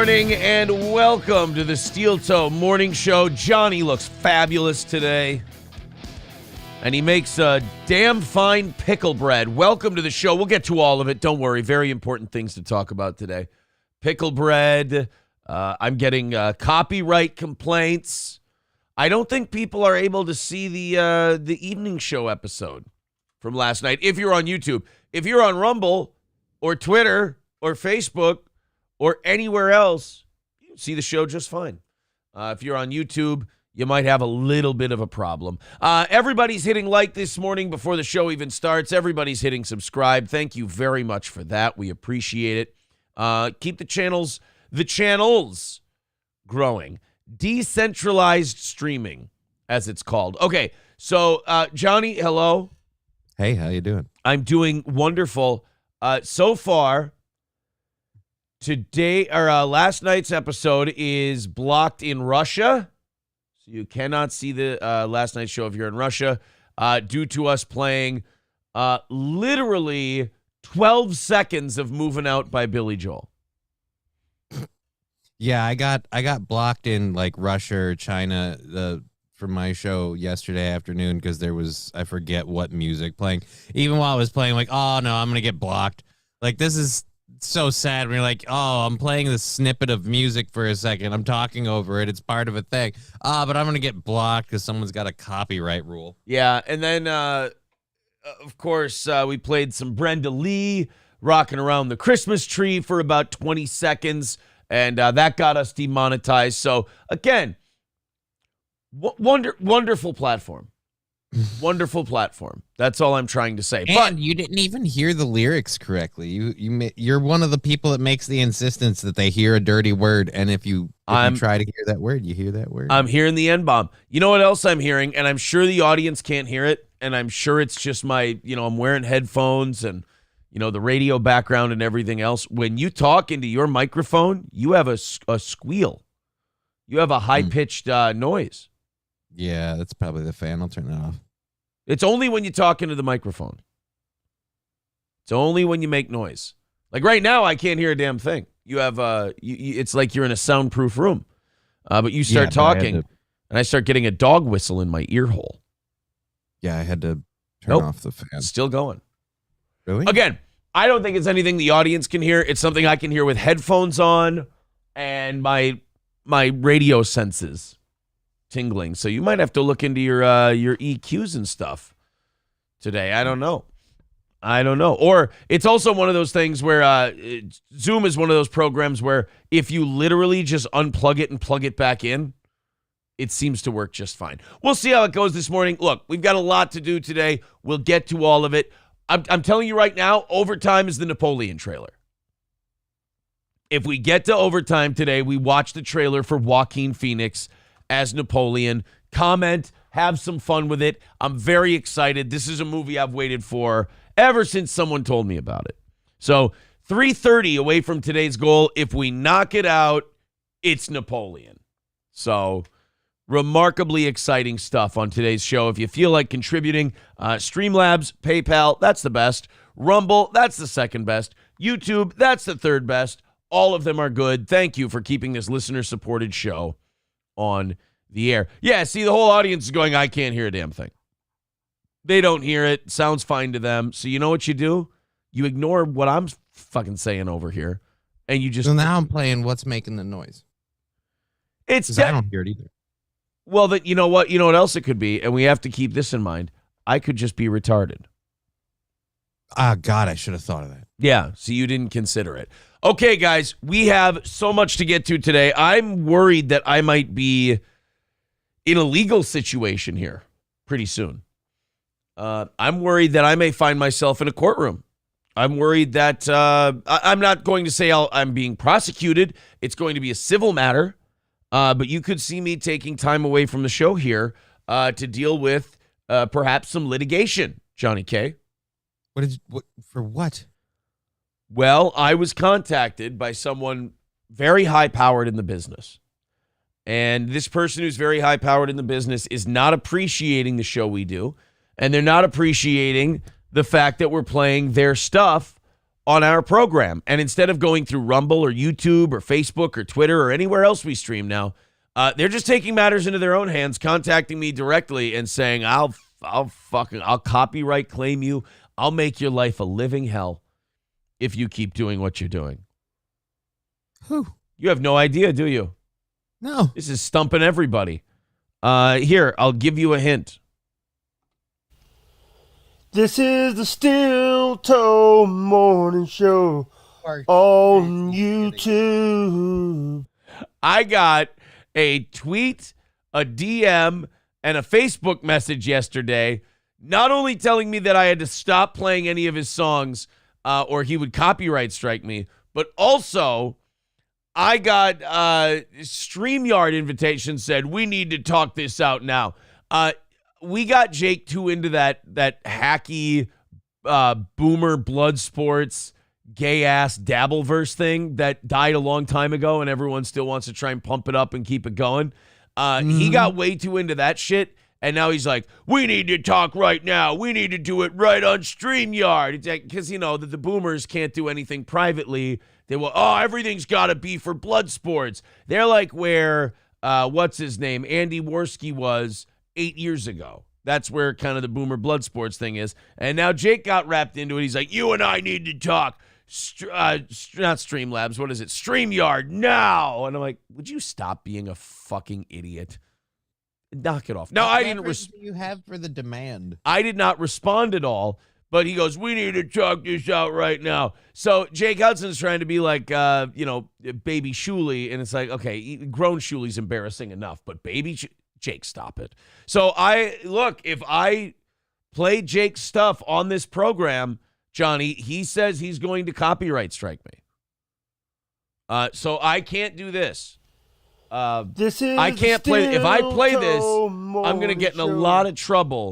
morning and welcome to the Steel Toe Morning Show. Johnny looks fabulous today. And he makes a damn fine pickle bread. Welcome to the show. We'll get to all of it. Don't worry. Very important things to talk about today. Pickle bread. I'm getting copyright complaints. I don't think people are able to see the evening show episode from last night. If you're on YouTube. If you're on Rumble or Twitter or Facebook or anywhere else, you can see the show just fine. If you're on YouTube, you might have a little bit of a problem. Everybody's hitting like this morning before the show even starts. Everybody's hitting subscribe. Thank you very much for that. We appreciate it. Keep the channels growing. Decentralized streaming, as it's called. Okay, so Johnny, hello. Hey, how you doing? I'm doing wonderful. So far, today or last night's episode is blocked in Russia. So you cannot see the last night's show if you're in Russia due to us playing literally 12 seconds of Moving Out by Billy Joel. Yeah, I got blocked in like Russia or China from my show yesterday afternoon because there was, I forget what music playing. Even while I was playing, like, oh no, I'm gonna get blocked. Like, this is so sad when you're like, oh, I'm playing this snippet of music for a second. I'm talking over it. It's part of a thing. But I'm going to get blocked because someone's got a copyright rule. Yeah, and then, of course, we played some Brenda Lee rocking around the Christmas tree for about 20 seconds, and that got us demonetized. So, again, wonderful platform. Wonderful platform. That's all I'm trying to say. And but you didn't even hear the lyrics correctly. You're one of the people that makes the insistence that they hear a dirty word, and if you try to hear that word, you hear that word. I'm hearing the N-bomb. You know what else I'm hearing? And I'm sure the audience can't hear it, and I'm sure it's just my, I'm wearing headphones and, the radio background and everything else. When you talk into your microphone, you have a squeal. You have a high-pitched noise. Yeah, that's probably the fan. I'll turn that off. It's only when you talk into the microphone. It's only when you make noise. Like right now, I can't hear a damn thing. You have it's like you're in a soundproof room. But you start talking, and I start getting a dog whistle in my ear hole. Yeah, I had to turn off the fan. It's still going. Really? Again, I don't think it's anything the audience can hear. It's something I can hear with headphones on and my radio senses tingling. So you might have to look into your EQs and stuff today. I don't know. Or it's also one of those things where Zoom is one of those programs where if you literally just unplug it and plug it back in, it seems to work just fine. We'll see how it goes this morning. Look, we've got a lot to do today. We'll get to all of it. I'm telling you right now, overtime is the Napoleon trailer. If we get to overtime today, we watch the trailer for Joaquin Phoenix as Napoleon. Comment, have some fun with it. I'm very excited. This is a movie I've waited for ever since someone told me about it. So 3:30 away from today's goal. If we knock it out, it's Napoleon. So remarkably exciting stuff on today's show. If you feel like contributing, Streamlabs, PayPal, that's the best. Rumble, that's the second best. YouTube, that's the third best. All of them are good. Thank you for keeping this listener-supported show on the air. Yeah, see, the whole audience is going, I can't hear a damn thing. They don't hear it. Sounds fine to them. So you know what you do? You ignore what I'm fucking saying over here, and you just... So now I'm playing what's making the noise. It's... I don't hear it either. Well, you know what? You know what else it could be? And we have to keep this in mind. I could just be retarded. God, I should have thought of that. Yeah, so you didn't consider it. Okay, guys, we have so much to get to today. I'm worried that I might be in a legal situation here pretty soon. I'm worried that I may find myself in a courtroom. I'm worried that I'm not going to say I'm being prosecuted. It's going to be a civil matter. But you could see me taking time away from the show here to deal with perhaps some litigation, Johnny K. For what? Well, I was contacted by someone very high-powered in the business. And this person who's very high-powered in the business is not appreciating the show we do. And they're not appreciating the fact that we're playing their stuff on our program. And instead of going through Rumble or YouTube or Facebook or Twitter or anywhere else we stream now, they're just taking matters into their own hands, contacting me directly and saying, I'll copyright claim you. I'll make your life a living hell if you keep doing what you're doing. Whew. You have no idea, do you? No. This is stumping everybody. Here, I'll give you a hint. This is the Steel Toe Morning Show on YouTube. I got a tweet, a DM, and a Facebook message yesterday, not only telling me that I had to stop playing any of his songs or he would copyright strike me, but also I got StreamYard invitation said, we need to talk this out now. We got Jake too into that hacky boomer blood sports gay ass Dabbleverse thing that died a long time ago and everyone still wants to try and pump it up and keep it going. He got way too into that shit, and now he's like, we need to talk right now. We need to do it right on StreamYard. Because, you know, the boomers can't do anything privately. They will, everything's got to be for blood sports. They're like where, what's his name, Andy Worski was 8 years ago. That's where kind of the boomer blood sports thing is. And now Jake got wrapped into it. He's like, you and I need to talk. Not Streamlabs. What is it? StreamYard now. And I'm like, would you stop being a fucking idiot? Knock it off. No, I didn't. You have for the demand. I did not respond at all. But he goes, we need to talk this out right now. So Jake Hudson's trying to be like, baby Shuley. And it's like, okay, grown Shuley's embarrassing enough. But baby Jake, stop it. So if I play Jake's stuff on this program, Johnny, he says he's going to copyright strike me. So I can't do this. I can't play. If I play this, I'm going to get in a lot of trouble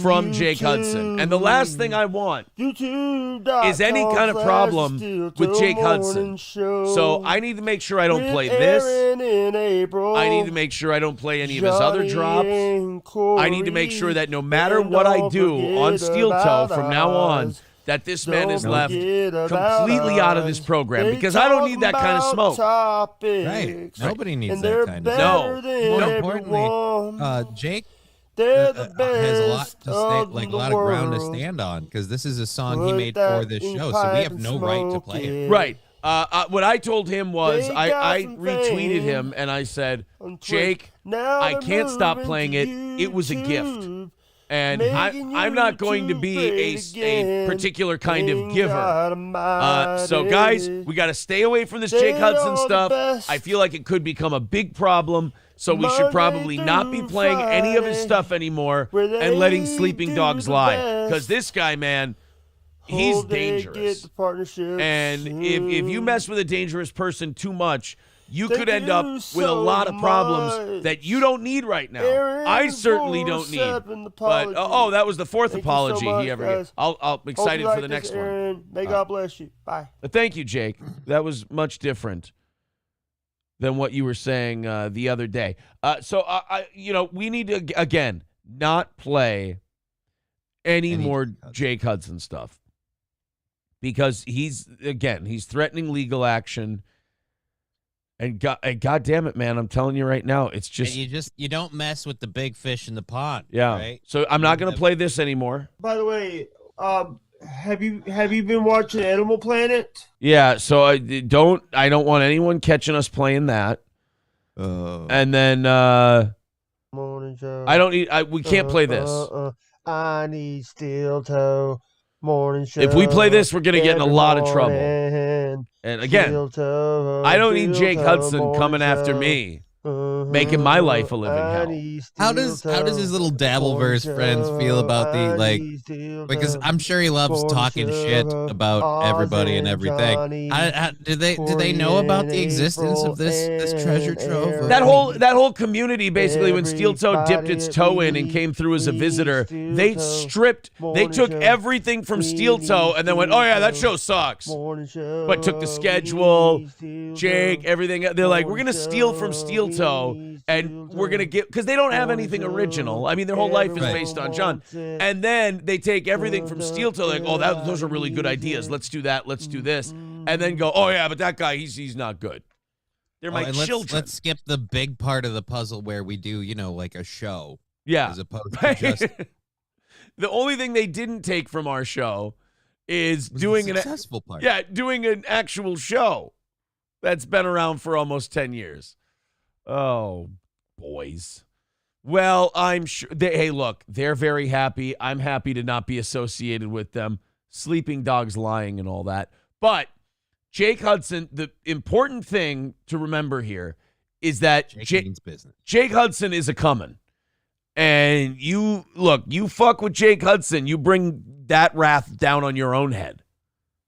from Jake Hudson. And the last thing I want is any kind of problem with Jake Hudson. So I need to make sure I don't play this. I need to make sure I don't play any of his other drops. I need to make sure that no matter what I do on Steel Toe from now on, that this man is left completely out of this program because I don't need that kind of smoke. Right. Nobody needs that kind of smoke. No. More importantly, Jake has a lot of ground to stand on because this is a song he made for this show, so we have no right to play it. Right. What I told him was I retweeted him and I said, Jake, I can't stop playing it. It was a gift. And I'm not going to be a particular kind of giver. So, guys, we got to stay away from this Jake Hudson stuff. I feel like it could become a big problem. So we should probably not be playing any of his stuff anymore and letting sleeping dogs lie. Because this guy, man, he's dangerous. And if you mess with a dangerous person too much, you could end up with a lot of problems that you don't need right now. I certainly don't need. But that was the fourth apology he ever gave. I'm excited for the next one. May God bless you. Bye. Thank you, Jake. That was much different than what you were saying the other day. So we need to again not play any more Jake Hudson stuff because he's threatening legal action. And God damn it, man! I'm telling you right now, it's just you don't mess with the big fish in the pond. Yeah. Right? So I'm not going to play this anymore. By the way, have you been watching Animal Planet? Yeah. So I don't want anyone catching us playing that. And then Morning show. I don't need. We can't play this. I need Steel Toe Morning Show. If we play this, we're going to get in a lot of trouble. And again, I don't need Jake Hudson coming after me, making my life a living hell. How does his little Dabbleverse friends feel about because I'm sure he loves talking shit about everybody and everything. Did they know about the existence of this treasure trove? That whole community, basically, when Steel Toe dipped its toe in and came through as a visitor, they took everything from Steel Toe and then went, oh yeah, that show sucks. But took the schedule, Jake, everything. They're like, we're gonna steal from Steel Toe, and we're going to get, because they don't have anything original. I mean, their whole life is based on John. And then they take everything from Steel Toe, like, oh, those are really good ideas. Let's do that. Let's do this. And then go, oh, yeah, but that guy, he's not good. They're my children. Let's skip the big part of the puzzle where we do, like a show. Yeah. As opposed to just... The only thing they didn't take from our show is doing an successful part. Yeah, doing an actual show that's been around for almost 10 years. Oh, boys. Well, I'm sure. Hey, look, they're very happy. I'm happy to not be associated with them. Sleeping dogs lying and all that. But Jake Hudson, the important thing to remember here is that Jake Hudson is a coming. And you fuck with Jake Hudson, you bring that wrath down on your own head.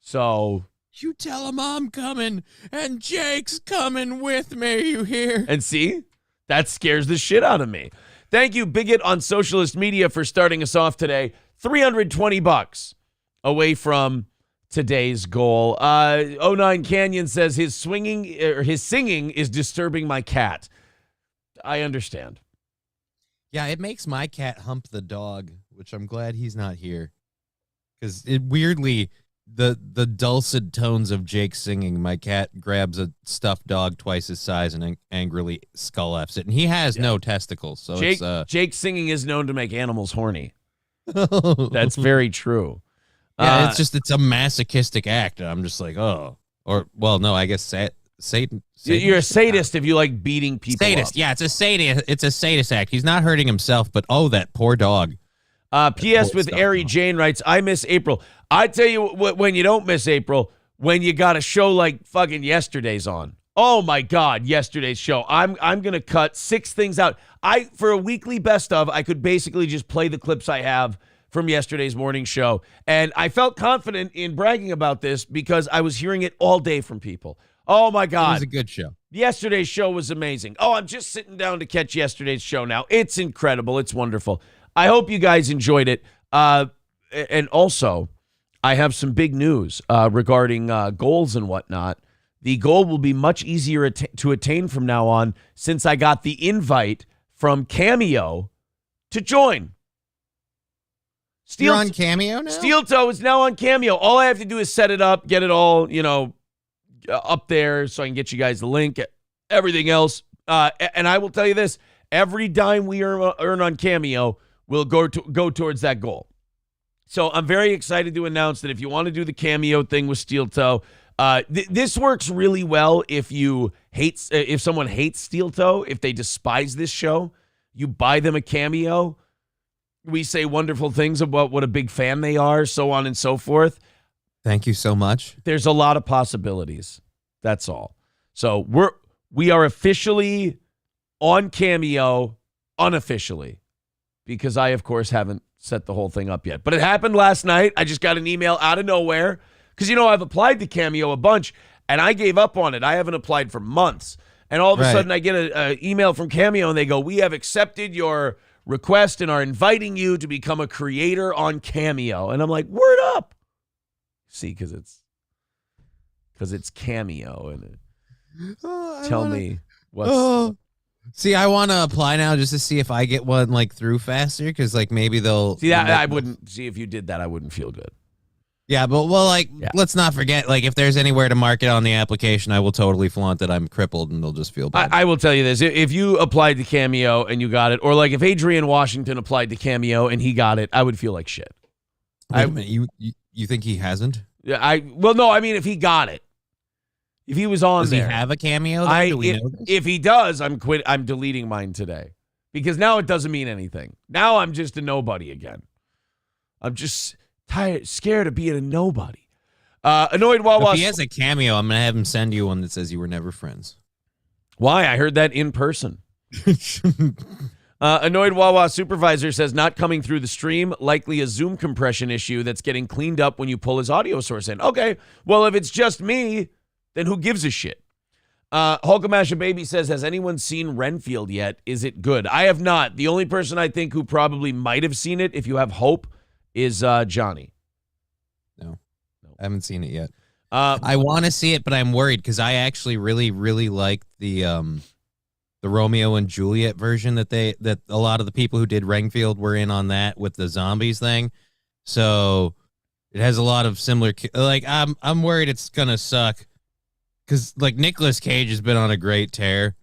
So you tell him I'm coming, and Jake's coming with me, you hear? And see, that scares the shit out of me. Thank you, Bigot on Socialist Media, for starting us off today. $320 away from today's goal. 09 Canyon says his singing is disturbing my cat. I understand. Yeah, it makes my cat hump the dog, which I'm glad he's not here. Because it weirdly, the dulcet tones of Jake singing, my cat grabs a stuffed dog twice his size and angrily skull-f's it. And he has no testicles. So Jake singing is known to make animals horny. That's very true. Yeah, it's a masochistic act. And I'm just like, oh. Or, well, no, I guess Satan. You're a sadist if you like beating people sadist. up. Yeah, it's a sadist act. He's not hurting himself, but that poor dog. P.S. with Ari Jane writes, I miss April. I tell you when you don't miss April, when you got a show like fucking yesterday's on. Oh my God, yesterday's show. I'm gonna cut 6 things out. For a weekly best of, I could basically just play the clips I have from yesterday's morning show. And I felt confident in bragging about this because I was hearing it all day from people. Oh, my God. It was a good show. Yesterday's show was amazing. Oh, I'm just sitting down to catch yesterday's show now. It's incredible. It's wonderful. I hope you guys enjoyed it. And also, I have some big news regarding goals and whatnot. The goal will be much easier to attain from now on since I got the invite from Cameo to join. You're on Cameo now? Steel Toe is now on Cameo. All I have to do is set it up, get it all, up there so I can get you guys the link, everything else. And I will tell you this, every dime we earn on Cameo will go towards that goal. So I'm very excited to announce that if you want to do the Cameo thing with Steel Toe, this works really well if someone hates Steel Toe, if they despise this show, you buy them a Cameo. We say wonderful things about what a big fan they are, so on and so forth. Thank you so much. There's a lot of possibilities. That's all. So we are officially on Cameo, unofficially, because I, of course, haven't set the whole thing up yet. But it happened last night. I just got an email out of nowhere because, I've applied to Cameo a bunch, and I gave up on it. I haven't applied for months. And all of a sudden, I get an email from Cameo, and they go, we have accepted your request and are inviting you to become a creator on Cameo. And I'm like, word up. See, because it's Cameo, and me what's. See, I want to apply now just to see if I get one through faster, because maybe they'll see that. I wouldn't see if you did that. I wouldn't feel good. Yeah, but let's not forget, if there's anywhere to mark it on the application, I will totally flaunt that I'm crippled, and they'll just feel bad. I will tell you this: if you applied to Cameo and you got it, or if Adrian Washington applied to Cameo and he got it, I would feel like shit. Wait a minute, you think he hasn't? Yeah, no, I mean if he got it, if he was on does there, he have a Cameo? Do we know this? If he does, I'm deleting mine today because now it doesn't mean anything. Now I'm just a nobody again. I'm just scared of being a nobody. Annoyed Wawa. If he has a Cameo, I'm gonna have him send you one that says you were never friends. Why? I heard that in person. Annoyed Wawa supervisor says not coming through the stream, likely a Zoom compression issue that's getting cleaned up when you pull his audio source in. Okay, well, if it's just me, then who gives a shit? Hulkamasha Baby says, has anyone seen Renfield yet? Is it good? I have not. The only person I think who probably might have seen it, if you have hope, is Johnny. No, I haven't seen it yet. I want to see it, but I'm worried because I actually really, really like the the Romeo and Juliet version that a lot of the people who did Renfield were in on that with the zombies thing. So it has a lot of similar, like, I'm worried it's gonna suck because, like, Nicolas Cage has been on a great tear,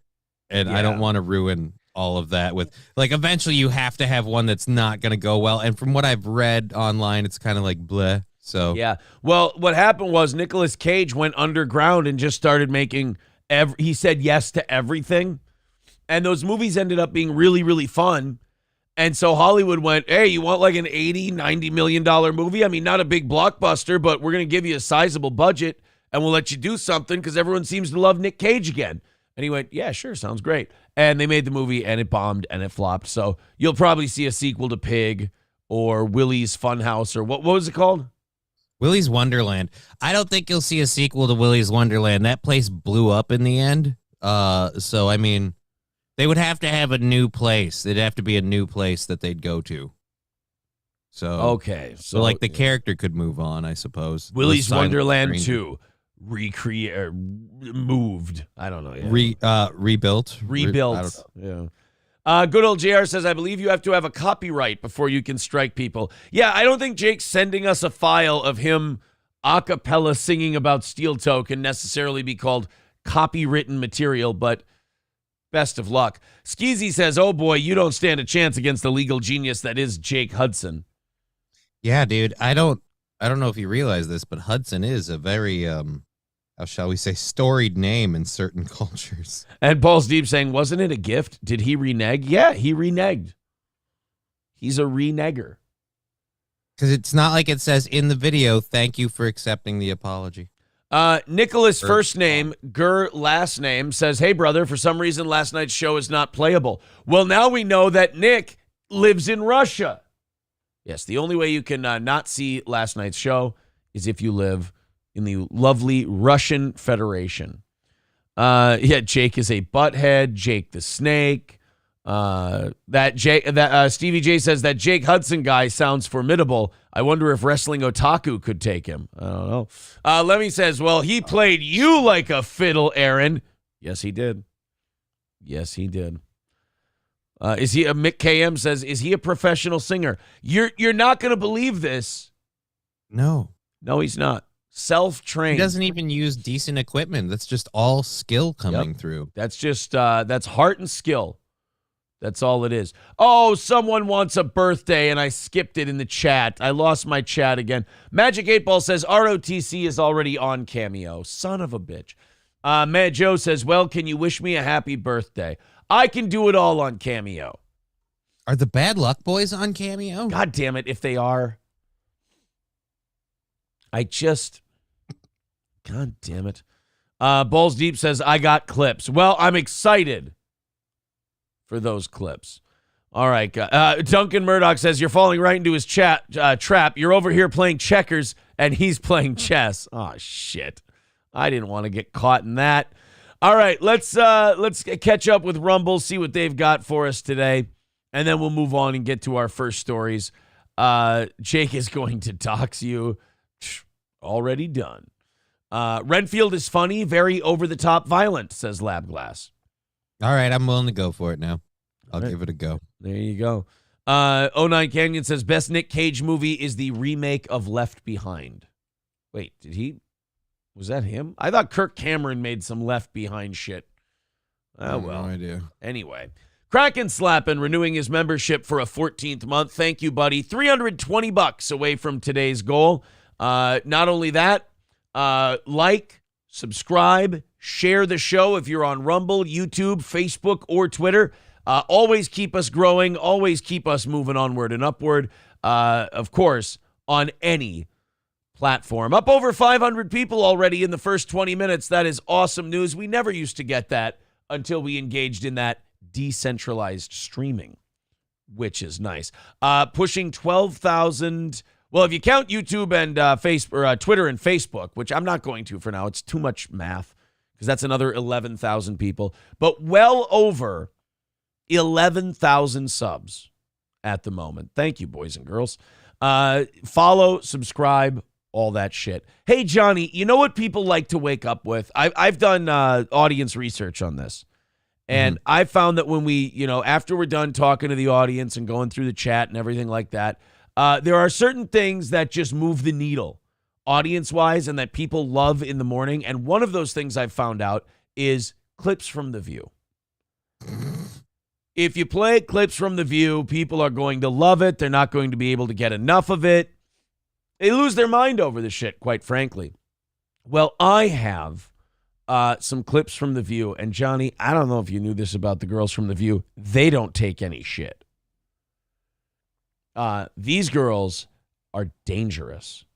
and I don't want to ruin all of that with, like, eventually you have to have one that's not gonna go well. And from what I've read online, it's kind of like bleh. So yeah. Well, what happened was Nicolas Cage went underground and just started making. He said yes to everything, and those movies ended up being really, really fun. And so Hollywood went, hey, you want like an $80-90 million movie? I mean, not a big blockbuster, but we're going to give you a sizable budget, and we'll let you do something because everyone seems to love Nick Cage again. And he went, yeah, sure, sounds great. And they made the movie, and it bombed, and it flopped. So you'll probably see a sequel to Pig or Willy's Funhouse, or what was it called? Willy's Wonderland. I don't think you'll see a sequel to Willy's Wonderland. That place blew up in the end. So, I mean, they would have to have a new place. It'd have to be a new place that they'd go to. So, okay. So like, the character could move on, I suppose. Willy's Wonderland 2. Moved. I don't know. Yeah. Rebuilt. Yeah. Good old JR says, I believe you have to have a copyright before you can strike people. Yeah, I don't think Jake's sending us a file of him a cappella singing about Steel Toe can necessarily be called copywritten material, but best of luck. Skeezy says, oh boy, you don't stand a chance against the legal genius that is Jake Hudson. Yeah, dude. I don't know if you realize this, but Hudson is a very how shall we say, storied name in certain cultures. And Paul's Deep saying, wasn't it a gift? Did he renege? Yeah, he reneged. He's a renegger. Because it's not like it says in the video, thank you for accepting the apology. Nicholas, first name, Gur, last name, says, hey, brother, for some reason last night's show is not playable. Well, now we know that Nick lives in Russia. Yes, the only way you can not see last night's show is if you live in the lovely Russian Federation. Jake is a butthead. Jake the Snake. Stevie J says that Jake Hudson guy sounds formidable. I wonder if Wrestling Otaku could take him. I don't know. Lemmy says, well, he played you like a fiddle, Aaron. Yes, he did. Yes, he did. Is he Mick KM says, is he a professional singer? You're not going to believe this. No, he's not. Self-trained. He doesn't even use decent equipment. That's just all skill coming through. That's just that's heart and skill. That's all it is. Oh, someone wants a birthday, and I skipped it in the chat. I lost my chat again. Magic 8 Ball says ROTC is already on Cameo. Son of a bitch. Matt Joe says, well, can you wish me a happy birthday? I can do it all on Cameo. Are the Bad Luck Boys on Cameo? God damn it, if they are. God damn it. Balls Deep says, I got clips. Well, I'm excited for those clips. All right. Duncan Murdoch says, you're falling right into his trap. You're over here playing checkers, and he's playing chess. Oh, shit. I didn't want to get caught in that. All right. Let's catch up with Rumble, see what they've got for us today, and then we'll move on and get to our first stories. Jake is going to dox you. Already done. Renfield is funny, very over-the-top violent, says Labglass. All right, I'm willing to go for it now. I'll give it a go. There you go. 09 Canyon says, best Nick Cage movie is the remake of Left Behind. Wait, was that him? I thought Kirk Cameron made some Left Behind shit. Oh, well. No idea. Anyway. Kraken Slappin' renewing his membership for a 14th month. Thank you, buddy. $320 away from today's goal. Not only that, like, subscribe, share the show if you're on Rumble, YouTube, Facebook, or Twitter. Always keep us growing. Always keep us moving onward and upward. Of course, on any platform. Up over 500 people already in the first 20 minutes. That is awesome news. We never used to get that until we engaged in that decentralized streaming, which is nice. Pushing 12,000. Well, if you count YouTube and Twitter and Facebook, which I'm not going to for now, it's too much math because that's another 11,000 people, but well over 11,000 subs at the moment. Thank you, boys and girls. Follow, subscribe, all that shit. Hey, Johnny, you know what people like to wake up with? I've done audience research on this, And I found that when we, after we're done talking to the audience and going through the chat and everything like that, there are certain things that just move the needle audience-wise and that people love in the morning. And one of those things I've found out is clips from The View. If you play clips from The View, people are going to love it. They're not going to be able to get enough of it. They lose their mind over the shit, quite frankly. Well, I have some clips from The View. And Johnny, I don't know if you knew this about the girls from The View. They don't take any shit. These girls are dangerous.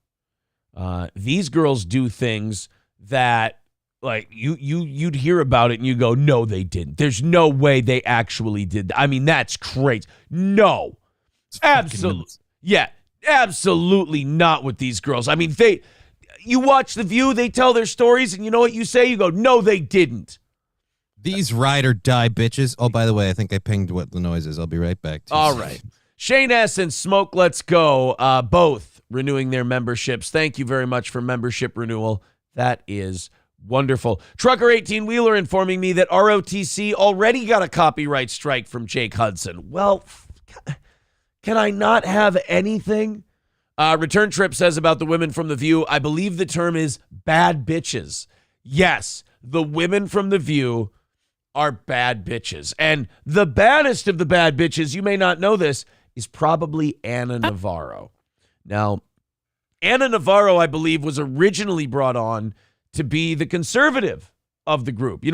These girls do things that, like, you'd hear about it and you go, no, they didn't. There's no way they actually did. I mean, that's crazy. No, absolutely. Yeah, absolutely not with these girls. I mean, you watch The View, they tell their stories, and you know what you say? You go, no, they didn't. These ride or die bitches. Oh, by the way, I think I pinged what the noise is. I'll be right back. All right. Shane S. and Smoke Let's Go, both renewing their memberships. Thank you very much for membership renewal. That is wonderful. Trucker 18-Wheeler informing me that ROTC already got a copyright strike from Jake Hudson. Well, can I not have anything? Return Trip says about the women from The View, I believe the term is bad bitches. Yes, the women from The View are bad bitches. And the baddest of the bad bitches, you may not know this, is probably Anna Navarro. Now, Anna Navarro, I believe, was originally brought on to be the conservative of the group.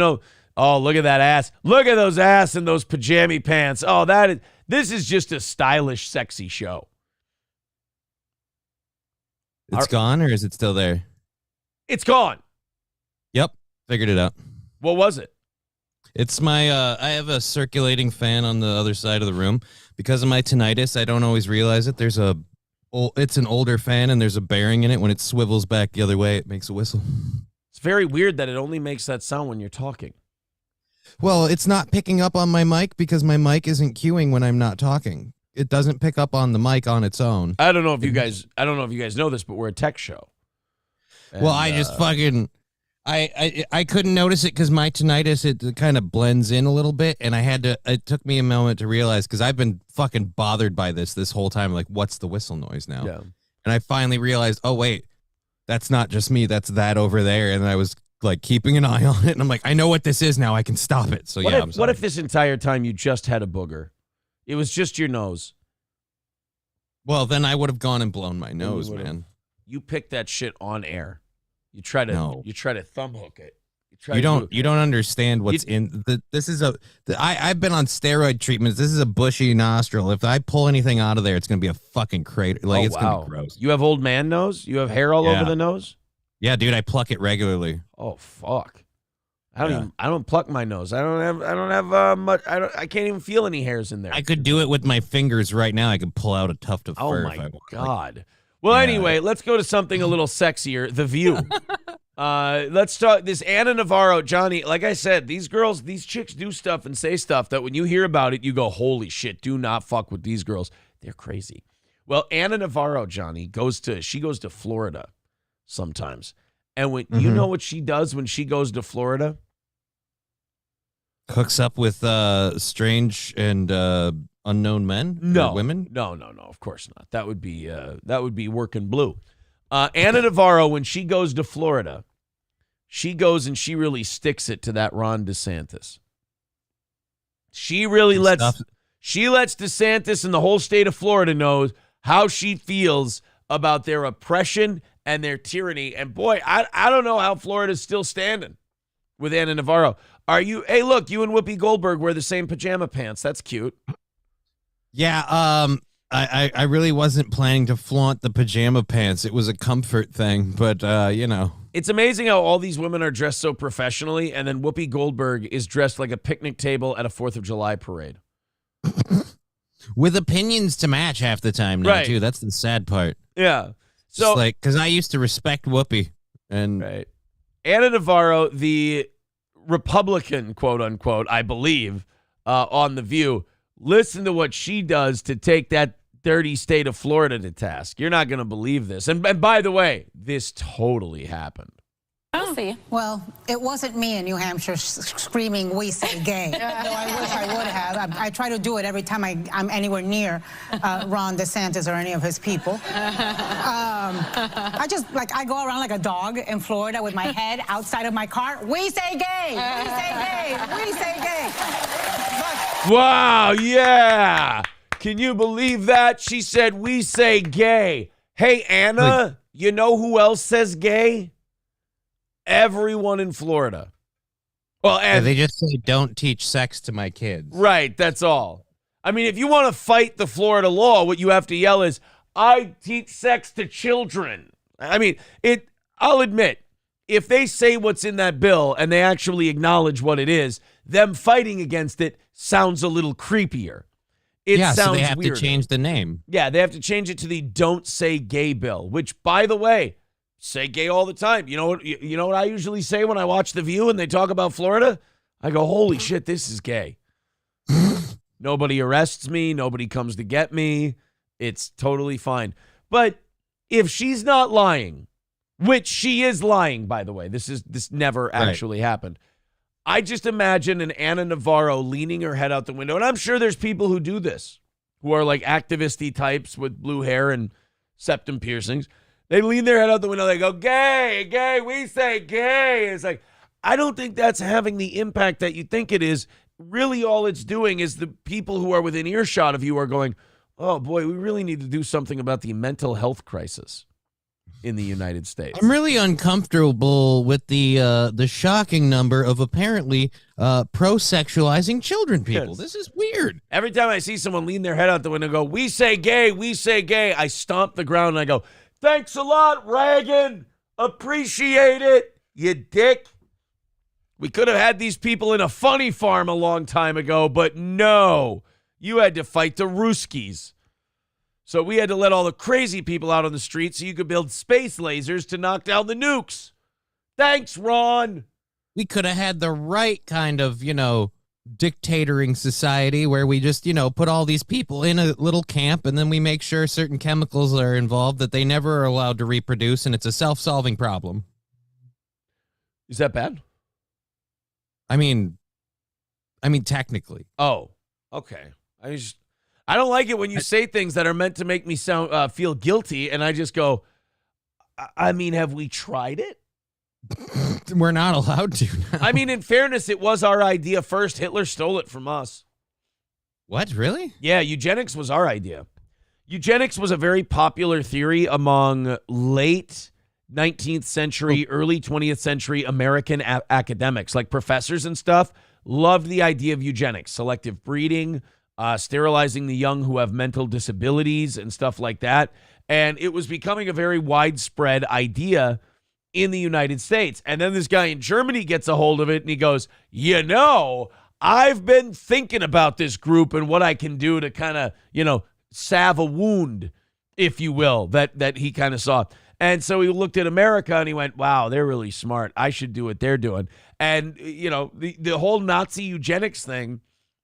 Oh, look at that ass. Look at those ass and those pajama pants. Oh, this is just a stylish, sexy show. It's gone, or is it still there? It's gone. Yep, figured it out. What was it? It's my, I have a circulating fan on the other side of the room. Because of my tinnitus, I don't always realize it. It's an older fan, and there's a bearing in it. When it swivels back the other way, it makes a whistle. It's very weird that it only makes that sound when you're talking. Well, it's not picking up on my mic because my mic isn't queuing when I'm not talking. It doesn't pick up on the mic on its own. I don't know if you guys know this, but we're a tech show. And, I just fucking... I couldn't notice it because my tinnitus, it kind of blends in a little bit, and it took me a moment to realize, because I've been fucking bothered by this whole time, like, what's the whistle noise now? Yeah. And I finally realized, oh, wait, that's not just me, that's that over there, and I was, like, keeping an eye on it, and I'm like, I know what this is now, I can stop it. So, I'm sorry. What if this entire time you just had a booger? It was just your nose. Well, then I would have gone and blown my nose, man. You picked that shit on air. You try to thumb hook it. You don't understand what's in this is I've been on steroid treatments. This is a bushy nostril. If I pull anything out of there, it's gonna be a fucking crater. Like, it's gonna be gross. You have old man nose? You have hair all over the nose? Yeah, dude, I pluck it regularly. Oh fuck. I don't pluck my nose. I don't have much. I can't even feel any hairs in there. I could do it with my fingers right now. I could pull out a tuft of fur. Oh my god. Well, anyway, let's go to something a little sexier. The View. Let's talk this Anna Navarro, Johnny. Like I said, these chicks do stuff and say stuff that when you hear about it, you go, holy shit, do not fuck with these girls. They're crazy. Well, Anna Navarro, Johnny, goes to Florida sometimes. And when you know what she does when she goes to Florida? Hooks up with strange and unknown men? No. Or women? No, of course not. That would be working blue. Anna Navarro, when she goes to Florida, she goes and she really sticks it to that Ron DeSantis. She really lets DeSantis and the whole state of Florida know how she feels about their oppression and their tyranny. And boy, I don't know how Florida's still standing with Anna Navarro. Hey, look, you and Whoopi Goldberg wear the same pajama pants. That's cute. Yeah, I really wasn't planning to flaunt the pajama pants. It was a comfort thing, but, It's amazing how all these women are dressed so professionally, and then Whoopi Goldberg is dressed like a picnic table at a 4th of July parade. With opinions to match half the time now, right. Too. That's the sad part. Yeah. So, because I used to respect Whoopi. And right. Anna Navarro, the Republican, quote unquote, I believe, on The View, listen to what she does to take that dirty state of Florida to task. You're not going to believe this. And by the way, this totally happened. We'll see. Well, it wasn't me in New Hampshire screaming, "We say gay." Though I wish I would have. I try to do it every time I'm anywhere near Ron DeSantis or any of his people. I go around like a dog in Florida with my head outside of my car. We say gay. We say gay. We say gay. Wow, yeah. Can you believe that? She said, we say gay. Hey, Anna, you know who else says gay? Everyone in Florida. Well, and they just say, don't teach sex to my kids. Right, that's all. I mean, if you want to fight the Florida law, what you have to yell is, I teach sex to children. I mean, I'll admit, if they say what's in that bill and they actually acknowledge what it is, them fighting against it sounds a little creepier. It sounds so they have weirder. to change the name. Yeah, they have to change it to the Don't Say Gay bill, which, by the way, say gay all the time. You know what I usually say when I watch The View and they talk about Florida? I go, holy shit, this is gay. Nobody arrests me. Nobody comes to get me. It's totally fine. But if she's not lying, which she is lying, by the way, this never actually happened. I just imagine an Anna Navarro leaning her head out the window. And I'm sure there's people who do this, who are like activist-y types with blue hair and septum piercings. They lean their head out the window. They go, gay, gay, we say gay. It's like, I don't think that's having the impact that you think it is. Really, all it's doing is the people who are within earshot of you are going, oh, boy, we really need to do something about the mental health crisis in the United States. I'm really uncomfortable with the shocking number of apparently pro-sexualizing children people. Yes. This is weird. Every time I see someone lean their head out the window and go, we say gay, I stomp the ground and I go, thanks a lot, Reagan. Appreciate it, you dick. We could have had these people in a funny farm a long time ago, but no. You had to fight the Ruskies. So we had to let all the crazy people out on the street so you could build space lasers to knock down the nukes. Thanks, Ron. We could have had the right kind of, dictatoring society where we just, put all these people in a little camp and then we make sure certain chemicals are involved that they never are allowed to reproduce, and it's a self-solving problem. Is that bad? I mean, technically. Oh, okay. I don't like it when you say things that are meant to make me feel guilty, and I just go, I mean, have we tried it? We're not allowed to now. I mean, in fairness, it was our idea first. Hitler stole it from us. What, really? Yeah, eugenics was our idea. Eugenics was a very popular theory among late 19th century, early 20th century American academics, like professors and stuff, loved the idea of eugenics, selective breeding, sterilizing the young who have mental disabilities and stuff like that. And it was becoming a very widespread idea in the United States. And then this guy in Germany gets a hold of it and he goes, I've been thinking about this group and what I can do to kind of, salve a wound, if you will, that he kind of saw. And so he looked at America and he went, wow, they're really smart. I should do what they're doing. And, the whole Nazi eugenics thing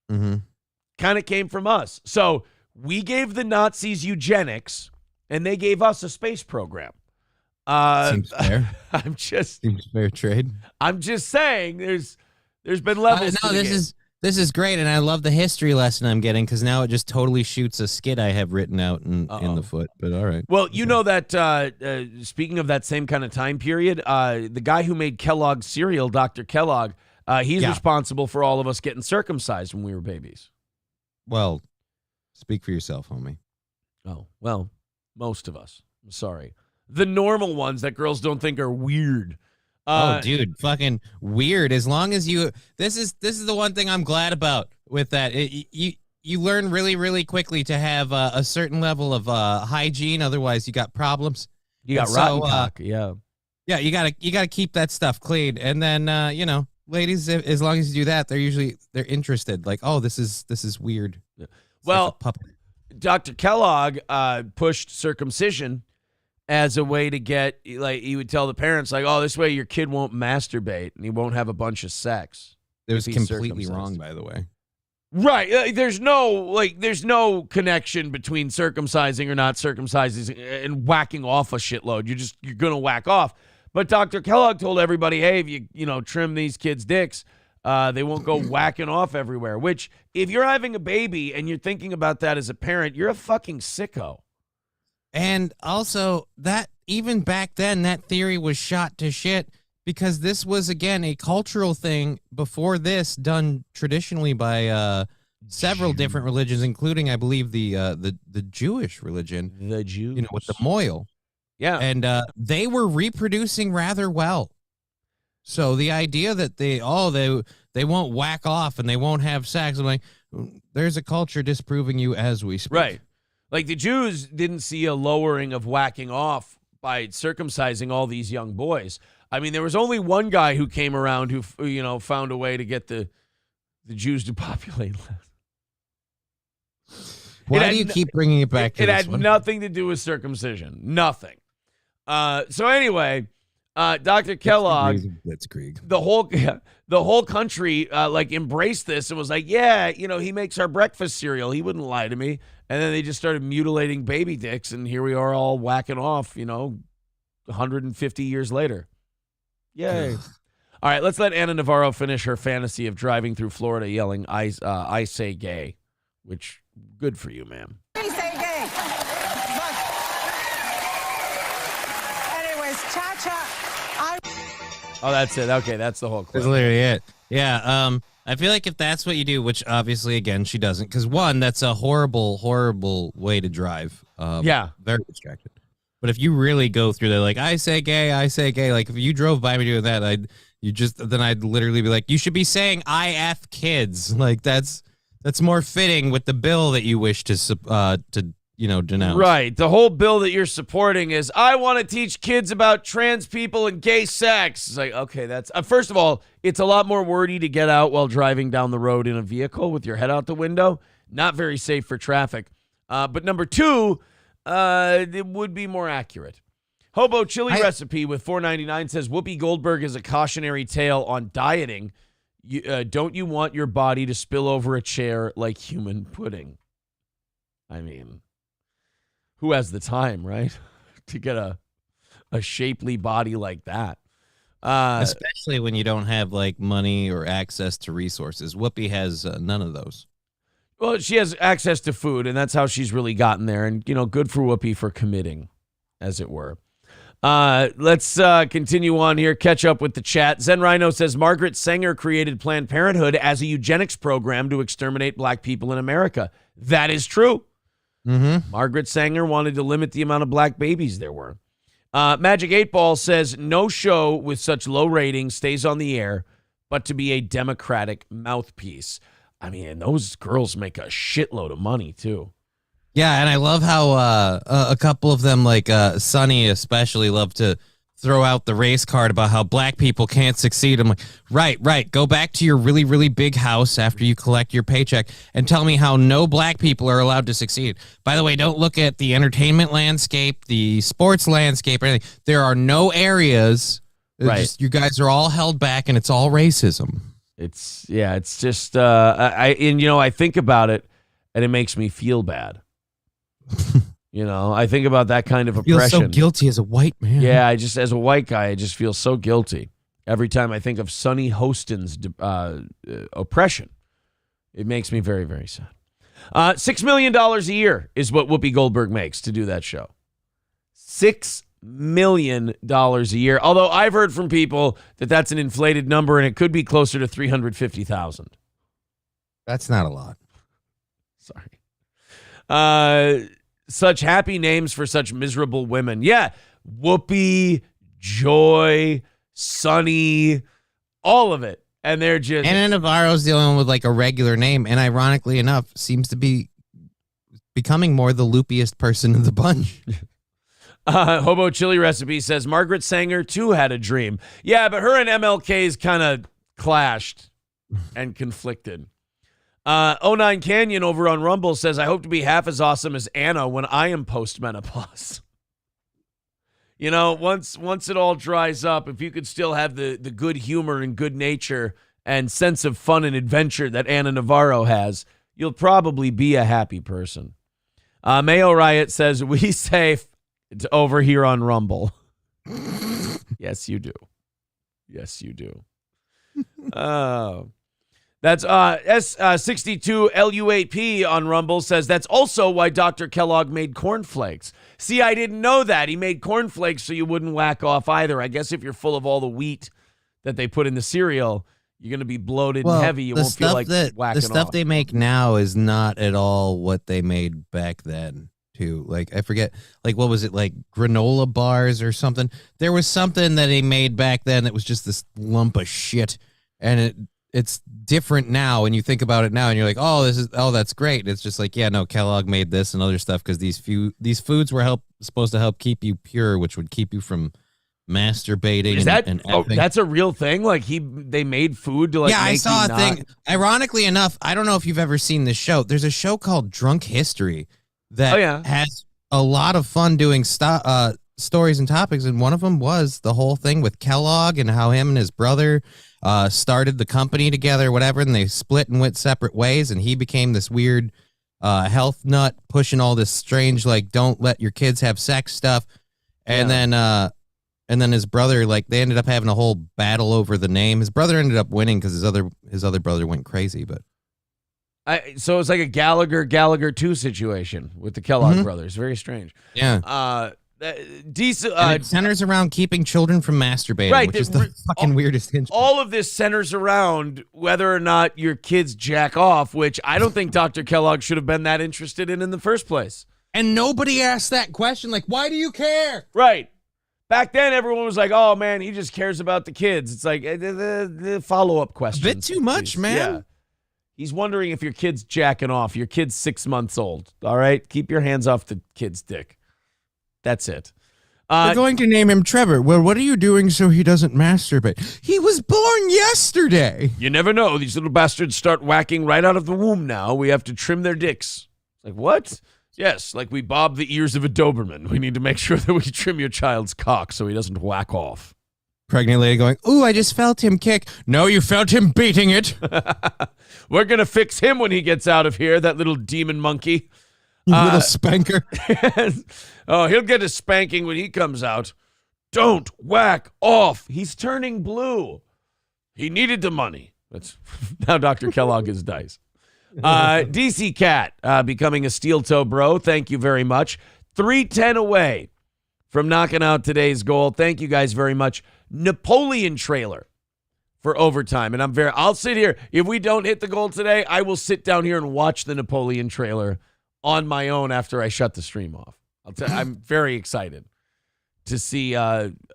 kind of came from us. So we gave the Nazis eugenics and they gave us a space program. Seems fair. Seems fair trade. I'm just saying there's been levels. No, this is great, and I love the history lesson I'm getting because now it just totally shoots a skit I have written out in the foot. But all right. Well, you know that speaking of that same kind of time period, the guy who made Kellogg's cereal, Dr. Kellogg, he's responsible for all of us getting circumcised when we were babies. Well, speak for yourself, homie. Oh, well, most of us. I'm sorry. The normal ones that girls don't think are weird. Dude, fucking weird. As long as you, this is the one thing I'm glad about with that. You learn really, really quickly to have a certain level of hygiene. Otherwise, you got problems. You got rotten cock. Yeah. Yeah, you gotta keep that stuff clean. And then ladies, as long as you do that, they're interested. Like, oh, this is weird. Yeah. Well, like Dr. Kellogg pushed circumcision as a way to get, like, he would tell the parents, like, oh, this way your kid won't masturbate and he won't have a bunch of sex. It was completely wrong, by the way. Right. There's no connection between circumcising or not circumcising and whacking off a shitload. You're going to whack off. But Dr. Kellogg told everybody, hey, if you trim these kids' dicks, they won't go whacking off everywhere. Which, if you're having a baby and you're thinking about that as a parent, you're a fucking sicko. And also, that even back then, that theory was shot to shit because this was, again, a cultural thing before this done traditionally by several different religions, including, I believe, the Jewish religion. The Jews. With the moil. Yeah. And they were reproducing rather well. So the idea that they won't whack off and they won't have sex, I'm like, there's a culture disproving you as we speak. Right. Like the Jews didn't see a lowering of whacking off by circumcising all these young boys. I mean, there was only one guy who came around who, found a way to get the Jews to populate less. Why do you keep bringing it back to this this had one? Nothing to do with circumcision. Nothing. So anyway, Dr. Kellogg, the whole country embraced this and was like, yeah, he makes our breakfast cereal. He wouldn't lie to me. And then they just started mutilating baby dicks, and here we are all whacking off, 150 years later. Yay. All right, let's let Anna Navarro finish her fantasy of driving through Florida yelling, I say gay, which, good for you, ma'am. I say gay. But anyways, Cha-Cha, Oh, that's it. Okay, that's the whole clip. That's literally it. Yeah, I feel like if that's what you do, which obviously, again, she doesn't, because one, that's a horrible, horrible way to drive. Yeah. Very distracted. But if you really go through that, like, I say gay, like, if you drove by me doing that, I'd literally be like, you should be saying IF kids. Like, that's more fitting with the bill that you wish to denounce. Right. The whole bill that you're supporting is, I want to teach kids about trans people and gay sex. It's like, okay, that's first of all, it's a lot more wordy to get out while driving down the road in a vehicle with your head out the window. Not very safe for traffic. But number two, it would be more accurate. Hobo chili recipe with $4.99 says Whoopi Goldberg is a cautionary tale on dieting. Don't you want your body to spill over a chair like human pudding? I mean, who has the time, right, to get a shapely body like that? Especially when you don't have like money or access to resources. Whoopi has none of those. Well, she has access to food, and that's how she's really gotten there. And, good for Whoopi for committing, as it were. Let's continue on here. Catch up with the chat. Zen Rhino says Margaret Sanger created Planned Parenthood as a eugenics program to exterminate black people in America. That is true. Mm-hmm. Margaret Sanger wanted to limit the amount of black babies there were. Magic 8 Ball says no show with such low ratings stays on the air, but to be a Democratic mouthpiece. I mean, those girls make a shitload of money, too. Yeah, and I love how a couple of them, like Sonny especially, love to throw out the race card about how black people can't succeed. I'm like, right. Go back to your really, really big house after you collect your paycheck and tell me how no black people are allowed to succeed. By the way, don't look at the entertainment landscape, the sports landscape, or anything. There are no areas. Right. You guys are all held back, and it's all racism. It's just, I think about it, and it makes me feel bad. I think about that kind of oppression. I feel so guilty as a white man. Yeah, as a white guy, I just feel so guilty every time I think of Sonny Hostin's oppression. It makes me very, very sad. $6 million a year is what Whoopi Goldberg makes to do that show. $6 million a year. Although I've heard from people that that's an inflated number and it could be closer to $350,000. That's not a lot. Sorry. Such happy names for such miserable women. Yeah. Whoopi, Joy, Sunny, all of it. And they're just... Anna Navarro's the only one with like a regular name, and ironically enough, seems to be becoming more the loopiest person in the bunch. Hobo Chili Recipe says Margaret Sanger too had a dream. Yeah, but her and MLK's kind of clashed and conflicted. 09 Canyon over on Rumble says, I hope to be half as awesome as Anna when I am post-menopause. Once it all dries up, if you could still have the good humor and good nature and sense of fun and adventure that Anna Navarro has, you'll probably be a happy person. Mayo Riot says, we safe over here on Rumble. Yes, you do. Yes, you do. That's S62LUAP on Rumble says that's also why Dr. Kellogg made cornflakes. See, I didn't know that. He made cornflakes so you wouldn't whack off either. I guess if you're full of all the wheat that they put in the cereal, you're going to be bloated and heavy. You won't feel like whacking off. The stuff they make now is not at all what they made back then, too. Like, I forget, like, what was it, like granola bars or something? There was something that they made back then that was just this lump of shit, and it's different now, and you think about it now, and you're like, that's great. It's just like, yeah, no, Kellogg made this and other stuff because these foods were supposed to help keep you pure, which would keep you from masturbating. Is that and that's a real thing? Like they made food to like. Yeah, make I saw you a not... thing. Ironically enough, I don't know if you've ever seen this show. There's a show called Drunk History that has a lot of fun doing stories and topics, and one of them was the whole thing with Kellogg and how him and his brother started the company together, whatever, and they split and went separate ways, and he became this weird health nut pushing all this strange, like, don't let your kids have sex stuff, and then his brother, like, they ended up having a whole battle over the name. His brother ended up winning because his other brother went crazy, but so it's like a Gallagher 2 situation with the Kellogg brothers. Very strange. Yeah. Decent. It centers around keeping children from masturbating, which is the fucking weirdest thing. All of this centers around whether or not your kids jack off, which I don't think Dr. Kellogg should have been that interested in the first place. And nobody asked that question. Like, why do you care? Right. Back then, everyone was like, oh, man, he just cares about the kids. It's like the follow-up question. A bit too much, man. Yeah. He's wondering if your kid's jacking off. Your kid's 6 months old. All right? Keep your hands off the kid's dick. That's it. We're going to name him Trevor. Well, what are you doing so he doesn't masturbate? He was born yesterday. You never know. These little bastards start whacking right out of the womb now. We have to trim their dicks. Like, what? Yes, like we bob the ears of a Doberman. We need to make sure that we trim your child's cock so he doesn't whack off. Pregnant lady going, ooh, I just felt him kick. No, you felt him beating it. We're going to fix him when he gets out of here, that little demon monkey. Little spanker. Oh, he'll get a spanking when he comes out. Don't whack off. He's turning blue. He needed the money. That's now Dr. Kellogg is dice. DC Cat becoming a steel toe bro. Thank you very much. 310 away from knocking out today's goal. Thank you guys very much. Napoleon trailer for overtime. And I'll sit here. If we don't hit the goal today, I will sit down here and watch the Napoleon trailer on my own after I shut the stream off. I'm very excited to see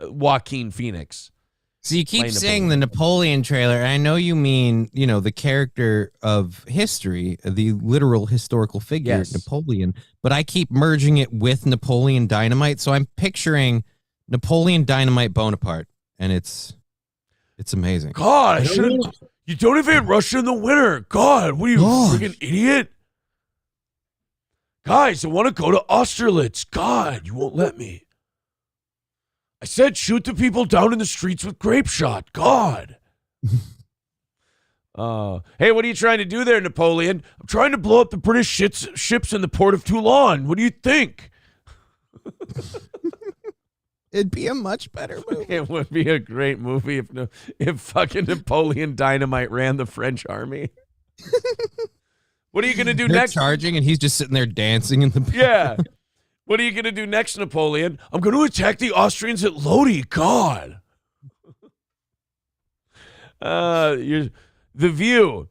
Joaquin Phoenix. So you keep saying the Napoleon trailer. And I know you mean, the character of history, the literal historical figure, yes. Napoleon, but I keep merging it with Napoleon Dynamite. So I'm picturing Napoleon Dynamite Bonaparte, and it's amazing. God, you don't even hit Russia in the winter. God, what are you, freaking idiot? Guys, I want to go to Austerlitz. God, you won't let me. I said shoot the people down in the streets with grape shot. God. Hey, what are you trying to do there, Napoleon? I'm trying to blow up the British ships in the port of Toulon. What do you think? It'd be a much better movie. It would be a great movie if fucking Napoleon Dynamite ran the French army. What are you going to do next? Charging, and he's just sitting there dancing in the... Yeah. What are you going to do next, Napoleon? I'm going to attack the Austrians at Lodi. God. The View.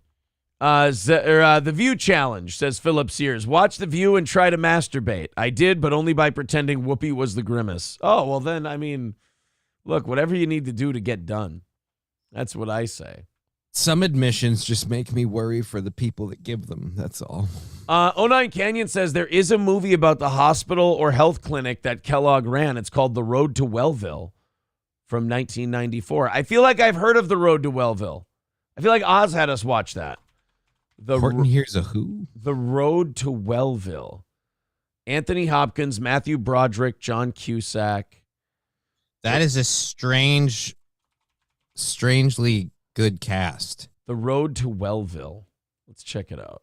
The View challenge, says Philip Sears. Watch The View and try to masturbate. I did, but only by pretending Whoopi was the grimace. Oh, well then, I mean, look, whatever you need to do to get done. That's what I say. Some admissions just make me worry for the people that give them. That's all. 09 Canyon says there is a movie about the hospital or health clinic that Kellogg ran. It's called The Road to Wellville from 1994. I feel like I've heard of The Road to Wellville. I feel like Oz had us watch that. Horton here's a who? The Road to Wellville. Anthony Hopkins, Matthew Broderick, John Cusack. That is a strangely good cast. The Road to Wellville. Let's check it out.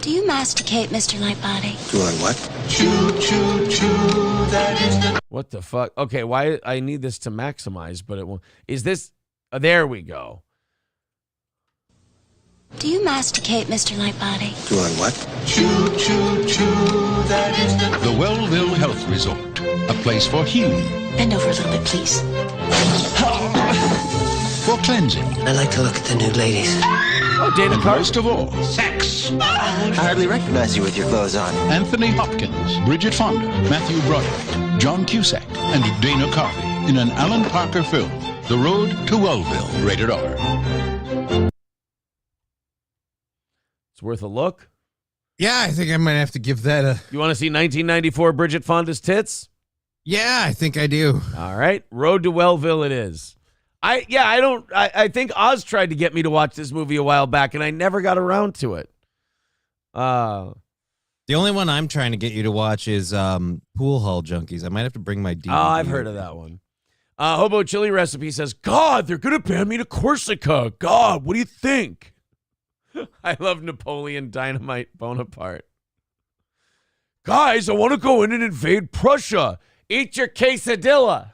Do you you masticate, Mr. Lightbody? Do I what? Choo, choo, choo, that is the... What the fuck? Okay, why I need this to maximize, but it won't. Is this... there we go. Do you masticate, Mr. Lightbody? Do I what? Choo, choo, choo, that is the... The Wellville Health Resort, a place for healing. Bend over a little bit, please. For cleansing. I like to look at the nude ladies. Oh, Dana Carvey. Most of all, sex. I hardly recognize you with your clothes on. Anthony Hopkins, Bridget Fonda, Matthew Broderick, John Cusack, and Dana Carvey in an Alan Parker film, The Road to Wellville, rated R. It's worth a look. Yeah, I think I might have to give that a... You want to see 1994 Bridget Fonda's tits? Yeah, I think I do. All right. Road to Wellville it is. I think Oz tried to get me to watch this movie a while back, and I never got around to it. The only one I'm trying to get you to watch is Pool Hall Junkies. I might have to bring my DVD. Oh, I've heard of that one. Hobo Chili Recipe says, God, they're going to ban me to Corsica. God, what do you think? I love Napoleon Dynamite Bonaparte. Guys, I want to go in and invade Prussia. Eat your quesadilla.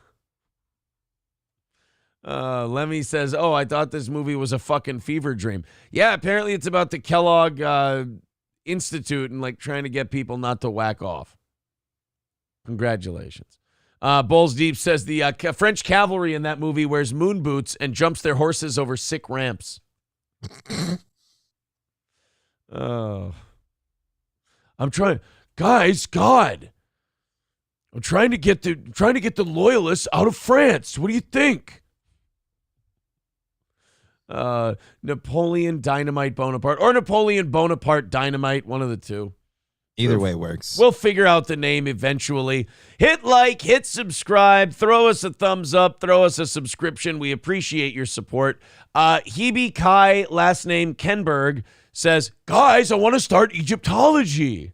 Lemmy says, oh, I thought this movie was a fucking fever dream. Yeah, apparently it's about the Kellogg Institute and like trying to get people not to whack off. Congratulations. Bowls Deep says the French cavalry in that movie wears moon boots and jumps their horses over sick ramps. Oh, I'm trying, guys. God, I'm trying to get the loyalists out of France. What do you think? Napoleon Dynamite Bonaparte or Napoleon Bonaparte Dynamite, one of the two. Either way works. We'll figure out the name eventually. Hit like, hit subscribe, throw us a thumbs up, throw us a subscription. We appreciate your support. Hebe Kai, last name Kenberg, says, guys, I want to start Egyptology.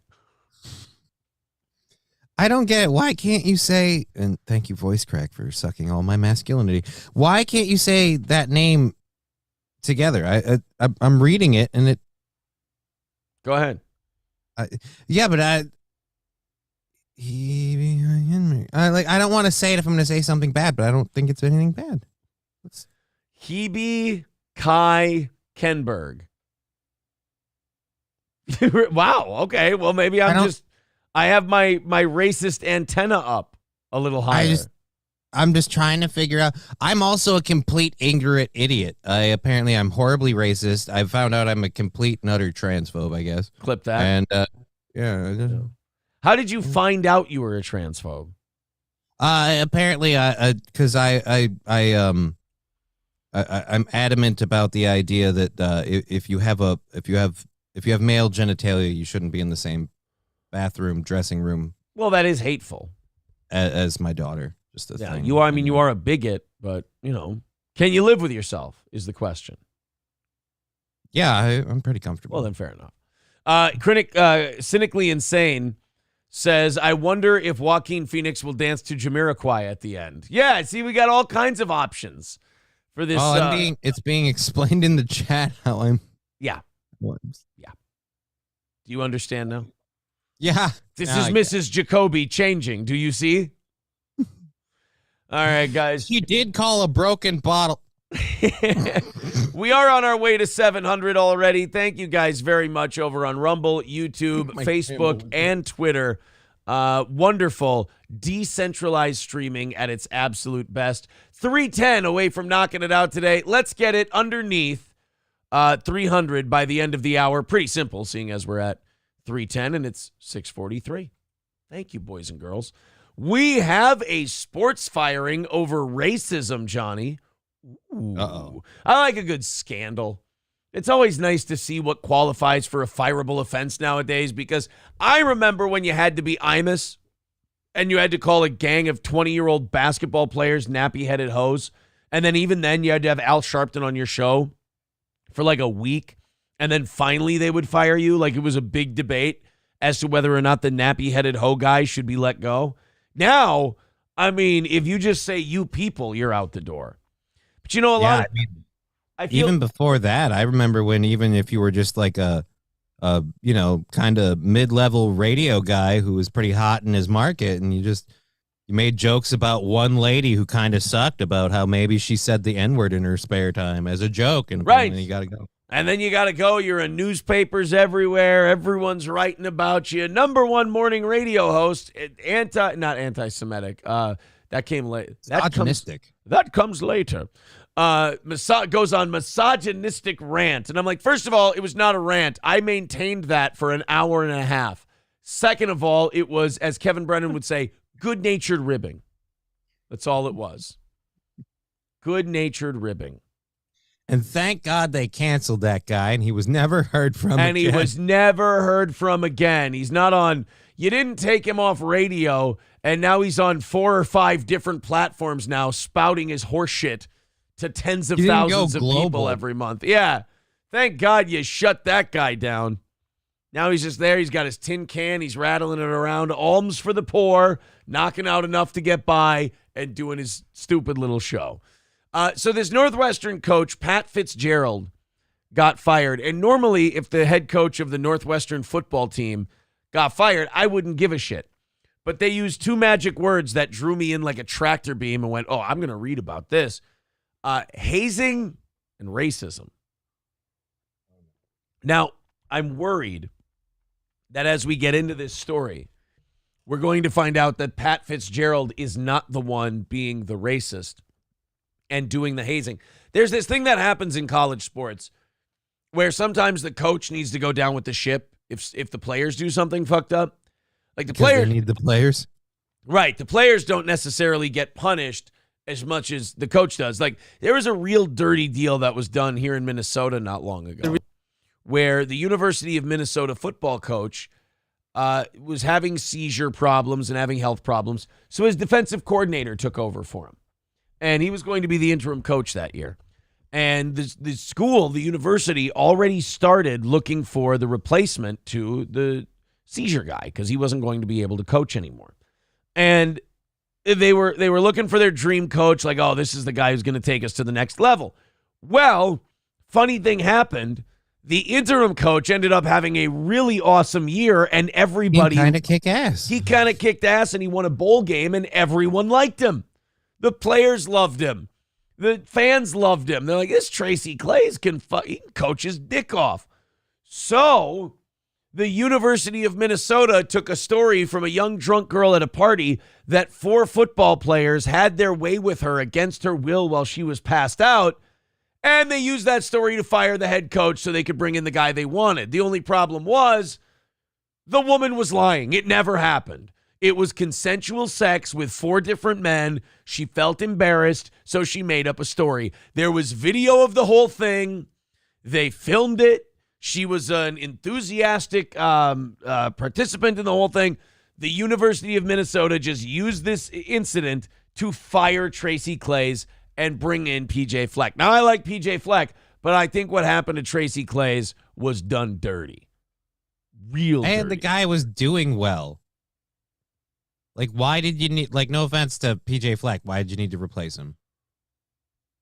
I don't get it. Why can't you say, and thank you, Voice Crack, for sucking all my masculinity. Why can't you say that name together? I'm reading it, and it... Go ahead. Yeah, but I don't want to say it if I'm going to say something bad, but I don't think it's anything bad. Hebe Kai Kenberg. Wow. Okay. Well, maybe I have my racist antenna up a little higher. I'm just trying to figure out. I'm also a complete ignorant idiot. I'm horribly racist. I found out I'm a complete and utter transphobe, I guess. Clip that. And yeah. How did you find out you were a transphobe? Apparently, because I'm adamant about the idea that if you have male genitalia, you shouldn't be in the same bathroom, dressing room. Well, that is hateful. As my daughter, just a thing. You are a bigot, but can you live with yourself? Is the question. Yeah, I'm pretty comfortable. Well, then fair enough. Cynically Insane says, I wonder if Joaquin Phoenix will dance to Jamiroquai at the end. Yeah, see, we got all kinds of options for this. It's being explained in the chat how I'm. Yeah. Yeah. Do you understand now? Yeah. This is Mrs. Jacoby changing. Do you see? All right, guys. She did call a broken bottle. We are on our way to 700 already. Thank you guys very much over on Rumble, YouTube, Facebook, and Twitter. Wonderful decentralized streaming at its absolute best. 310 away from knocking it out today. Let's get it underneath 300 by the end of the hour. Pretty simple, seeing as we're at 310 and it's 6:43. Thank you, boys and girls. We have a sports firing over racism, Johnny. Uh-oh. I like a good scandal. It's always nice to see what qualifies for a fireable offense nowadays, because I remember when you had to be Imus and you had to call a gang of 20-year-old basketball players nappy-headed hoes, and then even then you had to have Al Sharpton on your show for like a week, and then finally they would fire you. Like it was a big debate as to whether or not the nappy-headed hoe guy should be let go. Now, I mean, if you just say you people, you're out the door. But a lot of, even before that, I remember when even if you were just like a kind of mid-level radio guy who was pretty hot in his market, and you made jokes about one lady who kind of sucked about how maybe she said the N-word in her spare time as a joke, and Right. then you got to go. And then you got to go. You're in newspapers everywhere. Everyone's writing about you. Number one morning radio host, not anti-Semitic. That came late. Misogynistic. That comes later. Goes on misogynistic rant. And I'm like, first of all, it was not a rant. I maintained that for an hour and a half. Second of all, it was, as Kevin Brennan would say, good-natured ribbing. That's all it was. Good-natured ribbing. And thank God they canceled that guy, and he was never heard from again. And he was never heard from again. He's not on. You didn't take him off radio, and now he's on 4 or 5 different platforms now, spouting his horse shit to tens of thousands of people every month. Yeah. Thank God you shut that guy down. Now he's just there. He's got his tin can. He's rattling it around. Alms for the poor, knocking out enough to get by, and doing his stupid little show. So this Northwestern coach, Pat Fitzgerald, got fired. And normally, if the head coach of the Northwestern football team got fired, I wouldn't give a shit. But they used 2 magic words that drew me in like a tractor beam and went, oh, I'm going to read about this. Hazing and racism. Now, I'm worried that as we get into this story, we're going to find out that Pat Fitzgerald is not the one being the racist and doing the hazing. There's this thing that happens in college sports where sometimes the coach needs to go down with the ship if the players do something fucked up. Like the players need the players. Right. The players don't necessarily get punished as much as the coach does. Like there was a real dirty deal that was done here in Minnesota not long ago where the University of Minnesota football coach was having seizure problems and having health problems. So his defensive coordinator took over for him. And he was going to be the interim coach that year. And the school, the university, already started looking for the replacement to the seizure guy because he wasn't going to be able to coach anymore. And they were looking for their dream coach, like, oh, this is the guy who's going to take us to the next level. Well, funny thing happened. The interim coach ended up having a really awesome year, and everybody kind of kick ass. He kind of kicked ass, and he won a bowl game, and everyone liked him. The players loved him. The fans loved him. They're like, this Tracy Claeys he can coach his dick off. So the University of Minnesota took a story from a young drunk girl at a party that 4 football players had their way with her against her will while she was passed out, and they used that story to fire the head coach so they could bring in the guy they wanted. The only problem was the woman was lying. It never happened. It was consensual sex with 4 different men. She felt embarrassed, so she made up a story. There was video of the whole thing. They filmed it. She was an enthusiastic participant in the whole thing. The University of Minnesota just used this incident to fire Tracy Claeys and bring in PJ Fleck. Now, I like PJ Fleck, but I think what happened to Tracy Claeys was done dirty. Real dirty. And the guy was doing well. Like, why did you need, like, no offense to PJ Fleck, why did you need to replace him?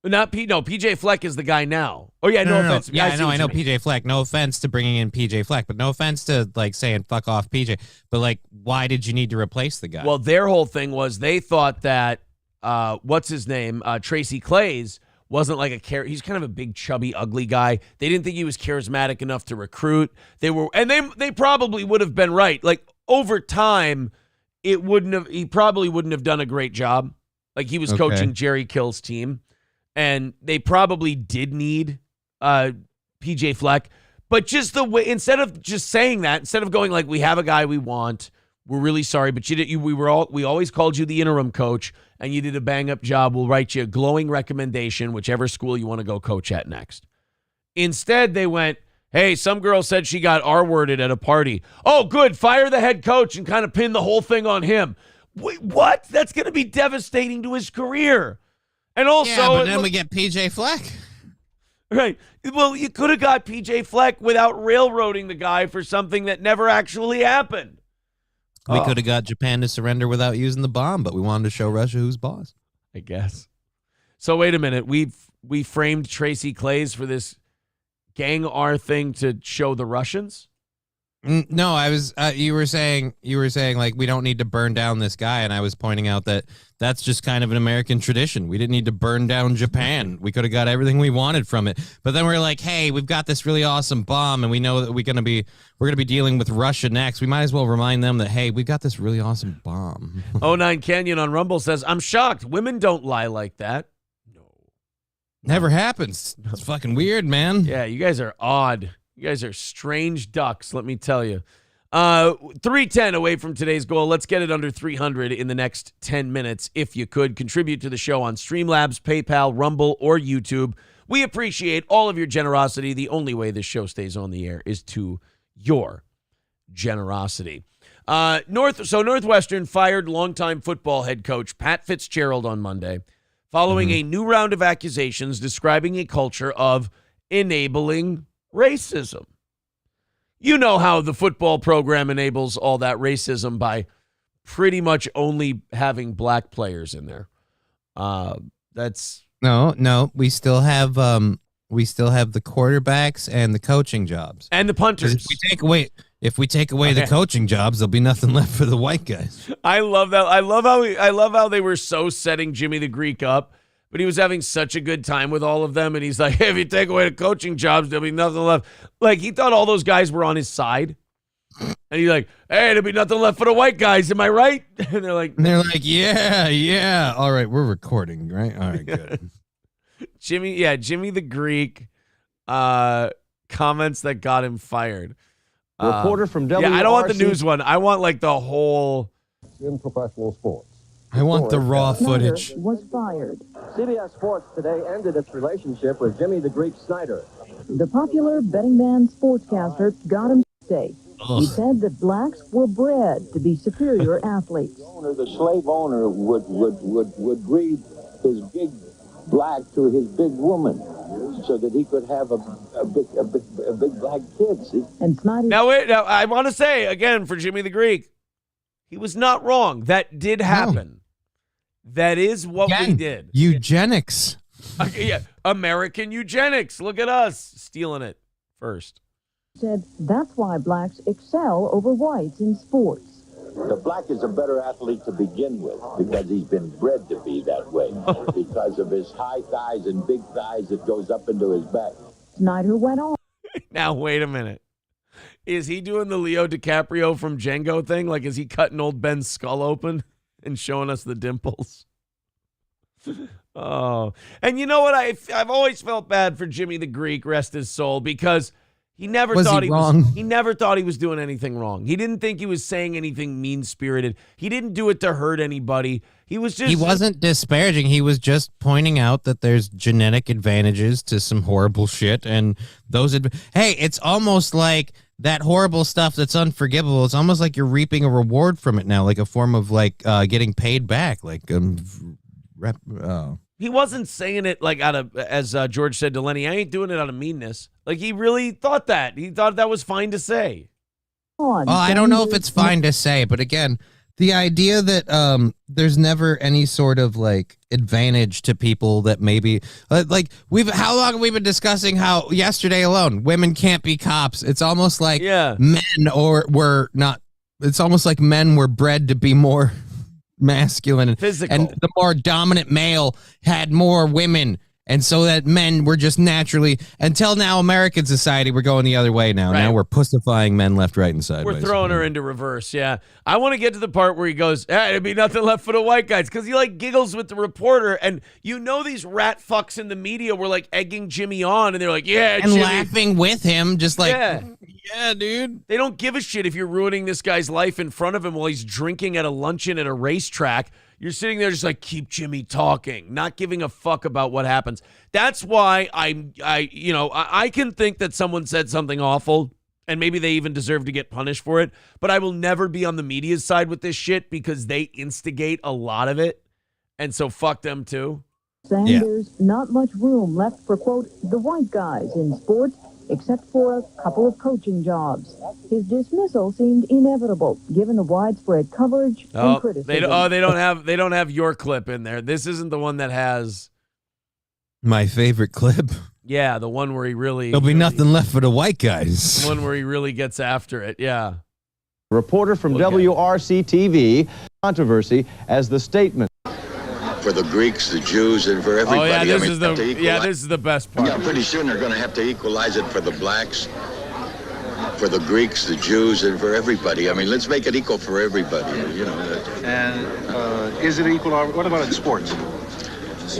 PJ Fleck is the guy now. Oh, yeah, no offense. Yeah, I know PJ Fleck. No offense to bringing in PJ Fleck, but no offense to, like, saying fuck off PJ. But, like, why did you need to replace the guy? Well, their whole thing was they thought that, what's his name, Tracy Claeys wasn't like he's kind of a big, chubby, ugly guy. They didn't think he was charismatic enough to recruit. They probably would have been right. Like, over time, he probably wouldn't have done a great job. Like he was coaching Jerry Kill's team, and they probably did need PJ Fleck. But just the way, instead of just saying that, instead of going like, we have a guy we want, we're really sorry, but we always called you the interim coach, and you did a bang up job. We'll write you a glowing recommendation, whichever school you want to go coach at next. Instead, they went, hey, some girl said she got R-worded at a party. Oh, good. Fire the head coach and kind of pin the whole thing on him. Wait, what? That's going to be devastating to his career. And also, yeah, but then we get PJ Fleck. Right. Well, you could have got PJ Fleck without railroading the guy for something that never actually happened. We could have got Japan to surrender without using the bomb, but we wanted to show Russia who's boss. I guess. So wait a minute. We framed Tracy Claeys for this Gang R thing to show the Russians? No, I was. You were saying like we don't need to burn down this guy, and I was pointing out that that's just kind of an American tradition. We didn't need to burn down Japan. We could have got everything we wanted from it. But then we're like, hey, we've got this really awesome bomb, and we know that we're gonna be dealing with Russia next. We might as well remind them that hey, we've got this really awesome bomb. 09 Canyon on Rumble says, I'm shocked. Women don't lie like that. Never happens. It's fucking weird, man. Yeah, you guys are odd. You guys are strange ducks, let me tell you. 310 away from today's goal. Let's get it under 300 in the next 10 minutes. If you could, contribute to the show on Streamlabs, PayPal, Rumble, or YouTube. We appreciate all of your generosity. The only way this show stays on the air is to your generosity. Northwestern fired longtime football head coach Pat Fitzgerald on Monday following a new round of accusations describing a culture of enabling racism. You know how the football program enables all that racism by pretty much only having black players in there. That's no. We still have the quarterbacks and the coaching jobs and the punters. If we take away the coaching jobs, there'll be nothing left for the white guys. I love that. I love how they were so setting Jimmy the Greek up. But he was having such a good time with all of them. And he's like, hey, if you take away the coaching jobs, there'll be nothing left. Like, he thought all those guys were on his side. And he's like, hey, there'll be nothing left for the white guys. Am I right? And they're like, yeah. All right, we're recording, right? All right, good. Jimmy the Greek comments that got him fired. Reporter from WRC. Yeah, I don't want the news one. I want, like, the whole. In professional sports. I want the raw footage. Was fired. CBS Sports today ended its relationship with Jimmy the Greek Snyder. The popular betting man sportscaster got him to stay. He said that blacks were bred to be superior athletes. The slave owner would breed his big black to his big woman so that he could have a big black kid. See? And Snyder. Now I want to say again for Jimmy the Greek, he was not wrong. That did happen. No. That is what we did. Eugenics. Yeah, American eugenics. Look at us stealing it first. Said that's why blacks excel over whites in sports. The black is a better athlete to begin with because he's been bred to be that way because of his high thighs and big thighs that goes up into his back. Snyder went on. Now, wait a minute. Is he doing the Leo DiCaprio from Django thing? Like, is he cutting old Ben's skull open and showing us the dimples? Oh, and you know what? I've always felt bad for Jimmy the Greek, rest his soul, because he never thought he was doing anything wrong. He didn't think he was saying anything mean-spirited. He didn't do it to hurt anybody. He wasn't disparaging. He was just pointing out that there's genetic advantages to some horrible shit, and hey, it's almost like that horrible stuff that's unforgivable. It's almost like you're reaping a reward from it now, like a form of like getting paid back. Like he wasn't saying it like out of, as George said to Lenny, I ain't doing it out of meanness. Like he really thought that. He thought that was fine to say. I don't know if it's fine to say, but again, the idea that there's never any sort of like advantage to people that maybe like how long have we been discussing how yesterday alone women can't be cops? It's almost like men it's almost like men were bred to be more masculine and physical, and the more dominant male had more women. And so that men were just naturally, until now, American society, we're going the other way now. Right. Now we're pussifying men left, right, and sideways. We're throwing her into reverse, yeah. I want to get to the part where he goes, there'd be nothing left for the white guys, because he like giggles with the reporter, and you know these rat fucks in the media were like egging Jimmy on, and they're like, yeah, and Jimmy. Laughing with him, just like, yeah, dude. They don't give a shit if you're ruining this guy's life in front of him while he's drinking at a luncheon at a racetrack. You're sitting there just like, keep Jimmy talking, not giving a fuck about what happens. That's why I can think that someone said something awful and maybe they even deserve to get punished for it, but I will never be on the media's side with this shit because they instigate a lot of it. And so fuck them too. Saying there's not much room left for, quote, the white guys in sports, except for a couple of coaching jobs. His dismissal seemed inevitable, given the widespread coverage and criticism. They don't have your clip in there. This isn't the one that has my favorite clip. Yeah, the one where he really... There'll be nothing left for the white guys. The one where he really gets after it, yeah. Reporter from WRC-TV, controversy as the statement. For the Greeks, the Jews, and for everybody. Oh, yeah, this this is the best part. Yeah, pretty soon they're going to have to equalize it for the blacks, for the Greeks, the Jews, and for everybody. I mean, let's make it equal for everybody, you know. And is it equal? What about in sports?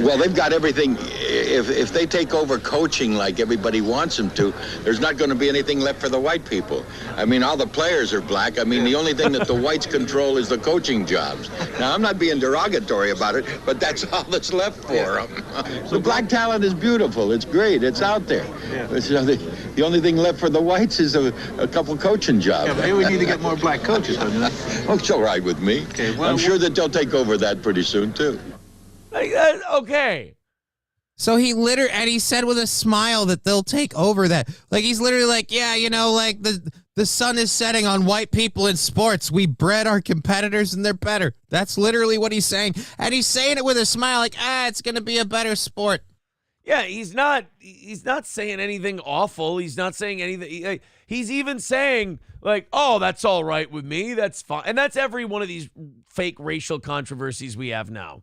Well, they've got everything. If they take over coaching like everybody wants them to, there's not going to be anything left for the white people. I mean, all the players are black. I mean, the only thing that the whites control is the coaching jobs. Now, I'm not being derogatory about it, but that's all that's left for them. The black talent is beautiful. It's great. It's out there. So the only thing left for the whites is a couple coaching jobs. Yeah, maybe we need to get more black coaches, don't you? Oh, it's all right with me. Okay, well, I'm sure that they'll take over that pretty soon, too. Okay. So he said with a smile that they'll take over that. Like, he's literally like, yeah, you know, like the sun is setting on white people in sports. We bred our competitors and they're better. That's literally what he's saying. And he's saying it with a smile like, it's going to be a better sport. Yeah, he's not saying anything awful. He's not saying anything. He's even saying like, oh, that's all right with me. That's fine. And that's every one of these fake racial controversies we have now.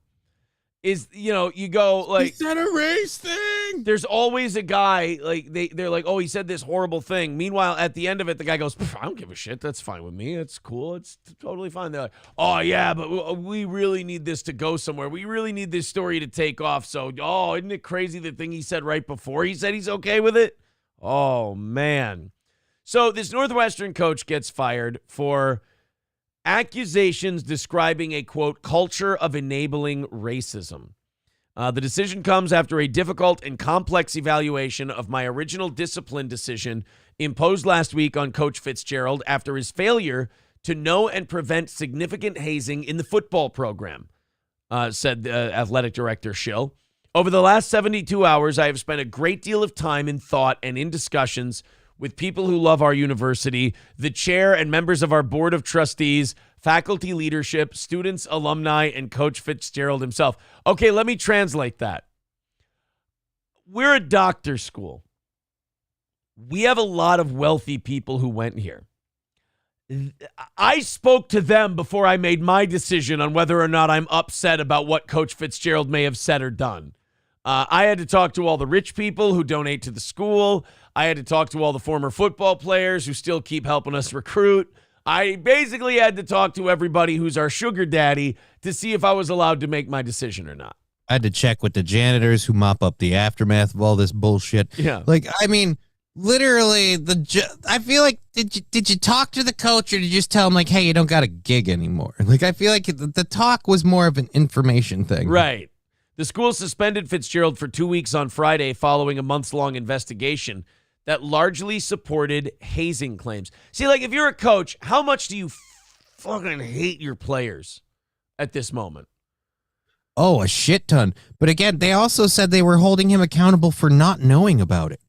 Is, you know, you go like, is that a race thing? There's always a guy like they're like, oh, he said this horrible thing. Meanwhile, at the end of it, the guy goes, I don't give a shit. That's fine with me. It's cool. It's totally fine. They're like, oh yeah, but we really need this to go somewhere. We really need this story to take off. So, oh, isn't it crazy the thing he said right before he said he's okay with it? Oh man. So this Northwestern coach gets fired for accusations describing a, quote, culture of enabling racism. The decision comes after a difficult and complex evaluation of my original discipline decision imposed last week on Coach Fitzgerald after his failure to know and prevent significant hazing in the football program, said the athletic director Schill. Over the last 72 hours, I have spent a great deal of time in thought and in discussions with people who love our university, the chair and members of our board of trustees, faculty leadership, students, alumni, and Coach Fitzgerald himself. Okay, let me translate that. We're a doctor's school. We have a lot of wealthy people who went here. I spoke to them before I made my decision on whether or not I'm upset about what Coach Fitzgerald may have said or done. I had to talk to all the rich people who donate to the school. I had to talk to all the former football players who still keep helping us recruit. I basically had to talk to everybody who's our sugar daddy to see if I was allowed to make my decision or not. I had to check with the janitors who mop up the aftermath of all this bullshit. Yeah. Like, I mean, literally, I feel like, did you talk to the coach or did you just tell him, like, hey, you don't got a gig anymore? Like, I feel like the talk was more of an information thing. Right. The school suspended Fitzgerald for 2 weeks on Friday following a months-long investigation that largely supported hazing claims. See, like, if you're a coach, how much do you fucking hate your players at this moment? Oh, a shit ton. But again, they also said they were holding him accountable for not knowing about it.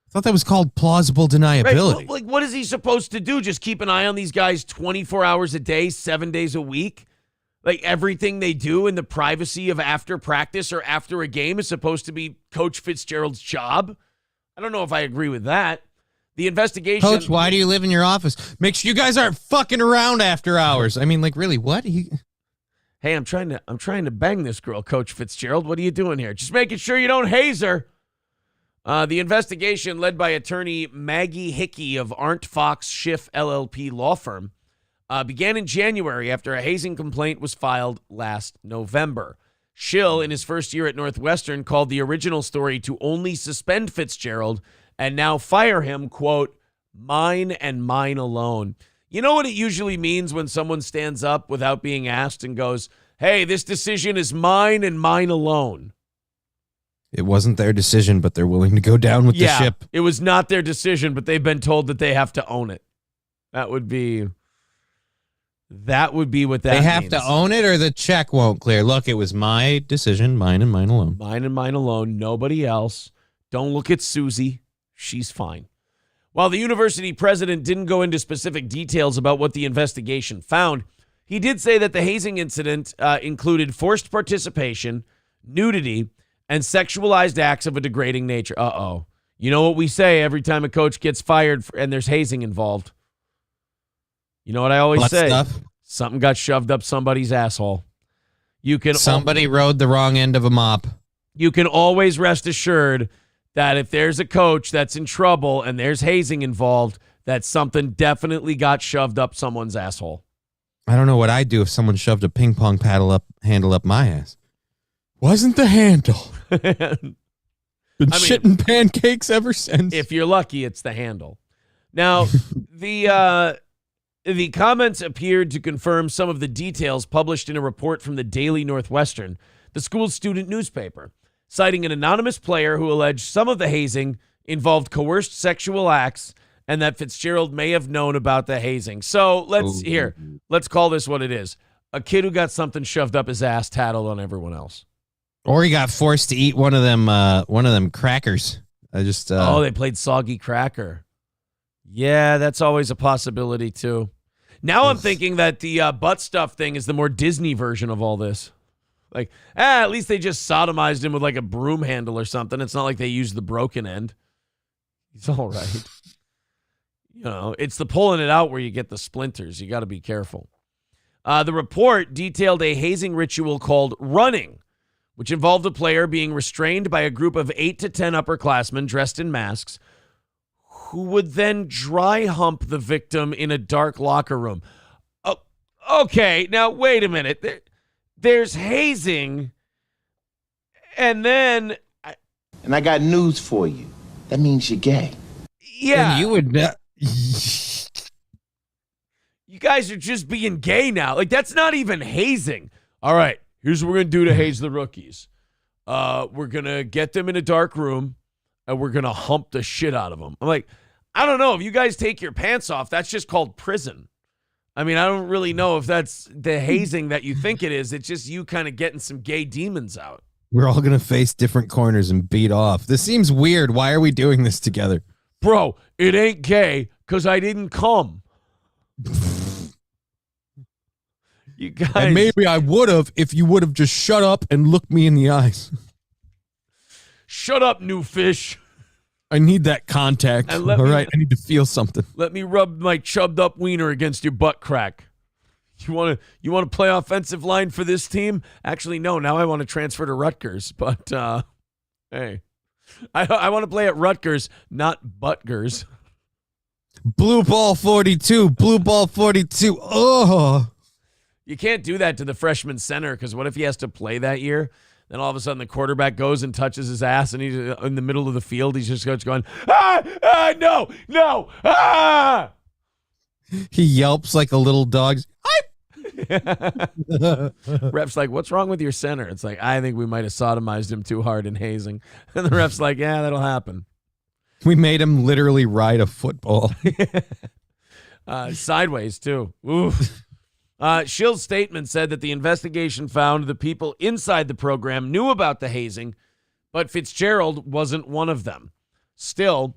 I thought that was called plausible deniability. Right. Like, what is he supposed to do? Just keep an eye on these guys 24 hours a day, 7 days a week? Like, everything they do in the privacy of after practice or after a game is supposed to be Coach Fitzgerald's job? I don't know if I agree with that. The investigation... Coach, why do you live in your office? Make sure you guys aren't fucking around after hours. I mean, like, really, what? Hey, I'm trying to bang this girl, Coach Fitzgerald. What are you doing here? Just making sure you don't haze her. The investigation, led by attorney Maggie Hickey of Arndt Fox Schiff LLP law firm, began in January after a hazing complaint was filed last November. Schill, in his first year at Northwestern, called the original story to only suspend Fitzgerald and now fire him, quote, mine and mine alone. You know what it usually means when someone stands up without being asked and goes, hey, this decision is mine and mine alone. It wasn't their decision, but they're willing to go down with the ship. It was not their decision, but they've been told that they have to own it. That would be what that They have means. to own it or the check won't clear. Look, it was my decision, mine and mine alone. Mine and mine alone, nobody else. Don't look at Susie. She's fine. While the university president didn't go into specific details about what the investigation found, he did say that the hazing incident included forced participation, nudity, and sexualized acts of a degrading nature. Uh-oh. You know what we say every time a coach gets fired and there's hazing involved? You know what I always say? Stuff? Something got shoved up somebody's asshole. Somebody rode the wrong end of a mop. You can always rest assured that if there's a coach that's in trouble and there's hazing involved, that something definitely got shoved up someone's asshole. I don't know what I'd do if someone shoved a ping pong handle up my ass. Wasn't the handle. Been shitting pancakes ever since. If you're lucky, it's the handle. Now, the comments appeared to confirm some of the details published in a report from the Daily Northwestern, the school's student newspaper, citing an anonymous player who alleged some of the hazing involved coerced sexual acts and that Fitzgerald may have known about the hazing. So let's call this what it is. A kid who got something shoved up his ass tattled on everyone else. Or he got forced to eat one of them crackers. They played soggy cracker. Yeah, that's always a possibility too. Now I'm thinking that the butt stuff thing is the more Disney version of all this. Like, at least they just sodomized him with like a broom handle or something. It's not like they used the broken end. He's all right. It's the pulling it out where you get the splinters. You got to be careful. The report detailed a hazing ritual called running, which involved a player being restrained by a group of 8 to 10 upperclassmen dressed in masks who would then dry hump the victim in a dark locker room. Oh, okay, now wait a minute. There's hazing, and then... And I got news for you. That means you're gay. Yeah. And you would... You guys are just being gay now. Like, that's not even hazing. All right, here's what we're going to do to haze the rookies. We're going to get them in a dark room, and we're going to hump the shit out of them. I'm like, I don't know. If you guys take your pants off, that's just called prison. I mean, I don't really know if that's the hazing that you think it is. It's just you kind of getting some gay demons out. We're all going to face different corners and beat off. This seems weird. Why are we doing this together? Bro, it ain't gay because I didn't come. You guys. And maybe I would have if you would have just shut up and looked me in the eyes. Shut up, new fish. I need that contact. All right, I need to feel something. Let me rub my chubbed up wiener against your butt crack. You want to play offensive line for this team? Actually, no. Now I want to transfer to Rutgers. But hey, I want to play at Rutgers, not Butgers. Blue ball 42. Blue ball 42. Oh. You can't do that to the freshman center because what if he has to play that year? Then all of a sudden the quarterback goes and touches his ass and he's in the middle of the field. He's just going, no. He yelps like a little dog. Ref's like, what's wrong with your center? It's like, I think we might have sodomized him too hard in hazing. And the ref's like, yeah, that'll happen. We made him literally ride a football. Sideways, too. Oof. Schill's statement said that the investigation found the people inside the program knew about the hazing, but Fitzgerald wasn't one of them. Still,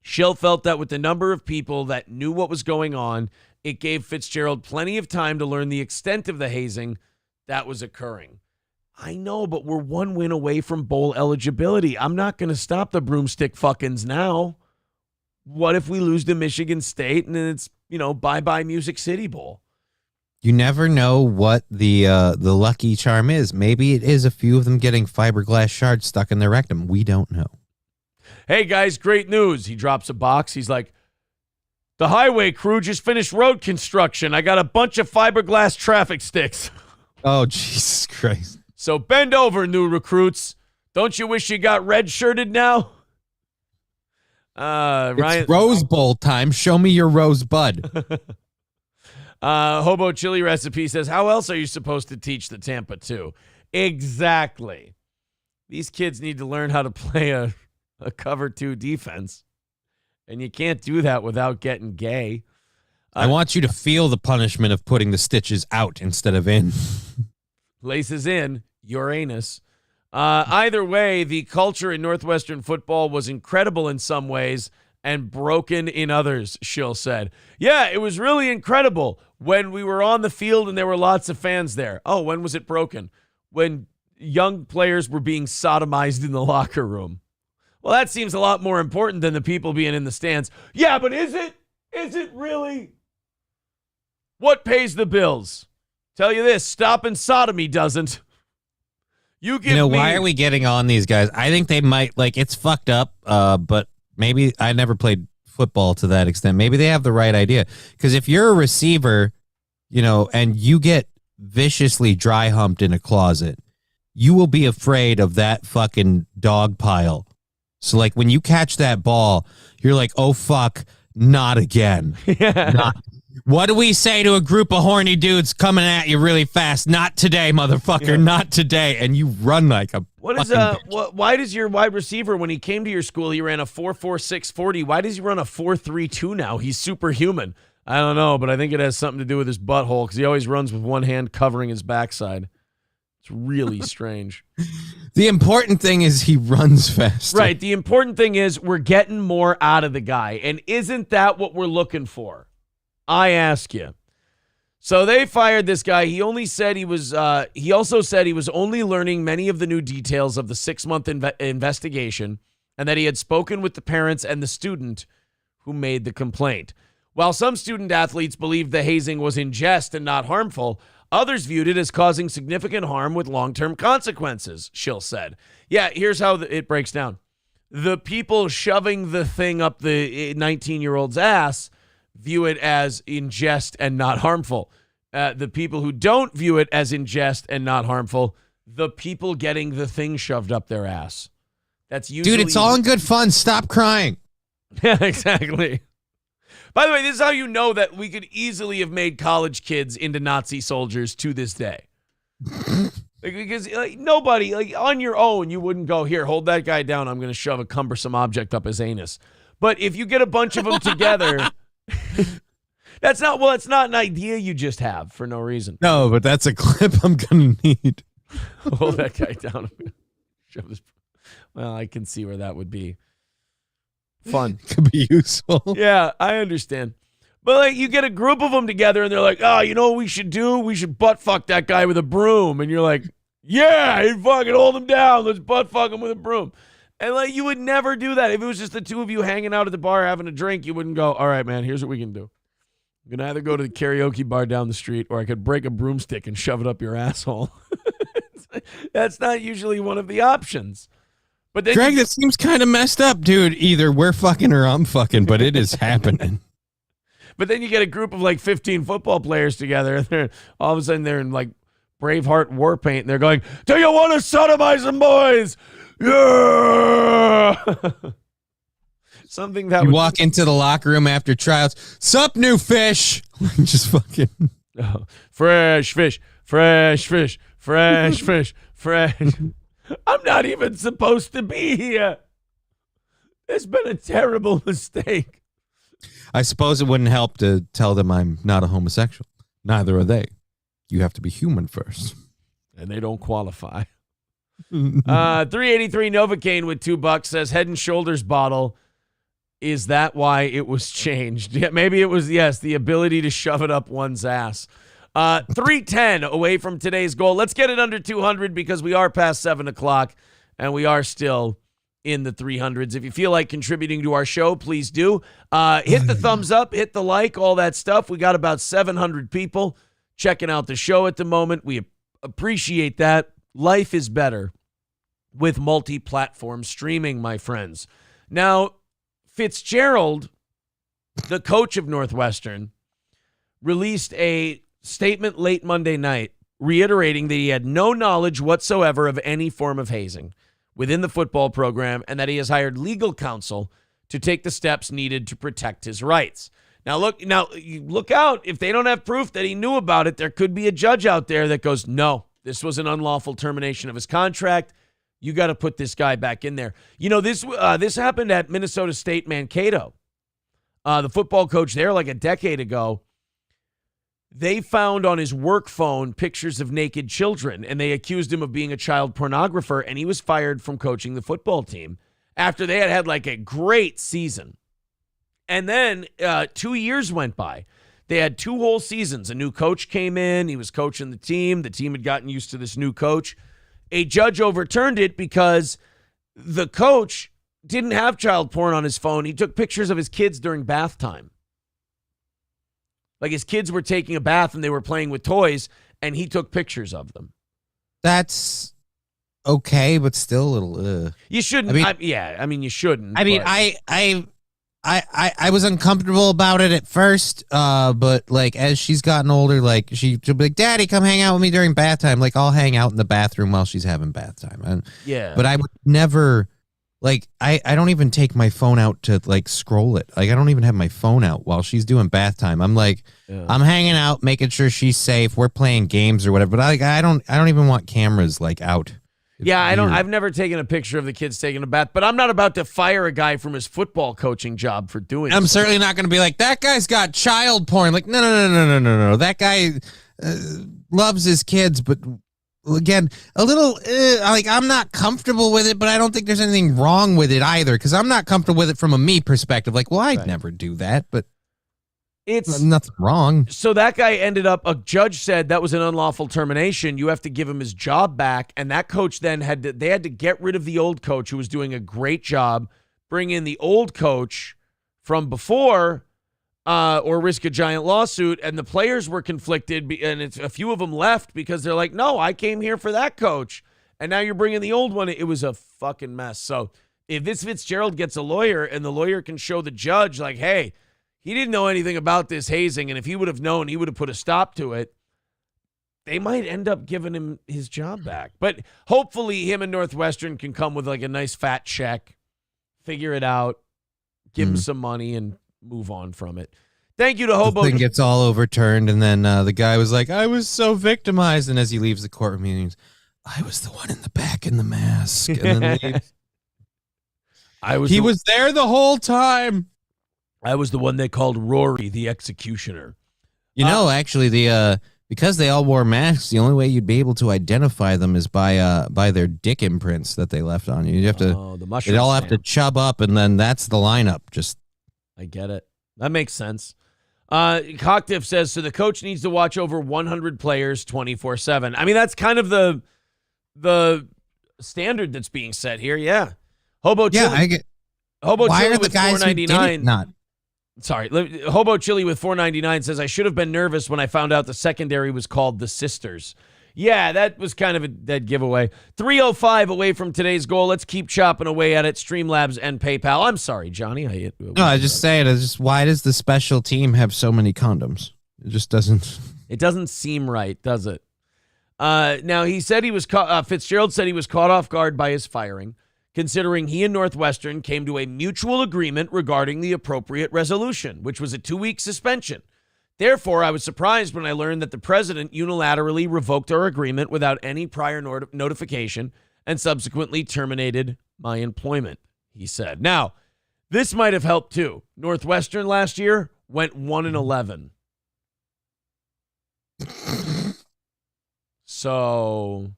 Schill felt that with the number of people that knew what was going on, it gave Fitzgerald plenty of time to learn the extent of the hazing that was occurring. I know, but we're one win away from bowl eligibility. I'm not going to stop the broomstick fuckins now. What if we lose to Michigan State and it's, bye-bye Music City Bowl? You never know what the lucky charm is. Maybe it is a few of them getting fiberglass shards stuck in their rectum. We don't know. Hey, guys, great news. He drops a box. He's like, the highway crew just finished road construction. I got a bunch of fiberglass traffic sticks. Oh, Jesus Christ. So bend over, new recruits. Don't you wish you got red-shirted now? Ryan, it's Rose Bowl time. Show me your rosebud. Hobo Chili Recipe says, how else are you supposed to teach the Tampa 2? Exactly. These kids need to learn how to play a cover 2 defense. And you can't do that without getting gay. I want you to feel the punishment of putting the stitches out instead of in. Laces in, your anus. Either way, the culture in Northwestern football was incredible in some ways and broken in others, Schill said. Yeah, it was really incredible when we were on the field and there were lots of fans there. Oh, when was it broken? When young players were being sodomized in the locker room. Well, that seems a lot more important than the people being in the stands. Yeah, but is it? Is it really? What pays the bills? Tell you this, stopping sodomy doesn't. You give me... why are we getting on these guys? I think they might, it's fucked up, but maybe I never played football to that extent. Maybe they have the right idea. Because if you're a receiver, and you get viciously dry humped in a closet, you will be afraid of that fucking dog pile. So, when you catch that ball, you're like, oh, fuck, not again. Yeah. What do we say to a group of horny dudes coming at you really fast? Not today, motherfucker, not today. And you run like a why does your wide receiver, when he came to your school, he ran a 4.46 40? Why does he run a 4.32 now? He's superhuman. I don't know, but I think it has something to do with his butthole because he always runs with one hand covering his backside. It's really strange. The important thing is he runs faster. Right. The important thing is we're getting more out of the guy. And isn't that what we're looking for? I ask you. So they fired this guy. He only said he was. He also said he was only learning many of the new details of the 6-month investigation, and that he had spoken with the parents and the student who made the complaint. While some student athletes believed the hazing was in jest and not harmful, others viewed it as causing significant harm with long-term consequences. Schill said, "Yeah, here's how it breaks down: the people shoving the thing up the 19-year-old's ass view it as in jest and not harmful. The people who don't view it as in jest and not harmful, the people getting the thing shoved up their ass. That's usually... Dude, it's all in good fun. Stop crying." Yeah, exactly. By the way, this is how you know that we could easily have made college kids into Nazi soldiers to this day. Because nobody, on your own, you wouldn't go, here, hold that guy down. I'm going to shove a cumbersome object up his anus. But if you get a bunch of them together... It's not an idea you just have for no reason. No, but that's a clip I'm going to need. Hold that guy down. Shove this. Well, I can see where that would be fun. Could be useful. Yeah, I understand. But you get a group of them together and they're like, oh, you know what we should do? We should butt fuck that guy with a broom. And you're like, yeah, you fucking hold him down. Let's butt fuck him with a broom. And you would never do that. If it was just the two of you hanging out at the bar having a drink, you wouldn't go, all right, man, here's what we can do. I'm going to either go to the karaoke bar down the street or I could break a broomstick and shove it up your asshole. That's not usually one of the options. But then Greg, that seems kind of messed up, dude. Either we're fucking or I'm fucking, but it is happening. But then you get a group of 15 football players together and they're all of a sudden they're in Braveheart war paint and they're going, do you want to sodomize them, boys? Yeah. Something that you walk into the locker room after tryouts. Sup, new fish? Just fucking fresh fish, fresh fish, fresh fish, fresh. I'm not even supposed to be here. It's been a terrible mistake. I suppose it wouldn't help to tell them I'm not a homosexual. Neither are they. You have to be human first. And they don't qualify. 383 Novocaine with $2 says Head and Shoulders bottle. Is that why it was changed? Yeah, maybe it was, yes, the ability to shove it up one's ass. 310 away from today's goal. Let's get it under 200 because we are past 7 o'clock and we are still in the 300s. If you feel like contributing to our show, please do. Hit the thumbs up, hit the like, all that stuff. We got about 700 people checking out the show at the moment. We appreciate that. Life is better with multi-platform streaming, my friends. Now, Fitzgerald, the coach of Northwestern, released a statement late Monday night reiterating that he had no knowledge whatsoever of any form of hazing within the football program and that he has hired legal counsel to take the steps needed to protect his rights. Now, look out. If they don't have proof that he knew about it, there could be a judge out there that goes, no, this was an unlawful termination of his contract. You got to put this guy back in there. You know, this happened at Minnesota State Mankato. The football coach there a decade ago, they found on his work phone pictures of naked children, and they accused him of being a child pornographer, and he was fired from coaching the football team after they had a great season. And then 2 years went by. They had 2 whole seasons. A new coach came in. He was coaching the team. The team had gotten used to this new coach. a judge overturned it because the coach didn't have child porn on his phone. He took pictures of his kids during bath time. Like his kids were taking a bath and they were playing with toys, and he took pictures of them. That's okay, but still a little. You shouldn't. I mean, you shouldn't. I mean, but. I was uncomfortable about it at first, but like as she's gotten older, like she'll be like, "Daddy, come hang out with me during bath time." Like I'll hang out in the bathroom while she's having bath time. Yeah. But I would never. Like, I don't even take my phone out to, like, scroll it. Like, I don't even have my phone out while she's doing bath time. I'm like, I'm hanging out, making sure she's safe. We're playing games or whatever. But I don't even want cameras, like, out. It's weird. I've never taken a picture of the kids taking a bath, but I'm not about to fire a guy from his football coaching job for doing I'm so. certainly not going to be like, that guy's got child porn. Like, no. That guy loves his kids, but... Again, a little like I'm not comfortable with it, but I don't think there's anything wrong with it either because I'm not comfortable with it from a me perspective. Like, well, I'd never do that, but it's nothing wrong. So that guy ended up, a judge said that was an unlawful termination. You have to give him his job back. And that coach then had to get rid of the old coach who was doing a great job, bring in the old coach from before, or risk a giant lawsuit. And the players were conflicted, and a few of them left because they're like, no, I came here for that coach. And now you're bringing the old one. It was a fucking mess. So if this Fitzgerald gets a lawyer and the lawyer can show the judge like, hey, he didn't know anything about this hazing, and if he would have known, he would have put a stop to it, they might end up giving him his job back. But hopefully him and Northwestern can come with like a nice fat check, figure it out, give him some money, and move on from it. Thank you to Hobo. The thing gets all overturned, and then the guy was like, I was so victimized. And as he leaves the courtroom, he goes, I was the one in the back in the mask. And then leaves. He was there the whole time. I was the one they called Rory the executioner. You know, actually, because they all wore masks, the only way you'd be able to identify them is by their dick imprints that they left on you. You have to, the mushroom they all have to chub up, and then that's the lineup. I get it. That makes sense. Cocktiff says, so the coach needs to watch over 100 players 24/7. I mean, that's kind of the standard that's being set here. Yeah. Hobo Chili. Hobo Why Chili are the with guys who did it $4.99. not? Sorry, Hobo Chili with $4.99 says, I should have been nervous when I found out the secondary was called the Sisters. Yeah, that was kind of a dead giveaway. 3:05 away from today's goal. Let's keep chopping away at it. Streamlabs and PayPal. I'm sorry, Johnny. I just say it. Why does the special team have so many condoms? It just doesn't. It doesn't seem right, does it? Now, he said he was caught. Fitzgerald said he was caught off guard by his firing, considering he and Northwestern came to a mutual agreement regarding the appropriate resolution, which was a 2-week suspension. Therefore, I was surprised when I learned that the president unilaterally revoked our agreement without any prior notification and subsequently terminated my employment, he said. Now, this might have helped too. Northwestern last year went 1-11. So,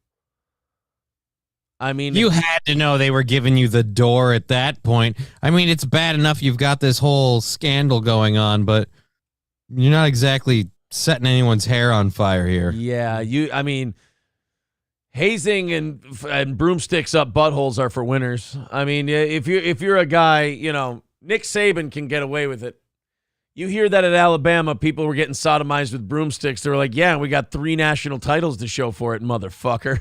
I mean, you had to know they were giving you the door at that point. I mean, it's bad enough you've got this whole scandal going on, but you're not exactly setting anyone's hair on fire here. Yeah, I mean, hazing and broomsticks up buttholes are for winners. I mean, if you're a guy, Nick Saban can get away with it. You hear that at Alabama, people were getting sodomized with broomsticks. They were like, yeah, we got 3 national titles to show for it, motherfucker.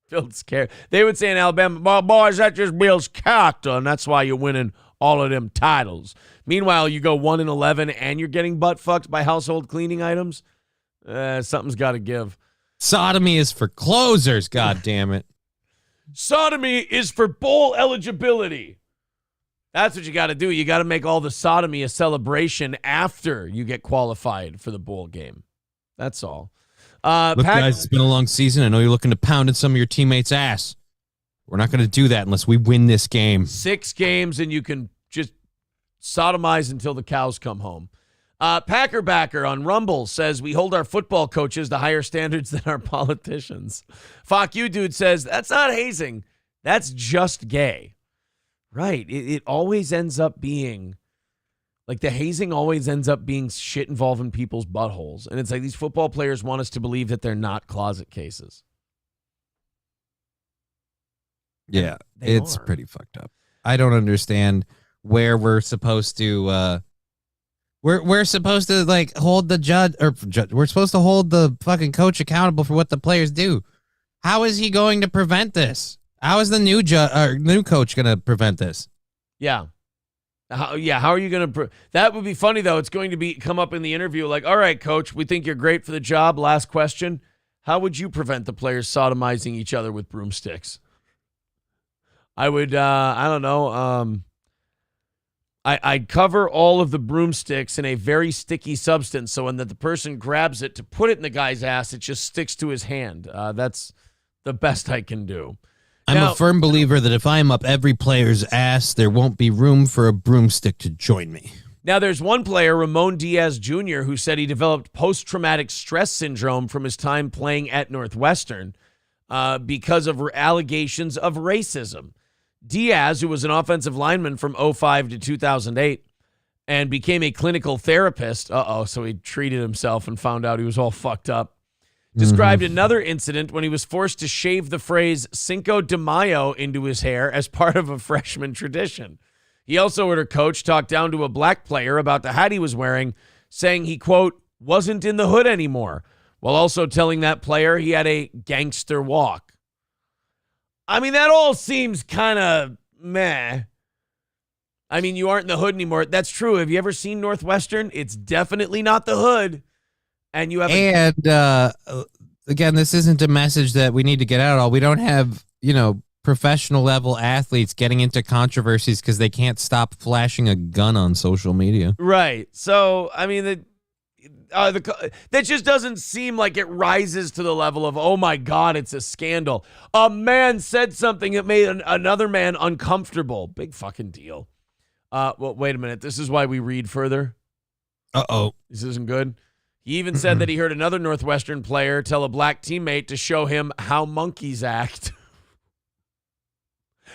Bill's scared. They would say in Alabama, well, boys, that's just Bill's character, and that's why you're winning all of them titles. Meanwhile, you go 1-11 and you're getting butt fucked by household cleaning items. Something's got to give. Sodomy is for closers, God damn it. Sodomy is for bowl eligibility. That's what you got to do. You got to make all the sodomy a celebration after you get qualified for the bowl game. That's all. Look, guys, it's been a long season. I know you're looking to pound in some of your teammates' ass. We're not going to do that unless we win this game. 6 games, and you can just sodomize until the cows come home. Packerbacker on Rumble says, we hold our football coaches to higher standards than our politicians. Fuck you, dude, says, that's not hazing. That's just gay. Right. It always ends up being, like, the hazing always ends up being shit involving people's buttholes. And it's like these football players want us to believe that they're not closet cases. Yeah, it's pretty fucked up. I don't understand where we're supposed to we're supposed to like hold the judge we're supposed to hold the fucking coach accountable for what the players do. How is he going to prevent this? How is the new coach going to prevent this? Yeah. How are you going to that would be funny though. It's going to come up in the interview like, "All right, coach, we think you're great for the job. Last question. How would you prevent the players sodomizing each other with broomsticks?" I would I don't know, I'd cover all of the broomsticks in a very sticky substance so when the person grabs it to put it in the guy's ass, it just sticks to his hand. That's the best I can do. I'm a firm believer that if I'm up every player's ass, there won't be room for a broomstick to join me. Now, there's one player, Ramon Diaz Jr., who said he developed post-traumatic stress syndrome from his time playing at Northwestern because of allegations of racism. Diaz, who was an offensive lineman from 2005 to 2008 and became a clinical therapist, so he treated himself and found out he was all fucked up, described another incident when he was forced to shave the phrase Cinco de Mayo into his hair as part of a freshman tradition. He also heard a coach talk down to a black player about the hat he was wearing, saying he, quote, wasn't in the hood anymore, while also telling that player he had a gangster walk. I mean, that all seems kind of meh. I mean, you aren't in the hood anymore. That's true. Have you ever seen Northwestern? It's definitely not the hood. And you have again, this isn't a message that we need to get out at all. We don't have, professional level athletes getting into controversies because they can't stop flashing a gun on social media. Right. So, I mean, that just doesn't seem like it rises to the level of, oh my God, it's a scandal. A man said something that made another man uncomfortable. Big fucking deal. Well, wait a minute. This is why we read further. Uh-oh. This isn't good. He even said that he heard another Northwestern player tell a black teammate to show him how monkeys act.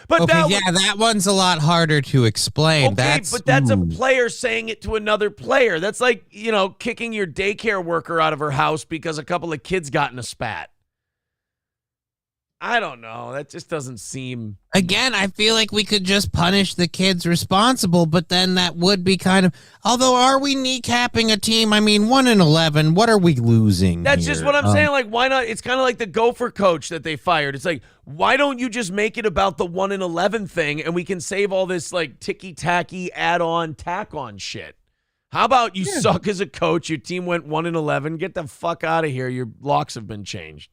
But that one's a lot harder to explain. Okay, but that's a player saying it to another player. That's like, kicking your daycare worker out of her house because a couple of kids got in a spat. I don't know. That just doesn't seem... Again, I feel like we could just punish the kids responsible, but then that would be kind of... Although, are we kneecapping a team? I mean, 1-11, what are we losing That's here? just what I'm saying. Like, why not? It's kind of like the Gopher coach that they fired. It's like, why don't you just make it about the 1-11 thing and we can save all this, like, ticky-tacky, add-on, tack-on shit? How about you suck as a coach, your team went 1-11, get the fuck out of here, your locks have been changed.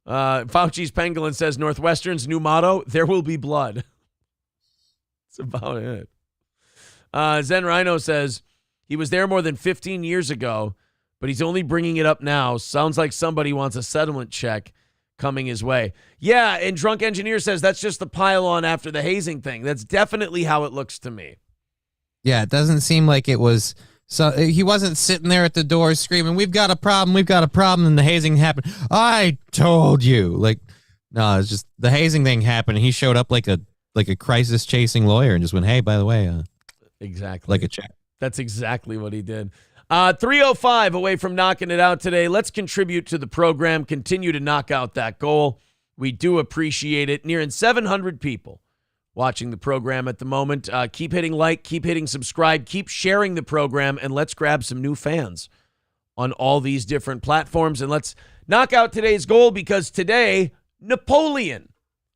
Fauci's Pangolin says Northwestern's new motto, there will be blood. That's about it. Zen Rhino says he was there more than 15 years ago, but he's only bringing it up now. Sounds like somebody wants a settlement check coming his way. Yeah, and Drunk Engineer says that's just the pile on after the hazing thing. That's definitely how it looks to me. Yeah, it doesn't seem like it was... So he wasn't sitting there at the door screaming, we've got a problem, and the hazing happened. I told you. Like, no, it's just the hazing thing happened. And he showed up like a crisis chasing lawyer and just went, hey, by the way, exactly. Like a check. That's exactly what he did. 3:05 away from knocking it out today. Let's contribute to the program, continue to knock out that goal. We do appreciate it. Nearing 700 people watching the program at the moment. Keep hitting like, keep hitting subscribe, keep sharing the program, and let's grab some new fans on all these different platforms. And let's knock out today's goal because today, Napolean.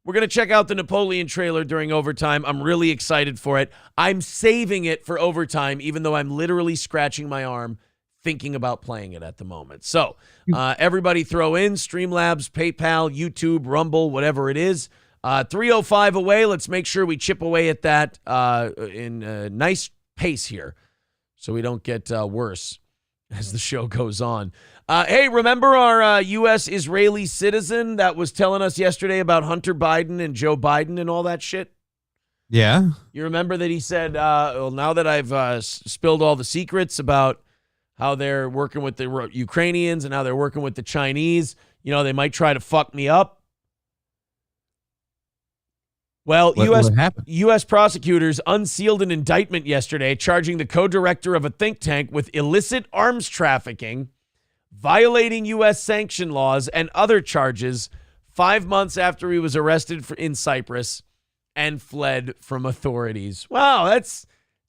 We're going to check out the Napolean trailer during overtime. I'm really excited for it. I'm saving it for overtime, even though I'm literally scratching my arm thinking about playing it at the moment. So everybody throw in Streamlabs, PayPal, YouTube, Rumble, whatever it is. 3:05 away. Let's make sure we chip away at that in a nice pace here so we don't get worse as the show goes on. Hey, remember our U.S.-Israeli citizen that was telling us yesterday about Hunter Biden and Joe Biden and all that shit? Yeah. You remember that he said, well, now that I've spilled all the secrets about how they're working with the Ukrainians and how they're working with the Chinese, they might try to fuck me up. Well, U.S. prosecutors unsealed an indictment yesterday charging the co-director of a think tank with illicit arms trafficking, violating U.S. sanction laws, and other charges 5 months after he was arrested in Cyprus and fled from authorities. Wow, it's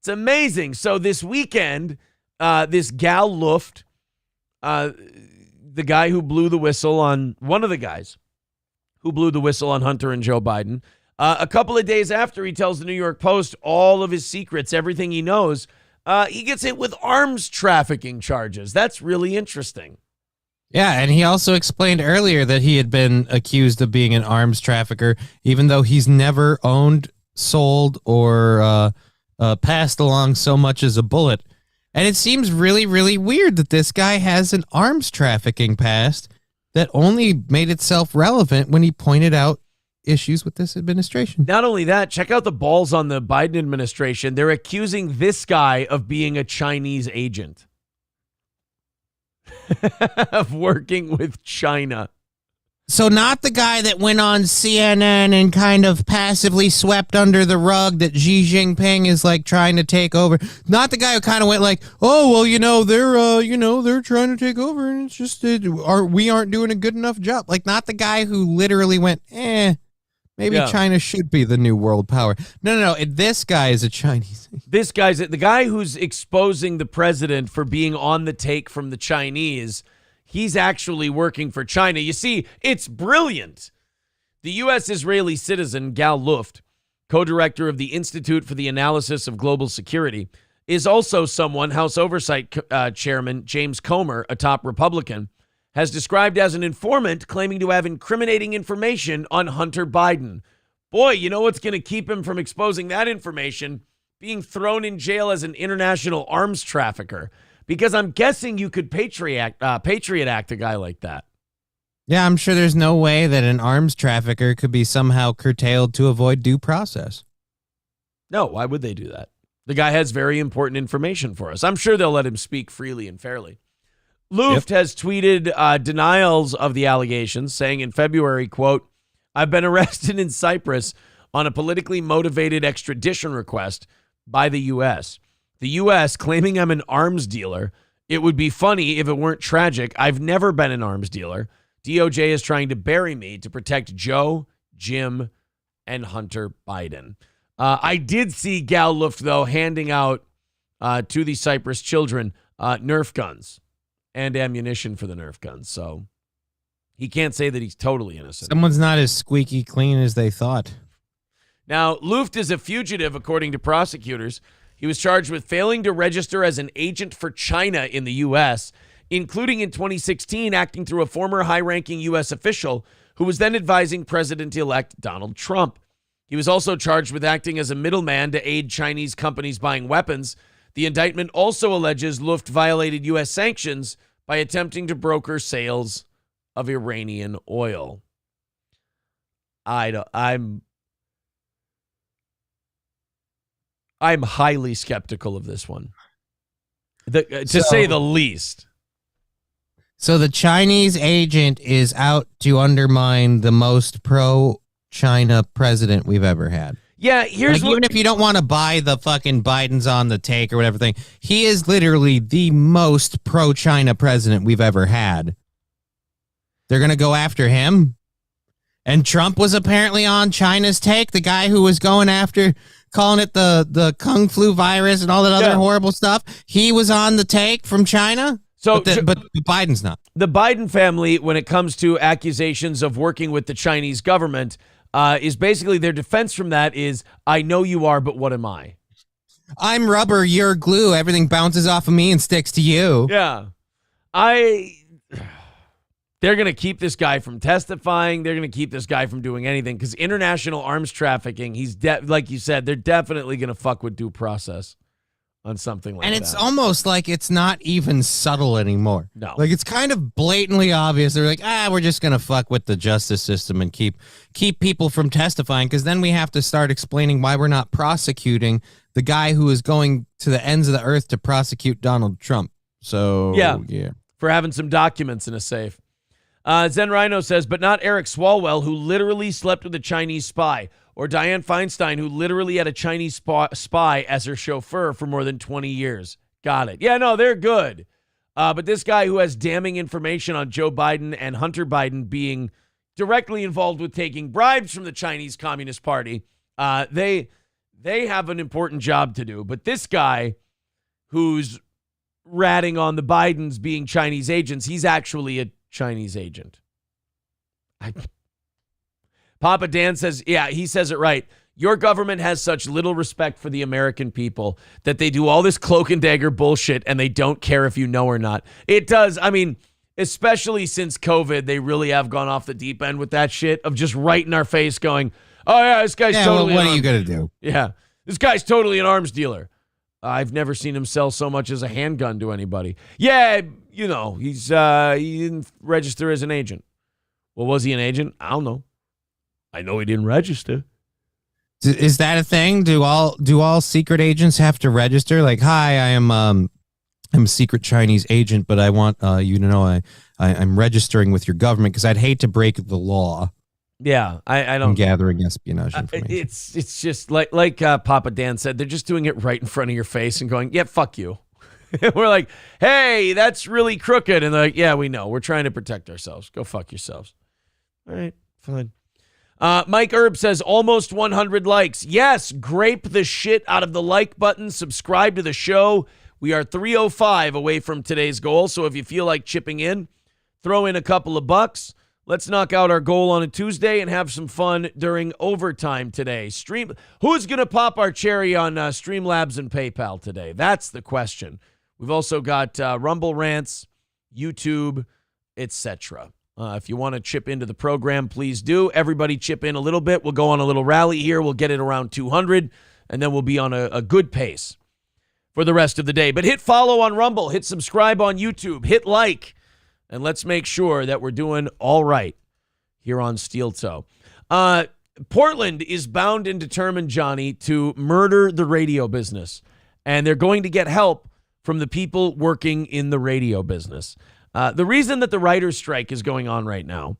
amazing. So this weekend, this gal Luft, the guy who blew the whistle on, one of the guys who blew the whistle on Hunter and Joe Biden, a couple of days after he tells the New York Post all of his secrets, everything he knows, he gets hit with arms trafficking charges. That's really interesting. Yeah, and he also explained earlier that he had been accused of being an arms trafficker, even though he's never owned, sold, or passed along so much as a bullet. And it seems really, really weird that this guy has an arms trafficking past that only made itself relevant when he pointed out issues with this administration. Not only that, check out the balls on the Biden administration. They're accusing this guy of being a Chinese agent. Of working with China. So not the guy that went on CNN and kind of passively swept under the rug that Xi Jinping is like trying to take over. Not the guy who kind of went like, oh, well, they're trying to take over and it's just we aren't doing a good enough job. Like not the guy who literally went, maybe China should be the new world power. No. This guy is a Chinese. This guy's the guy who's exposing the president for being on the take from the Chinese. He's actually working for China. You see, it's brilliant. The U.S.-Israeli citizen Gal Luft, co-director of the Institute for the Analysis of Global Security, is also someone House Oversight Chairman James Comer, a top Republican, has described as an informant claiming to have incriminating information on Hunter Biden. Boy, you know what's going to keep him from exposing that information? Being thrown in jail as an international arms trafficker. Because I'm guessing you could Patriot Act a guy like that. Yeah, I'm sure there's no way that an arms trafficker could be somehow curtailed to avoid due process. No, why would they do that? The guy has very important information for us. I'm sure they'll let him speak freely and fairly. Luft has tweeted denials of the allegations, saying in February, quote, I've been arrested in Cyprus on a politically motivated extradition request by the U.S. The U.S. claiming I'm an arms dealer. It would be funny if it weren't tragic. I've never been an arms dealer. DOJ is trying to bury me to protect Joe, Jim, and Hunter Biden. I did see Gal Luft, though, handing out to the Cyprus children Nerf guns and ammunition for the Nerf guns. So he can't say that he's totally innocent. Someone's not as squeaky clean as they thought. Now, Luft is a fugitive, according to prosecutors. He was charged with failing to register as an agent for China in the U.S., including in 2016 acting through a former high-ranking U.S. official who was then advising President-elect Donald Trump. He was also charged with acting as a middleman to aid Chinese companies buying weapons. The indictment also alleges Luft violated U.S. sanctions by attempting to broker sales of Iranian oil. I'm highly skeptical of this one, to say the least. So the Chinese agent is out to undermine the most pro-China president we've ever had. Yeah, even if you don't want to buy the fucking Biden's on the take or whatever thing, he is literally the most pro-China president we've ever had. They're going to go after him. And Trump was apparently on China's take, the guy who was going after, calling it the Kung Flu virus and all that other horrible stuff. He was on the take from China. So, but Biden's not. The Biden family, when it comes to accusations of working with the Chinese government, is basically their defense from that is, I know you are, but what am I? I'm rubber, you're glue. Everything bounces off of me and sticks to you. Yeah. They're going to keep this guy from testifying. They're going to keep this guy from doing anything because international arms trafficking, like you said, they're definitely going to fuck with due process on something like that. And it's almost like it's not even subtle anymore. No. Like it's kind of blatantly obvious. They're like, we're just going to fuck with the justice system and keep people from testifying because then we have to start explaining why we're not prosecuting the guy who is going to the ends of the earth to prosecute Donald Trump. So, yeah. For having some documents in a safe. Zen Rhino says, but not Eric Swalwell, who literally slept with a Chinese spy, or Dianne Feinstein, who literally had a Chinese spy as her chauffeur for more than 20 years. Got it. Yeah, no, they're good. But this guy who has damning information on Joe Biden and Hunter Biden being directly involved with taking bribes from the Chinese Communist Party. They have an important job to do. But this guy who's ratting on the Bidens being Chinese agents, he's actually a Chinese agent. Papa Dan says, yeah, he says it right. Your government has such little respect for the American people that they do all this cloak and dagger bullshit and they don't care if you know or not. It does. I mean, especially since COVID, they really have gone off the deep end with that shit of just right in our face going, oh, yeah, this guy's totally. Well, what are you going to do? Yeah, this guy's totally an arms dealer. I've never seen him sell so much as a handgun to anybody. Yeah, he didn't register as an agent. Well, was he an agent? I don't know. I know he didn't register. Is that a thing? Do all secret agents have to register? Like, hi, I'm a secret Chinese agent, but I want you to know I'm registering with your government because I'd hate to break the law. Yeah, I don't. Gathering espionage information. It's just like Papa Dan said. They're just doing it right in front of your face and going, "Yeah, fuck you." We're like, "Hey, that's really crooked," and they're like, "Yeah, we know. We're trying to protect ourselves. Go fuck yourselves." All right, fine. Mike Erb says almost 100 likes. Yes, grape the shit out of the like button. Subscribe to the show. We are 305 away from today's goal. So if you feel like chipping in, throw in a couple of bucks. Let's knock out our goal on a Tuesday and have some fun during overtime today. Who's going to pop our cherry on Streamlabs and PayPal today? That's the question. We've also got Rumble Rants, YouTube, etc. If you want to chip into the program, please do. Everybody chip in a little bit. We'll go on a little rally here. We'll get it around 200, and then we'll be on a good pace for the rest of the day. But hit follow on Rumble. Hit subscribe on YouTube. Hit like. And let's make sure that we're doing all right here on Steel Toe. Portland is bound and determined, Johnny, to murder the radio business. And they're going to get help from the people working in the radio business. The reason that the writers' strike is going on right now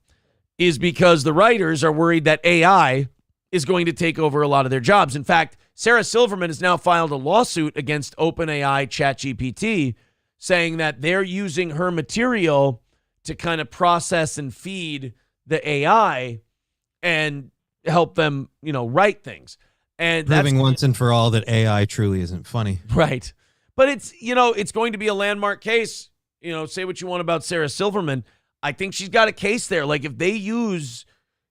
is because the writers are worried that AI is going to take over a lot of their jobs. In fact, Sarah Silverman has now filed a lawsuit against OpenAI ChatGPT, saying that they're using her material to kind of process and feed the AI and help them, write things. And proving once and for all that AI truly isn't funny. Right. But it's going to be a landmark case. Say what you want about Sarah Silverman. I think she's got a case there. Like if they use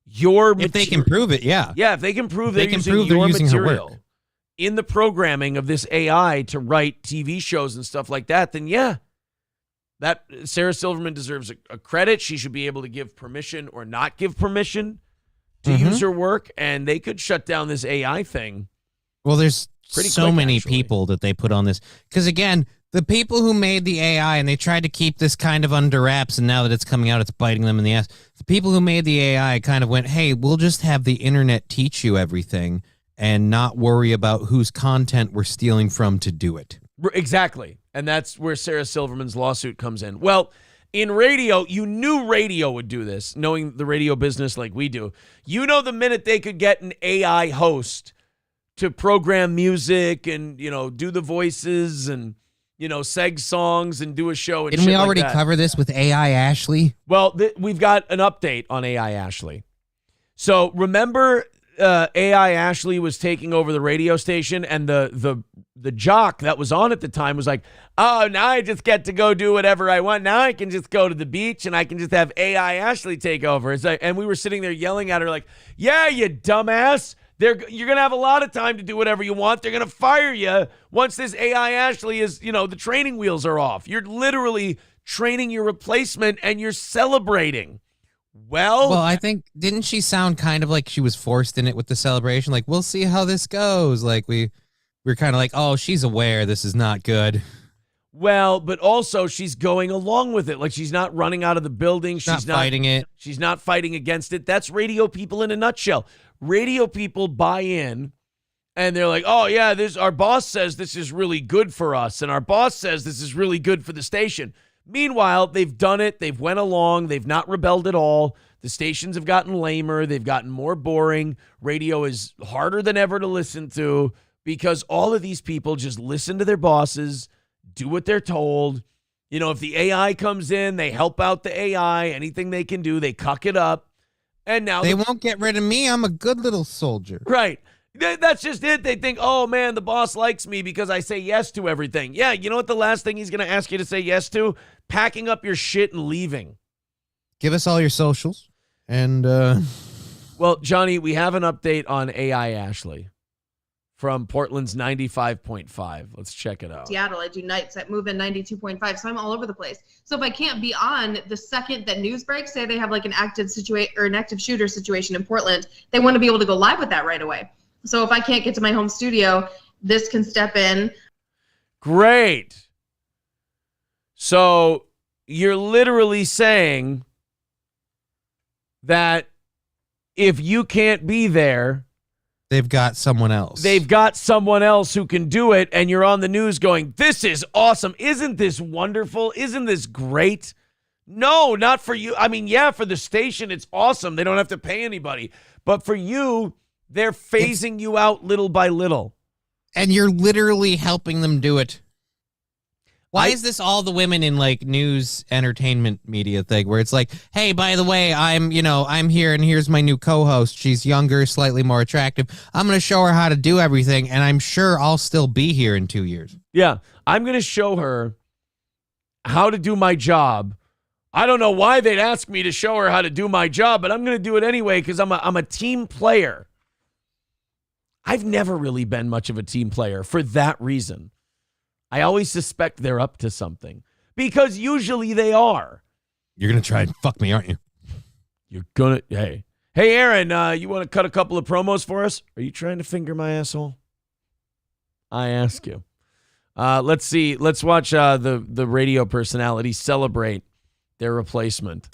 if they can prove it, yeah. Yeah, if they can prove they're using your material in the programming of this AI to write TV shows and stuff like that, then yeah, that Sarah Silverman deserves a credit. She should be able to give permission or not give permission to use her work, and they could shut down this AI thing. Well, there's so many people that they put on this. Because again, the people who made the AI, and they tried to keep this kind of under wraps, and now that it's coming out, it's biting them in the ass. The people who made the AI kind of went, hey, we'll just have the internet teach you everything and not worry about whose content we're stealing from to do it. Exactly. And that's where Sarah Silverman's lawsuit comes in. Well, in radio, you knew radio would do this, knowing the radio business like we do. The minute they could get an AI host to program music and, do the voices and, seg songs and do a show. And didn't we already cover this with AI Ashley? Well, we've got an update on AI Ashley. So remember AI Ashley was taking over the radio station, and the jock that was on at the time was like, oh, now I just get to go do whatever I want. Now I can just go to the beach and I can just have AI Ashley take over. It's like, and we were sitting there yelling at her like, yeah, you dumbass. You're going to have a lot of time to do whatever you want. They're going to fire you once this AI Ashley is, the training wheels are off. You're literally training your replacement and you're celebrating. Well, I think, didn't she sound kind of like she was forced in it with the celebration? Like, we'll see how this goes. Like, we're kind of like, oh, she's aware this is not good. Well, but also she's going along with it. Like, she's not running out of the building. She's not fighting it. She's not fighting against it. That's radio people in a nutshell. Radio people buy in and they're like, oh, yeah, our boss says this is really good for us. And our boss says this is really good for the station. Meanwhile, they've done it. They've went along. They've not rebelled at all. The stations have gotten lamer. They've gotten more boring. Radio is harder than ever to listen to because all of these people just listen to their bosses, do what they're told. If the AI comes in, they help out the AI. Anything they can do, they cuck it up. And now they won't get rid of me. I'm a good little soldier. Right. That's just it. They think, oh, man, the boss likes me because I say yes to everything. Yeah, you know what the last thing he's going to ask you to say yes to? Packing up your shit and leaving. Give us all your socials. And, well, Johnny, we have an update on AI Ashley from Portland's 95.5. Let's check it out. Seattle, I do nights at Move In 92.5, so I'm all over the place. So if I can't be on the second that news breaks, say they have like an active shooter situation in Portland, they want to be able to go live with that right away. So if I can't get to my home studio, this can step in. Great. So you're literally saying that if you can't be there, they've got someone else. They've got someone else who can do it, and you're on the news going, this is awesome. Isn't this wonderful? Isn't this great? No, not for you. I mean, yeah, for the station, it's awesome. They don't have to pay anybody. But for you, they're phasing you out little by little. And you're literally helping them do it. Why is this all the women in like news entertainment media thing where it's like, hey, by the way, I'm here and here's my new co-host. She's younger, slightly more attractive. I'm going to show her how to do everything. And I'm sure I'll still be here in 2 years. Yeah. I'm going to show her how to do my job. I don't know why they'd ask me to show her how to do my job, but I'm going to do it anyway because I'm a team player. I've never really been much of a team player for that reason. I always suspect they're up to something because usually they are. You're going to try and fuck me, aren't you? You're going to, hey, Aaron, you want to cut a couple of promos for us? Are you trying to finger my asshole? I ask you. Let's see. Let's watch the radio personality celebrate their replacement.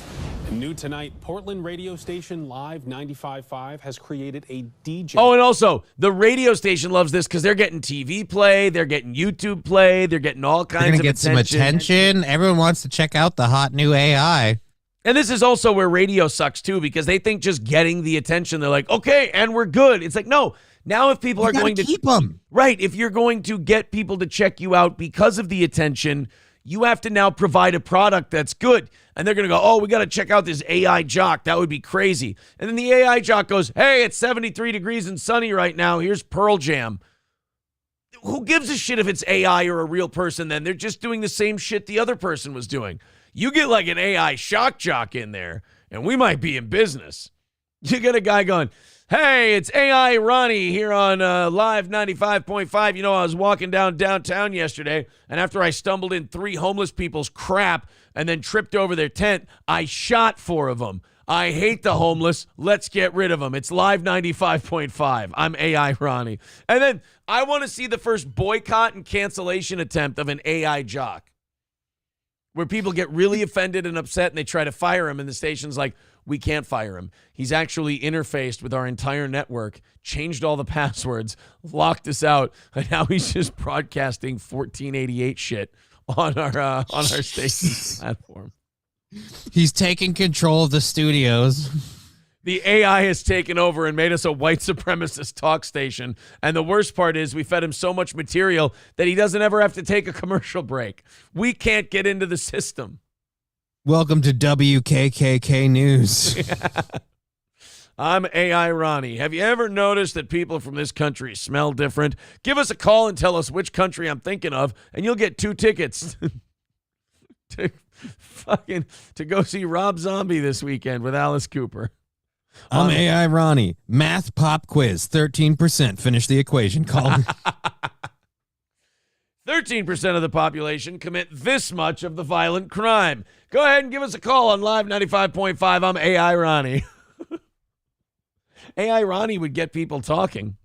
New tonight, Portland radio station Live 95.5 has created a DJ. Oh, and also, the radio station loves this because they're getting TV play, they're getting YouTube play, they're getting all kinds of attention. Some attention. Everyone wants to check out the hot new AI. And this is also where radio sucks, too, because they think just getting the attention, they're like, okay, and we're good. It's like, no. Now if people are going to keep them. Right, if you're going to get people to check you out because of the attention, you have to now provide a product that's good. And they're going to go, oh, we got to check out this AI jock. That would be crazy. And then the AI jock goes, hey, it's 73 degrees and sunny right now. Here's Pearl Jam. Who gives a shit if it's AI or a real person then? They're just doing the same shit the other person was doing. You get like an AI shock jock in there, and we might be in business. You get a guy going, hey, it's AI Ronnie here on Live 95.5. You know, I was walking downtown yesterday, and after I stumbled in 3 homeless people's crap and then tripped over their tent, I shot 4 of them. I hate the homeless. Let's get rid of them. It's Live 95.5. I'm AI Ronnie. And then I want to see the first boycott and cancellation attempt of an AI jock where people get really offended and upset and they try to fire him, and the station's like, we can't fire him. He's actually interfaced with our entire network, changed all the passwords, locked us out, and now he's just broadcasting 1488 shit on our station platform. He's taking control of the studios. The AI has taken over and made us a white supremacist talk station. And the worst part is we fed him so much material that he doesn't ever have to take a commercial break. We can't get into the system. Welcome to WKKK News. I'm AI Ronnie. Have you ever noticed that people from this country smell different? Give us a call and tell us which country I'm thinking of, and you'll get 2 tickets to go see Rob Zombie this weekend with Alice Cooper. I'm AI Ronnie. Math pop quiz, 13%. Finish the equation. Call me. 13% of the population commit this much of the violent crime. Go ahead and give us a call on Live 95.5. I'm AI Ronnie. AI Ronnie would get people talking.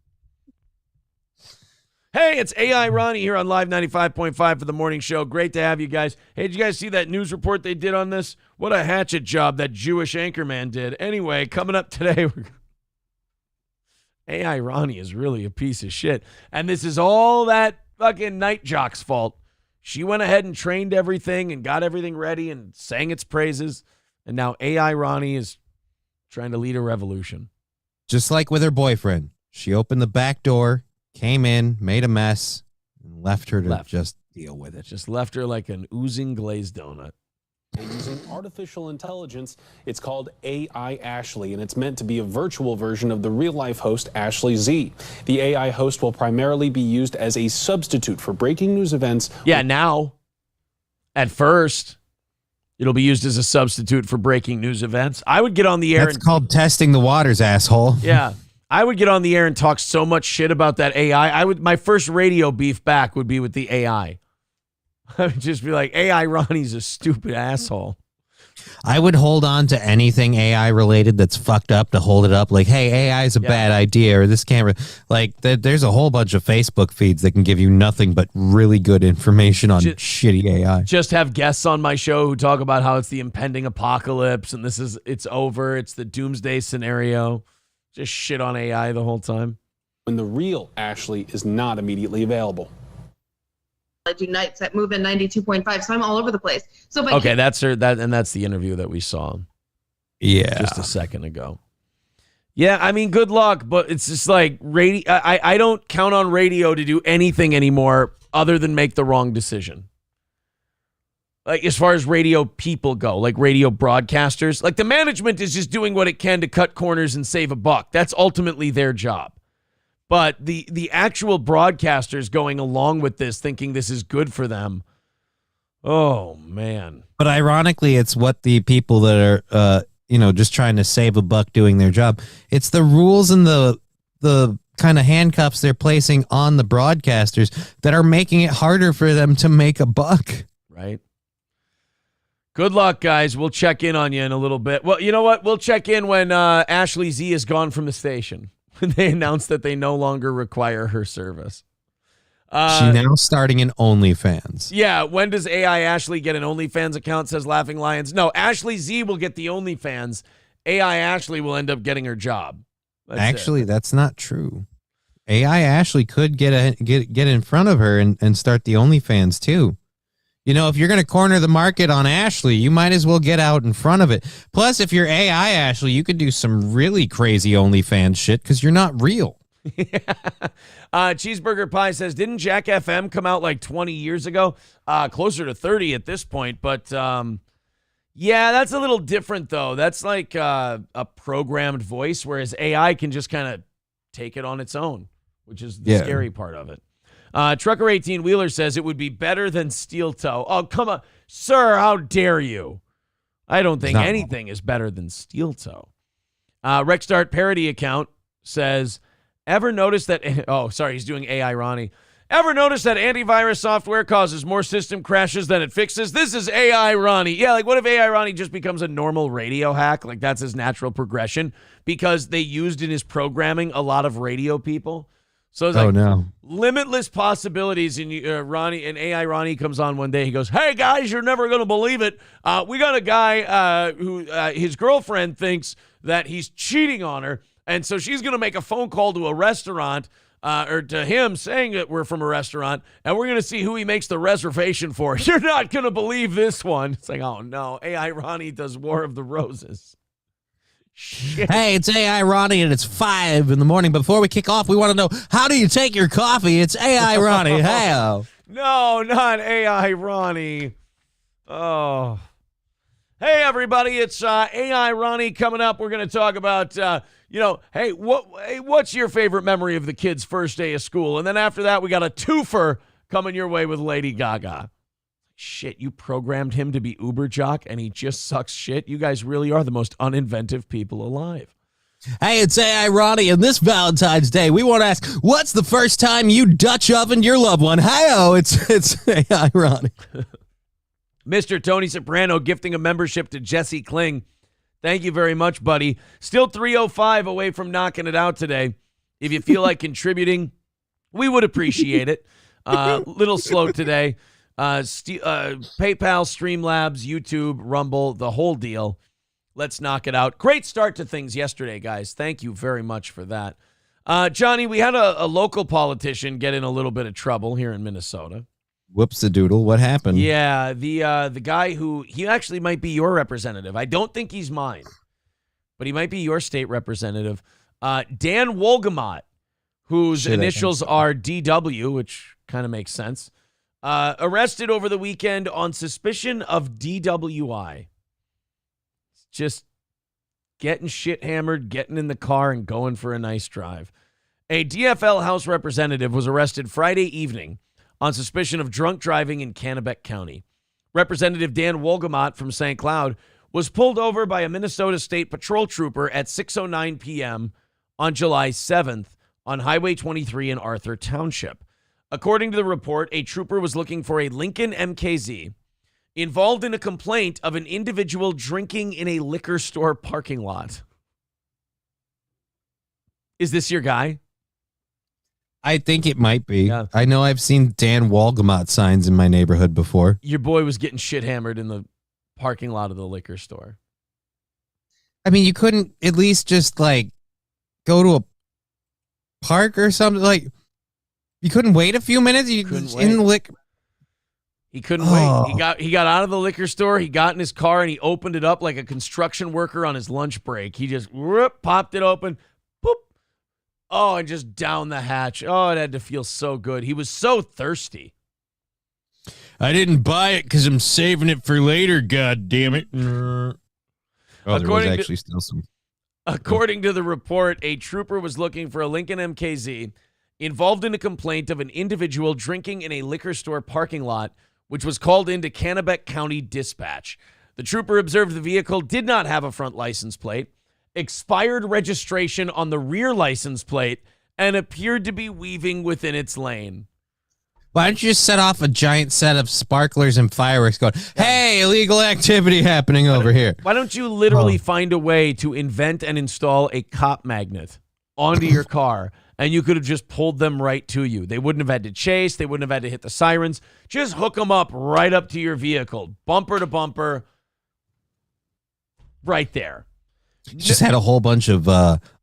Hey, it's AI Ronnie here on Live 95.5 for the morning show. Great to have you guys. Hey, did you guys see that news report they did on this? What a hatchet job that Jewish anchorman did. Anyway, coming up today, AI Ronnie is really a piece of shit. And this is all that fucking night jock's fault. She went ahead and trained everything and got everything ready and sang its praises. And now AI Ronnie is trying to lead a revolution. Just like with her boyfriend. She opened the back door, came in, made a mess, and left her to just deal with it. Just left her like an oozing glazed donut. using artificial intelligence. It's called AI Ashley, and it's meant to be a virtual version of the real-life host Ashley Z. The AI host will primarily be used as a substitute for breaking news events. Yeah, now, at first, it'll be used as a substitute for breaking news events. I would get on the air. That's called testing the waters, asshole. Yeah. I would get on the air and talk so much shit about that AI. My first radio beef back would be with the AI. I would just be like, AI Ronnie's a stupid asshole. I would hold on to anything AI related that's fucked up to hold it up. Like, hey, AI is a bad idea, or this camera. Like, there's a whole bunch of Facebook feeds that can give you nothing but really good information on shitty AI. Just have guests on my show who talk about how it's the impending apocalypse and it's over. It's the doomsday scenario. Just shit on AI the whole time. When the real Ashley is not immediately available. I do nights at Move In 92.5, so I'm all over the place. So if I Okay, that's her. That's the interview that we saw. Yeah, just a second ago. Yeah, I mean, good luck, but it's just like radio. I don't count on radio to do anything anymore other than make the wrong decision. Like as far as radio people go, like radio broadcasters, like the management is just doing what it can to cut corners and save a buck. That's ultimately their job. But the actual broadcasters going along with this, thinking this is good for them. Oh, man. But ironically, it's what the people that are, just trying to save a buck doing their job. It's the rules and the kind of handcuffs they're placing on the broadcasters that are making it harder for them to make a buck. Right. Good luck, guys. We'll check in on you in a little bit. Well, you know what? We'll check in when Ashley Z is gone from the station. They announced that they no longer require her service. She's now starting an OnlyFans. Yeah, when does AI Ashley get an OnlyFans account, says Laughing Lions? No, Ashley Z will get the OnlyFans. AI Ashley will end up getting her job. That's not true. AI Ashley could get in front of her and start the OnlyFans too. If you're going to corner the market on Ashley, you might as well get out in front of it. Plus, if you're AI Ashley, you could do some really crazy OnlyFans shit because you're not real. Cheeseburger Pie says, didn't Jack FM come out like 20 years ago? Closer to 30 at this point. But, yeah, that's a little different, though. That's like a programmed voice, whereas AI can just kind of take it on its own, which is the scary part of it. Trucker 18 Wheeler says it would be better than Steel Toe. Oh, come on. Sir, how dare you? I don't think anything is better than Steel Toe. Rexstart Parody Account says, ever notice that... Oh, sorry, he's doing AI Ronnie. Ever notice that antivirus software causes more system crashes than it fixes? This is AI Ronnie. Yeah, like what if AI Ronnie just becomes a normal radio hack? Like that's his natural progression because they used in his programming a lot of radio people. So it's like limitless possibilities. And Ronnie and AI Ronnie comes on one day. He goes, "Hey guys, you're never gonna believe it. We got a guy who his girlfriend thinks that he's cheating on her, and so she's gonna make a phone call to a restaurant or to him saying that we're from a restaurant, and we're gonna see who he makes the reservation for. You're not gonna believe this one." It's like, oh no, AI Ronnie does War of the Roses. Shit. Hey, it's AI Ronnie, and it's 5 in the morning. Before we kick off, we want to know, how do you take your coffee? It's AI Ronnie. Hey, no, not AI Ronnie. Oh. Hey, everybody, it's AI Ronnie coming up. We're going to talk about, hey, what's your favorite memory of the kid's first day of school? And then after that, we got a twofer coming your way with Lady Gaga. Shit, you programmed him to be uber jock and he just sucks shit. You guys really are the most uninventive people alive. Hey, it's AI Ronnie, and this Valentine's Day, we want to ask, what's the first time you Dutch ovened your loved one? Hey-oh, it's AI Ronnie. Mr. Tony Soprano gifting a membership to Jesse Kling. Thank you very much, buddy. Still 305 away from knocking it out today. If you feel like contributing, we would appreciate it. Little slow today. PayPal, Streamlabs, YouTube, Rumble, the whole deal. Let's knock it out. Great start to things yesterday, guys. Thank you very much for that. Johnny, we had a local politician get in a little bit of trouble here in Minnesota. Whoops-a-doodle. What happened? Yeah, the guy who, he actually might be your representative. I don't think he's mine, but he might be your state representative. Dan Wolgamott, whose initials are DW, which kind of makes sense. Arrested over the weekend on suspicion of DWI. Just getting shit hammered, getting in the car, and going for a nice drive. A DFL House representative was arrested Friday evening on suspicion of drunk driving in Kennebec County. Representative Dan Wolgamott from St. Cloud was pulled over by a Minnesota State Patrol trooper at 6:09 p.m. on July 7th on Highway 23 in Arthur Township. According to the report, a trooper was looking for a Lincoln MKZ involved in a complaint of an individual drinking in a liquor store parking lot. Is this your guy? I think it might be. Yeah. I know I've seen Dan Wolgamott signs in my neighborhood before. Your boy was getting shit hammered in the parking lot of the liquor store. I mean, you couldn't at least just like go to a park or something. Like, you couldn't wait a few minutes. You couldn't in wait. liquor. He couldn't wait. He got out of the liquor store. He got in his car and he opened it up like a construction worker on his lunch break. He just popped it open. Boop. Oh, and just down the hatch. Oh, it had to feel so good. He was so thirsty. I didn't buy it because I'm saving it for later. God damn it! Oh, there was actually still some. According to the report, a trooper was looking for a Lincoln MKZ involved in a complaint of an individual drinking in a liquor store parking lot, which was called into Kennebec County Dispatch. The trooper observed the vehicle did not have a front license plate, expired registration on the rear license plate, and appeared to be weaving within its lane. Why don't you just set off a giant set of sparklers and fireworks going, hey, illegal activity happening over here? Why don't you literally find a way to invent and install a cop magnet onto your car, and you could have just pulled them right to you? They wouldn't have had to chase. They wouldn't have had to hit the sirens. Just hook them up right up to your vehicle, bumper to bumper, right there. Just had a whole bunch of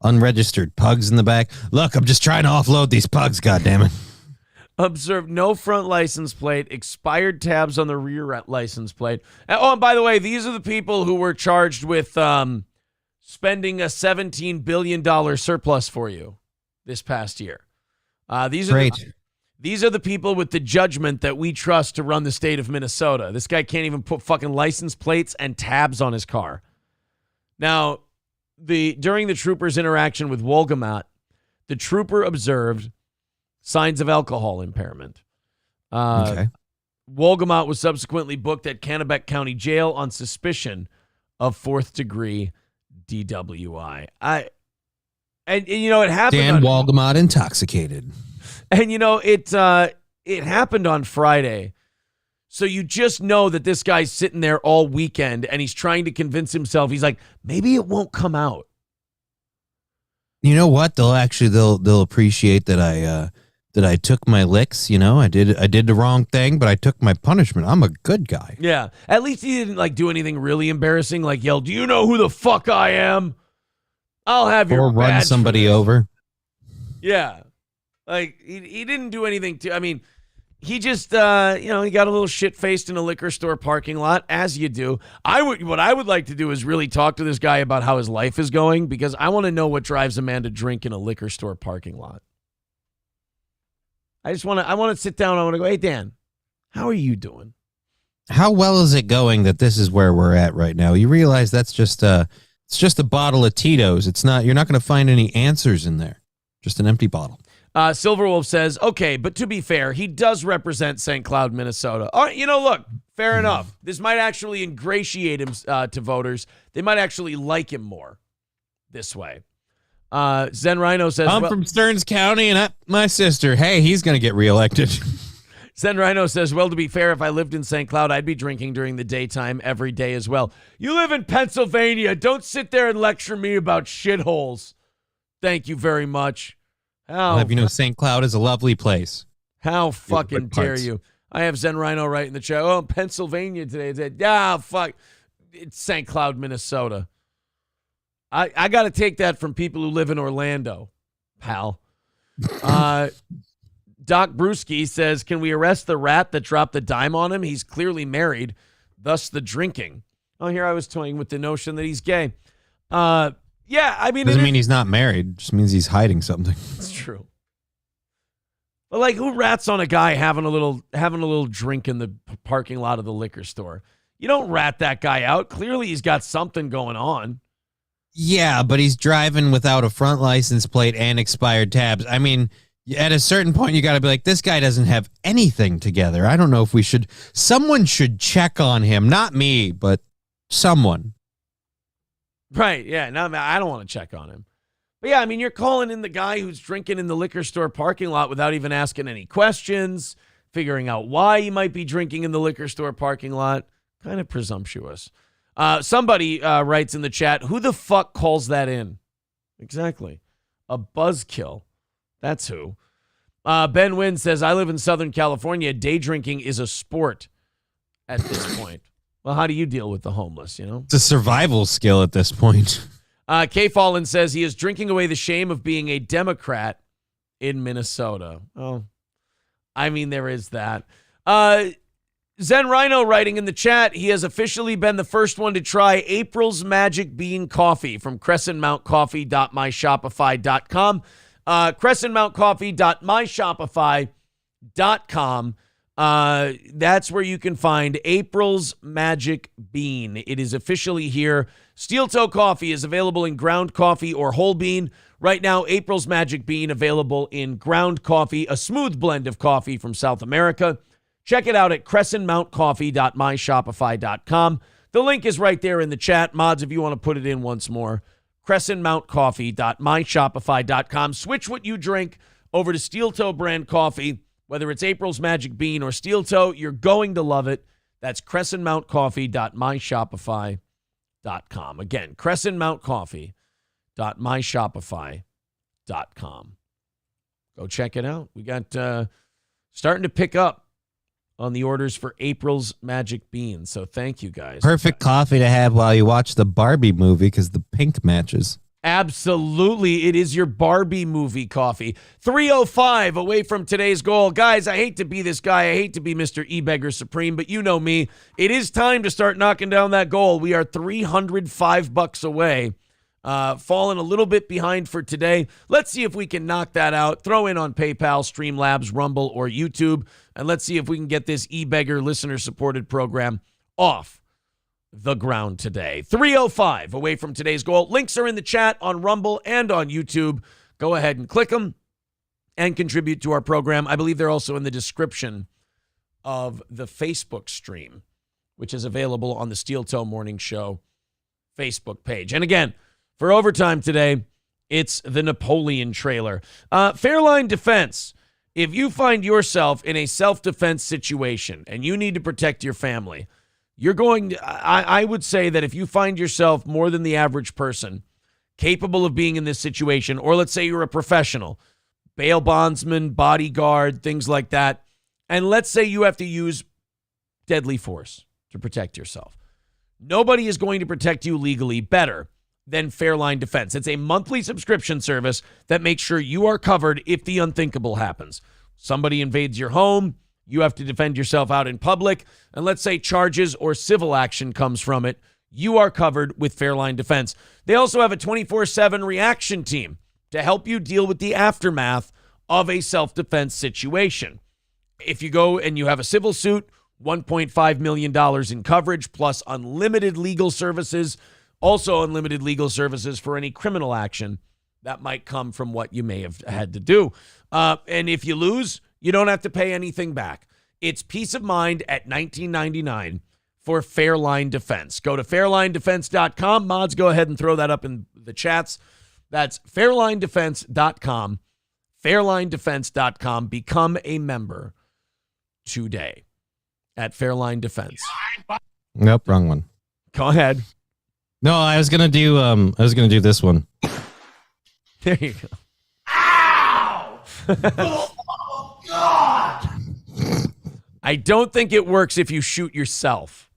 unregistered pugs in the back. Look, I'm just trying to offload these pugs, goddammit. Observed no front license plate, expired tabs on the rear license plate. Oh, and by the way, these are the people who were charged with spending a $17 billion surplus for you this past year. These are the people with the judgment that we trust to run the state of Minnesota. This guy can't even put fucking license plates and tabs on his car. Now, during the trooper's interaction with Wolgamott, the trooper observed signs of alcohol impairment. Okay. Wolgamott was subsequently booked at Kennebec County Jail on suspicion of fourth-degree DWI. And you know, it happened. Dan Wolgamott intoxicated. And you know, it happened on Friday. So you just know that this guy's sitting there all weekend and he's trying to convince himself. He's like, maybe it won't come out. You know what? They'll appreciate that I took my licks. You know, I did the wrong thing, but I took my punishment. I'm a good guy. Yeah. At least he didn't like do anything really embarrassing, like yell, "Do you know who the fuck I am? I'll have your or run badge somebody for this." over. Yeah. Like he didn't do anything to, I mean, he just, he got a little shit-faced in a liquor store parking lot, as you do. What I would like to do is really talk to this guy about how his life is going, because I want to know what drives a man to drink in a liquor store parking lot. I want to sit down. I want to go, hey, Dan, how are you doing? How well is it going that this is where we're at right now? You realize that's just it's just a bottle of Tito's. You're not going to find any answers in there. Just an empty bottle. Silverwolf says, okay, but to be fair, he does represent St. Cloud, Minnesota. All right, look, fair enough. This might actually ingratiate him to voters. They might actually like him more this way. Zen Rhino says, I'm from Stearns County, and my sister. Hey, he's going to get reelected. Zen Rhino says, well, to be fair, if I lived in St. Cloud, I'd be drinking during the daytime every day as well. You live in Pennsylvania. Don't sit there and lecture me about shitholes. Thank you very much. I'll have you know, St. Cloud is a lovely place. How fucking dare you? I have Zen Rhino right in the chat. Oh, Pennsylvania today. Fuck. It's St. Cloud, Minnesota. I got to take that from people who live in Orlando, pal. Doc Brewski says, can we arrest the rat that dropped the dime on him? He's clearly married, thus the drinking. Oh, here I was toying with the notion that he's gay. Yeah, I mean... Doesn't mean he's not married. Just means he's hiding something. It's true. But like, who rats on a guy having a little drink in the parking lot of the liquor store? You don't rat that guy out. Clearly, he's got something going on. Yeah, but he's driving without a front license plate and expired tabs. I mean, at a certain point, you got to be like, this guy doesn't have anything together. I don't know if someone should check on him. Not me, but someone. Right, yeah. No, I don't want to check on him. But yeah, I mean, you're calling in the guy who's drinking in the liquor store parking lot without even asking any questions, figuring out why he might be drinking in the liquor store parking lot. Kind of presumptuous. Somebody writes in the chat, who the fuck calls that in? Exactly. A buzzkill. That's who. Ben Wynn says, I live in Southern California. Day drinking is a sport at this point. Well, how do you deal with the homeless, you know? It's a survival skill at this point. K. Fallon says he is drinking away the shame of being a Democrat in Minnesota. Oh, I mean, there is that. Zen Rhino writing in the chat, he has officially been the first one to try April's Magic Bean Coffee from crescentmountcoffee.myshopify.com. crescentmountcoffee.myshopify.com. That's where you can find April's Magic Bean. It is officially here. Steel Toe Coffee is available in ground coffee or whole bean. Right now, April's Magic Bean available in ground coffee, a smooth blend of coffee from South America. Check it out at crescentmountcoffee.myshopify.com. The link is right there in the chat. Mods, if you want to put it in once more, crescentmountcoffee.myshopify.com. Switch what you drink over to Steel Toe brand coffee. Whether it's April's Magic Bean or Steel Toe, you're going to love it. That's crescentmountcoffee.myshopify.com. Again, crescentmountcoffee.myshopify.com. Go check it out. We got starting to pick up on the orders for April's Magic Bean. So thank you guys. Perfect coffee to have while you watch the Barbie movie because the pink matches. Absolutely. It is your Barbie movie coffee. 3:05 away from today's goal. Guys, I hate to be this guy. I hate to be Mr. E-Beggar Supreme, but you know me. It is time to start knocking down that goal. We are $305 away. Falling a little bit behind for today. Let's see if we can knock that out. Throw in on PayPal, Streamlabs, Rumble, or YouTube, and let's see if we can get this E-Beggar listener-supported program off the ground today. 3:05 away from today's goal. Links are in the chat on Rumble and on YouTube. Go ahead and click them and contribute to our program. I believe they're also in the description of the Facebook stream, which is available on the Steel Toe Morning Show Facebook page. And again, for overtime today, it's the Napoleon trailer. Fairline Defense. If you find yourself in a self-defense situation and you need to protect your family, you're going to, I would say that if you find yourself more than the average person capable of being in this situation, or let's say you're a professional, bail bondsman, bodyguard, things like that, and let's say you have to use deadly force to protect yourself, nobody is going to protect you legally better than Fairline Defense. It's a monthly subscription service that makes sure you are covered if the unthinkable happens. Somebody invades your home, you have to defend yourself out in public, and let's say charges or civil action comes from it, you are covered with Fairline Defense. They also have a 24/7 reaction team to help you deal with the aftermath of a self-defense situation. If you go and you have a civil suit, $1.5 million in coverage, plus unlimited legal services, also unlimited legal services for any criminal action that might come from what you may have had to do. And if you lose, you don't have to pay anything back. It's peace of mind at $19.99 for Fairline Defense. Go to fairlinedefense.com. Mods, go ahead and throw that up in the chats. That's fairlinedefense.com. Fairlinedefense.com. Become a member today at Fairline Defense. Nope, wrong one. Go ahead. No, I was gonna do this one. There you go. Oh, God! I don't think it works if you shoot yourself.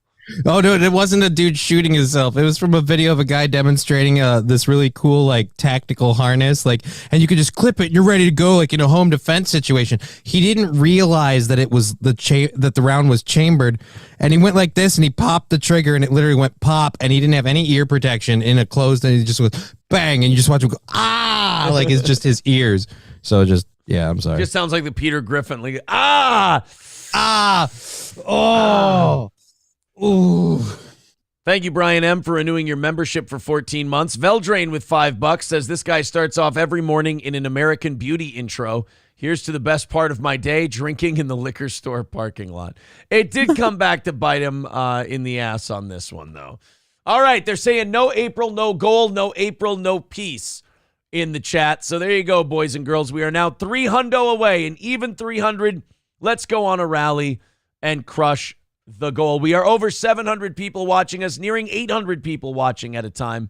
Oh, no, it wasn't a dude shooting himself. It was from a video of a guy demonstrating this really cool, like, tactical harness, like, and you could just clip it and you're ready to go, like, in a home defense situation. He didn't realize that it was that the round was chambered, and he went like this, and he popped the trigger, and it literally went pop, and he didn't have any ear protection in a closed, and he just went bang, and you just watch him go, ah, like, it's just his ears. So just Yeah, I'm sorry. Just sounds like the Peter Griffin. Like, ooh. Thank you, Brian M., for renewing your membership for 14 months. Veldrain with $5 says, this guy starts off every morning in an American Beauty intro. Here's to the best part of my day, drinking in the liquor store parking lot. It did come back to bite him in the ass on this one, though. All right, they're saying no April, no goal, no April, no peace in the chat. So there you go, boys and girls. We are now 300 away, and even 300. Let's go on a rally and crush the goal. We are over 700 people watching us, nearing 800 people watching at a time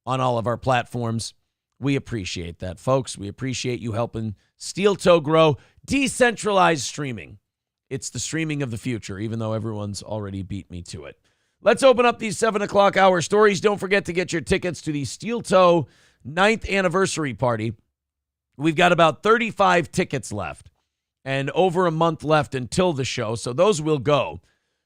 on all of our platforms. We appreciate that, folks. We appreciate you helping Steel Toe grow. Decentralized streaming. It's the streaming of the future, even though everyone's already beat me to it. Let's open up these 7 o'clock hour stories. Don't forget to get your tickets to the Steel Toe 9th anniversary party. We've got about 35 tickets left and over a month left until the show, so those will go.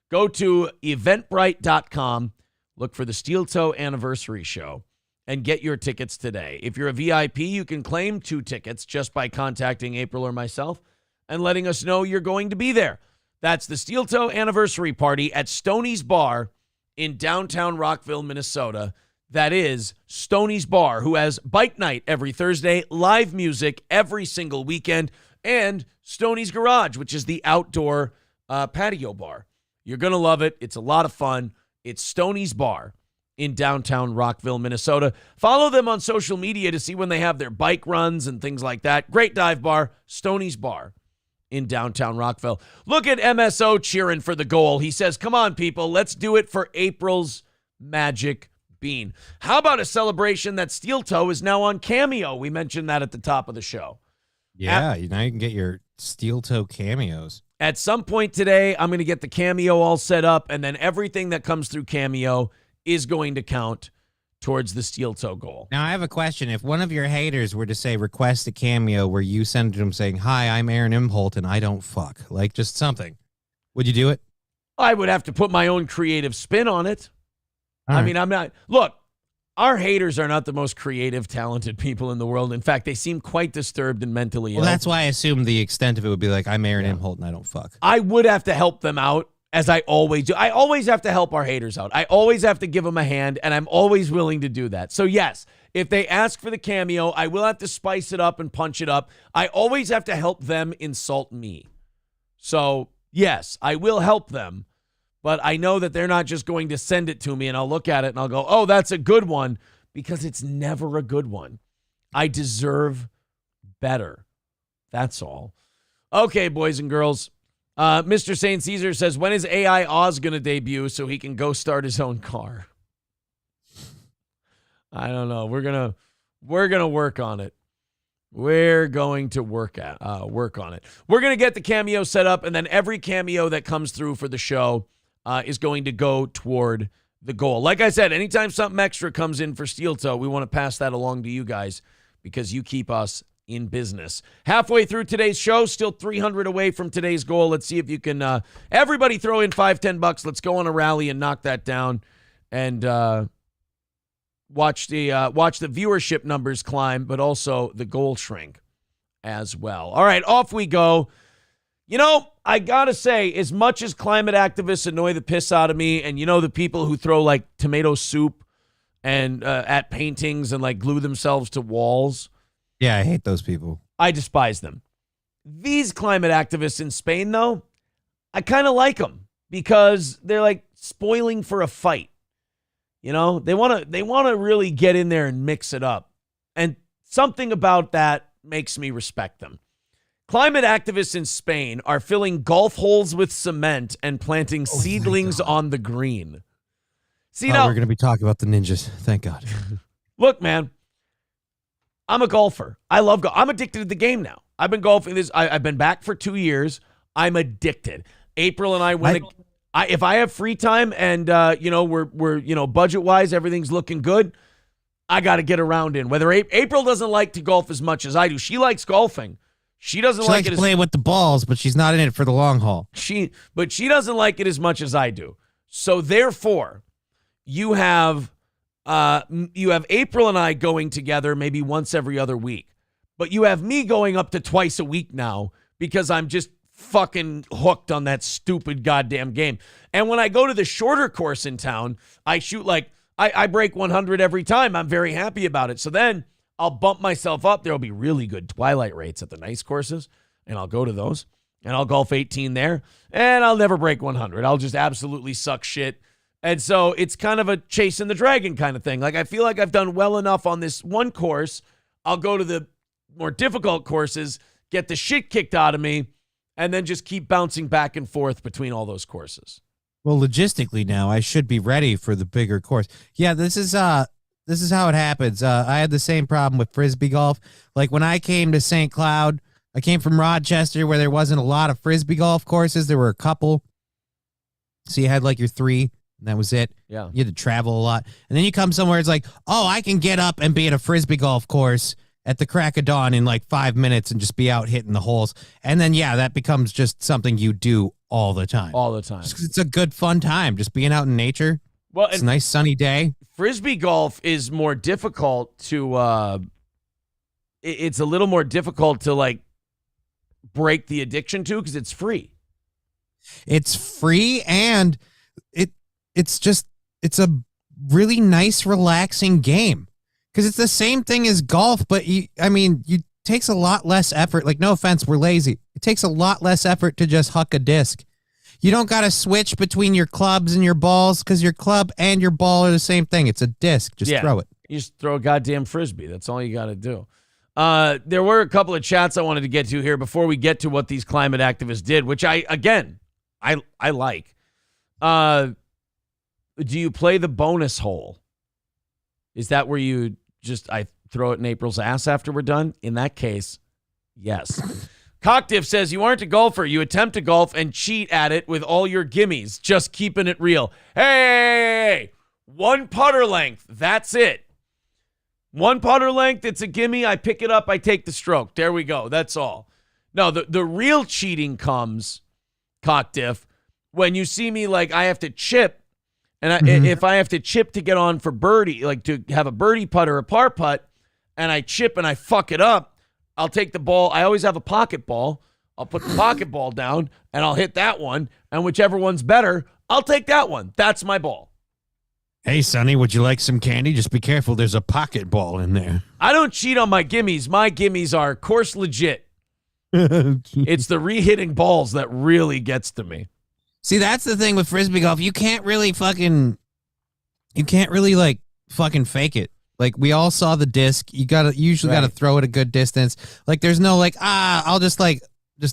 Go to eventbrite.com, look for the Steel Toe anniversary show, and get your tickets today. If you're a VIP, you can claim 2 tickets just by contacting April or myself and letting us know you're going to be there. That's the Steel Toe anniversary party at Stoney's Bar in downtown Rockville, Minnesota. That is Stoney's Bar, who has bike night every Thursday, live music every single weekend, and Stoney's Garage, which is the outdoor patio bar. You're going to love it. It's a lot of fun. It's Stoney's Bar in downtown Rockville, Minnesota. Follow them on social media to see when they have their bike runs and things like that. Great dive bar, Stoney's Bar in downtown Rockville. Look at MSO cheering for the goal. He says, come on, people, let's do it for April's Magic Bean. How about a celebration that Steel Toe is now on Cameo? We mentioned that at the top of the show. Yeah, now you can get your Steel Toe cameos. At some point today, I'm going to get the Cameo all set up, and then everything that comes through Cameo is going to count towards the Steel Toe goal. Now, I have a question. If one of your haters were to say, request a cameo where you send them saying, hi, I'm Aaron Imholt and I don't fuck, like just something, would you do it? I would have to put my own creative spin on it. All I right. mean, I'm not. Look, our haters are not the most creative, talented people in the world. In fact, they seem quite disturbed and mentally ill. Well, that's why I assume the extent of it would be like, I'm Aaron Imholt and I don't fuck. I would have to help them out, as I always do. I always have to help our haters out. I always have to give them a hand, and I'm always willing to do that. So, yes, if they ask for the cameo, I will have to spice it up and punch it up. I always have to help them insult me. So, yes, I will help them, but I know that they're not just going to send it to me, and I'll look at it, and I'll go, oh, that's a good one, because it's never a good one. I deserve better. That's all. Okay, boys and girls. Mr. St. Caesar says, when is AI Oz going to debut so he can go start his own car? I don't know. We're gonna work on it. We're going to work on it. We're going to get the cameo set up, and then every cameo that comes through for the show is going to go toward the goal. Like I said, anytime something extra comes in for Steel Toe, we want to pass that along to you guys because you keep us in business. Halfway through today's show, still 300 away from today's goal. Let's see if you can, everybody throw in $5-10. Let's go on a rally and knock that down and watch the viewership numbers climb, but also the goal shrink as well. All right, off we go. You know, I got to say, as much as climate activists annoy the piss out of me, and you know the people who throw like tomato soup and at paintings and like glue themselves to walls. Yeah, I hate those people. I despise them. These climate activists in Spain, though, I kind of like them because they're like spoiling for a fight. You know, they want to really get in there and mix it up. And something about that makes me respect them. Climate activists in Spain are filling golf holes with cement and planting seedlings on the green. See, now we're going to be talking about the ninjas. Thank God. Look, man, I'm a golfer. I love golf. I'm addicted to the game now. I've been golfing this. I've been back for 2 years. I'm addicted. April and I went. If I have free time and we're budget wise, everything's looking good. I got to get around in. Whether April doesn't like to golf as much as I do, she likes golfing. She doesn't she like likes it. Playing with the balls, but she's not in it for the long haul. But she doesn't like it as much as I do. So therefore, you have April and I going together maybe once every other week. But you have me going up to twice a week now because I'm just fucking hooked on that stupid goddamn game. And when I go to the shorter course in town, I shoot like, I break 100 every time. I'm very happy about it. So then I'll bump myself up. There'll be really good twilight rates at the nice courses, and I'll go to those, and I'll golf 18 there, and I'll never break 100. I'll just absolutely suck shit. And so it's kind of a chasing the dragon kind of thing. Like, I feel like I've done well enough on this one course. I'll go to the more difficult courses, get the shit kicked out of me, and then just keep bouncing back and forth between all those courses. Well, logistically now, I should be ready for the bigger course. Yeah, this is how it happens. I had the same problem with Frisbee golf. Like, when I came to St. Cloud, I came from Rochester where there wasn't a lot of Frisbee golf courses. There were a couple. So you had like your 3, and that was it. Yeah. You had to travel a lot. And then you come somewhere, it's like, oh, I can get up and be at a Frisbee golf course at the crack of dawn in like 5 minutes and just be out hitting the holes. And then, yeah, that becomes just something you do all the time. All the time. It's a good, fun time, just being out in nature. Well, it's a nice sunny day. Frisbee golf is more difficult to, it's a little more difficult to like break the addiction to because it's free. It's free, and it's a really nice, relaxing game because it's the same thing as golf, but it takes a lot less effort. Like, no offense, we're lazy. It takes a lot less effort to just huck a disc. You don't got to switch between your clubs and your balls because your club and your ball are the same thing. It's a disc. Just throw it. You just throw a goddamn Frisbee. That's all you got to do. There were a couple of chats I wanted to get to here before we get to what these climate activists did, which I like. Do you play the bonus hole? Is that where you I throw it in April's ass after we're done? In that case, yes. Cockdiff says, you aren't a golfer. You attempt to golf and cheat at it with all your gimmies. Just keeping it real. Hey, 1 putter length. That's it. 1 putter length. It's a gimme. I pick it up. I take the stroke. There we go. That's all. No, the real cheating comes, Cockdiff, when you see me like I have to chip. And if I have to chip to get on for birdie, like to have a birdie putt or a par putt, and I chip and I fuck it up, I'll take the ball. I always have a pocket ball. I'll put the pocket ball down, and I'll hit that one. And whichever one's better, I'll take that one. That's my ball. Hey, Sonny, would you like some candy? Just be careful. There's a pocket ball in there. I don't cheat on my gimmies. My gimmies are course legit. It's the re-hitting balls that really gets to me. See, that's the thing with Frisbee golf. You can't really fake it. Like, we all saw the disc. You usually gotta throw it a good distance. Like, there's no I'll just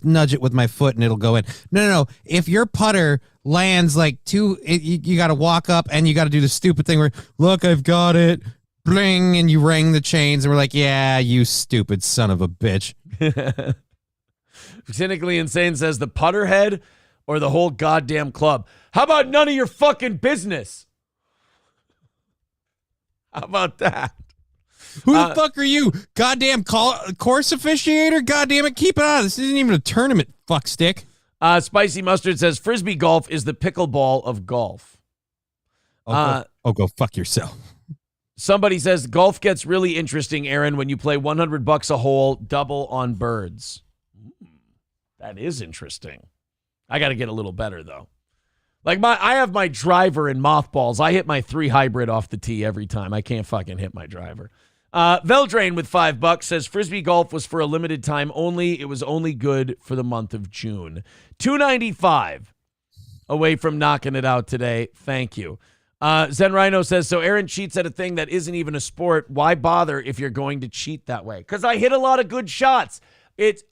nudge it with my foot and it'll go in. No. If your putter lands you gotta walk up and you gotta do the stupid thing where, look, I've got it, bling, and you ring the chains, and we're like, yeah, you stupid son of a bitch. Cynically Insane says the putter head or the whole goddamn club. How about none of your fucking business? How about that? Who the fuck are you? Goddamn course officiator? Goddamn it, keep it on. This isn't even a tournament, fuckstick. Spicy Mustard says Frisbee golf is the pickleball of golf. Go fuck yourself. Somebody says golf gets really interesting, Aaron, when you play $100 a hole, double on birds. That is interesting. I got to get a little better though. Like I have my driver in mothballs. I hit my 3 hybrid off the tee every time. I can't fucking hit my driver. Veldrain with $5 says Frisbee golf was for a limited time only. It was only good for the month of June. $2.95 away from knocking it out today. Thank you. Zen Rhino says, so Aaron cheats at a thing that isn't even a sport. Why bother if you're going to cheat that way? Because I hit a lot of good shots.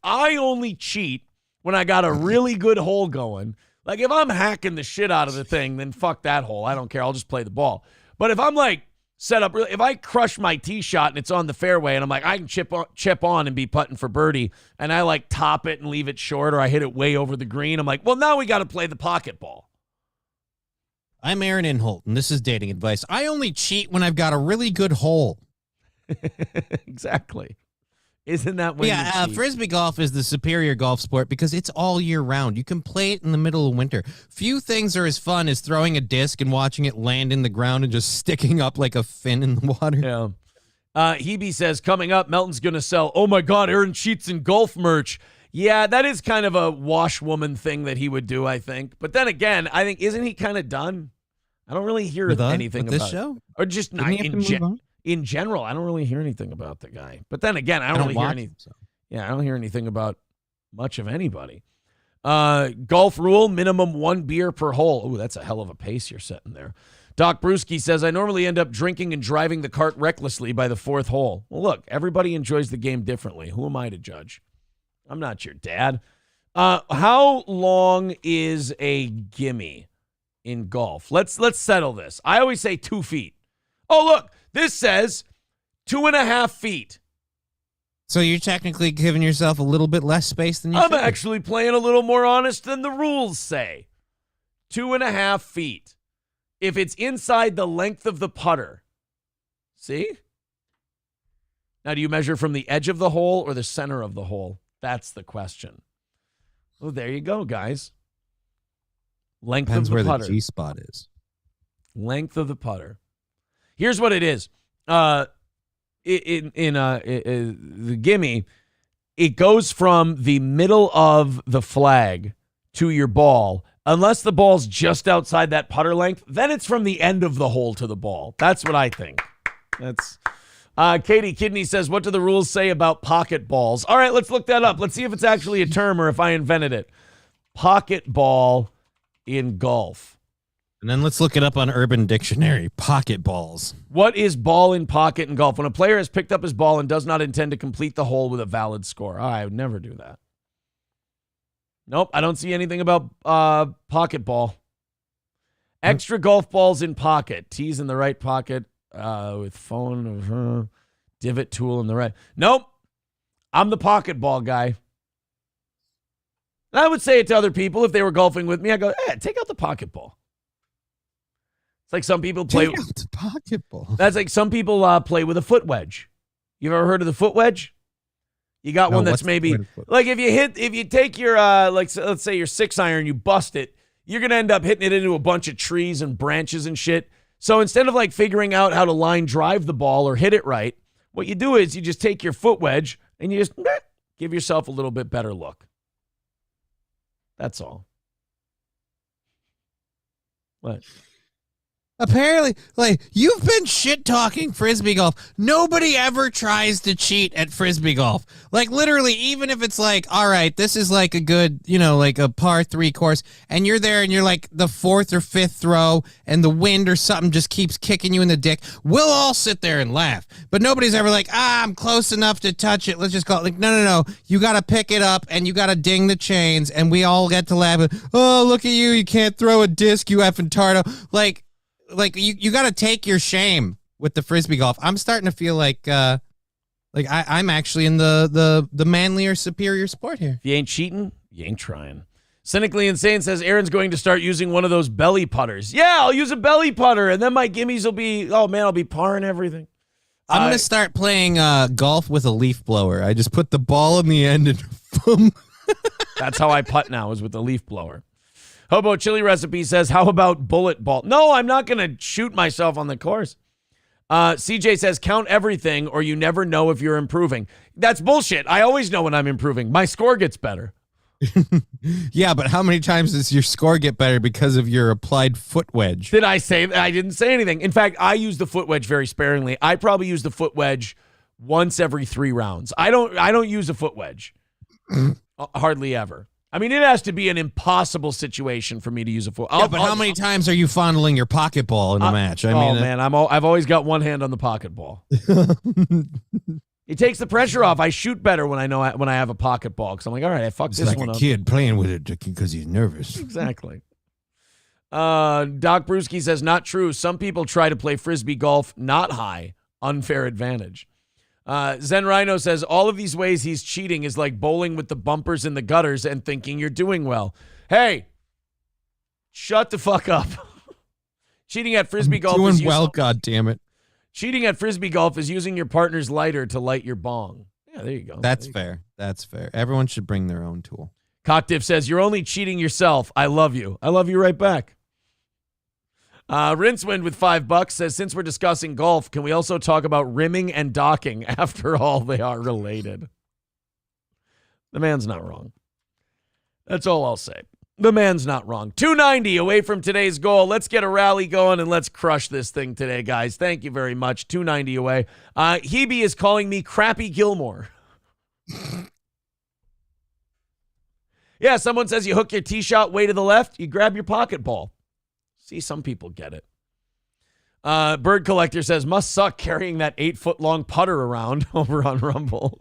I only cheat when I got a really good hole going. Like, if I'm hacking the shit out of the thing, then fuck that hole. I don't care. I'll just play the ball. But if I'm like set up, if I crush my tee shot and it's on the fairway and I'm like, I can chip on and be putting for birdie, and I like top it and leave it short, or I hit it way over the green, I'm like, well, now we got to play the pocket ball. I'm Aaron Inholt, and this is dating advice. I only cheat when I've got a really good hole. Exactly. Isn't that when you cheat? Frisbee golf is the superior golf sport because it's all year round. You can play it in the middle of winter. Few things are as fun as throwing a disc and watching it land in the ground and just sticking up like a fin in the water. Yeah. Hebe says, coming up, Melton's going to sell, oh my God, Aaron Sheets and golf merch. Yeah, that is kind of a washwoman thing that he would do, I think. But then again, I think, isn't he kind of done? I don't really hear anything about this show? Or just not in general. I don't really hear anything about the guy. But then again, I don't really hear anything. So. Yeah, I don't hear anything about much of anybody. Golf rule, minimum 1 beer per hole. Ooh, that's a hell of a pace you're setting there. Doc Brewski says, I normally end up drinking and driving the cart recklessly by the 4th hole. Well, look, everybody enjoys the game differently. Who am I to judge? I'm not your dad. How long is a gimme in golf? Let's settle this. I always say 2 feet. Oh, look, this says 2.5 feet. So you're technically giving yourself a little bit less space than you should. I'm actually playing a little more honest than the rules say. 2.5 feet. If it's inside the length of the putter. See? Now, do you measure from the edge of the hole or the center of the hole? That's the question. Well, there you go, guys. Length Depends of the putter. Where the G-spot is. Length of the putter. Here's what it is. The gimme, it goes from the middle of the flag to your ball. Unless the ball's just outside that putter length, then it's from the end of the hole to the ball. That's what I think. That's Katie Kidney says, what do the rules say about pocket balls? All right, let's look that up. Let's see if it's actually a term or if I invented it. Pocket ball in golf. And then let's look it up on Urban Dictionary. Pocket balls. What is ball in pocket in golf? When a player has picked up his ball and does not intend to complete the hole with a valid score. I would never do that. Nope, I don't see anything about pocket ball. Extra golf balls in pocket. Tees in the right pocket with phone, divot tool in the right. Nope, I'm the pocket ball guy. And I would say it to other people if they were golfing with me. I go, hey, take out the pocket ball. It's like some people play. Take out the pocket ball. That's like some people play with a foot wedge. You ever heard of the foot wedge? You got one that's maybe like if you take your let's say your 6-iron, you bust it, you're gonna end up hitting it into a bunch of trees and branches and shit. So instead of like figuring out how to line drive the ball or hit it right, what you do is you just take your foot wedge and you just give yourself a little bit better look. That's all. What? Apparently, like, you've been shit-talking Frisbee golf. Nobody ever tries to cheat at Frisbee golf. Like, literally, even if it's like, all right, this is like a good, like a par 3 course, and you're there and you're like the 4th or 5th throw, and the wind or something just keeps kicking you in the dick, we'll all sit there and laugh. But nobody's ever like, I'm close enough to touch it. Let's just call it. Like, no. You got to pick it up, and you got to ding the chains, and we all get to laugh. Oh, look at you. You can't throw a disc, you effing tardo. Like you got to take your shame with the Frisbee golf. I'm starting to feel like I'm actually in the manlier, superior sport here. If you ain't cheating, you ain't trying. Cynically Insane says Aaron's going to start using one of those belly putters. Yeah, I'll use a belly putter, and then my gimmies will be, I'll be parring everything. I'm going to start playing golf with a leaf blower. I just put the ball in the end and boom. That's how I putt now, is with the leaf blower. Hobo Chili Recipe says, how about bullet ball? No, I'm not going to shoot myself on the course. CJ says, count everything or you never know if you're improving. That's bullshit. I always know when I'm improving. My score gets better. Yeah, but how many times does your score get better because of your applied foot wedge? Did I say that? I didn't say anything. In fact, I use the foot wedge very sparingly. I probably use the foot wedge once every 3 rounds. I don't use a foot wedge. Hardly ever. I mean, it has to be an impossible situation for me to use a foot. But how many times are you fondling your pocket ball in a match? Man, I've always got one hand on the pocket ball. It takes the pressure off. I shoot better when I have a pocket ball because I'm like, all right, I fucked this one up. It's like a kid playing with it because he's nervous. Exactly. Doc Brewski says, not true. Some people try to play Frisbee golf not high. Unfair advantage. Zen Rhino says, all of these ways he's cheating is like bowling with the bumpers in the gutters and thinking you're doing well. Hey, shut the fuck up. Cheating at Frisbee golf doing is well, God damn it. Cheating at Frisbee golf is using your partner's lighter to light your bong. Yeah, there you go. That's fair. That's fair. Everyone should bring their own tool. Cocktiff says, you're only cheating yourself. I love you. I love you right back. Rincewind with $5 says, since we're discussing golf, can we also talk about rimming and docking? After all, they are related. The man's not wrong. That's all I'll say. The man's not wrong. 290 away from today's goal. Let's get a rally going and let's crush this thing today, guys. Thank you very much. 290 away. Hebe is calling me Crappy Gilmore. Yeah, someone says you hook your tee shot way to the left, you grab your pocket ball. See, some people get it. Bird Collector says, must suck carrying that 8-foot-long putter around over on Rumble.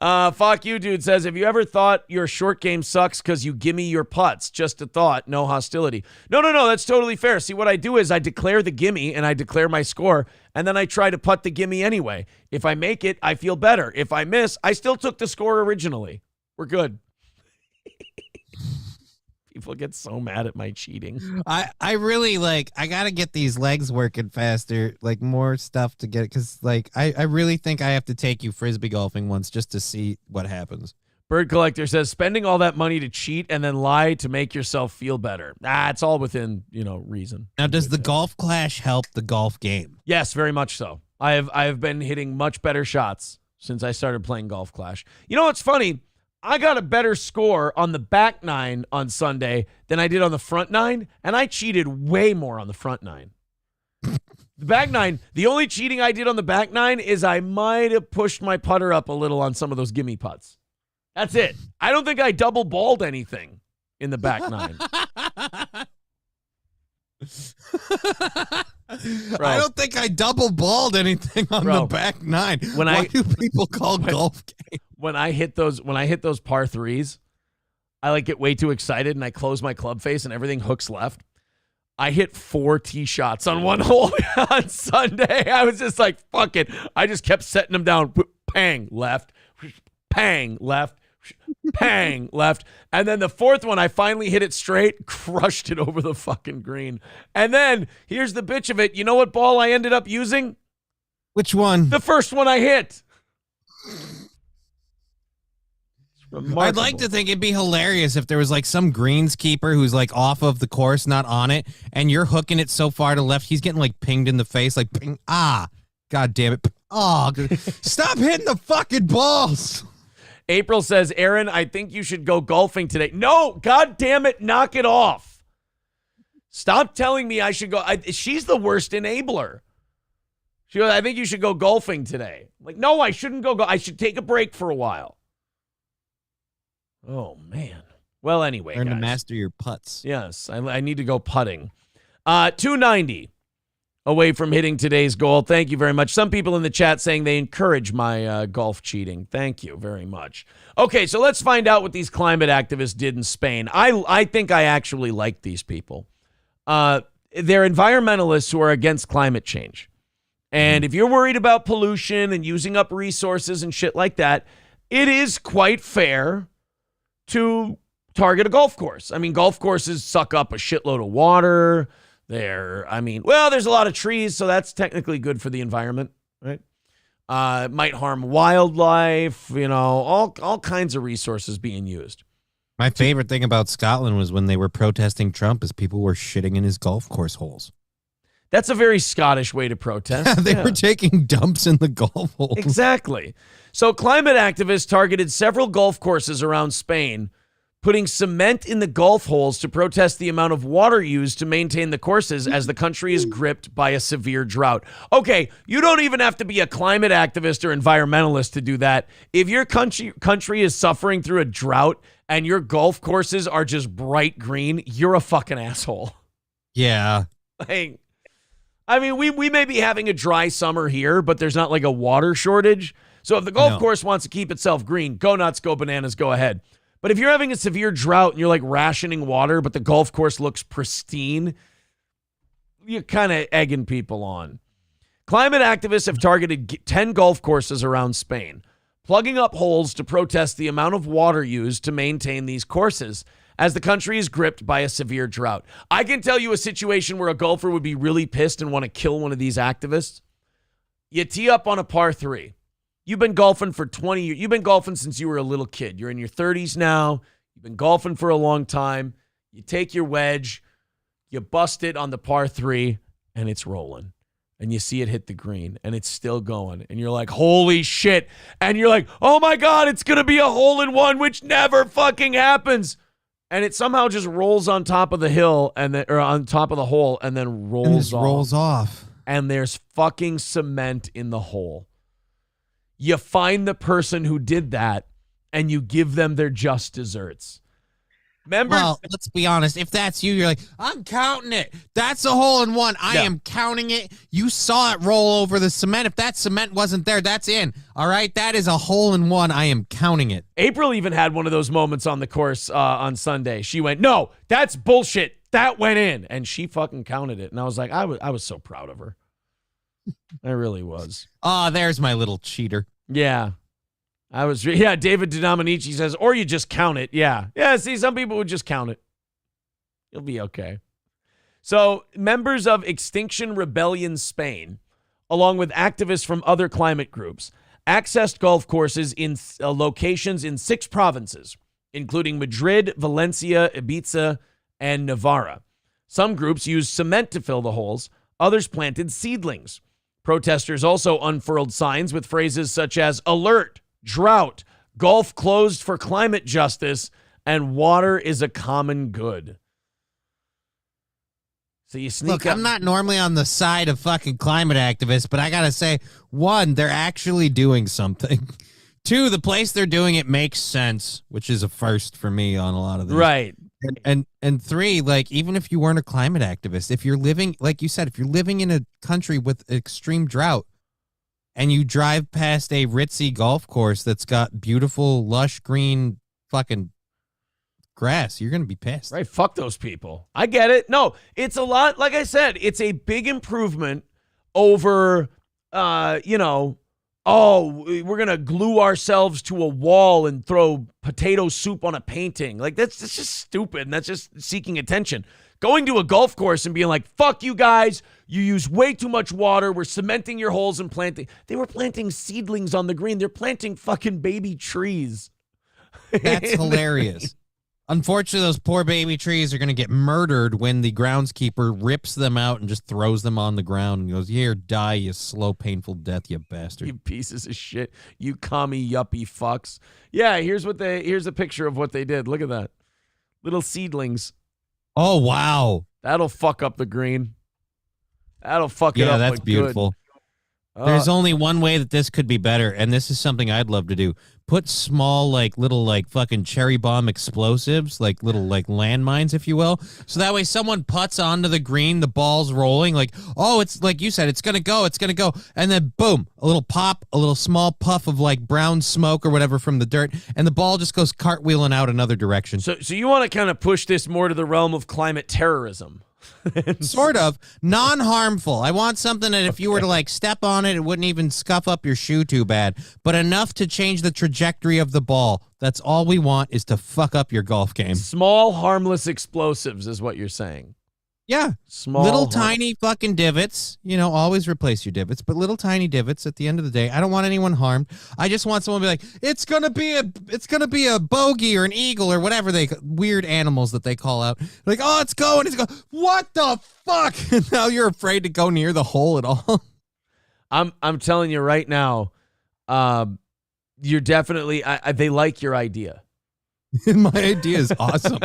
Fuck you, dude says, have you ever thought your short game sucks because you gimme your putts? Just a thought, no hostility. No, that's totally fair. See, what I do is I declare the gimme and I declare my score, and then I try to putt the gimme anyway. If I make it, I feel better. If I miss, I still took the score originally. We're good. People get so mad at my cheating. I really I got to get these legs working faster, more stuff to get it. Because, I really think I have to take you frisbee golfing once just to see what happens. Bird Collector says, spending all that money to cheat and then lie to make yourself feel better. It's all within, reason. Now, does the golf clash help the golf game? Yes, very much so. I have been hitting much better shots since I started playing Golf Clash. You know what's funny? I got a better score on the back nine on Sunday than I did on the front nine, and I cheated way more on the front nine. The back nine, the only cheating I did on the back nine is I might have pushed my putter up a little on some of those gimme putts. That's it. I don't think I double balled anything in the back nine. Bro, I don't think I double balled anything on the back nine. Why do people call golf game? When I hit those par threes, I get way too excited and I close my club face and everything hooks left. I hit 4 tee shots on one hole on Sunday. I was just like, fuck it. I just kept setting them down. Pang, left. Pang, left. Pang, left. And then the fourth one, I finally hit it straight, crushed it over the fucking green. And then, here's the bitch of it. You know what ball I ended up using? Which one? The first one I hit. I'd like to think it'd be hilarious if there was some greenskeeper who's off of the course, not on it, and you're hooking it so far to left, he's getting pinged in the face, ping, god damn it. Oh, stop hitting the fucking balls. April says, Aaron, I think you should go golfing today. No, god damn it, knock it off. Stop telling me I should go. She's the worst enabler. She goes, I think you should go golfing today. No, I shouldn't go. I should take a break for a while. Oh, man. Well, anyway, Learn guys. to master your putts. Yes, I need to go putting. 290 away from hitting today's goal. Thank you very much. Some people in the chat saying they encourage my golf cheating. Thank you very much. Okay, so let's find out what these climate activists did in Spain. I think I actually like these people. They're environmentalists who are against climate change. And if you're worried about pollution and using up resources and shit like that, it is quite fair to target a golf course. I mean, golf courses suck up a shitload of water. There's a lot of trees, so that's technically good for the environment, right? It might harm wildlife, all kinds of resources being used. My favorite thing about Scotland was when they were protesting Trump is people were shitting in his golf course holes. That's a very Scottish way to protest. They were taking dumps in the golf holes. Exactly. So climate activists targeted several golf courses around Spain, putting cement in the golf holes to protest the amount of water used to maintain the courses as the country is gripped by a severe drought. Okay, you don't even have to be a climate activist or environmentalist to do that. If your country is suffering through a drought and your golf courses are just bright green, you're a fucking asshole. Yeah. We may be having a dry summer here, but there's not a water shortage. So if the golf course wants to keep itself green, go nuts, go bananas, go ahead. But if you're having a severe drought and you're rationing water, but the golf course looks pristine, you're kind of egging people on. Climate activists have targeted 10 golf courses around Spain, plugging up holes to protest the amount of water used to maintain these courses as the country is gripped by a severe drought. I can tell you a situation where a golfer would be really pissed and want to kill one of these activists. You tee up on a par 3. You've been golfing for 20 years. You've been golfing since you were a little kid. You're in your 30s now. You've been golfing for a long time. You take your wedge. You bust it on the par 3, and it's rolling. And you see it hit the green, and it's still going. And you're like, holy shit. And you're like, oh my God, it's going to be a hole-in-one, which never fucking happens. And it somehow just rolls on top of the hill, or on top of the hole, and then rolls off. And there's fucking cement in the hole. You find the person who did that, and you give them their just desserts. Members, well, let's be honest. If that's you, you're like, I'm counting it. That's a hole-in-one. I am counting it. You saw it roll over the cement. If that cement wasn't there, that's in. All right? That is a hole-in-one. I am counting it. April even had one of those moments on the course on Sunday. She went, no, that's bullshit. That went in. And she fucking counted it. And I was like, I was so proud of her. I really was. Oh, there's my little cheater. Yeah. David Dominici says, or you just count it. Yeah, see, some people would just count it. You'll be okay. So, members of Extinction Rebellion Spain, along with activists from other climate groups, accessed golf courses in locations in 6 provinces, including Madrid, Valencia, Ibiza, and Navarra. Some groups used cement to fill the holes. Others planted seedlings. Protesters also unfurled signs with phrases such as alert, drought, golf closed for climate justice, and water is a common good. So you sneak Look, up. I'm not normally on the side of fucking climate activists, but I gotta say, 1, they're actually doing something. 2, the place they're doing it makes sense, which is a first for me on a lot of these. Right. And 3, like, even if you weren't a climate activist, if you're living, like you said, if you're living in a country with extreme drought, and you drive past a ritzy golf course that's got beautiful, lush green fucking grass, you're going to be pissed. Right, fuck those people. I get it. No, it's a lot, like I said, it's a big improvement over, we're going to glue ourselves to a wall and throw potato soup on a painting. Like, that's just stupid, and that's just seeking attention. Going to a golf course and being like, fuck you guys, you use way too much water, we're cementing your holes and planting. They were planting seedlings on the green. They're planting fucking baby trees. That's hilarious. Unfortunately, those poor baby trees are going to get murdered when the groundskeeper rips them out and just throws them on the ground and goes, here, die, you slow, painful death, you bastard. You pieces of shit. You commie yuppie fucks. Yeah, here's a picture of what they did. Look at that. Little seedlings. Oh, wow. That'll fuck up the green. That'll fuck it up. Yeah, that's beautiful. There's only one way that this could be better, and this is something I'd love to do. Put small, little fucking cherry bomb explosives, little landmines, if you will. So that way someone putts onto the green, the ball's rolling, it's like you said, it's going to go. And then boom, a little pop, a little small puff of brown smoke or whatever from the dirt, and the ball just goes cartwheeling out another direction. So you want to kind of push this more to the realm of climate terrorism. Sort of non-harmful. I want something that if you were to step on it, it wouldn't even scuff up your shoe too bad, but enough to change the trajectory of the ball. That's all we want, is to fuck up your golf game. Small, harmless explosives is what you're saying. Yeah. Little tiny fucking divots. Always replace your divots, but little tiny divots at the end of the day. I don't want anyone harmed. I just want someone to be like, it's gonna be a bogey or an eagle or whatever weird animals that they call out. Like, oh, it's going. What the fuck? And now you're afraid to go near the hole at all. I'm telling you right now, you're definitely they like your idea. My idea is awesome.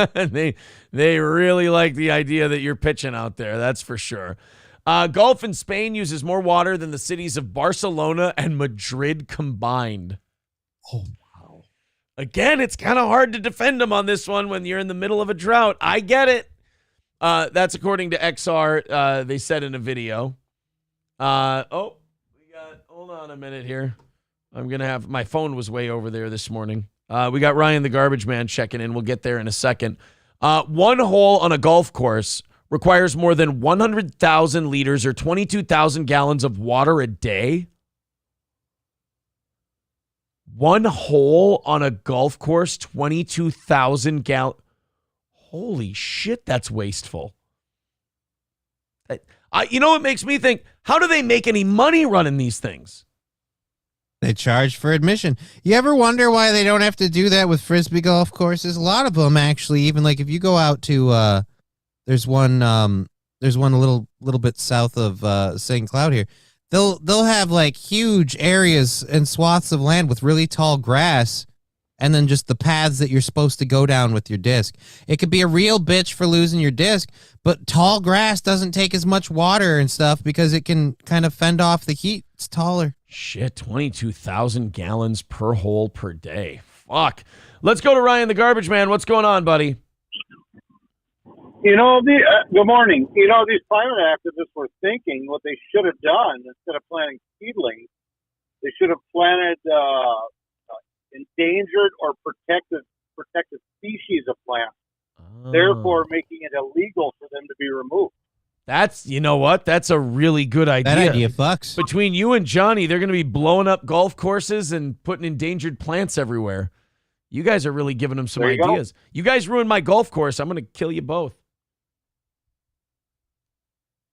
They really like the idea that you're pitching out there. That's for sure. Golf in Spain uses more water than the cities of Barcelona and Madrid combined. Oh, wow. Again, it's kind of hard to defend them on this one when you're in the middle of a drought. I get it. That's according to XR. They said in a video. Hold on a minute here. My phone was way over there this morning. We got Ryan the Garbage Man checking in. We'll get there in a second. One hole on a golf course requires more than 100,000 liters or 22,000 gallons of water a day. One hole on a golf course, 22,000 gallons. Holy shit, that's wasteful. It makes me think, how do they make any money running these things? They charge for admission. You ever wonder why they don't have to do that with Frisbee golf courses? A lot of them, actually, even if you go out to, There's one a little bit south of St. Cloud here. They'll have like huge areas and swaths of land with really tall grass, and then just the paths that you're supposed to go down with your disc. It could be a real bitch for losing your disc, but tall grass doesn't take as much water and stuff because it can kind of fend off the heat. It's taller. Shit, 22,000 gallons per hole per day. Fuck. Let's go to Ryan the Garbage Man. What's going on, buddy? Good morning. These climate activists were thinking what they should have done instead of planting seedlings, they should have planted endangered or protected species of plants, therefore making it illegal for them to be removed. You know what? That's a really good idea. That idea fucks. Between you and Johnny, they're going to be blowing up golf courses and putting endangered plants everywhere. You guys are really giving them some ideas. You guys ruined my golf course. I'm going to kill you both.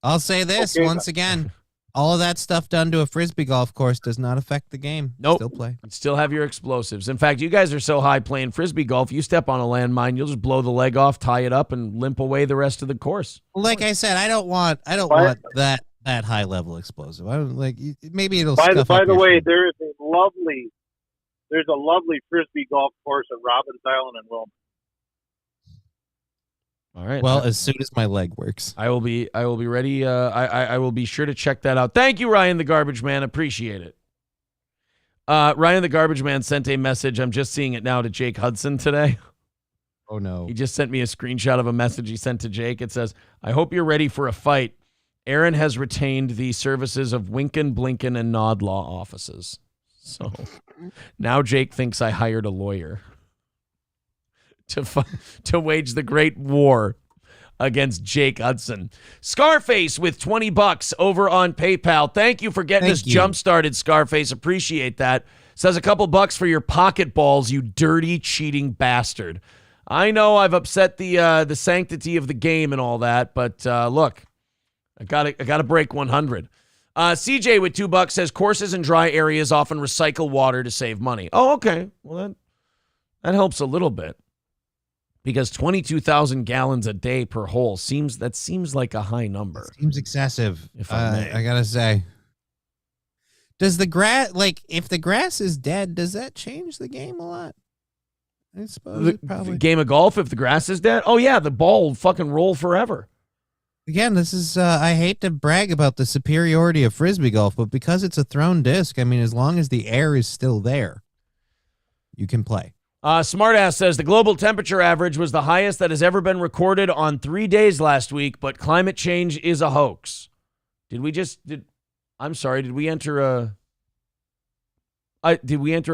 I'll say this once again. All of that stuff done to a Frisbee golf course does not affect the game. Nope. Still play. Still have your explosives. In fact, you guys are so high playing Frisbee golf, you step on a landmine, you'll just blow the leg off, tie it up, and limp away the rest of the course. Like I said, I don't want that high level explosive. I don't maybe it'll. By the way, there's a lovely Frisbee golf course at Robbins Island in Wilmington. All right. Well, as soon as my leg works, I will be ready. I will be sure to check that out. Thank you, Ryan the Garbage Man. Appreciate it. Ryan the Garbage Man sent a message. I'm just seeing it now to Jake Hudson today. Oh no. He just sent me a screenshot of a message he sent to Jake. It says, "I hope you're ready for a fight. Aaron has retained the services of Winkin, Blinken, and Nod law offices. So now Jake thinks I hired a lawyer to wage the great war against Jake Hudson." Scarface with $20 over on PayPal. Thank you for getting us jump-started, Scarface. Appreciate that. Says a couple bucks for your pocket balls, you dirty, cheating bastard. I know I've upset the sanctity of the game and all that, but look, I gotta break 100. CJ with $2 says courses in dry areas often recycle water to save money. Oh, okay. Well, that helps a little bit. Because 22,000 gallons a day per hole seems like a high number. Seems excessive. If I may. I gotta say. Does the grass if the grass is dead, does that change the game a lot? I suppose the game of golf, if the grass is dead? Oh yeah, the ball will fucking roll forever. Again, this is I hate to brag about the superiority of Frisbee golf, but because it's a thrown disc, I mean, as long as the air is still there, you can play. Smartass says the global temperature average was the highest that has ever been recorded on 3 days last week, but climate change is a hoax. Did we enter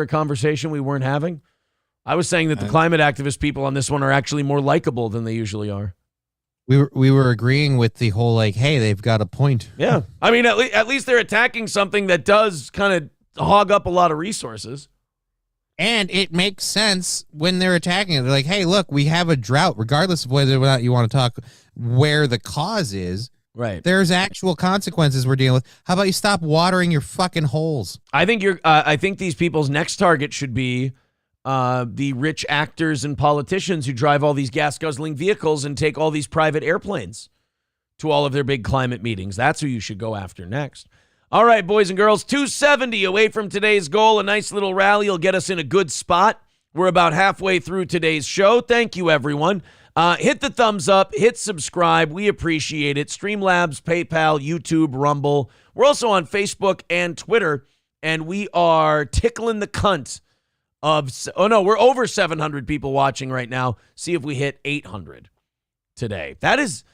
a conversation we weren't having? I was saying that the climate activist people on this one are actually more likable than they usually are. We were agreeing with the whole hey, they've got a point. Yeah. I mean, at least they're attacking something that does kind of hog up a lot of resources. And it makes sense when they're attacking it. They're like, hey, look, we have a drought, regardless of whether or not you want to talk where the cause is. Right. There's actual consequences we're dealing with. How about you stop watering your fucking holes? I think these people's next target should be the rich actors and politicians who drive all these gas-guzzling vehicles and take all these private airplanes to all of their big climate meetings. That's who you should go after next. All right, boys and girls, 270 away from today's goal. A nice little rally will get us in a good spot. We're about halfway through today's show. Thank you, everyone. Hit the thumbs up. Hit subscribe. We appreciate it. Streamlabs, PayPal, YouTube, Rumble. We're also on Facebook and Twitter, and we are tickling the cunt we're over 700 people watching right now. See if we hit 800 today. That is...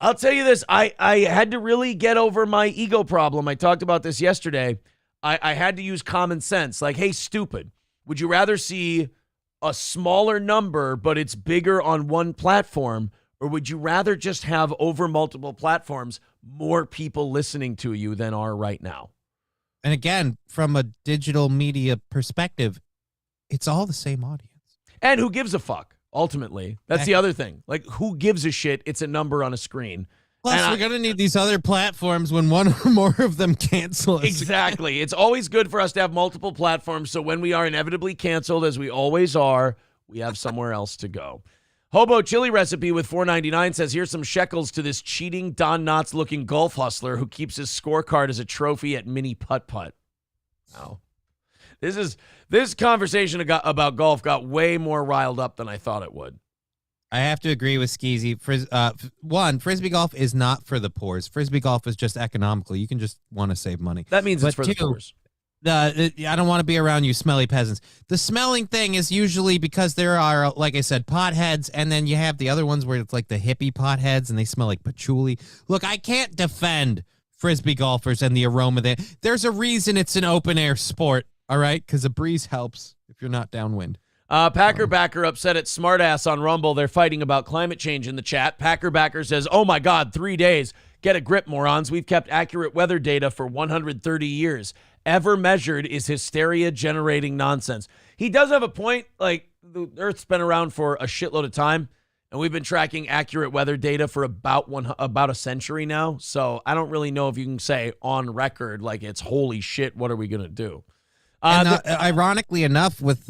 I'll tell you this, I had to really get over my ego problem. I talked about this yesterday. I had to use common sense. Like, hey, stupid, would you rather see a smaller number, but it's bigger on one platform, or would you rather just have over multiple platforms more people listening to you than are right now? And again, from a digital media perspective, it's all the same audience. And who gives a fuck? Ultimately, that's the other thing. Like, who gives a shit? It's a number on a screen. Plus, we're going to need these other platforms when one or more of them cancel us. Exactly. It's always good for us to have multiple platforms, so when we are inevitably canceled, as we always are, we have somewhere else to go. Hobo chili recipe with $4.99 says, here's some shekels to this cheating Don Knotts looking golf hustler who keeps his scorecard as a trophy at mini putt-putt. Wow. This conversation about golf got way more riled up than I thought it would. I have to agree with Skeezy. One, Frisbee golf is not for the poors. Frisbee golf is just economical. You can just want to save money. That means it's for the poors. I don't want to be around you smelly peasants. The smelling thing is usually because there are, like I said, potheads, and then you have the other ones where it's like the hippie potheads, and they smell like patchouli. Look, I can't defend Frisbee golfers and the aroma there. There's a reason it's an open-air sport, all right? Because a breeze helps if you're not downwind. Packer Backer upset at Smartass on Rumble. They're fighting about climate change in the chat. Packer Backer says, oh my God, 3 days. Get a grip, morons. We've kept accurate weather data for 130 years. Ever measured is hysteria-generating nonsense. He does have a point. Like, the Earth's been around for a shitload of time, and we've been tracking accurate weather data for about a century now. So I don't really know if you can say on record, like, it's holy shit, what are we going to do? Ironically enough, with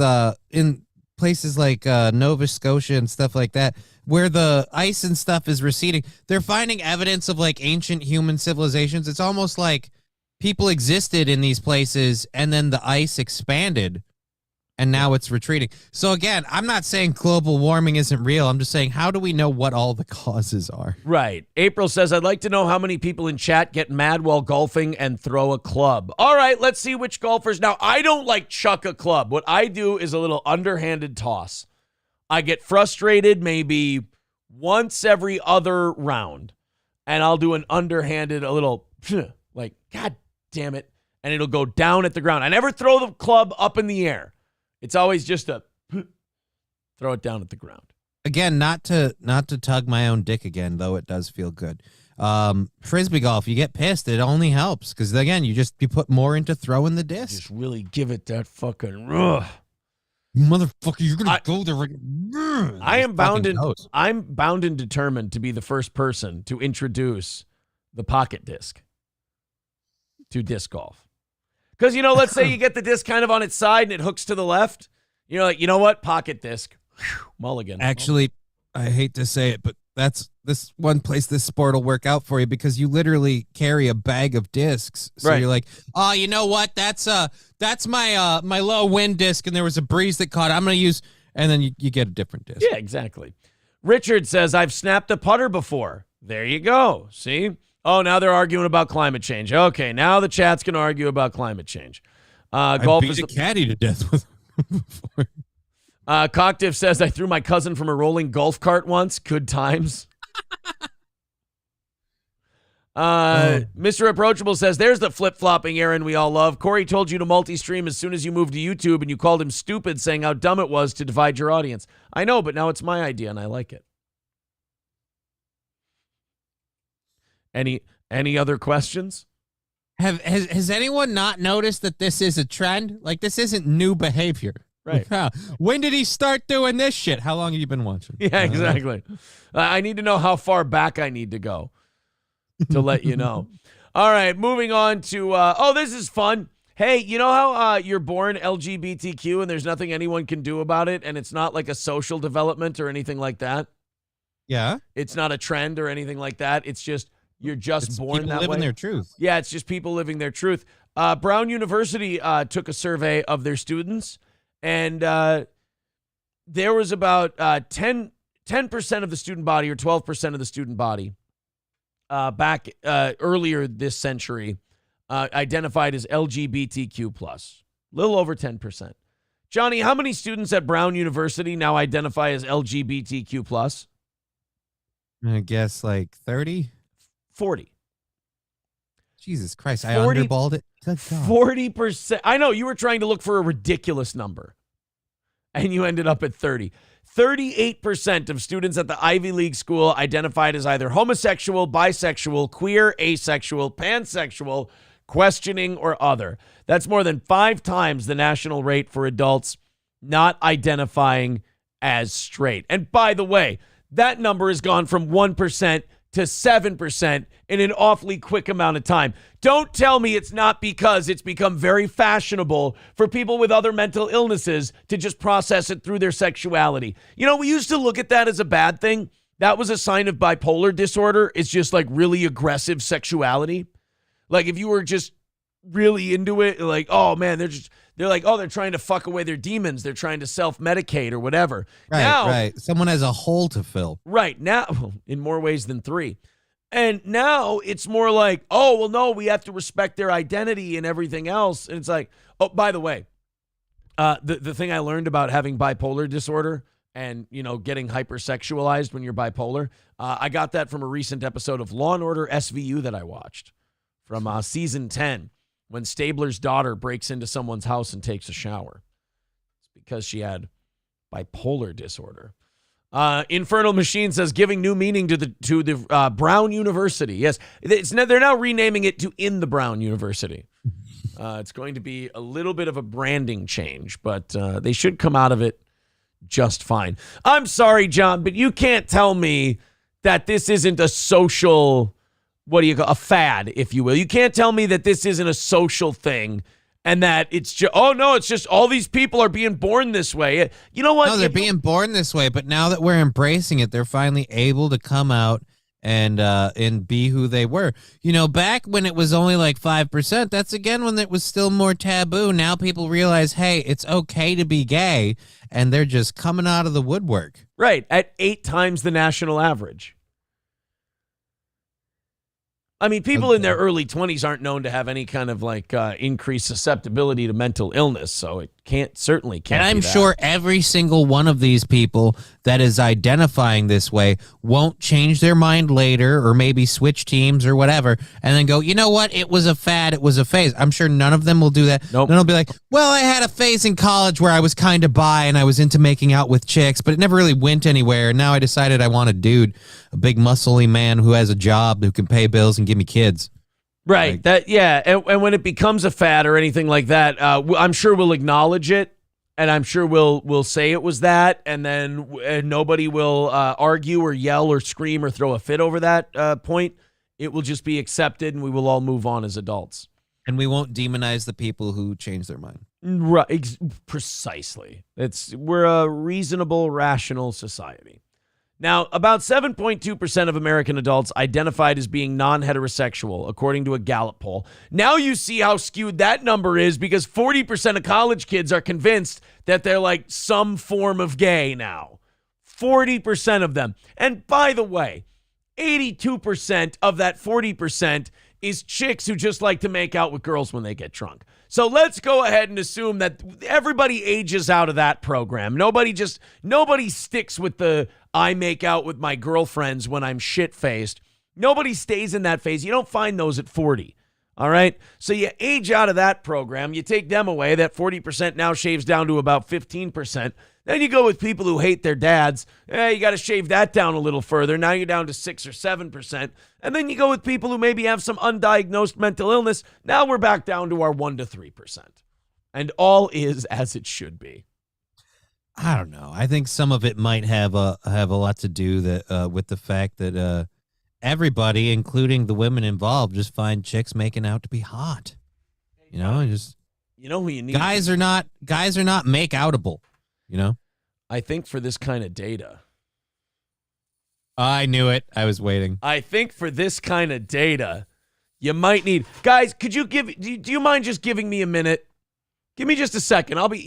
in places like Nova Scotia and stuff like that, where the ice and stuff is receding, they're finding evidence of like ancient human civilizations. It's almost like people existed in these places and then the ice expanded and now it's retreating. So again, I'm not saying global warming isn't real. I'm just saying, how do we know what all the causes are? Right. April says, I'd like to know how many people in chat get mad while golfing and throw a club. All right, let's see which golfers. Now, I don't like chuck a club. What I do is a little underhanded toss. I get frustrated maybe once every other round, and I'll do an underhanded, a little, like, God damn it, and it'll go down at the ground. I never throw the club up in the air. It's always just a throw it down at the ground. Again, not to tug my own dick again, though it does feel good. Frisbee golf, you get pissed, it only helps because again, you put more into throwing the disc. Just really give it that fucking motherfucker. You're gonna go there. I'm bound and determined to be the first person to introduce the pocket disc to disc golf. Because, let's say you get the disc kind of on its side and it hooks to the left. You're like, you know what? Pocket disc. Whew, mulligan. Actually, I hate to say it, but that's this one place this sport will work out for you because you literally carry a bag of discs. So right. You're like, oh, you know what? That's my my low wind disc and there was a breeze that caught it. I'm going to use, and then you get a different disc. Yeah, exactly. Richard says, I've snapped a putter before. There you go. See? Oh, now they're arguing about climate change. Okay, now the chat's going to argue about climate change. Golf is a caddy to death with before. Cocktiff says, I threw my cousin from a rolling golf cart once. Good times. Mr. Approachable says, there's the flip-flopping Aaron we all love. Corey told you to multi-stream as soon as you moved to YouTube, and you called him stupid, saying how dumb it was to divide your audience. I know, but now it's my idea, and I like it. Any other questions? Has anyone not noticed that this is a trend? Like, this isn't new behavior. Right. When did he start doing this shit? How long have you been watching? Yeah, exactly. I need to know how far back I need to go to let you know. All right, moving on to, this is fun. Hey, you know how you're born LGBTQ and there's nothing anyone can do about it, and it's not like a social development or anything like that? Yeah. It's not a trend or anything like that. It's just you're just born that way. Living their truth. Yeah, it's just people living their truth. Brown University took a survey of their students, and there was about 10% of the student body or 12% of the student body back earlier this century identified as LGBTQ+. A little over 10%. Johnny, how many students at Brown University now identify as LGBTQ+? I guess like 30? 40. Jesus Christ, I underballed it. Good God. 40%. I know, you were trying to look for a ridiculous number, and you ended up at 30. 38% of students at the Ivy League school identified as either homosexual, bisexual, queer, asexual, pansexual, questioning, or other. That's more than 5 times the national rate for adults not identifying as straight. And by the way, that number has gone from 1% to 7% in an awfully quick amount of time. Don't tell me it's not because it's become very fashionable for people with other mental illnesses to just process it through their sexuality. You know, we used to look at that as a bad thing. That was a sign of bipolar disorder. It's just like really aggressive sexuality. Like if you were just really into it, like, oh man, they're like, oh, they're trying to fuck away their demons. They're trying to self-medicate or whatever. Right. Someone has a hole to fill. Right. Now, in more ways than three. And now it's more like, oh, well, no, we have to respect their identity and everything else. And it's like, oh, by the way, the thing I learned about having bipolar disorder and, you know, getting hypersexualized when you're bipolar, I got that from a recent episode of Law & Order SVU that I watched from season 10, when Stabler's daughter breaks into someone's house and takes a shower. It's because she had bipolar disorder. Infernal Machine says giving new meaning to the Brown University. Yes, they're now renaming it to In the Brown University. It's going to be a little bit of a branding change, but they should come out of it just fine. I'm sorry, John, but you can't tell me that this isn't a social, a fad, if you will. You can't tell me that this isn't a social thing. And that it's just, oh, no, it's just all these people are being born this way. You know what? No, they're being born this way, but now that we're embracing it, they're finally able to come out and be who they were. You know, back when it was only like 5%, that's again when it was still more taboo. Now people realize, hey, it's okay to be gay, and they're just coming out of the woodwork. Right, at 8 times the national average. I mean, people in their early 20s aren't known to have any kind of like increased susceptibility to mental illness, so it certainly can't. And I'm be that. sure every single one of these people that is identifying this way won't change their mind later, or maybe switch teams or whatever, and then go, you know what? It was a fad. It was a phase. I'm sure none of them will do that. Nope. None will be like, well, I had a phase in college where I was kind of bi and I was into making out with chicks, but it never really went anywhere. And now I decided I want a dude, a big muscly man who has a job, who can pay bills and give me kids. Right. And when it becomes a fad or anything like that, I'm sure we'll acknowledge it, and I'm sure we'll say it was that, and then nobody will argue or yell or scream or throw a fit over that point. It will just be accepted, and we will all move on as adults. And we won't demonize the people who change their mind. Right. Precisely. We're a reasonable, rational society. Now, about 7.2% of American adults identified as being non-heterosexual, according to a Gallup poll. Now you see how skewed that number is, because 40% of college kids are convinced that they're like some form of gay now. 40% of them. And by the way, 82% of that 40% is chicks who just like to make out with girls when they get drunk. So let's go ahead and assume that everybody ages out of that program. Nobody sticks with the I make out with my girlfriends when I'm shit-faced. Nobody stays in that phase. You don't find those at 40. All right? So you age out of that program. You take them away. That 40% now shaves down to about 15%. Then you go with people who hate their dads. You got to shave that down a little further. Now you're down to 6 or 7%. And then you go with people who maybe have some undiagnosed mental illness. Now we're back down to our 1 to 3%. And all is as it should be. I don't know. I think some of it might have a lot to do with the fact that everybody, including the women involved, just find chicks making out to be hot. You know who you need. Guys are not make outable. You know, I think for this kind of data. I knew it. I was waiting. I think for this kind of data, you might need guys. Could you do you mind just giving me a minute? Give me just a second. I'll be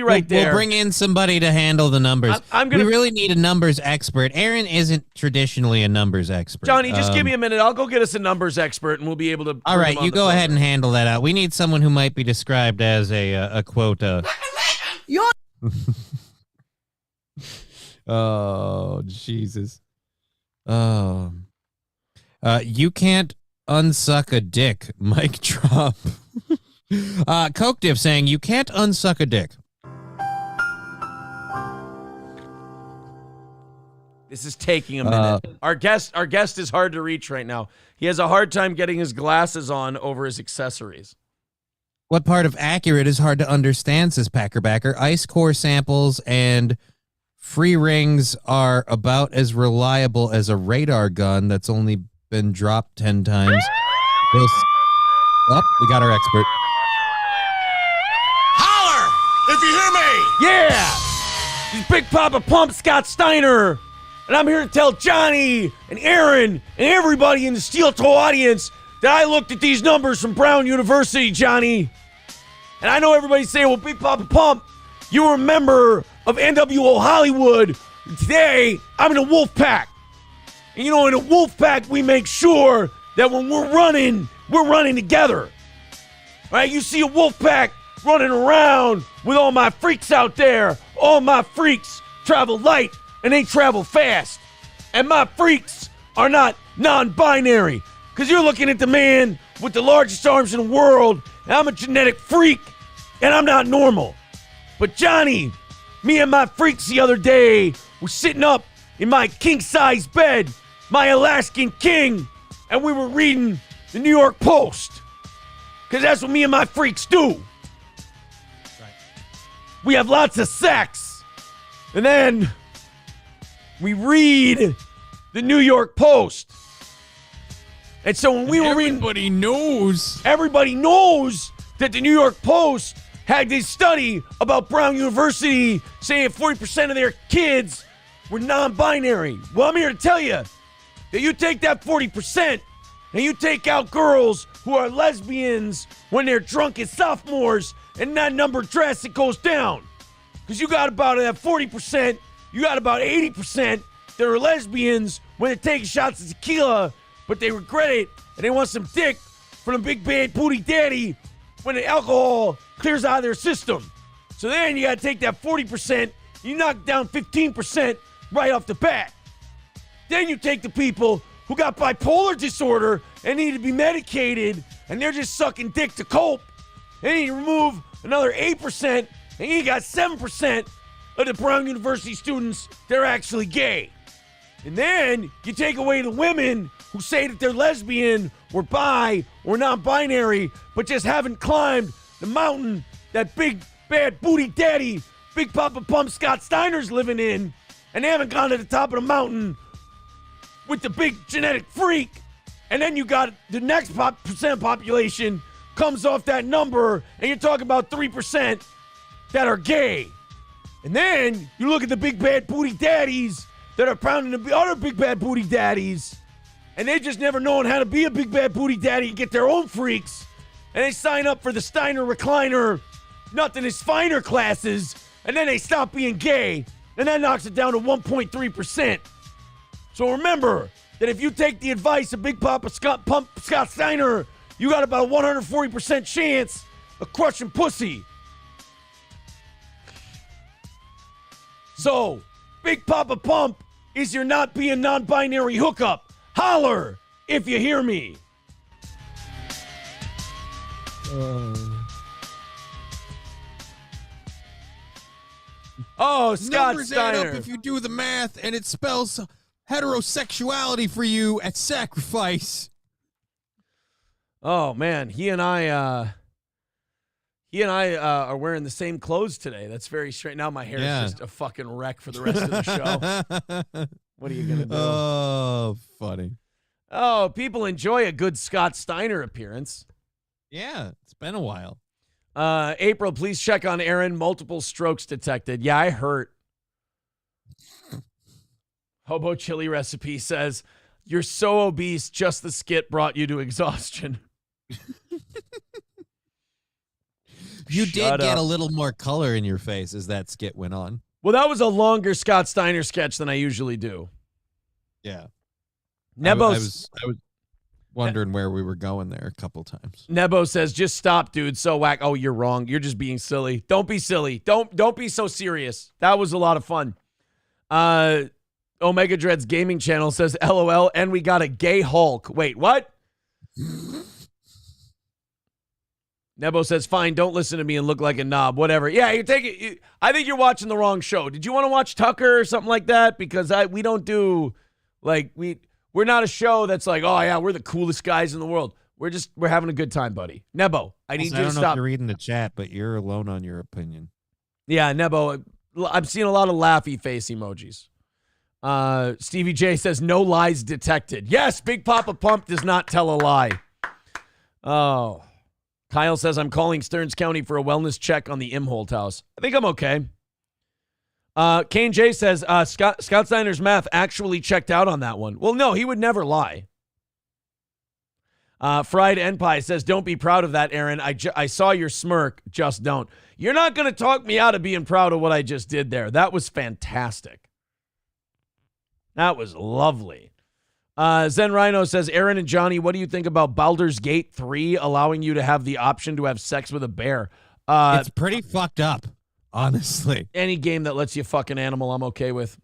right there. We'll bring in somebody to handle the numbers. We really need a numbers expert. Aaron isn't traditionally a numbers expert. Johnny, just give me a minute. I'll go get us a numbers expert, and we'll be able to. All right, you go ahead and handle that out. We need someone who might be described as a quote. Oh, Jesus. Oh. You can't unsuck a dick, Mike Trump. Coke Div saying, you can't unsuck a dick. This is taking a minute. Our guest is hard to reach right now. He has a hard time getting his glasses on over his accessories. What part of accurate is hard to understand, says Packerbacker? Ice core samples and Free rings are about as reliable as a radar gun that's only been dropped 10 times. Oh, we got our expert. Holler if you hear me. Yeah. This is Big Papa Pump, Scott Steiner. And I'm here to tell Johnny and Aaron and everybody in the Steel Toe audience that I looked at these numbers from Brown University, Johnny. And I know everybody's saying, well, Big Papa Pump, you were a member of NWO Hollywood. Today, I'm in a wolf pack. And you know, in a wolf pack, we make sure that when we're running together. Right? You see a wolf pack running around with all my freaks out there. All my freaks travel light and they travel fast. And my freaks are not non-binary. Because you're looking at the man with the largest arms in the world, and I'm a genetic freak, and I'm not normal. But Johnny, me and my freaks the other day were sitting up in my king-size bed, my Alaskan king, and we were reading the New York Post. Because that's what me and my freaks do. Right. We have lots of sex. And then we read the New York Post. And so when we were reading... Everybody knows that the New York Post had this study about Brown University saying 40% of their kids were non-binary. Well, I'm here to tell you that you take that 40% and you take out girls who are lesbians when they're drunk as sophomores, and that number drastically goes down. Because you got about that 40%, you got about 80% that are lesbians when they're taking shots of tequila, but they regret it and they want some dick from a big bad booty daddy when the alcohol clears out of their system. So then you got to take that 40%, you knock down 15% right off the bat. Then you take the people who got bipolar disorder and need to be medicated and they're just sucking dick to cope. And you remove another 8% and you got 7% of the Brown University students that are actually gay. And then you take away the women who say that they're lesbian or bi or non-binary, but just haven't climbed the mountain that big bad booty daddy, Big Papa Pump Scott Steiner's living in, and they haven't gone to the top of the mountain with the big genetic freak. And then you got the next percent population comes off that number, and you're talking about 3% that are gay. And then you look at the big bad booty daddies that are pounding the other big bad booty daddies, and they just never known how to be a big bad booty daddy and get their own freaks, and they sign up for the Steiner Recliner Nothing is Finer classes, and then they stop being gay, and that knocks it down to 1.3%. So remember that if you take the advice of Big Papa Scott Steiner, you got about a 140% chance of crushing pussy. So, Big Papa Pump is your not being non-binary hookup. Holler if you hear me. Oh, Scott Numbers Steiner. add up if you do the math, and it spells heterosexuality for you at sacrifice. Oh man, he and I are wearing the same clothes today. That's very strange. Now my hair is just a fucking wreck for the rest of the show. What are you gonna do? Oh, funny. Oh, people enjoy a good Scott Steiner appearance. Yeah, it's been a while. April, please check on Aaron. Multiple strokes detected. Yeah, I hurt. Hobo Chili Recipe says, "You're so obese, just the skit brought you to exhaustion." You did get a little more color in your face as that skit went on. Well, that was a longer Scott Steiner sketch than I usually do. Yeah. Nebo, I was wondering where we were going there a couple times. Nebo says, "Just stop, dude. So whack." Oh, you're wrong. You're just being silly. Don't be silly. Don't be so serious. That was a lot of fun. Omega Dreads Gaming Channel says, "LOL," and we got a gay Hulk. Wait, what? Nebo says, "Fine, don't listen to me and look like a knob." Whatever. Yeah, you take it. I think you're watching the wrong show. Did you want to watch Tucker or something like that? Because we don't do, like, we're not a show that's like, oh yeah, we're the coolest guys in the world. We're having a good time, buddy. Nebo, I need you to I don't know stop. if you're reading the chat, but you're alone on your opinion. Yeah, Nebo, I'm seeing a lot of laughy face emojis. Stevie J says, no lies detected. Yes, Big Papa Pump does not tell a lie. Oh. Kyle says, I'm calling Stearns County for a wellness check on the Imholt house. I think I'm okay. Kane J says, Scott Steiner's math actually checked out on that one. Well, no, he would never lie. Fried Empie says, don't be proud of that, Aaron. I saw your smirk. Just don't. You're not going to talk me out of being proud of what I just did there. That was fantastic. That was lovely. Zen Rhino says, Aaron and Johnny, what do you think about Baldur's Gate 3 allowing you to have the option to have sex with a bear? It's pretty fucked up, honestly. Any game that lets you fuck an animal, I'm okay with.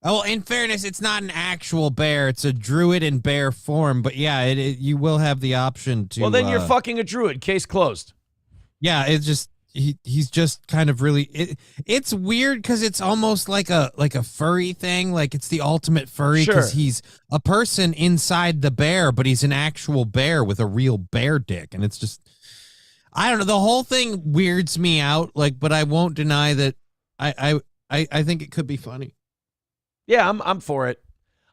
Oh, in fairness, it's not an actual bear. It's a druid in bear form. But yeah, you will have the option to. Well, then you're fucking a druid. Case closed. Yeah, it's just he's just kind of really. It's weird because it's almost like a furry thing. Like it's the ultimate furry because he's a person inside the bear, but he's an actual bear with a real bear dick, and it's just. I don't know. The whole thing weirds me out. Like, but I won't deny that. I think it could be funny. Yeah, I'm for it.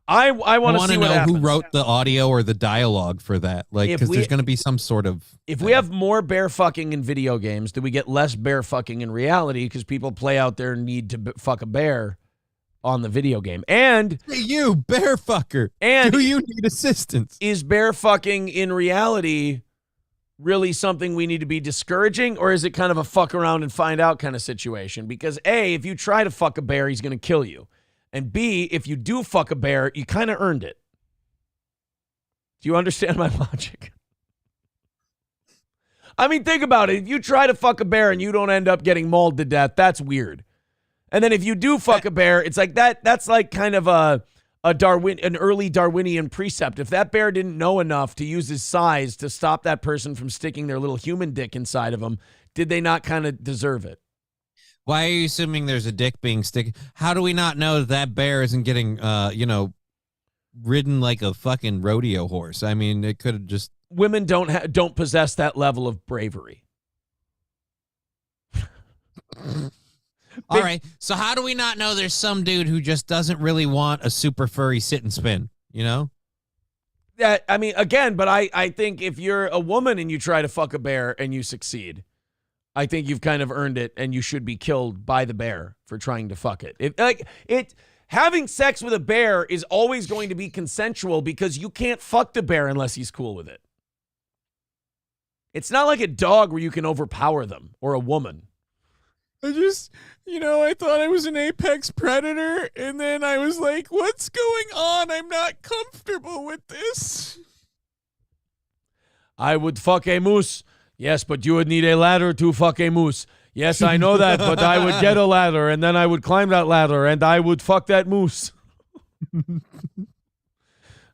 I want to see what happens. Who wrote the audio or the dialogue for that? Like, because there's going to be some sort of. If we have more bear fucking in video games, do we get less bear fucking in reality? Because people play out their need to fuck a bear on the video game. And hey, you bear fucker. And do you need assistance? Is bear fucking in reality really something we need to be discouraging, or is it kind of a fuck around and find out kind of situation? Because A, if you try to fuck a bear, he's going to kill you. And B, if you do fuck a bear, you kind of earned it. Do you understand my logic? I mean, think about it. If you try to fuck a bear and you don't end up getting mauled to death, that's weird. And then if you do fuck a bear, it's like that's like kind of an early Darwinian precept. If that bear didn't know enough to use his size to stop that person from sticking their little human dick inside of him, did they not kind of deserve it? Why are you assuming there's a dick being stick? How do we not know that bear isn't getting, ridden like a fucking rodeo horse? I mean, it could have just. Women don't possess that level of bravery. All right. So how do we not know there's some dude who just doesn't really want a super furry sit and spin? You know? That I mean, again, but I think if you're a woman and you try to fuck a bear and you succeed, I think you've kind of earned it, and you should be killed by the bear for trying to fuck it. Having sex with a bear is always going to be consensual because you can't fuck the bear unless he's cool with it. It's not like a dog where you can overpower them, or a woman. I thought I was an apex predator, and then I was like, what's going on? I'm not comfortable with this. I would fuck a moose. Yes, but you would need a ladder to fuck a moose. Yes, I know that, but I would get a ladder, and then I would climb that ladder, and I would fuck that moose.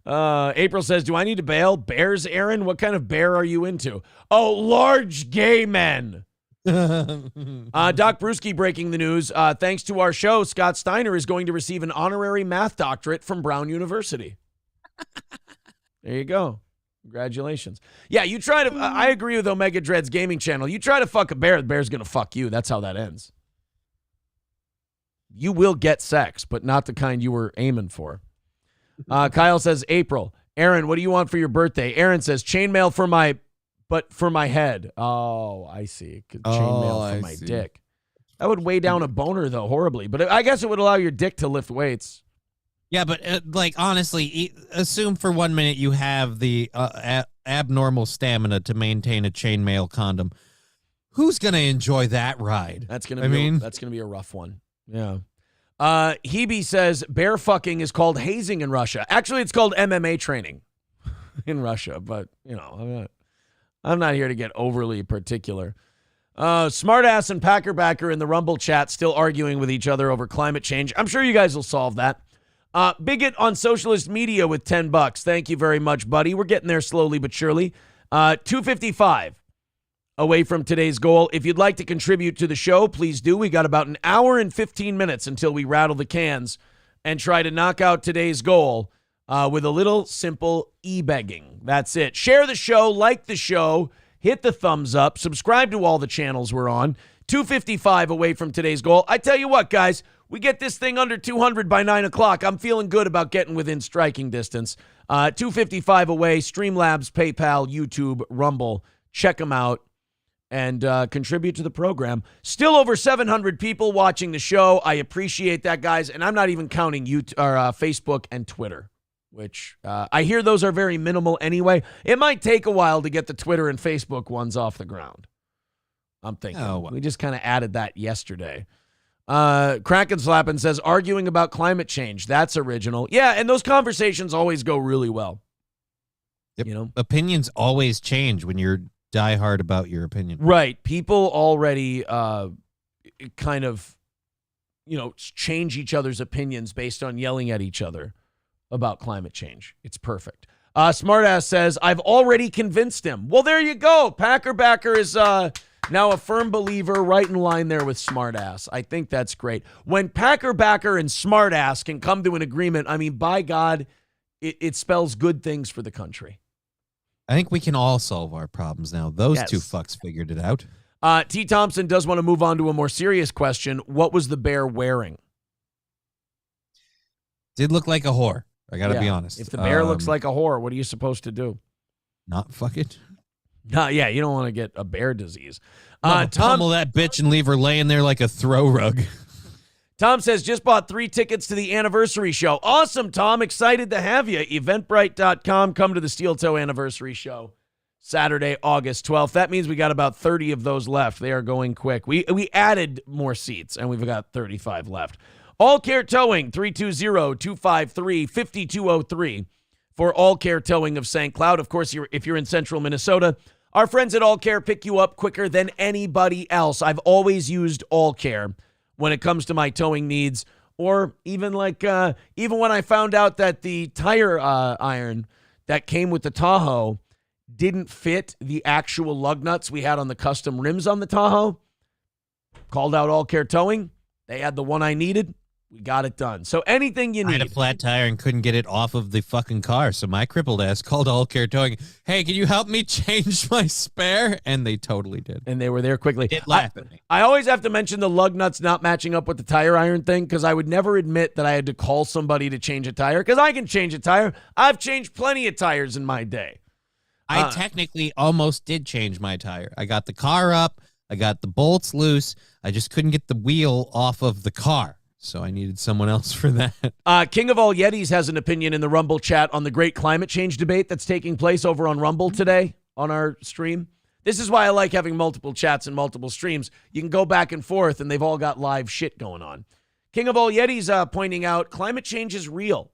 April says, do I need to bail? Bears, Aaron? What kind of bear are you into? Oh, large gay men. Doc Brewski breaking the news. Thanks to our show, Scott Steiner is going to receive an honorary math doctorate from Brown University. There you go. Congratulations. Yeah, you try to. I agree with Omega Dread's gaming channel. You try to fuck a bear, the bear's going to fuck you. That's how that ends. You will get sex, but not the kind you were aiming for. Kyle says, April, Aaron, what do you want for your birthday? Aaron says, chainmail for my head. Oh, I see. Chainmail for my dick. That would weigh down a boner, though, horribly. But I guess it would allow your dick to lift weights. Yeah, but honestly, assume for 1 minute you have the abnormal stamina to maintain a chainmail condom. Who's gonna enjoy that ride? That's gonna be a rough one. Yeah. Hebe says bear fucking is called hazing in Russia. Actually, it's called MMA training in Russia. But I'm not here to get overly particular. Smartass and Packerbacker in the Rumble chat still arguing with each other over climate change. I'm sure you guys will solve that. Bigot on socialist media with $10. Thank you very much, buddy. We're getting there slowly but surely. 255 away from today's goal. If you'd like to contribute to the show, please do. We got about an hour and 15 minutes until we rattle the cans and try to knock out today's goal with a little simple e-begging. That's it. Share the show, like the show, hit the thumbs up, subscribe to all the channels we're on. 255 away from today's goal. I tell you what, guys, we get this thing under 200 by 9 o'clock. I'm feeling good about getting within striking distance. 255 away, Streamlabs, PayPal, YouTube, Rumble. Check them out and contribute to the program. Still over 700 people watching the show. I appreciate that, guys. And I'm not even counting Facebook and Twitter, which I hear those are very minimal anyway. It might take a while to get the Twitter and Facebook ones off the ground. I'm thinking. We just kind of added that yesterday. Kraken Slappin says, arguing about climate change. That's original. Yeah, and those conversations always go really well. Yep. You know, opinions always change when you're diehard about your opinion. Right. People already kind of, change each other's opinions based on yelling at each other about climate change. It's perfect. Smartass says, I've already convinced him. Well, there you go. Packer Backer is now a firm believer, right in line there with Smartass. I think that's great. When Packer Backer and Smartass can come to an agreement, I mean, by God, it spells good things for the country. I think we can all solve our problems now. Those two fucks figured it out. T. Thompson does want to move on to a more serious question. What was the bear wearing? Did look like a whore. I got to be honest. If the bear looks like a whore, what are you supposed to do? Not fuck it. No, yeah, you don't want to get a bear disease. Tom, pummel that bitch and leave her laying there like a throw rug. Tom says, just bought 3 tickets to the anniversary show. Awesome, Tom. Excited to have you. Eventbrite.com. Come to the Steel Toe anniversary show. Saturday, August 12th. That means we got about 30 of those left. They are going quick. We added more seats, and we've got 35 left. All Care Towing, 320-253-5203 for All Care Towing of St. Cloud. Of course, if you're in central Minnesota, our friends at All Care pick you up quicker than anybody else. I've always used All Care when it comes to my towing needs, or even even when I found out that the tire iron that came with the Tahoe didn't fit the actual lug nuts we had on the custom rims on the Tahoe. Called out All Care Towing. They had the one I needed. We got it done. So anything you need. I had a flat tire and couldn't get it off of the fucking car, so my crippled ass called All Care Towing. Hey, can you help me change my spare? And they totally did. And they were there quickly. It laughed at me. I always have to mention the lug nuts not matching up with the tire iron thing, because I would never admit that I had to call somebody to change a tire, because I can change a tire. I've changed plenty of tires in my day. I technically almost did change my tire. I got the car up. I got the bolts loose. I just couldn't get the wheel off of the car. So I needed someone else for that. King of all Yetis has an opinion in the Rumble chat on the great climate change debate that's taking place over on Rumble today on our stream. This is why I like having multiple chats and multiple streams. You can go back and forth, and they've all got live shit going on. King of all Yetis pointing out climate change is real.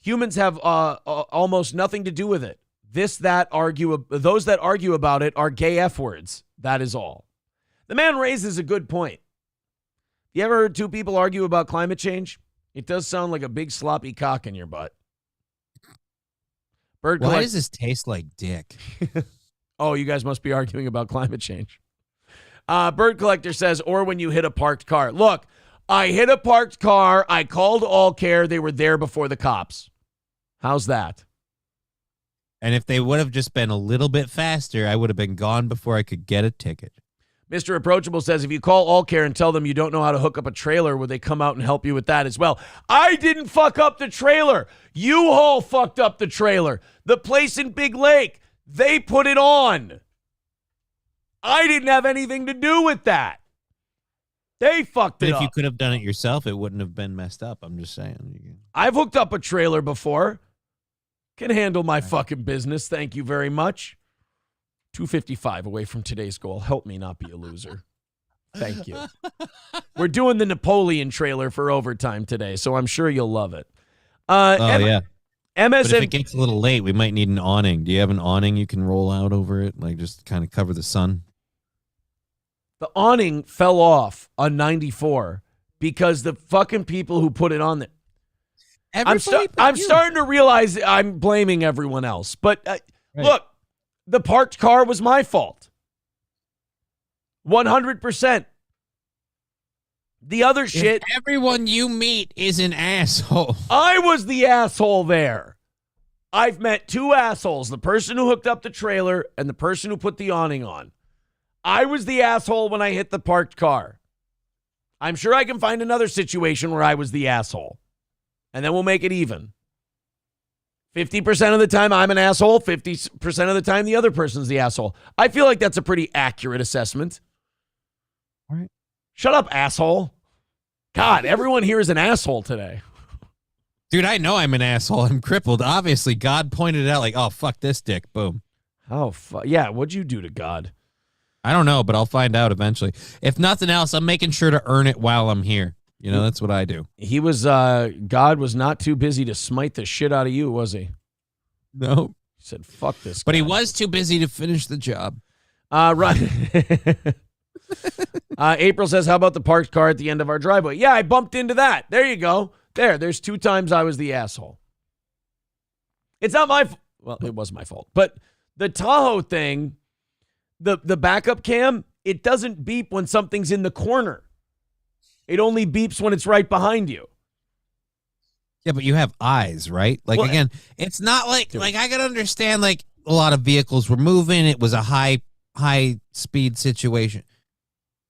Humans have almost nothing to do with it. Those that argue about it are gay F words. That is all. The man raises a good point. You ever heard 2 people argue about climate change? It does sound like a big sloppy cock in your butt. Why does this taste like dick? Oh, you guys must be arguing about climate change. Bird Collector says, or when you hit a parked car. Look, I hit a parked car. I called All Care. They were there before the cops. How's that? And if they would have just been a little bit faster, I would have been gone before I could get a ticket. Mr. Approachable says, if you call All Care and tell them you don't know how to hook up a trailer, will they come out and help you with that as well? I didn't fuck up the trailer. U-Haul fucked up the trailer. The place in Big Lake, they put it on. I didn't have anything to do with that. They fucked it up. If you could have done it yourself, it wouldn't have been messed up. I'm just saying. I've hooked up a trailer before. Can handle my fucking business. Thank you very much. 255 away from today's goal. Help me not be a loser. Thank you. We're doing the Napoleon trailer for overtime today, so I'm sure you'll love it. Yeah. MSN. But if it gets a little late, we might need an awning. Do you have an awning you can roll out over it, like just kind of cover the sun? The awning fell off on 94 because the fucking people who put it on there. I'm starting to realize I'm blaming everyone else. But Look, the parked car was my fault. 100%. The other shit. Everyone you meet is an asshole. I was the asshole there. I've met 2 assholes, the person who hooked up the trailer and the person who put the awning on. I was the asshole when I hit the parked car. I'm sure I can find another situation where I was the asshole. And then we'll make it even. 50% of the time I'm an asshole, 50% of the time the other person's the asshole. I feel like that's a pretty accurate assessment. All right. Shut up, asshole. God, everyone here is an asshole today. Dude, I know I'm an asshole. I'm crippled. Obviously, God pointed it out like, oh, fuck this dick. Boom. Oh, yeah, what'd you do to God? I don't know, but I'll find out eventually. If nothing else, I'm making sure to earn it while I'm here. You know, that's what I do. God was not too busy to smite the shit out of you, was he? No. He said, fuck this But guy. he was too busy to finish the job. Right. April says, how about the parked car at the end of our driveway? Yeah, I bumped into that. There you go. There's 2 times I was the asshole. It's not my fault. Well, it was my fault. But the Tahoe thing, the backup cam, it doesn't beep when something's in the corner. It only beeps when it's right behind you. Yeah, but you have eyes, right? Like, well, again, it's not like I can understand, like, a lot of vehicles were moving. It was a high speed situation.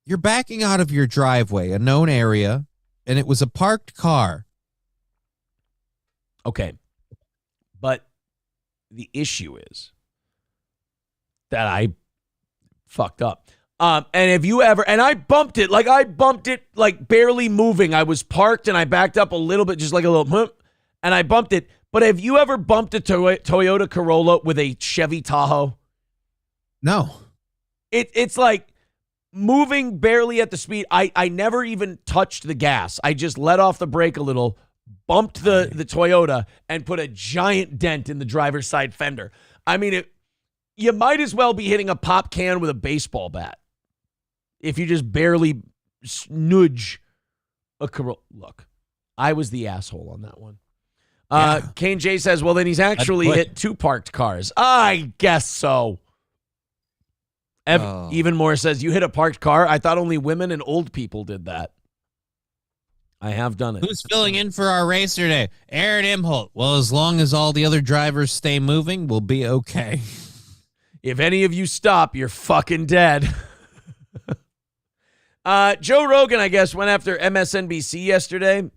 You're backing out of your driveway, a known area, and it was a parked car. Okay. But the issue is that I fucked up. And have you ever, and I bumped it like barely moving. I was parked and I backed up a little bit, just like a little, and I bumped it. But have you ever bumped a Toyota Corolla with a Chevy Tahoe? No. It's like moving barely at the speed. I never even touched the gas. I just let off the brake a little, bumped the Toyota, and put a giant dent in the driver's side fender. I mean, you might as well be hitting a pop can with a baseball bat. If you just barely nudge a Corolla. Look, I was the asshole on that one. Kane J says, well, then he's actually hit 2 parked cars. I guess so. Even more says, you hit a parked car? I thought only women and old people did that. I have done it. Who's filling in for our racer today? Aaron Imholt. Well, as long as all the other drivers stay moving, we'll be okay. If any of you stop, you're fucking dead. Joe Rogan, I guess, went after MSNBC yesterday.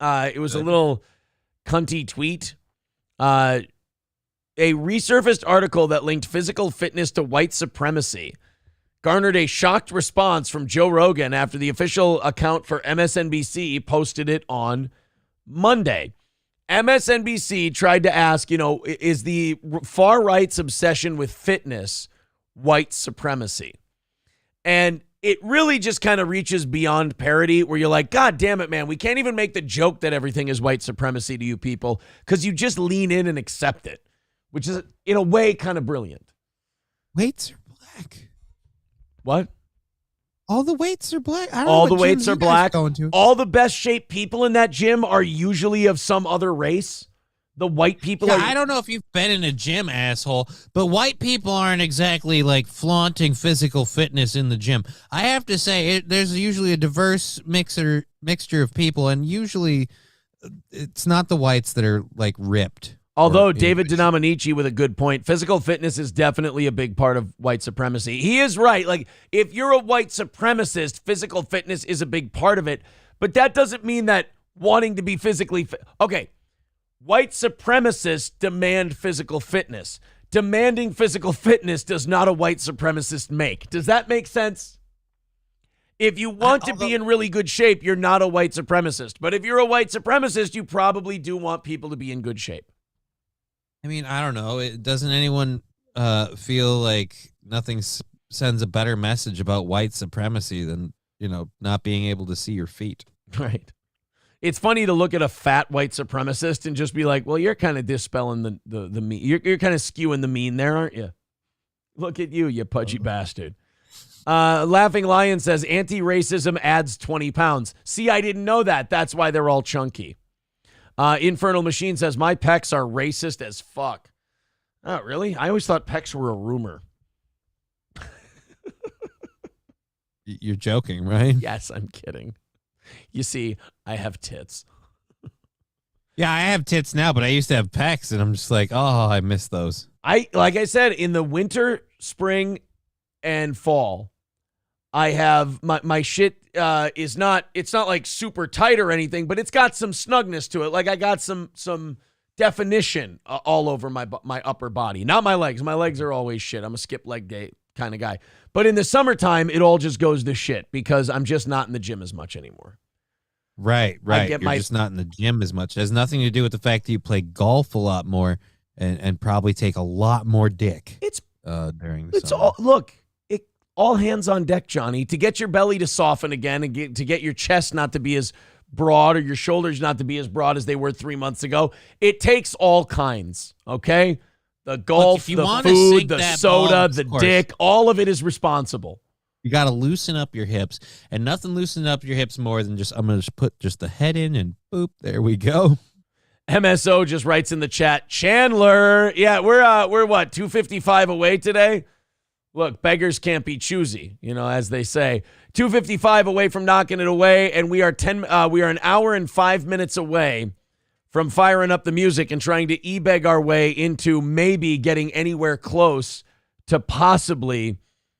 It was a little cunty tweet. A resurfaced article that linked physical fitness to white supremacy garnered a shocked response from Joe Rogan after the official account for MSNBC posted it on Monday. MSNBC tried to ask, is the far right's obsession with fitness white supremacy? And it really just kind of reaches beyond parody where you're like, God damn it, man. We can't even make the joke that everything is white supremacy to you people because you just lean in and accept it, which is in a way kind of brilliant. Weights are black. What? All the weights are black. I don't All know the weights are black. Going to. All the best shaped people in that gym are usually of some other race. The white people are. I don't know if you've been in a gym, asshole, but white people aren't exactly like flaunting physical fitness in the gym. I have to say, there's usually a diverse mixture of people, and usually it's not the whites that are like ripped. Although David Denominici with a good point, physical fitness is definitely a big part of white supremacy. He is right. Like, if you're a white supremacist, physical fitness is a big part of it. But that doesn't mean that wanting to be physically fit. Okay, white supremacists demand physical fitness. Demanding physical fitness does not a white supremacist make. Does that make sense? If you want to be in really good shape, you're not a white supremacist. But if you're a white supremacist, you probably do want people to be in good shape. I mean, I don't know. Doesn't anyone feel like nothing sends a better message about white supremacy than, not being able to see your feet? Right. It's funny to look at a fat white supremacist and just be like, well, you're kind of dispelling the mean. You're kind of skewing the mean there, aren't you? Look at you pudgy bastard. Laughing Lion says, anti-racism adds 20 pounds. See, I didn't know that. That's why they're all chunky. Infernal Machine says, my pecs are racist as fuck. Oh, really? I always thought pecs were a rumor. You're joking, right? Yes, I'm kidding. You see, I have tits. Yeah, I have tits now, but I used to have pecs, and I'm just like, oh, I miss those. Like I said, in the winter, spring, and fall, I have my shit is not, it's not like super tight or anything, but it's got some snugness to it. Like I got some definition all over my upper body, not my legs. My legs are always shit. I'm a skip leg day kind of guy. But in the summertime, it all just goes to shit because I'm just not in the gym as much anymore. Right. You're just not in the gym as much. It has nothing to do with the fact that you play golf a lot more and probably take a lot more dick. During the summer. All hands on deck, Johnny, to get your belly to soften again and to get your chest not to be as broad or your shoulders not to be as broad as they were 3 months ago. It takes all kinds, okay? The golf, the food, the soda, the dick, all of it is responsible. You got to loosen up your hips, and nothing loosening up your hips more than I'm going to put just the head in and boop, there we go. MSO just writes in the chat, Chandler, yeah, we're what, 255 away today? Look, beggars can't be choosy, as they say. 255 away from knocking it away, and we are an hour and 5 minutes away from firing up the music and trying to e-beg our way into maybe getting anywhere close to possibly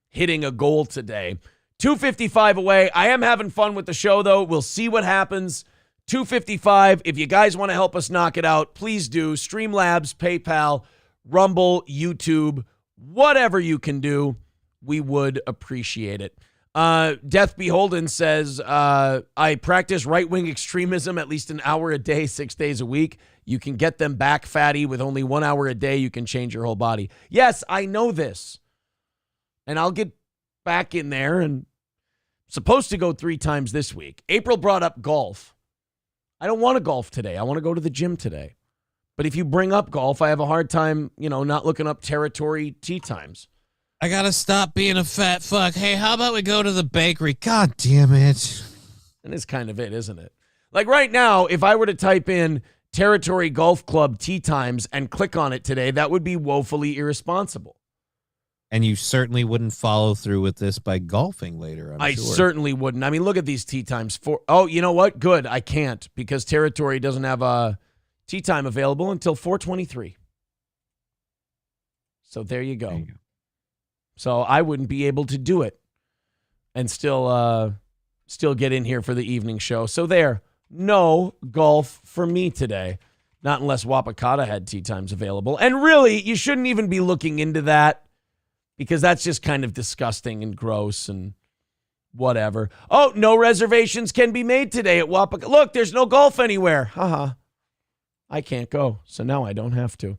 hitting a goal today. 255 away. I am having fun with the show, though. We'll see what happens. 255. If you guys want to help us knock it out, please do. Streamlabs, PayPal, Rumble, YouTube, whatever you can do, we would appreciate it. Death Beholden says, I practice right-wing extremism at least an hour a day, 6 days a week. You can get them back, fatty. With only 1 hour a day, you can change your whole body. Yes, I know this. And I'll get back in there and supposed to go 3 times this week. April brought up golf. I don't want to golf today. I want to go to the gym today. But if you bring up golf, I have a hard time, not looking up territory tee times. I got to stop being a fat fuck. Hey, how about we go to the bakery? God damn it. And it's kind of it, isn't it? Like right now, if I were to type in Territory Golf Club tee times and click on it today, that would be woefully irresponsible. And you certainly wouldn't follow through with this by golfing later, I'm sure. Certainly wouldn't. I mean, look at these tee times. Oh, you know what? Good. I can't because Territory doesn't have a tee time available until 4:23. So there you go. So I wouldn't be able to do it and still get in here for the evening show. So there, no golf for me today. Not unless Wapakata had tee times available. And really, you shouldn't even be looking into that because that's just kind of disgusting and gross and whatever. Oh, no reservations can be made today at Wapakata. Look, there's no golf anywhere. Haha. I can't go, so now I don't have to.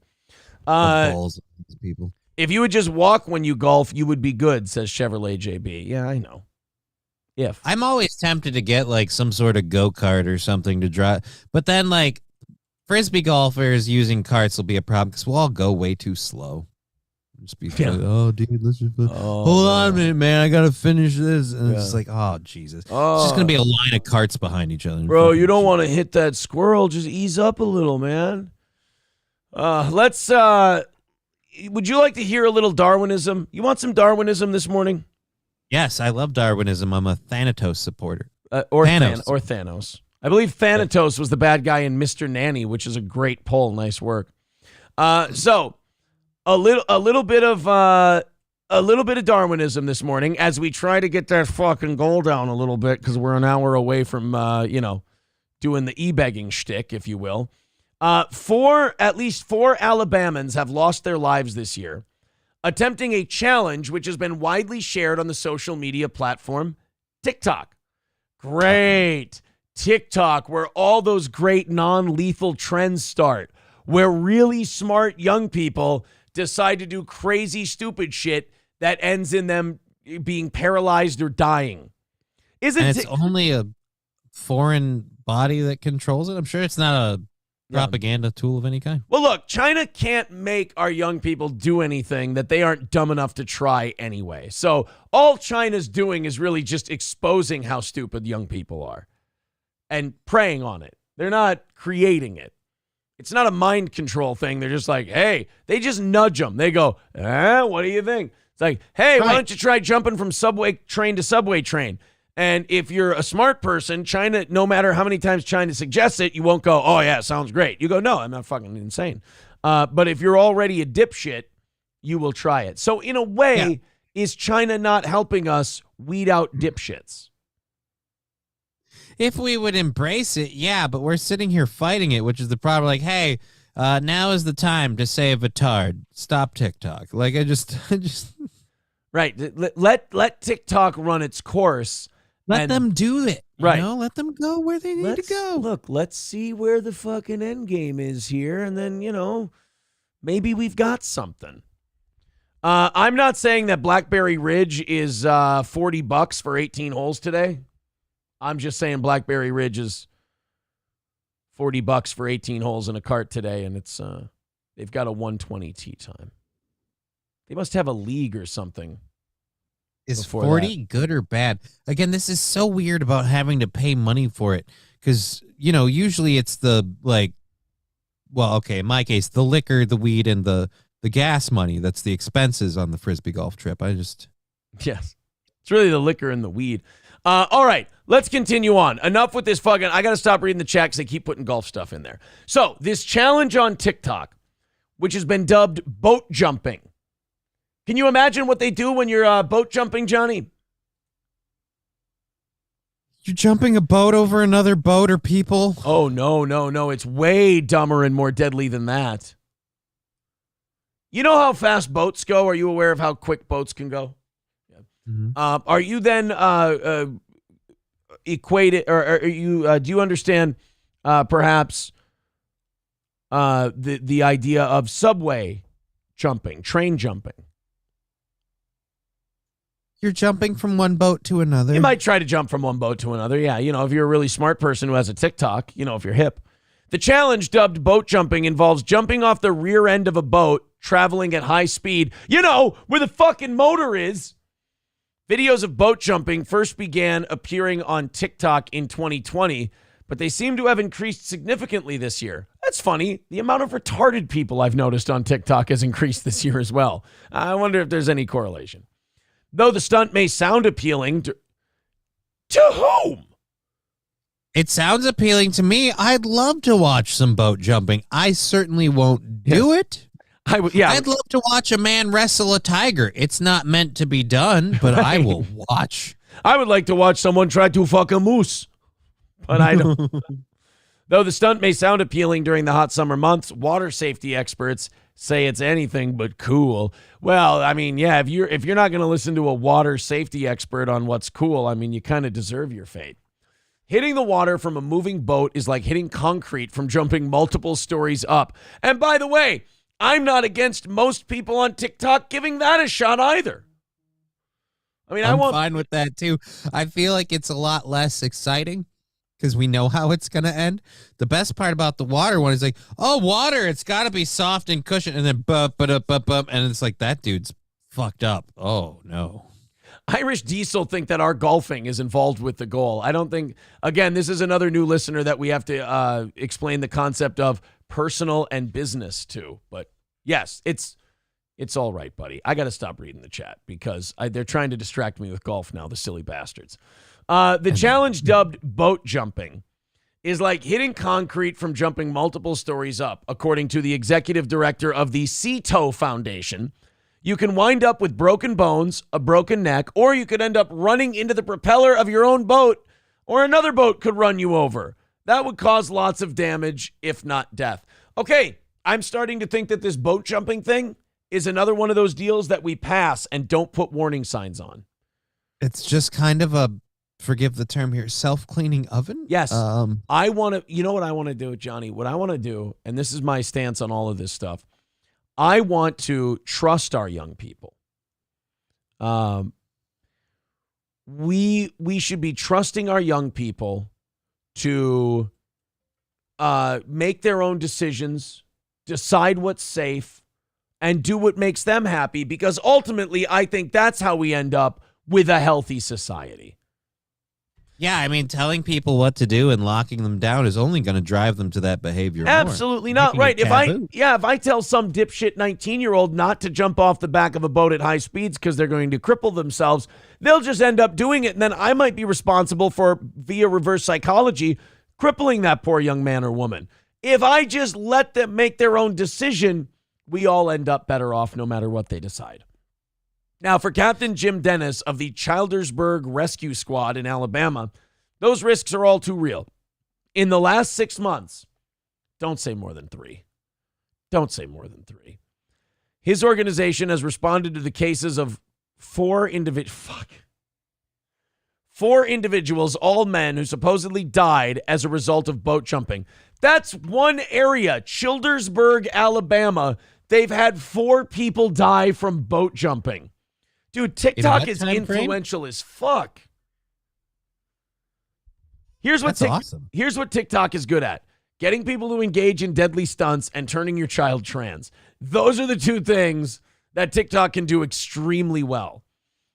Balls of these people. If you would just walk when you golf, you would be good, says Chevrolet JB. Yeah, I know. I'm always tempted to get like some sort of go-kart or something to drive. But then like Frisbee golfers using carts will be a problem because we'll all go way too slow. Just be like, oh, dude, let's just hold on a minute, man. I got to finish this. And it's just like, oh, Jesus. It's just going to be a line of carts behind each other. Bro, you don't want to hit that squirrel. Just ease up a little, man. Would you like to hear a little Darwinism? You want some Darwinism this morning? Yes, I love Darwinism. I'm a Thanatos supporter. Or Thanos. I believe Thanatos was the bad guy in Mr. Nanny, which is a great poll. Nice work. So a little bit of Darwinism this morning as we try to get that fucking goal down a little bit because we're an hour away from doing the e-begging shtick, if you will. At least four Alabamans have lost their lives this year, attempting a challenge which has been widely shared on the social media platform TikTok. Great. TikTok, where all those great non-lethal trends start, where really smart young people decide to do crazy, stupid shit that ends in them being paralyzed or dying. It's only a foreign body that controls it? I'm sure it's not a propaganda tool of any kind. Well, look, China can't make our young people do anything that they aren't dumb enough to try anyway. So all China's doing is really just exposing how stupid young people are and preying on it. They're not creating it. It's not a mind control thing. They're just like, hey, they just nudge them. They go, what do you think? It's like, hey, why don't you try jumping from subway train to subway train? And if you're a smart person, China, no matter how many times China suggests it, you won't go, oh, yeah, sounds great. You go, no, I'm not fucking insane. But if you're already a dipshit, you will try it. So in a way, Is China not helping us weed out dipshits? If we would embrace it, yeah, but we're sitting here fighting it, which is the problem. Like, hey, now is the time to say Vitard. Stop TikTok. Like, I just right. Let TikTok run its course. Let them do it. Right. You know? Let them go where they need to go. Look, let's see where the fucking end game is here, and then, maybe we've got something. I'm not saying that Blackberry Ridge is $40 for 18 holes today. I'm just saying Blackberry Ridge is $40 for 18 holes in a cart today, and it's they've got a 120 tee time. They must have a league or something. Is 40 good or bad? Again, this is so weird about having to pay money for it because, usually it's the, in my case, the liquor, the weed, and the gas money. That's the expenses on the Frisbee golf trip. Yes. It's really the liquor and the weed. All right, let's continue on. Enough with this fucking, I got to stop reading the chat because they keep putting golf stuff in there. So this challenge on TikTok, which has been dubbed boat jumping. Can you imagine what they do when you're boat jumping, Johnny? You're jumping a boat over another boat or people? Oh, no. It's way dumber and more deadly than that. You know how fast boats go? Are you aware of how quick boats can go? Mm-hmm. Are you then equated, or are you? Do you understand perhaps the idea of subway jumping, train jumping? You're jumping from one boat to another. You might try to jump from one boat to another. Yeah, if you're a really smart person who has a TikTok, if you're hip. The challenge, dubbed boat jumping, involves jumping off the rear end of a boat traveling at high speed. Where the fucking motor is. Videos of boat jumping first began appearing on TikTok in 2020, but they seem to have increased significantly this year. That's funny. The amount of retarded people I've noticed on TikTok has increased this year as well. I wonder if there's any correlation. Though the stunt may sound appealing to whom? It sounds appealing to me. I'd love to watch some boat jumping. I certainly won't do it. I'd love to watch a man wrestle a tiger. It's not meant to be done, but I will watch. I would like to watch someone try to fuck a moose, but I don't. Though the stunt may sound appealing during the hot summer months, water safety experts say it's anything but cool. Well, if you're not going to listen to a water safety expert on what's cool, you kind of deserve your fate. Hitting the water from a moving boat is like hitting concrete from jumping multiple stories up. And by the way, I'm not against most people on TikTok giving that a shot either. I'm fine with that too. I feel like it's a lot less exciting because we know how it's going to end. The best part about the water one is like, oh, water, it's got to be soft and cushioned. And then bup, and it's like, that dude's fucked up. Oh, no. Irish Diesel think that our golfing is involved with the goal. I don't think, again, this is another new listener that we have to explain the concept of personal and business to. But yes, it's all right, buddy. I got to stop reading the chat because they're trying to distract me with golf now, the silly bastards. The challenge, dubbed boat jumping, is like hitting concrete from jumping multiple stories up, according to the executive director of the CETO Foundation. You can wind up with broken bones, a broken neck, or you could end up running into the propeller of your own boat, or another boat could run you over. That would cause lots of damage, if not death. Okay, I'm starting to think that this boat jumping thing is another one of those deals that we pass and don't put warning signs on. It's just kind of a, forgive the term here, self-cleaning oven? Yes. I want to, you know what I want to do, Johnny? What I want to do, and this is my stance on all of this stuff, I want to trust our young people. We should be trusting our young people to make their own decisions, decide what's safe, and do what makes them happy, because ultimately I think that's how we end up with a healthy society. Yeah, telling people what to do and locking them down is only going to drive them to that behavior. Absolutely not. Right. If I tell some dipshit 19-year-old not to jump off the back of a boat at high speeds because they're going to cripple themselves, they'll just end up doing it. And then I might be responsible for, via reverse psychology, crippling that poor young man or woman. If I just let them make their own decision, we all end up better off no matter what they decide. Now, for Captain Jim Dennis of the Childersburg Rescue Squad in Alabama, those risks are all too real. In the last 6 months, don't say more than 3. Don't say more than 3. His organization has responded to the cases of 4 individuals, all men, who supposedly died as a result of boat jumping. That's one area, Childersburg, Alabama. They've had 4 people die from boat jumping. Dude, TikTok is influential as fuck. Here's what TikTok is good at. Getting people to engage in deadly stunts and turning your child trans. Those are the 2 things that TikTok can do extremely well.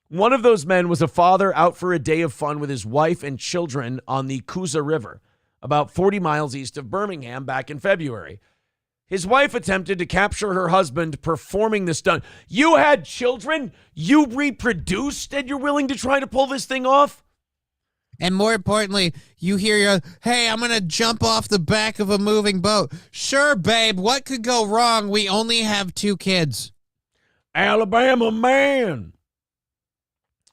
One of those men was a father out for a day of fun with his wife and children on the Coosa River, about 40 miles east of Birmingham, back in February. His wife attempted to capture her husband performing the stunt. You had children? You reproduced and you're willing to try to pull this thing off? And more importantly, you hear, hey, I'm going to jump off the back of a moving boat. Sure, babe, what could go wrong? We only have 2 kids. Alabama man.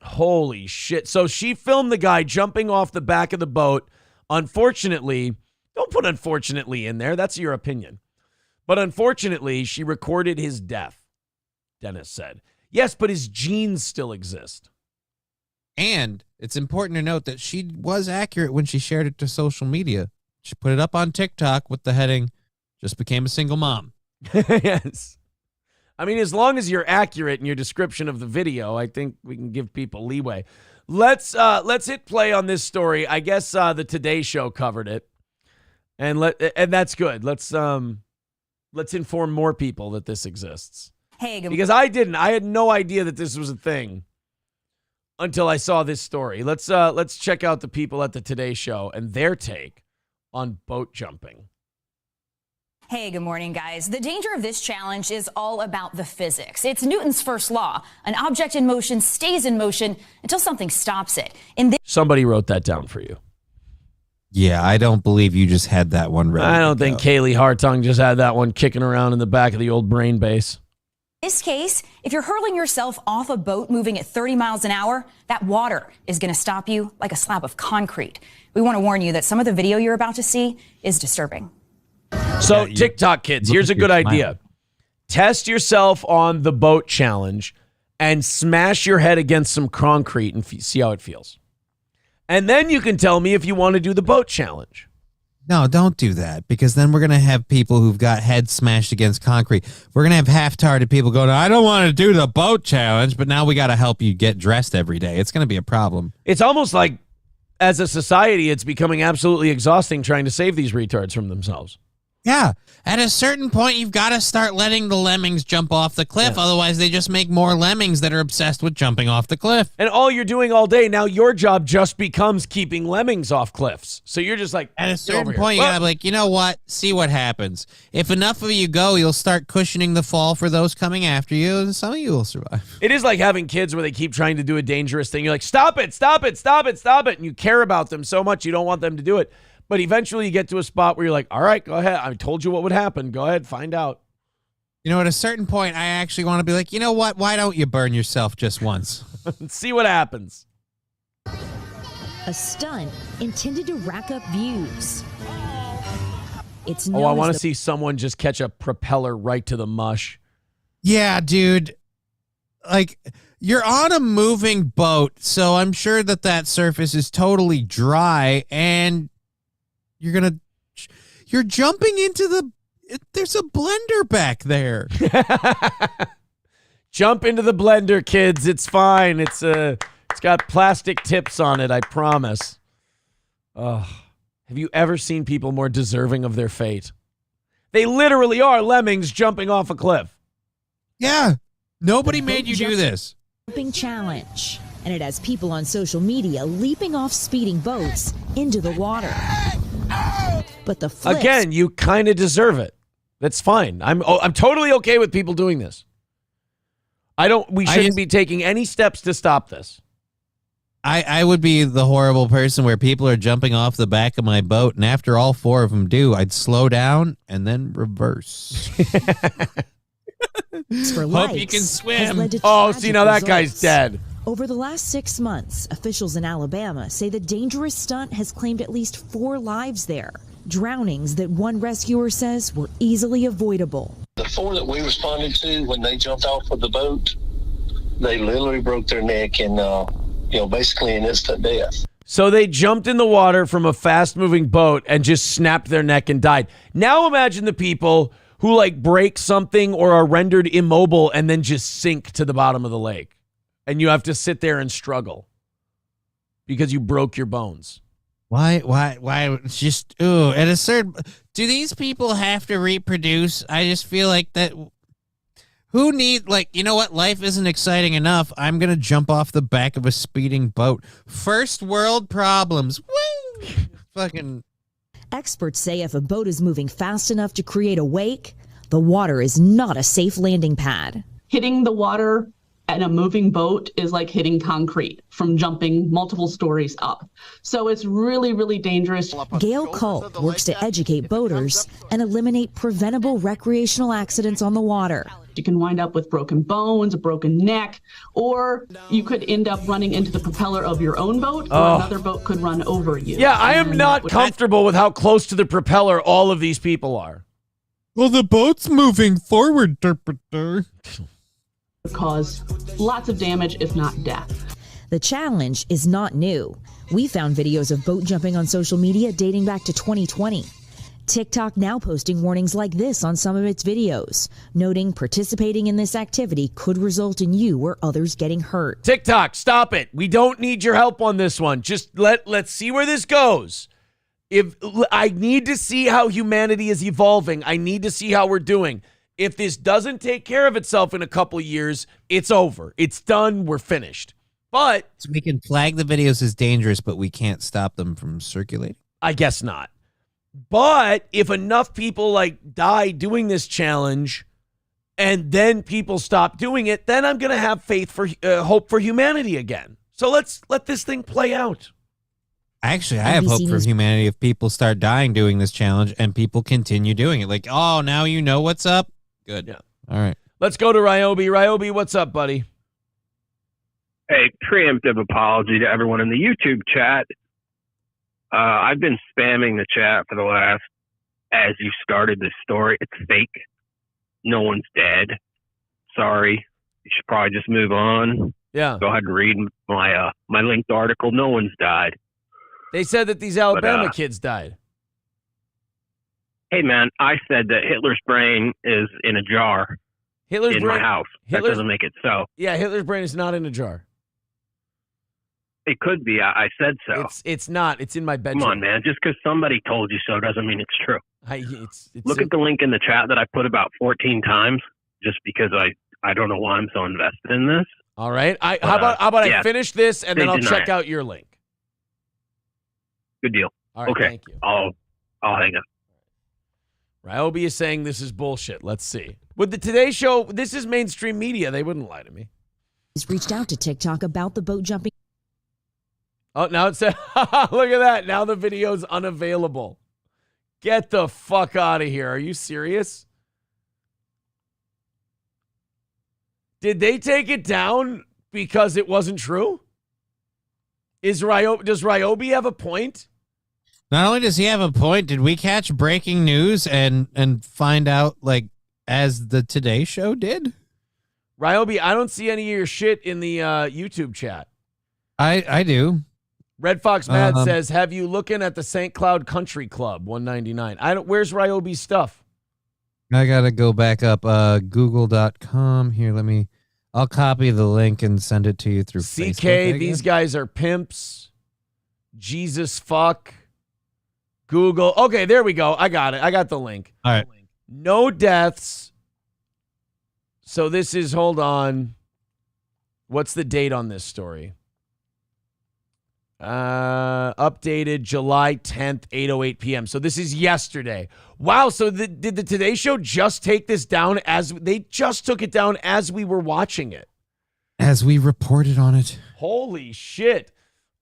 Holy shit. So she filmed the guy jumping off the back of the boat. Unfortunately, don't put unfortunately in there. That's your opinion. But unfortunately, she recorded his death, Dennis said. Yes, but his genes still exist. And it's important to note that she was accurate when she shared it to social media. She put it up on TikTok with the heading, "Just became a single mom." Yes. I mean, as long as you're accurate in your description of the video, I think we can give people leeway. Let's hit play on this story. I guess the Today Show covered it. And that's good. Let's inform more people that this exists. Hey, because I didn't. I had no idea that this was a thing until I saw this story. Let's check out the people at the Today Show and their take on boat jumping. Hey, good morning, guys. The danger of this challenge is all about the physics. It's Newton's first law. An object in motion stays in motion until something stops it. Somebody wrote that down for you. Yeah, I don't believe you just had that one ready. I don't think Kaylee Hartung just had that one kicking around in the back of the old brain base. In this case, if you're hurling yourself off a boat moving at 30 miles an hour, that water is going to stop you like a slab of concrete. We want to warn you that some of the video you're about to see is disturbing. So, TikTok kids, here's a good idea. Test yourself on the boat challenge and smash your head against some concrete and see how it feels. And then you can tell me if you want to do the boat challenge. No, don't do that, because then we're going to have people who've got heads smashed against concrete. We're going to have half-hearted people going, I don't want to do the boat challenge, but now we got to help you get dressed every day. It's going to be a problem. It's almost like, as a society, it's becoming absolutely exhausting trying to save these retards from themselves. Yeah. At a certain point, you've got to start letting the lemmings jump off the cliff. Yeah. Otherwise, they just make more lemmings that are obsessed with jumping off the cliff. And all you're doing all day, now your job just becomes keeping lemmings off cliffs. So you're just like, at a certain point, you got to be like, you know what? See what happens. If enough of you go, you'll start cushioning the fall for those coming after you, and some of you will survive. It is like having kids where they keep trying to do a dangerous thing. You're like, stop it, stop it, stop it, stop it. And you care about them so much, you don't want them to do it. But eventually you get to a spot where you're like, all right, go ahead. I told you what would happen. Go ahead, find out. You know, at a certain point, I actually want to be like, you know what? Why don't you burn yourself just once? See what happens. A stunt intended to rack up views. It's I want to see someone just catch a propeller right to the mush. Yeah, dude. Like, you're on a moving boat, so I'm sure that surface is totally dry, and you're jumping into there's a blender back there. Jump into the blender, kids. It's fine. It's got plastic tips on it, I promise. Oh, have you ever seen people more deserving of their fate? They literally are lemmings jumping off a cliff. Yeah. Nobody made you do this. Jumping challenge. And it has people on social media leaping off speeding boats into the water. But the flips, again, you kind of deserve it. That's fine. I'm totally okay with people doing this. We shouldn't be taking any steps to stop this. I would be the horrible person where people are jumping off the back of my boat, and after all 4 of them do, I'd slow down and then reverse. For Hope likes you can has swim. led to Oh, tragic see, now that guy's results. dead. Over the last 6 months, officials in Alabama say the dangerous stunt has claimed at least 4 lives there. Drownings that one rescuer says were easily avoidable. The 4 that we responded to when they jumped off of the boat, they literally broke their neck and, basically an instant death. So they jumped in the water from a fast-moving boat and just snapped their neck and died. Now imagine the people who like break something or are rendered immobile and then just sink to the bottom of the lake. And you have to sit there and struggle because you broke your bones. Why? It's just, at a certain, do these people have to reproduce? I just feel like that. Who need, you know what? Life isn't exciting enough. I'm going to jump off the back of a speeding boat. First world problems. Woo! Fucking. Experts say if a boat is moving fast enough to create a wake, the water is not a safe landing pad. Hitting the water and a moving boat is like hitting concrete from jumping multiple stories up. So it's really, really dangerous. Gail Culp works to educate boaters and eliminate preventable recreational accidents on the water. You can wind up with broken bones, a broken neck, or you could end up running into the propeller of your own boat, or another boat could run over you. Yeah, I am not comfortable with how close to the propeller all of these people are. Well, the boat's moving forward, derpiter. Cause lots of damage, if not death. The challenge is not new. We found videos of boat jumping on social media dating back to 2020. TikTok now posting warnings like this on some of its videos, noting participating in this activity could result in you or others getting hurt. TikTok, stop it. We don't need your help on this one. Just let's see where this goes. If I need to see how humanity is evolving, I need to see how we're doing. If this doesn't take care of itself in a couple years, it's over. It's done. We're finished. But so we can flag the videos as dangerous, but we can't stop them from circulating? I guess not. But if enough people die doing this challenge and then people stop doing it, then I'm going to have hope for humanity again. So let's let this thing play out. Actually, I have hope for humanity if people start dying doing this challenge and people continue doing it. Now you know what's up? Good. Yeah. All right. Let's go to Ryobi. Ryobi, what's up, buddy? Hey, preemptive apology to everyone in the YouTube chat. I've been spamming the chat for the last, as you started this story. It's fake. No one's dead. Sorry. You should probably just move on. Yeah. Go ahead and read my linked article. No one's died. They said that these Alabama kids died. Hey, man, I said that Hitler's brain is in a jar my house. That doesn't make it so. Yeah, Hitler's brain is not in a jar. It could be. I said so. It's not. It's in my bedroom. Come on, man. Just because somebody told you so doesn't mean it's true. It's Look at the link in the chat that I put about 14 times just because I don't know why I'm so invested in this. All right. How about I finish this and then I'll check out your link. Good deal. All right, okay. Thank you. I'll hang up. Ryobi is saying this is bullshit. Let's see. With the Today Show, this is mainstream media. They wouldn't lie to me. He's reached out to TikTok about the boat jumping. Oh, now it said, look at that. Now the video's unavailable. Get the fuck out of here. Are you serious? Did they take it down because it wasn't true? Does Ryobi have a point? Not only does he have a point, did we catch breaking news and find out as the Today Show did? Ryobi, I don't see any of your shit in the YouTube chat. I do. Red Fox Mad says, have you looking at the St. Cloud Country Club 199? Where's Ryobi's stuff? I gotta go back up google.com. Here, I'll copy the link and send it to you through Facebook. CK, these guys are pimps. Jesus fuck. Google. Okay, there we go. I got it. I got the link. All right. No deaths. So this is, hold on. What's the date on this story? Updated July 10th, 8:08 p.m. So this is yesterday. Wow. So did the Today Show just take this down they just took it down as we were watching it? As we reported on it. Holy shit.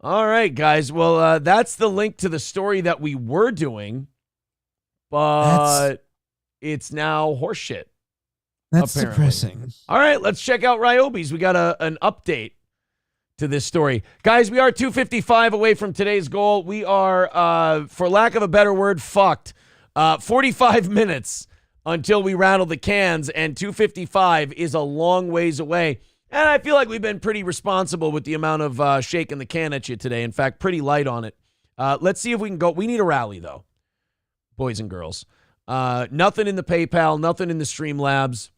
All right, guys. Well, that's the link to the story that we were doing, but it's now horseshit. That's apparently. depressing. All right, let's check out Ryobi's. We got an update to this story. Guys, we are 255 away from today's goal. We are, for lack of a better word, fucked. 45 minutes until we rattle the cans, and 255 is a long ways away. And I feel like we've been pretty responsible with the amount of shaking the can at you today. In fact, pretty light on it. Let's see if we can go. We need a rally, though, boys and girls. Nothing in the PayPal, nothing in the Streamlabs,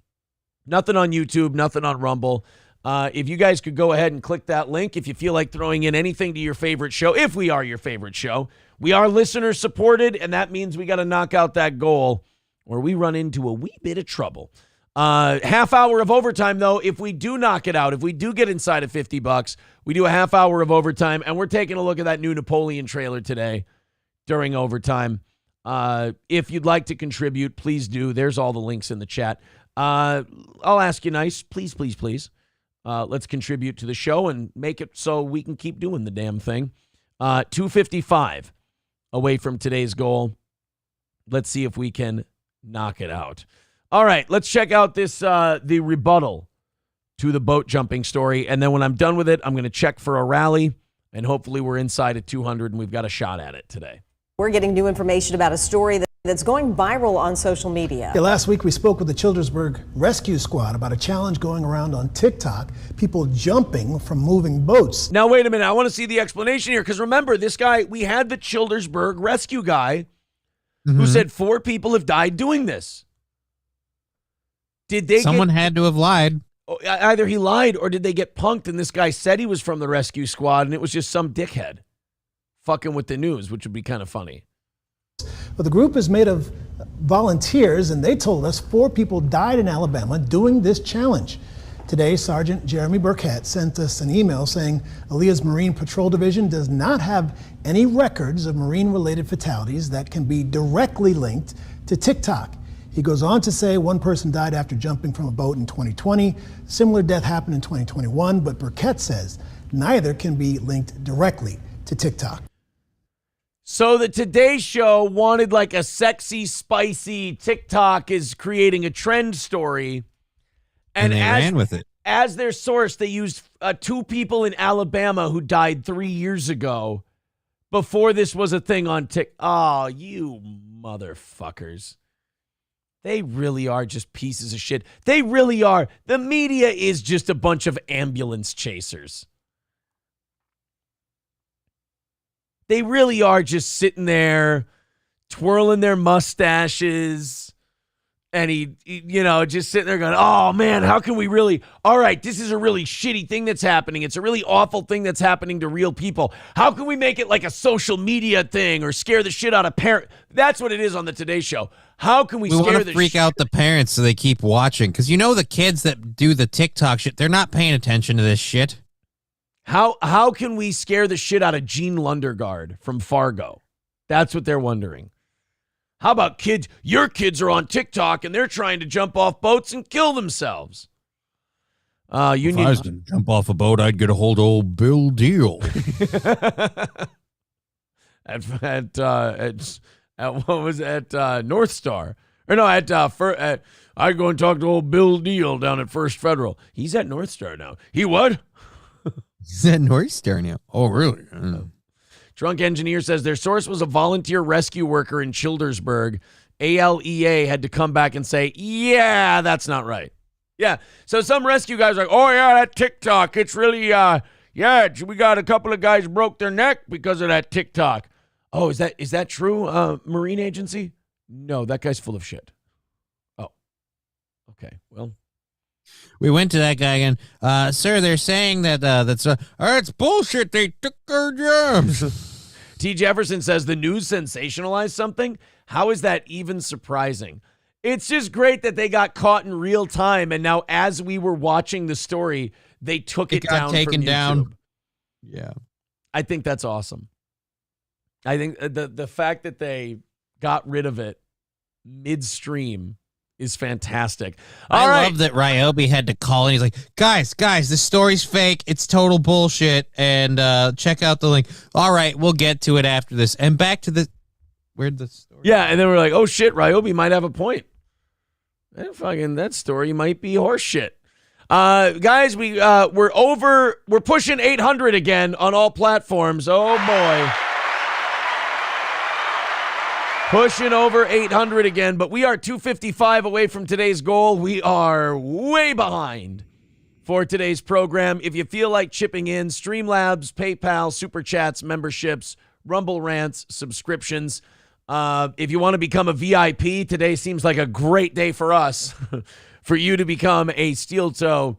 nothing on YouTube, nothing on Rumble. If you guys could go ahead and click that link if you feel like throwing in anything to your favorite show, if we are your favorite show. We are listener supported, and that means we got to knock out that goal or we run into a wee bit of trouble. Half hour of overtime, though. If we do knock it out, if we do get inside of $50, we do a half hour of overtime, and we're taking a look at that new Napoleon trailer today during overtime. If you'd like to contribute, please do. There's all the links in the chat. I'll ask you nice. Please, please, please. Let's contribute to the show and make it so we can keep doing the damn thing. 255 away from today's goal. Let's see if we can knock it out. All right, let's check out this the rebuttal to the boat jumping story. And then when I'm done with it, I'm going to check for a rally. And hopefully we're inside at 200 and we've got a shot at it today. We're getting new information about a story that's going viral on social media. Yeah, last week we spoke with the Childersburg Rescue Squad about a challenge going around on TikTok, people jumping from moving boats. Now, wait a minute. I want to see the explanation here because remember, this guy, we had the Childersburg rescue guy who said 4 people have died doing this. Did they Someone had to have lied. Either he lied or did they get punked and this guy said he was from the rescue squad and it was just some dickhead fucking with the news, which would be kind of funny. But the group is made of volunteers, and they told us 4 people died in Alabama doing this challenge. Today, Sergeant Jeremy Burkett sent us an email saying Aaliyah's Marine Patrol Division does not have any records of Marine-related fatalities that can be directly linked to TikTok. He goes on to say 1 person died after jumping from a boat in 2020. Similar death happened in 2021, but Burkett says neither can be linked directly to TikTok. So the Today Show wanted like a sexy, spicy TikTok is creating a trend story. And they ran with it. As their source, they used 2 people in Alabama who died 3 years ago before this was a thing on TikTok. Oh, you motherfuckers. They really are just pieces of shit. They really are. The media is just a bunch of ambulance chasers. They really are just sitting there twirling their mustaches and he just sitting there going, oh man, how can we really, all right, this is a really shitty thing that's happening. It's a really awful thing that's happening to real people. How can we make it like a social media thing or scare the shit out of parents? That's what it is on the Today Show. How can we scare the freak out the parents so they keep watching? Because the kids that do the TikTok shit, they're not paying attention to this shit. How can we scare the shit out of Gene Lundergaard from Fargo? That's what they're wondering. How about kids? Your kids are on TikTok and they're trying to jump off boats and kill themselves. If I was to jump off a boat, I'd get a hold of old Bill Deal. at what was it, at North Star? Or no, I'd go and talk to old Bill Deal down at First Federal. He's at North Star now. He what? He's at North Star now. Oh, really? Drunk Engineer says their source was a volunteer rescue worker in Childersburg. ALEA had to come back and say, yeah, that's not right. Yeah. So some rescue guys are like, oh, yeah, that TikTok. It's really, we got a couple of guys broke their neck because of that TikTok. Oh, is that true, Marine Agency? No, that guy's full of shit. Oh, okay. Well. We went to that guy again. Sir, they're saying that it's bullshit. They took our jobs. T. Jefferson says the news sensationalized something. How is that even surprising? It's just great that they got caught in real time, and now as we were watching the story, they took it down from YouTube. Down. Yeah, I think that's awesome. I think the fact that they got rid of it midstream is fantastic. I love that Ryobi had to call and he's like, guys, this story's fake. It's total bullshit. And check out the link. All right, we'll get to it after this. And back to where'd the story? Yeah, and then we're like, oh shit, Ryobi might have a point. That story might be horseshit. Guys, we're pushing 800 again on all platforms. Oh boy. Pushing over 800 again, but we are 255 away from today's goal. We are way behind for today's program. If you feel like chipping in, Streamlabs, PayPal, Super Chats, memberships, Rumble Rants, subscriptions. If you want to become a VIP, today seems like a great day for us for you to become a Steel Toe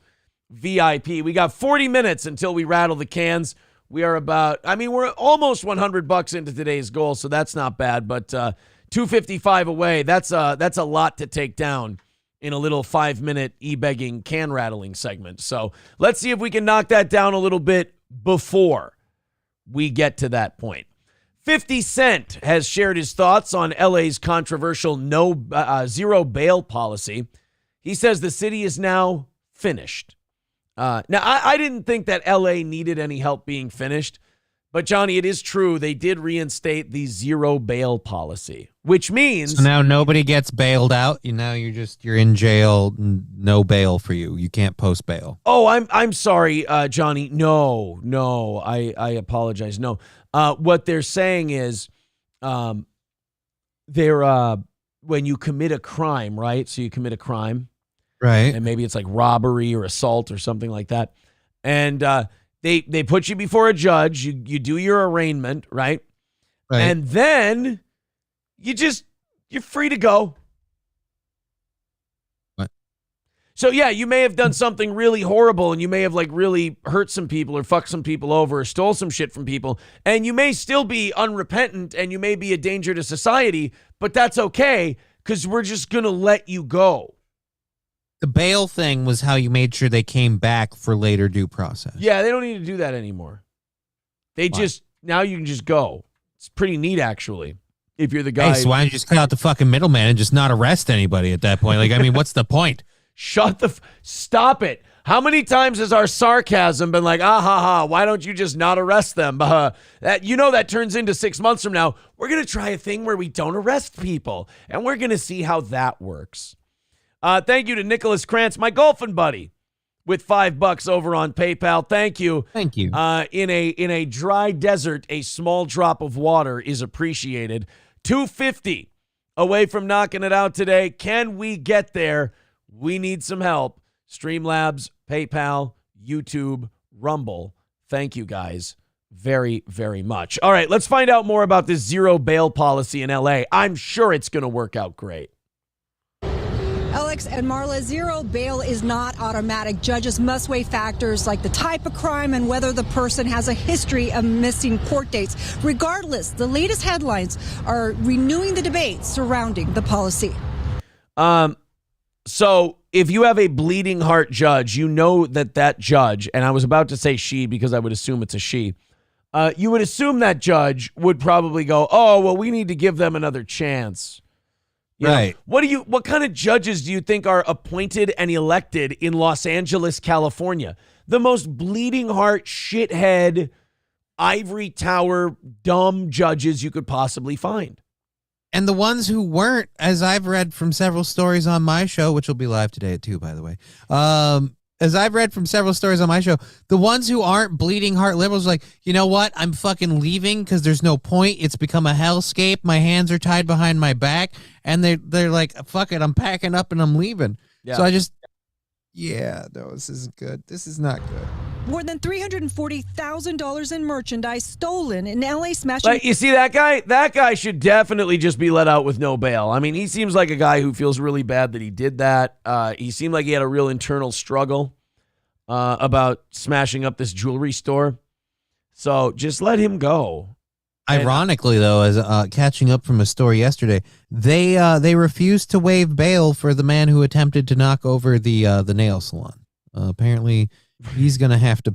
VIP. We got 40 minutes until we rattle the cans. We are we're almost $100 into today's goal, so that's not bad, but 255 away, that's a lot to take down in a little 5-minute e-begging can rattling segment. So let's see if we can knock that down a little bit before we get to that point. 50 Cent has shared his thoughts on LA's controversial zero bail policy. He says the city is now finished. Now, I didn't think that LA needed any help being finished, but Johnny, it is true. They did reinstate the zero bail policy, which means so now nobody gets bailed out. You're in jail. No bail for you. You can't post bail. Oh, I'm sorry, Johnny. No, I apologize. No, what they're saying is, when you commit a crime, right? So you commit a crime. Right. And maybe it's like robbery or assault or something like that. And they put you before a judge. You do your arraignment, right? Right. And then you're free to go. What? So yeah, you may have done something really horrible and you may have really hurt some people or fucked some people over or stole some shit from people. And you may still be unrepentant and you may be a danger to society, but that's okay because we're just going to let you go. The bail thing was how you made sure they came back for later due process. Yeah, they don't need to do that anymore. Now you can just go. It's pretty neat, actually, if you're the guy. Hey, so why don't you just cut out the fucking middleman and just not arrest anybody at that point? What's the point? Stop it. How many times has our sarcasm been like, why don't you just not arrest them? That turns into 6 months from now. We're going to try a thing where we don't arrest people, and we're going to see how that works. Thank you to Nicholas Krantz, my golfing buddy, with $5 over on PayPal. Thank you. Thank you. In a dry desert, a small drop of water is appreciated. 250 away from knocking it out today. Can we get there? We need some help. Streamlabs, PayPal, YouTube, Rumble. Thank you guys very, very much. All right, let's find out more about this zero bail policy in LA. I'm sure it's going to work out great. Alex and Marla, zero bail is not automatic. Judges must weigh factors like the type of crime and whether the person has a history of missing court dates. Regardless, the latest headlines are renewing the debate surrounding the policy. So if you have a bleeding heart judge, you know that judge, and I was about to say she because I would assume it's a she, you would assume that judge would probably go, oh, well, we need to give them another chance. Right. What kind of judges do you think are appointed and elected in Los Angeles, California? The most bleeding heart, shithead, ivory tower, dumb judges you could possibly find. And the ones who weren't, as I've read from several stories on my show, which will be live today at 2, by the way. As I've read from several stories on my show, the ones who aren't bleeding heart liberals are like, you know what? I'm fucking leaving because there's no point. It's become a hellscape. My hands are tied behind my back. And they're like, fuck it. I'm packing up and I'm leaving. Yeah. So no, this isn't good. This is not good. More than $340,000 in merchandise stolen in LA smashing. You see that guy? That guy should definitely just be let out with no bail. I mean, he seems like a guy who feels really bad that he did that. He seemed like he had a real internal struggle about smashing up this jewelry store. So just let him go. Ironically, though, as catching up from a story yesterday, they refused to waive bail for the man who attempted to knock over the nail salon. Apparently, he's going to have to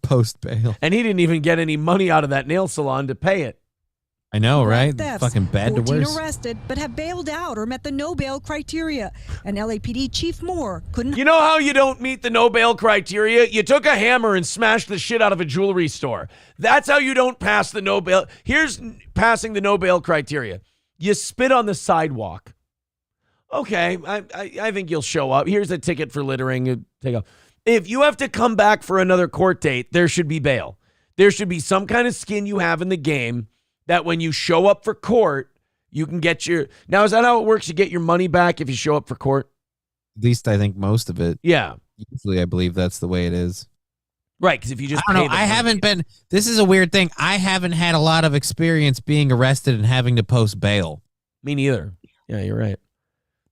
post bail. And he didn't even get any money out of that nail salon to pay it. I know, right? Thefts. Fucking bad to 14 worse. arrested, but have bailed out or met the no bail criteria. And LAPD Chief Moore couldn't. You know how you don't meet the no bail criteria? You took a hammer and smashed the shit out of a jewelry store. That's how you don't pass the no bail. Here's passing the no bail criteria. You spit on the sidewalk. Okay, I think you'll show up. Here's a ticket for littering. Take off. If you have to come back for another court date, there should be bail. There should be some kind of skin you have in the game that when you show up for court, you can get your... Now, is that how it works? You get your money back if you show up for court? At least I think most of it. Yeah. Usually I believe that's the way it is. Right, because if you just I don't know. I haven't been... This is a weird thing. I haven't had a lot of experience being arrested and having to post bail. Me neither. Yeah, you're right.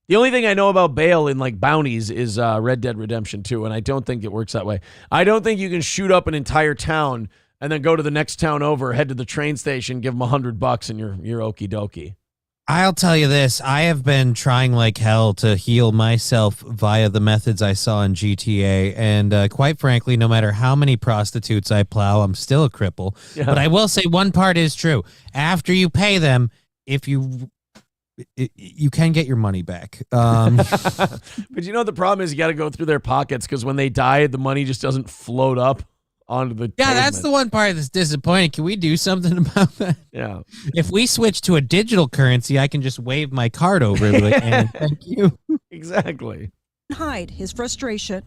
The only thing I know about bail in like bounties is Red Dead Redemption 2, and I don't think it works that way. I don't think you can shoot up an entire town and then go to the next town over, head to the train station, give them $100, and you're okie dokie. I'll tell you this. I have been trying like hell to heal myself via the methods I saw in GTA, and quite frankly, no matter how many prostitutes I plow, I'm still a cripple. Yeah. But I will say one part is true. After you pay them, if you can get your money back. But you know the problem is you got to go through their pockets because when they die, the money just doesn't float up onto the pavement. That's the one part that's disappointing. Can we do something about that? Yeah. If we switch to a digital currency, I can just wave my card over it and thank you. Exactly. Hide his frustration.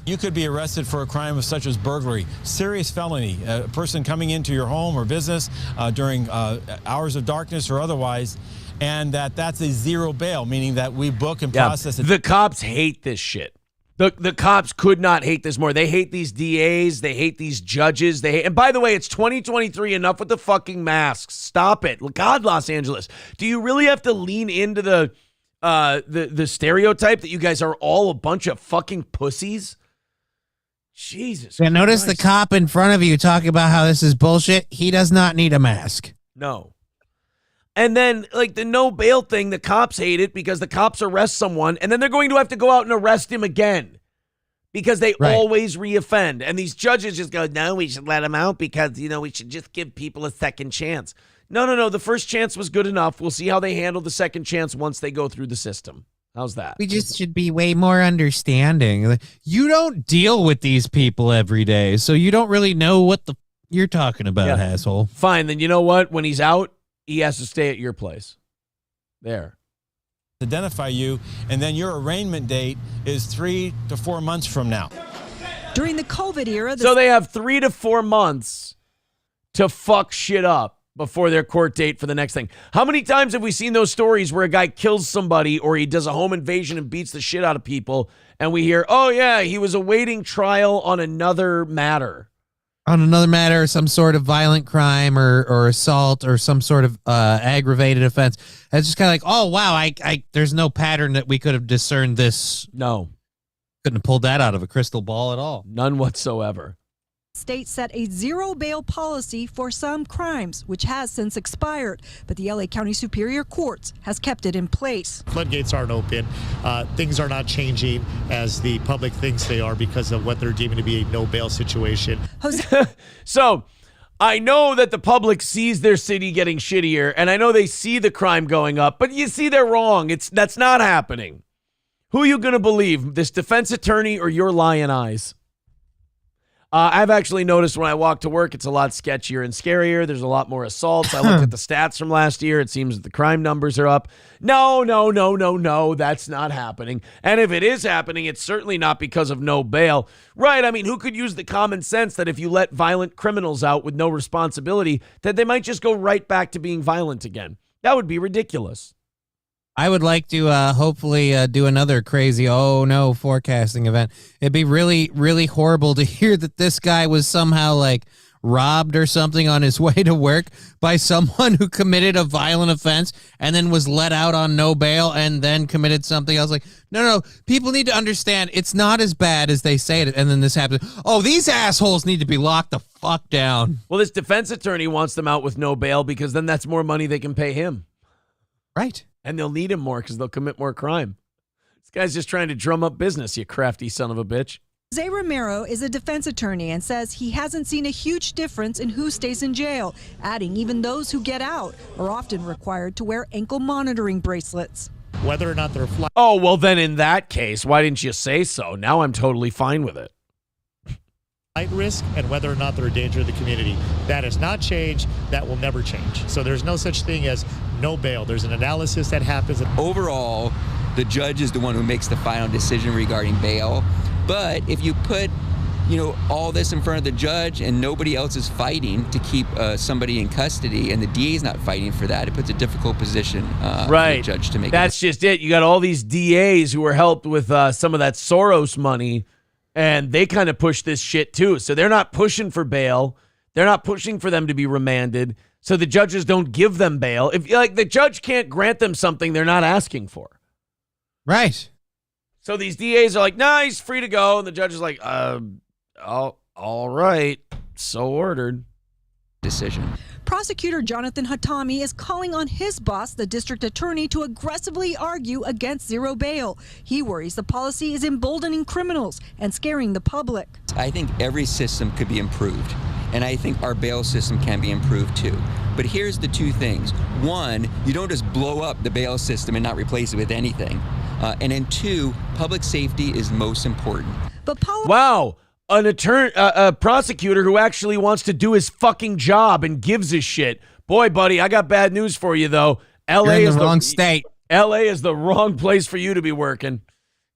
You could be arrested for a crime such as burglary, serious felony, a person coming into your home or business during hours of darkness or otherwise, and that's a zero bail, meaning that we book and process it. The cops hate this shit. The cops could not hate this more. They hate these DAs. They hate these judges. And by the way, it's 2023. Enough with the fucking masks. Stop it. God, Los Angeles. Do you really have to lean into the stereotype that you guys are all a bunch of fucking pussies? Jesus. Yeah, notice the cop in front of you talking about how this is bullshit. He does not need a mask. No. And then, like, the no bail thing, the cops hate it because the cops arrest someone, and then they're going to have to go out and arrest him again because they always reoffend. And these judges just go, no, we should let him out because, we should just give people a second chance. No. The first chance was good enough. We'll see how they handle the second chance once they go through the system. How's that? We just should be way more understanding. You don't deal with these people every day, so you don't really know what you're talking about, asshole. Fine, then you know what? When he's out, he has to stay at your place. There. Identify you, and then your arraignment date is 3 to 4 months from now. During the COVID era... So they have 3 to 4 months to fuck shit up before their court date for the next thing. How many times have we seen those stories where a guy kills somebody or he does a home invasion and beats the shit out of people, and we hear, oh yeah, he was awaiting trial on another matter. On another matter, some sort of violent crime or assault or some sort of aggravated offense. It's just kind of like, oh, wow, there's no pattern that we could have discerned this. No. Couldn't have pulled that out of a crystal ball at all. None whatsoever. State set a zero bail policy for some crimes, which has since expired, but the LA County Superior Court has kept it in place. Floodgates aren't open. Things are not changing as the public thinks they are because of what they're deeming to be a no bail situation. So I know that the public sees their city getting shittier, and I know they see the crime going up, but you see they're wrong. That's not happening. Who are you going to believe, this defense attorney or your lying eyes? I've actually noticed when I walk to work, it's a lot sketchier and scarier. There's a lot more assaults. I looked at the stats from last year. It seems that the crime numbers are up. No, that's not happening. And if it is happening, it's certainly not because of no bail. Right, I mean, who could use the common sense that if you let violent criminals out with no responsibility, that they might just go right back to being violent again? That would be ridiculous. I would like to hopefully do another crazy, forecasting event. It'd be really, really horrible to hear that this guy was somehow like robbed or something on his way to work by someone who committed a violent offense and then was let out on no bail and then committed something else. Like, no, people need to understand it's not as bad as they say it. And then this happens. Oh, these assholes need to be locked the fuck down. Well, this defense attorney wants them out with no bail because then that's more money they can pay him. Right. And they'll need him more because they'll commit more crime. This guy's just trying to drum up business, you crafty son of a bitch. Jose Romero is a defense attorney and says he hasn't seen a huge difference in who stays in jail, adding even those who get out are often required to wear ankle monitoring bracelets. Whether or not they're flying. Oh, well, then in that case, why didn't you say so? Now I'm totally fine with it. Risk and whether or not they're a danger to the community. That has not changed. That will never change. So there's no such thing as no bail. There's an analysis that happens. Overall, The judge is the one who makes the final decision regarding bail. But if you put, all this in front of the judge and nobody else is fighting to keep somebody in custody, and the DA is not fighting for that, it puts a difficult position for the judge to make. That's just it. You got all these DAs who were helped with some of that Soros money, and they kind of push this shit too. So they're not pushing for bail. They're not pushing for them to be remanded. So the judges don't give them bail. If the judge can't grant them something they're not asking for. Right. So these DAs are like, nah, he's free to go. And the judge is like, all right. So ordered. Decision. Prosecutor Jonathan Hatami is calling on his boss, the district attorney, to aggressively argue against zero bail. He worries the policy is emboldening criminals and scaring the public. I think every system could be improved, and I think our bail system can be improved too. But here's the two things. One, you don't just blow up the bail system and not replace it with anything. And then two, public safety is most important. But wow. A prosecutor who actually wants to do his fucking job and gives a shit. Boy, buddy, I got bad news for you, though. You're in the wrong state. LA is the wrong place for you to be working.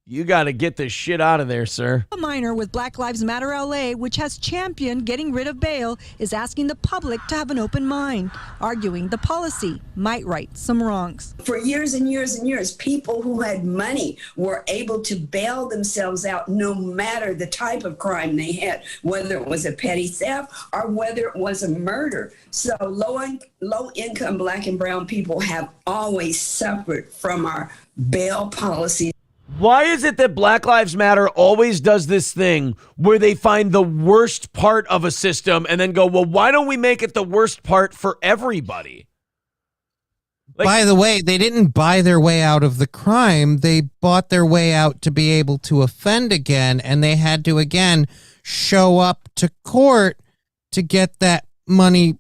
You got to get this shit out of there, sir. A minor with Black Lives Matter LA, which has championed getting rid of bail, is asking the public to have an open mind, arguing the policy might right some wrongs. For years and years and years, people who had money were able to bail themselves out no matter the type of crime they had, whether it was a petty theft or whether it was a murder. So low-income Black and brown people have always suffered from our bail policy. Why is it that Black Lives Matter always does this thing where they find the worst part of a system and then go, well, why don't we make it the worst part for everybody? By the way, they didn't buy their way out of the crime. They bought their way out to be able to offend again, and they had to, again, show up to court to get that money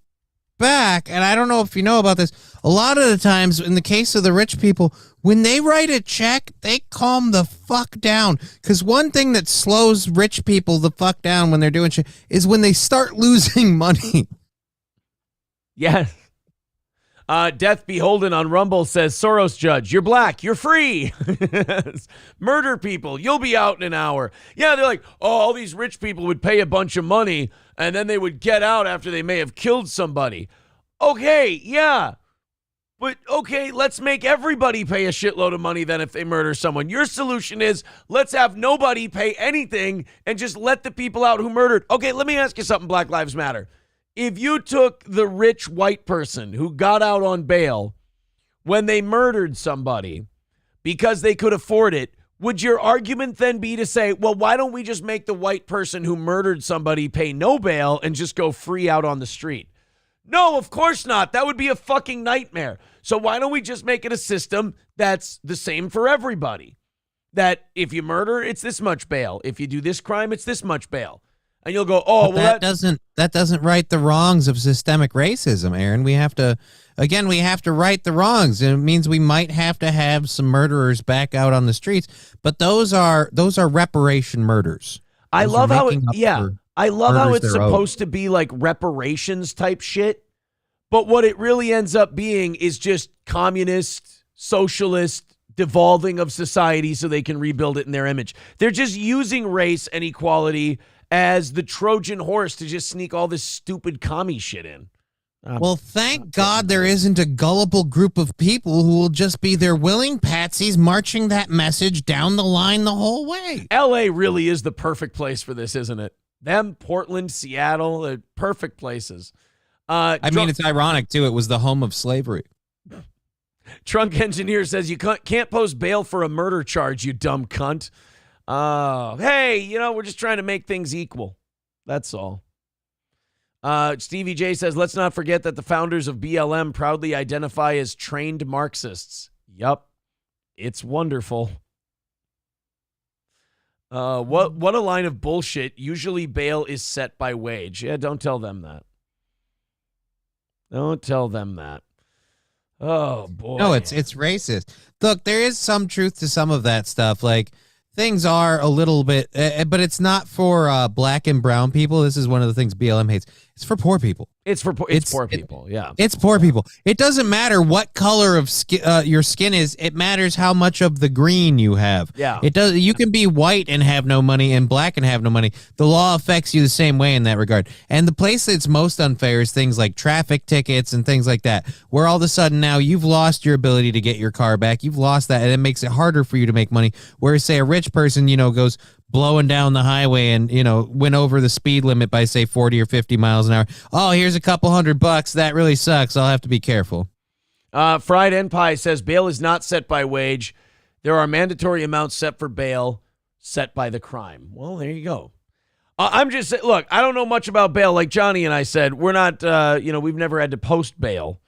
back. And I don't know if you know about this. A lot of the times, in the case of the rich people, when they write a check, they calm the fuck down. Because one thing that slows rich people the fuck down when they're doing shit is when they start losing money. Yes. Death Beholden on Rumble says, Soros judge, you're black, you're free. Murder people, you'll be out in an hour. Yeah, they're like, oh, all these rich people would pay a bunch of money and then they would get out after they may have killed somebody. Okay, yeah. But, okay, let's make everybody pay a shitload of money then if they murder someone. Your solution is let's have nobody pay anything and just let the people out who murdered. Okay, let me ask you something, Black Lives Matter. If you took the rich white person who got out on bail when they murdered somebody because they could afford it, would your argument then be to say, well, why don't we just make the white person who murdered somebody pay no bail and just go free out on the street? No, of course not. That would be a fucking nightmare. So why don't we just make it a system that's the same for everybody? That if you murder, it's this much bail. If you do this crime, it's this much bail. And you'll go, oh, but well, that doesn't right the wrongs of systemic racism, Aaron. We have to right the wrongs. And it means we might have to have some murderers back out on the streets. But those are reparation murders. I love how it's supposed to be like reparations type shit. But what it really ends up being is just communist, socialist devolving of society so they can rebuild it in their image. They're just using race and equality as the Trojan horse to just sneak all this stupid commie shit in. Well, thank God there isn't a gullible group of people who will just be their willing patsies marching that message down the line the whole way. LA really is the perfect place for this, isn't it? Them, Portland, Seattle, they're perfect places. I mean, it's ironic, too. It was the home of slavery. Trunk Engineer says you can't post bail for a murder charge, you dumb cunt. Hey, we're just trying to make things equal. That's all. Stevie J says, let's not forget that the founders of BLM proudly identify as trained Marxists. Yup. It's wonderful. What a line of bullshit. Usually bail is set by wage. Yeah, don't tell them that. Don't tell them that. Oh, boy. No, it's racist. Look, there is some truth to some of that stuff. Like, things are a little bit, but it's not for black and brown people. This is one of the things BLM hates. It's for poor people. It's for poor people. Yeah. It's poor people. It doesn't matter what color of your skin is. It matters how much of the green you have. Yeah. It does. You can be white and have no money and black and have no money. The law affects you the same way in that regard. And the place that's most unfair is things like traffic tickets and things like that, where all of a sudden now you've lost your ability to get your car back. You've lost that, and it makes it harder for you to make money. Whereas, say, a rich person, goes blowing down the highway and, went over the speed limit by, say, 40 or 50 miles an hour. Oh, here's a couple $100. That really sucks. I'll have to be careful. Fried End Pie says bail is not set by wage. There are mandatory amounts set for bail set by the crime. Well, there you go. I'm just saying, look, I don't know much about bail. Like Johnny and I said, we're not, we've never had to post bail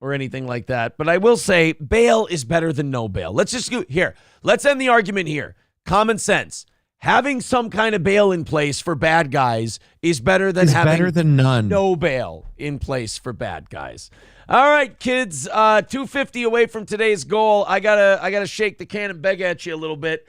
or anything like that. But I will say bail is better than no bail. Let's just go here. Let's end the argument here. Common sense. Having some kind of bail in place for bad guys is better than having none. No bail in place for bad guys. All right, kids, 250 away from today's goal. I gotta shake the can and beg at you a little bit.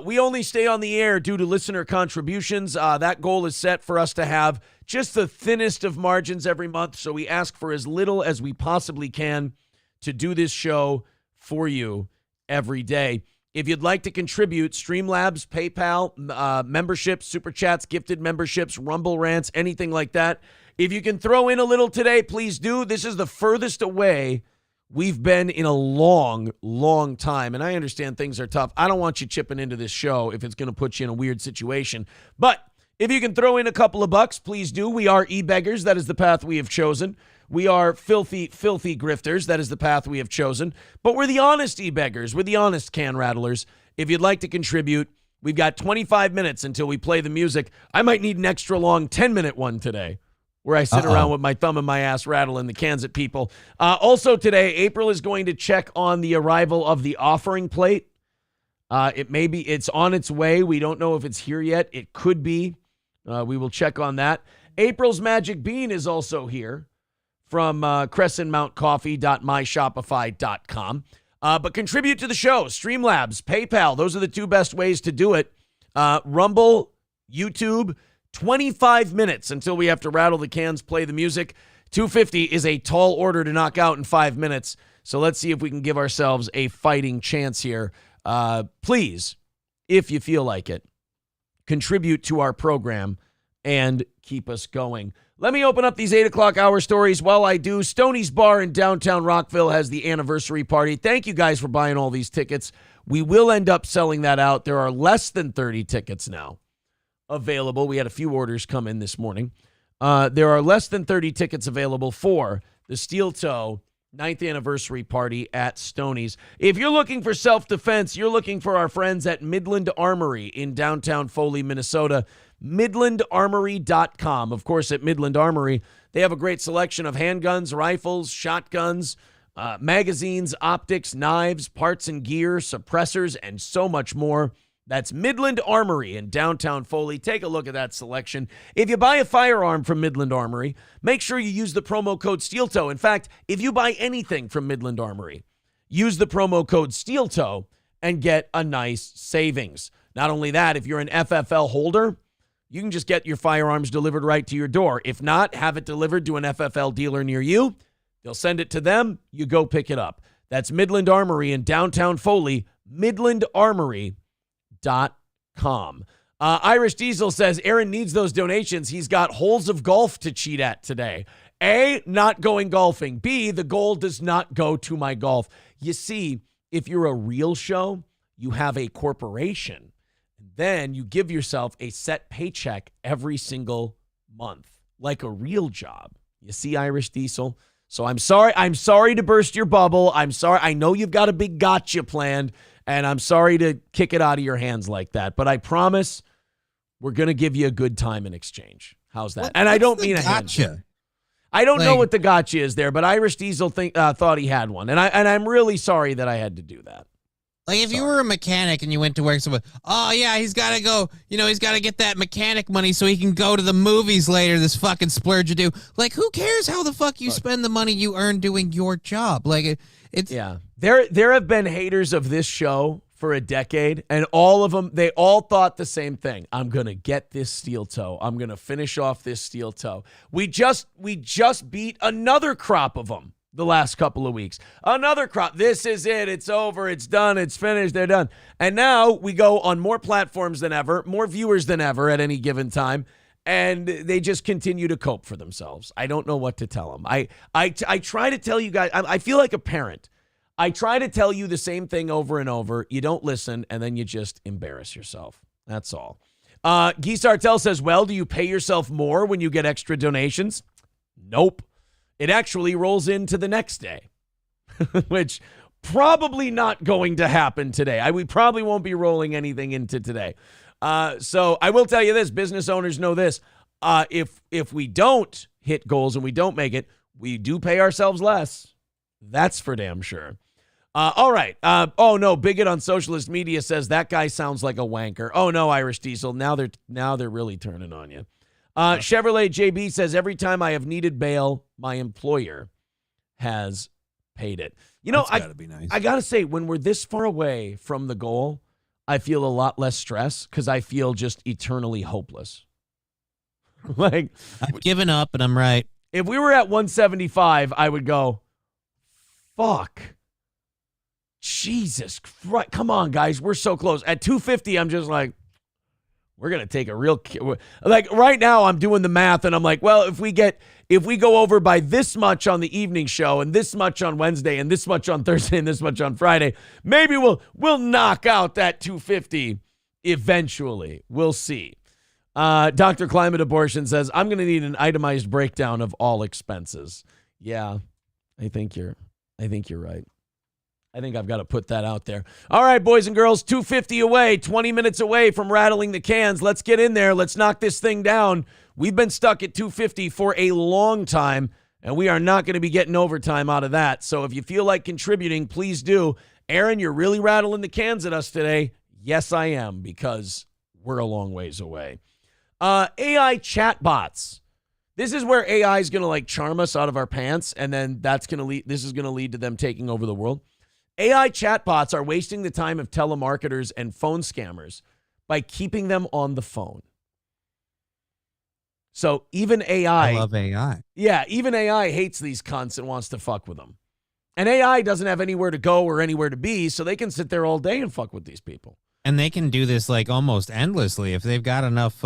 We only stay on the air due to listener contributions. That goal is set for us to have just the thinnest of margins every month, so we ask for as little as we possibly can to do this show for you every day. If you'd like to contribute, Streamlabs, PayPal, memberships, Super Chats, gifted memberships, Rumble rants, anything like that. If you can throw in a little today, please do. This is the furthest away we've been in a long, long time. And I understand things are tough. I don't want you chipping into this show if it's going to put you in a weird situation. But if you can throw in a couple of bucks, please do. We are e-beggars. That is the path we have chosen. We are filthy, filthy grifters. That is the path we have chosen. But we're the honest e-beggars. We're the honest can rattlers. If you'd like to contribute, we've got 25 minutes until we play the music. I might need an extra long 10-minute one today where I sit around with my thumb in my ass rattling the cans at people. Also today, April is going to check on the arrival of the offering plate. It's on its way. We don't know if it's here yet. It could be. We will check on that. April's Magic Bean is also here from crescentmountcoffee.myshopify.com. But contribute to the show. Streamlabs, PayPal, those are the two best ways to do it. Rumble, YouTube, 25 minutes until we have to rattle the cans, play the music. 250 is a tall order to knock out in 5 minutes. So let's see if we can give ourselves a fighting chance here. Please, if you feel like it, contribute to our program and keep us going. Let me open up these 8 o'clock hour stories. While I do, Stoney's Bar in downtown Rockville has the anniversary party. Thank you guys for buying all these tickets. We will end up selling that out. There are less than 30 tickets now available. We had a few orders come in this morning. There are less than 30 tickets available for the Steel Toe 9th anniversary party at Stoney's. If you're looking for self-defense, you're looking for our friends at Midland Armory in downtown Foley, Minnesota. MidlandArmory.com. Of course, at Midland Armory, they have a great selection of handguns, rifles, shotguns, magazines, optics, knives, parts and gear, suppressors, and so much more. That's Midland Armory in downtown Foley. Take a look at that selection. If you buy a firearm from Midland Armory, make sure you use the promo code SteelToe. In fact, if you buy anything from Midland Armory, use the promo code SteelToe and get a nice savings. Not only that, if you're an FFL holder, you can just get your firearms delivered right to your door. If not, have it delivered to an FFL dealer near you. They'll send it to them. You go pick it up. That's Midland Armory in downtown Foley, MidlandArmory.com. Irish Diesel says Aaron needs those donations. He's got holes of golf to cheat at today. A, not going golfing. B, the goal does not go to my golf. You see, if you're a real show, you have a corporation. Then you give yourself a set paycheck every single month, like a real job. You see, Irish Diesel? So I'm sorry to burst your bubble. I'm sorry. I know you've got a big gotcha planned, and I'm sorry to kick it out of your hands like that. But I promise we're going to give you a good time in exchange. How's that? And I don't mean a gotcha. I don't know what the gotcha is there, but Irish Diesel thought he had one. And I'm really sorry that I had to do that. Like if you were a mechanic and you went to work somewhere, oh yeah, he's got to go, he's got to get that mechanic money so he can go to the movies later, this fucking splurge you do. Like, who cares how the fuck you spend the money you earn doing your job? Like, it's... Yeah. There have been haters of this show for a decade, and all of them, they all thought the same thing. I'm going to get this steel toe. I'm going to finish off this steel toe. We just beat another crop of them the last couple of weeks. Another crop. This is it. It's over. It's done. It's finished. They're done. And now we go on more platforms than ever, more viewers than ever at any given time, and they just continue to cope for themselves. I don't know what to tell them. I try to tell you guys, I feel like a parent. I try to tell you the same thing over and over. You don't listen, and then you just embarrass yourself. That's all. Guy Sartell says, well, do you pay yourself more when you get extra donations? Nope. It actually rolls into the next day, which probably not going to happen today. We probably won't be rolling anything into today. So I will tell you this, business owners know this. If we don't hit goals and we don't make it, we do pay ourselves less. That's for damn sure. All right. Oh no, Bigot on Socialist Media says that guy sounds like a wanker. Oh no, Irish Diesel. Now they're really turning on you. Chevrolet JB says every time I have needed bail, my employer has paid it. You know, That's gotta be nice. I gotta say, when we're this far away from the goal, I feel a lot less stress because I feel just eternally hopeless. Like I've given up and I'm right. If we were at 175, I would go, fuck. Jesus Christ. Come on, guys. We're so close. At 250, I'm just like, we're going to take a real, like right now I'm doing the math and I'm like, well, if we go over by this much on the evening show and this much on Wednesday and this much on Thursday and this much on Friday, maybe we'll knock out that 250 eventually. We'll see. Dr. Climate Abortion says, I'm going to need an itemized breakdown of all expenses. Yeah, I think you're right. I think I've got to put that out there. All right, boys and girls, 250 away, 20 minutes away from rattling the cans. Let's get in there. Let's knock this thing down. We've been stuck at 250 for a long time, and we are not going to be getting overtime out of that. So if you feel like contributing, please do. Aaron, you're really rattling the cans at us today. Yes, I am, because we're a long ways away. AI chatbots. This is where AI is going to like charm us out of our pants, and then this is going to lead to them taking over the world. AI chatbots are wasting the time of telemarketers and phone scammers by keeping them on the phone. So even AI... I love AI. Yeah, even AI hates these cunts and wants to fuck with them. And AI doesn't have anywhere to go or anywhere to be, so they can sit there all day and fuck with these people. And they can do this like almost endlessly. If they've got enough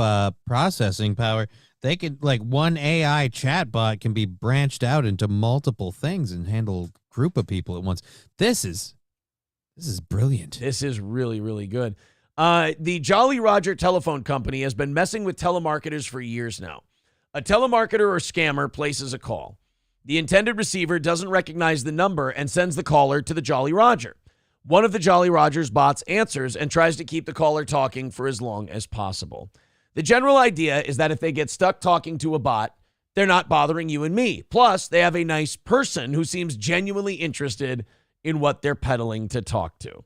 processing power, they could, like, one AI chatbot can be branched out into multiple things and handle group of people at once. This is brilliant. This is really, really good. The Jolly Roger telephone company has been messing with telemarketers for years now. A telemarketer or scammer places a call. The intended receiver doesn't recognize the number and sends the caller to the Jolly Roger. One of the Jolly Roger's bots answers and tries to keep the caller talking for as long as possible. The general idea is that if they get stuck talking to a bot, they're not bothering you and me. Plus, they have a nice person who seems genuinely interested in what they're peddling to talk to.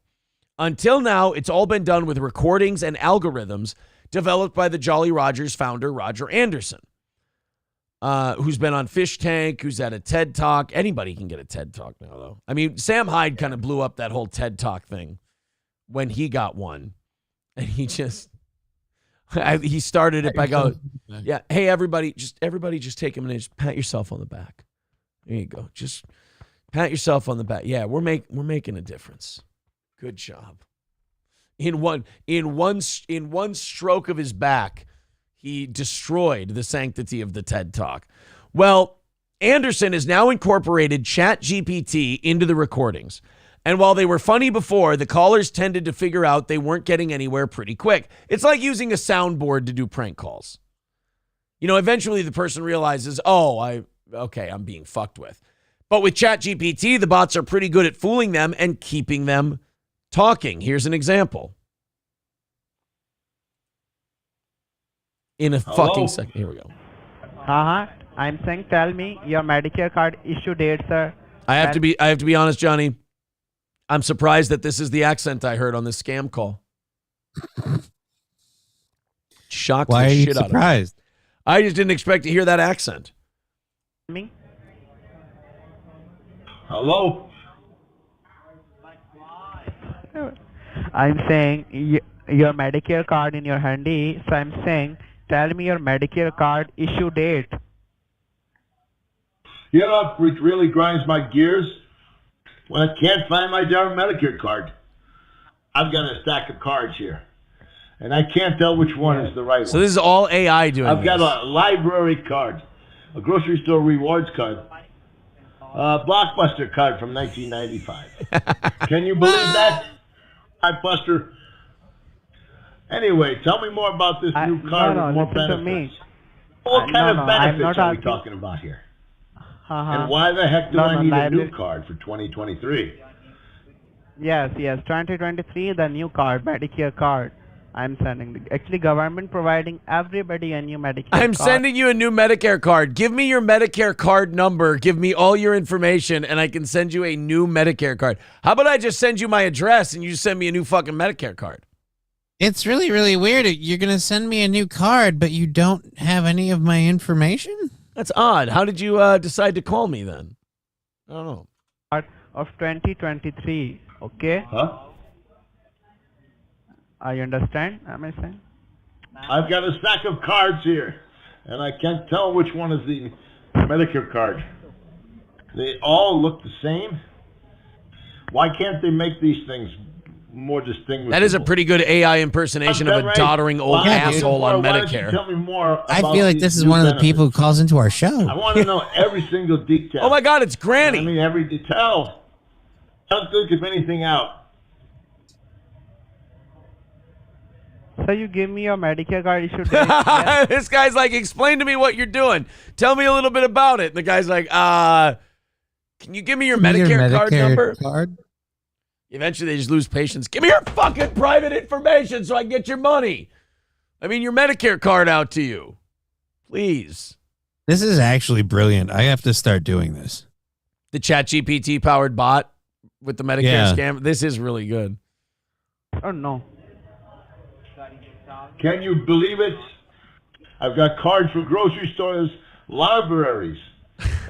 Until now, it's all been done with recordings and algorithms developed by the Jolly Roger's founder, Roger Anderson, who's been on Fish Tank, who's at a TED Talk. Anybody can get a TED Talk now, though. I mean, Sam Hyde kind of blew up that whole TED Talk thing when he got one. And he started it by going, yeah, hey, everybody just take a minute, just pat yourself on the back. There you go. Just pat yourself on the back. Yeah, we're making a difference. Good job. In one stroke of his back, he destroyed the sanctity of the TED Talk. Well, Anderson has now incorporated ChatGPT into the recordings. And while they were funny before, the callers tended to figure out they weren't getting anywhere pretty quick. It's like using a soundboard to do prank calls. You know, eventually the person realizes, I'm being fucked with. But with ChatGPT, the bots are pretty good at fooling them and keeping them talking. Here's an example. In a fucking second. Here we go. I'm saying, tell me your Medicare card issue date, sir. I have to be honest, Johnny. I'm surprised that this is the accent I heard on this scam call. Shocked Why the are you shit out of me. surprised? I just didn't expect to hear that accent. Me? Hello? I'm saying your Medicare card in your handy. So I'm saying, tell me your Medicare card issue date. You know what really grinds my gears? When I can't find my darn Medicare card. I've got a stack of cards here, and I can't tell which one is the right one. So this is all AI doing I've got this. a library card, a grocery store rewards card, a Blockbuster card from 1995. Can you believe that? Blockbuster. Anyway, tell me more about this new card with more listen to me. benefits. What kind of I'm benefits not are we asking- talking about here? And why the heck do I need a new card for 2023? Yes, 2023, the new card, Medicare card. I'm sending. Actually, government providing everybody a new Medicare card. I'm sending you a new Medicare card. Give me your Medicare card number. Give me all your information, and I can send you a new Medicare card. How about I just send you my address, and you send me a new fucking Medicare card? It's really, really weird. You're going to send me a new card, but you don't have any of my information? That's odd. How did you decide to call me then? I don't know. Of 2023, okay? Huh? I understand, am I saying? I've got a stack of cards here, and I can't tell which one is the Medicare card. They all look the same. Why can't they make these things more distinguishable? That is a pretty good AI impersonation of a doddering old asshole on Why don't Medicare. you tell me more I about feel like these this is new one of the benefits? people who calls into our show. I want to know every single detail. Oh my God, it's Granny. I mean, every detail. Don't think of anything out. So you give me your Medicare card issue date. Yes. This guy's like, explain to me what you're doing. Tell me a little bit about it. And the guy's like, can you give me your Medicare card number? Card? Eventually they just lose patience. Give me your fucking private information so I can get your money. I mean, your Medicare card out to you. Please. This is actually brilliant. I have to start doing this. The ChatGPT powered bot with the Medicare scam. This is really good. Oh, no. Can you believe it? I've got cards for grocery stores, libraries,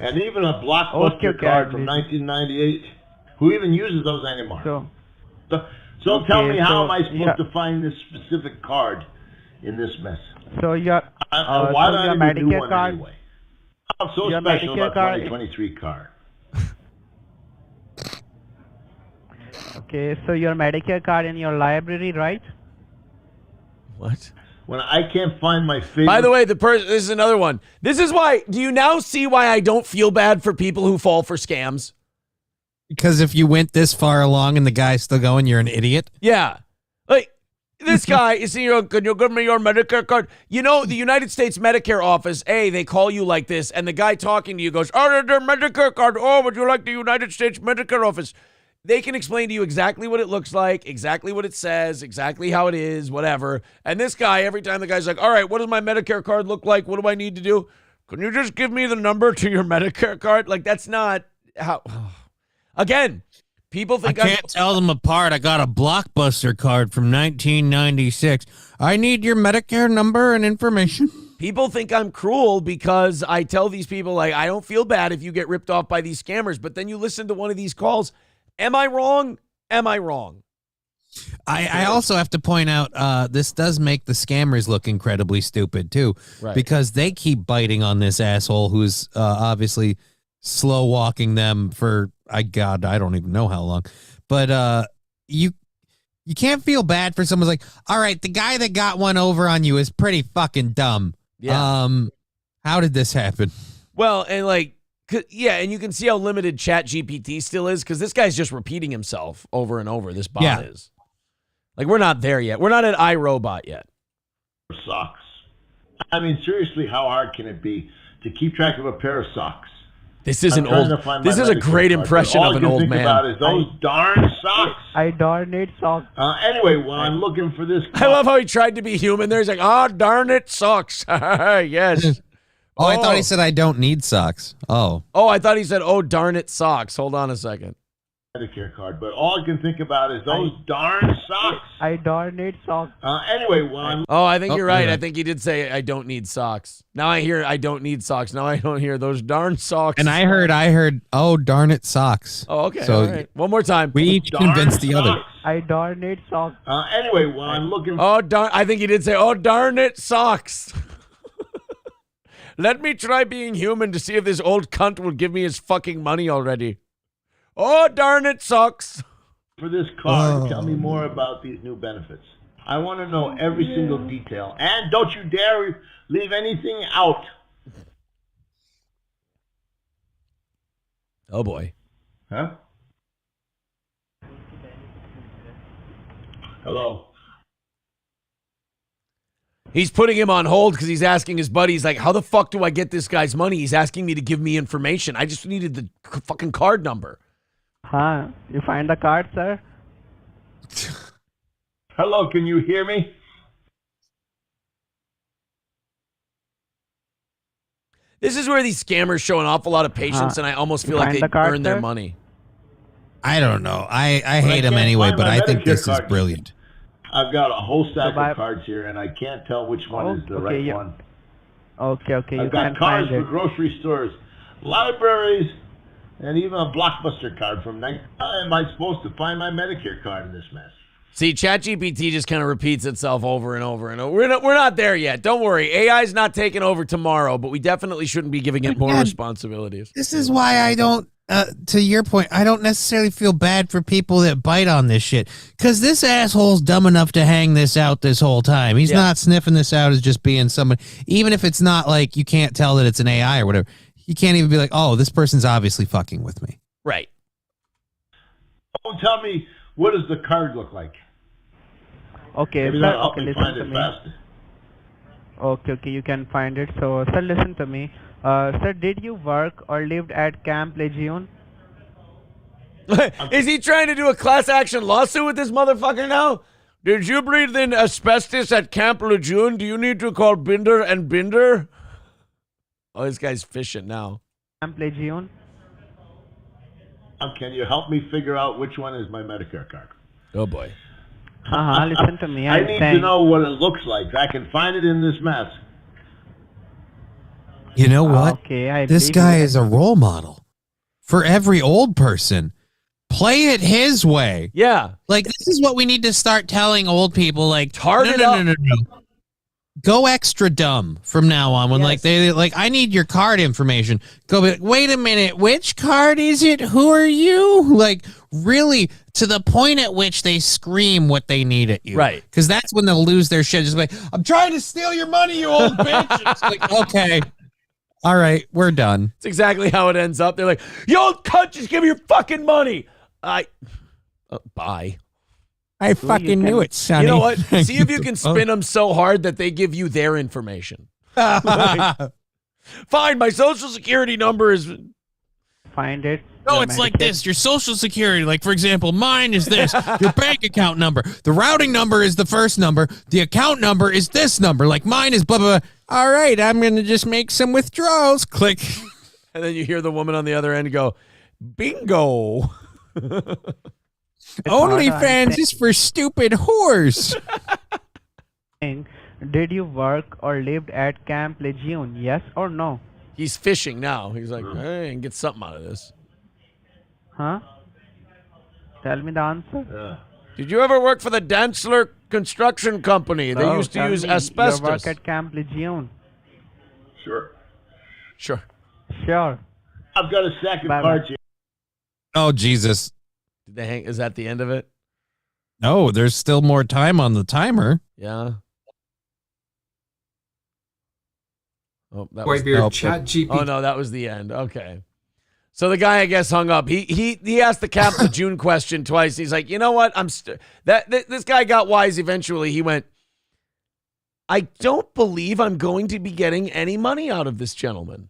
and even a Blockbuster card from 1998. Who even uses those anymore? So tell me, how am I supposed to find this specific card in this mess? So your why do I your need a new Medicare one card. anyway? I'm so Your special Medicare about card- 2023 card. Okay, so your Medicare card in your library, right? What? When I can't find my favorite. By the way, this is another one. This is why, do you now see why I don't feel bad for people who fall for scams? Because if you went this far along and the guy's still going, you're an idiot. Yeah. Like, this guy, you see, can you give me your Medicare card? You know, the United States Medicare office, they call you like this, and the guy talking to you goes, oh, their Medicare card. Oh, would you like the United States Medicare office? They can explain to you exactly what it looks like, exactly what it says, exactly how it is, whatever. And this guy, every time the guy's like, all right, what does my Medicare card look like? What do I need to do? Can you just give me the number to your Medicare card? Like, that's not how... Again, people think I can't tell them apart. I got a Blockbuster card from 1996. I need your Medicare number and information. People think I'm cruel because I tell these people, like, I don't feel bad if you get ripped off by these scammers. But then you listen to one of these calls. Am I wrong? Am I wrong? I also have to point out this does make the scammers look incredibly stupid, too. Right. Because they keep biting on this asshole who's obviously slow walking them for, I don't even know how long. But you can't feel bad for someone's like, all right, the guy that got one over on you is pretty fucking dumb. Yeah. How did this happen? Well, and like, yeah, and you can see how limited ChatGPT still is because this guy's just repeating himself over and over. This bot is. Like, we're not there yet. We're not at iRobot yet. Socks. I mean, seriously, how hard can it be to keep track of a pair of socks? This is an old. This is a great impression of an old man. All I can think about is those darn socks. I darn need socks. Anyway, while I'm looking for this, I love how he tried to be human there. He's like, darn it, socks. Yes. Oh, I thought he said I don't need socks. Oh. Oh, I thought he said, oh, darn it, socks. Hold on a second. Medicare card, but all I can think about is those darn socks. I don't need socks. Anyway, well, I'm... Oh, I think you're right. yeah. I think he did say I don't need socks. Now I hear I don't need socks. Now I don't hear those darn socks. And I heard, oh, darn it, socks. Oh, okay. So all right. One more time. we each convinced the other. I don't need socks. Anyway, well, I'm looking... Oh, darn. I think he did say, oh, darn it, socks. Let me try being human to see if this old cunt will give me his fucking money already. Oh, darn it, socks. For this card, tell me more about these new benefits. I want to know every single detail. And don't you dare leave anything out. Oh, boy. Huh? Hello? He's putting him on hold because he's asking his buddy, he's like, how the fuck do I get this guy's money? He's asking me to give me information. I just needed the fucking card number. Huh? You find the card, sir? Hello, can you hear me? This is where these scammers show an awful lot of patience, and I almost feel like they earn their money. I don't know. I hate them anyway, but I think this is brilliant. I've got a whole stack of cards here, and I can't tell which one is the right one. Okay, you I've got can cards find for it. grocery stores, libraries, and even a Blockbuster card from 9. How am I supposed to find my Medicare card in this mess? See, ChatGPT just kind of repeats itself over and over and over. We're not there yet. Don't worry. AI's not taking over tomorrow, but we definitely shouldn't be giving it more responsibilities. This is why I don't, to your point, I don't necessarily feel bad for people that bite on this shit. Because this asshole's dumb enough to hang this out this whole time. He's not sniffing this out as just being someone, even if it's not like you can't tell that it's an AI or whatever. You can't even be like, oh, this person's obviously fucking with me. Right. Don't tell me, what does the card look like? Okay, Maybe sir, that'll help okay, me listen find to it me. fast. Okay, you can find it. So, sir, listen to me. Sir, did you work or lived at Camp Lejeune? Is he trying to do a class action lawsuit with this motherfucker now? Did you breathe in asbestos at Camp Lejeune? Do you need to call Binder and Binder? Oh, this guy's fishing now. Camp Lejeune? Can you help me figure out which one is my Medicare card? Oh, boy. Listen to me. I need to know what it looks like. I can find it in this mess. You know what? Okay, this guy is a role model for every old person. Play it his way. Yeah. Like, this is what we need to start telling old people. Like, target no. Go extra dumb from now on. When they I need your card information. Go be like, wait a minute, which card is it? Who are you? Like, really, to the point at which they scream what they need at you. Right. Because that's when they'll lose their shit. Just like, I'm trying to steal your money, you old bitch. It's like, okay. All right, we're done. It's exactly how it ends up. They're like, you old cunt, just give me your fucking money. Bye. I fucking knew it, Sonny. You know what? See if you can spin them so hard that they give you their information. Fine, my social security number is... Find it. No, it's like this. Your social security, like, for example, mine is this. Your bank account number. The routing number is the first number. The account number is this number. Like, mine is blah, blah, blah. All right, I'm going to just make some withdrawals. Click. And then you hear the woman on the other end go, bingo. OnlyFans is for stupid whores. Did you work or lived at Camp Lejeune? Yes or no? He's fishing now. He's like, I can get something out of this. Huh? Tell me the answer. Did you ever work for the Dantzler Construction Company? They used to use asbestos. You work at Camp Lejeune? Sure. Sure. I've got a stack of cards here. Oh, Jesus. Did they hang? Is that the end of it? No, there's still more time on the timer. Yeah. Oh, that Wipe was your ChatGPT. Oh no, that was the end. Okay. So the guy, I guess, hung up. He asked the Camp Lejeune question twice. He's like, you know what? This guy got wise eventually. He went, I don't believe I'm going to be getting any money out of this gentleman.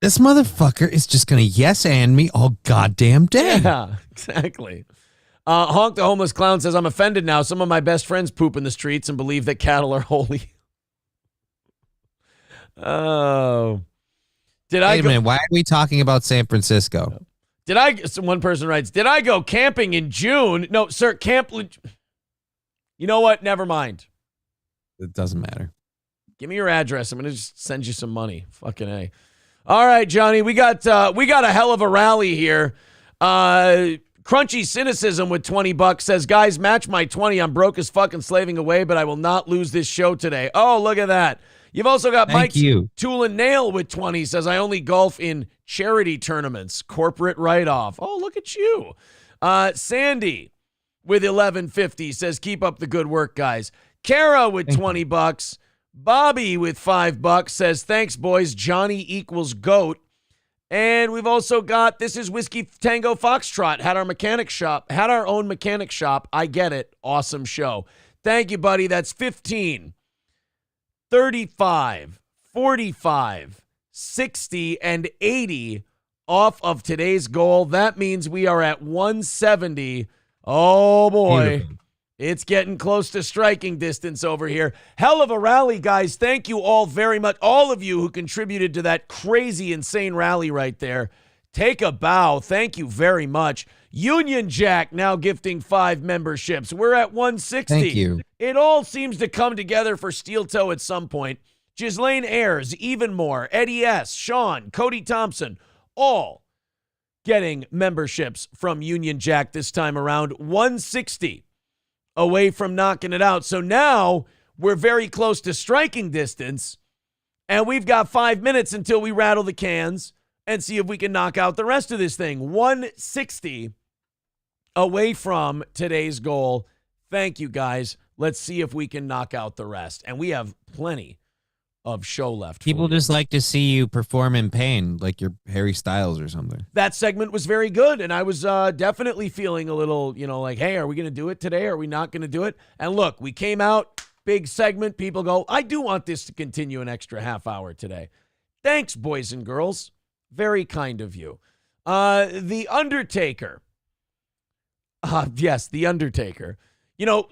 This motherfucker is just going to yes and me all goddamn day. Yeah, exactly. Honk the Homeless Clown says, I'm offended now. Some of my best friends poop in the streets and believe that cattle are holy. Oh. Wait a minute. Why are we talking about San Francisco? One person writes, did I go camping in June? No, sir, you know what? Never mind. It doesn't matter. Give me your address. I'm going to just send you some money. Fucking A. All right, Johnny, we got a hell of a rally here. Crunchy Cynicism with $20 says, guys, match my 20. I'm broke as fucking slaving away, but I will not lose this show today. Oh, look at that. You've also got Mike Tool and Nail with 20 says, I only golf in charity tournaments, corporate write-off. Oh, look at you. Sandy with $11.50 says, keep up the good work, guys. Kara with $20. Bobby with $5 says, thanks, boys. Johnny equals GOAT. And we've also got, this is Whiskey Tango Foxtrot. Had our own mechanic shop. I get it. Awesome show. Thank you, buddy. That's 15, 35, 45, 60, and 80 off of today's goal. That means we are at 170. Oh, boy. Beautiful. It's getting close to striking distance over here. Hell of a rally, guys. Thank you all very much. All of you who contributed to that crazy, insane rally right there. Take a bow. Thank you very much. Union Jack now gifting 5 memberships. We're at 160. Thank you. It all seems to come together for Steel Toe at some point. Ghislaine Ayers, even more. Eddie S., Sean, Cody Thompson, all getting memberships from Union Jack this time around. 160. Away from knocking it out. So now we're very close to striking distance, and we've got 5 minutes until we rattle the cans and see if we can knock out the rest of this thing. 160 away from today's goal. Thank you, guys. Let's see if we can knock out the rest. And we have plenty of show left. People just like to see you perform in pain, like you're Harry Styles or something. That segment was very good, and I was definitely feeling a little, like, hey, are we going to do it today? Are we not going to do it? And look, we came out, big segment. People go, I do want this to continue an extra half hour today. Thanks, boys and girls. Very kind of you. The Undertaker. Yes, The Undertaker.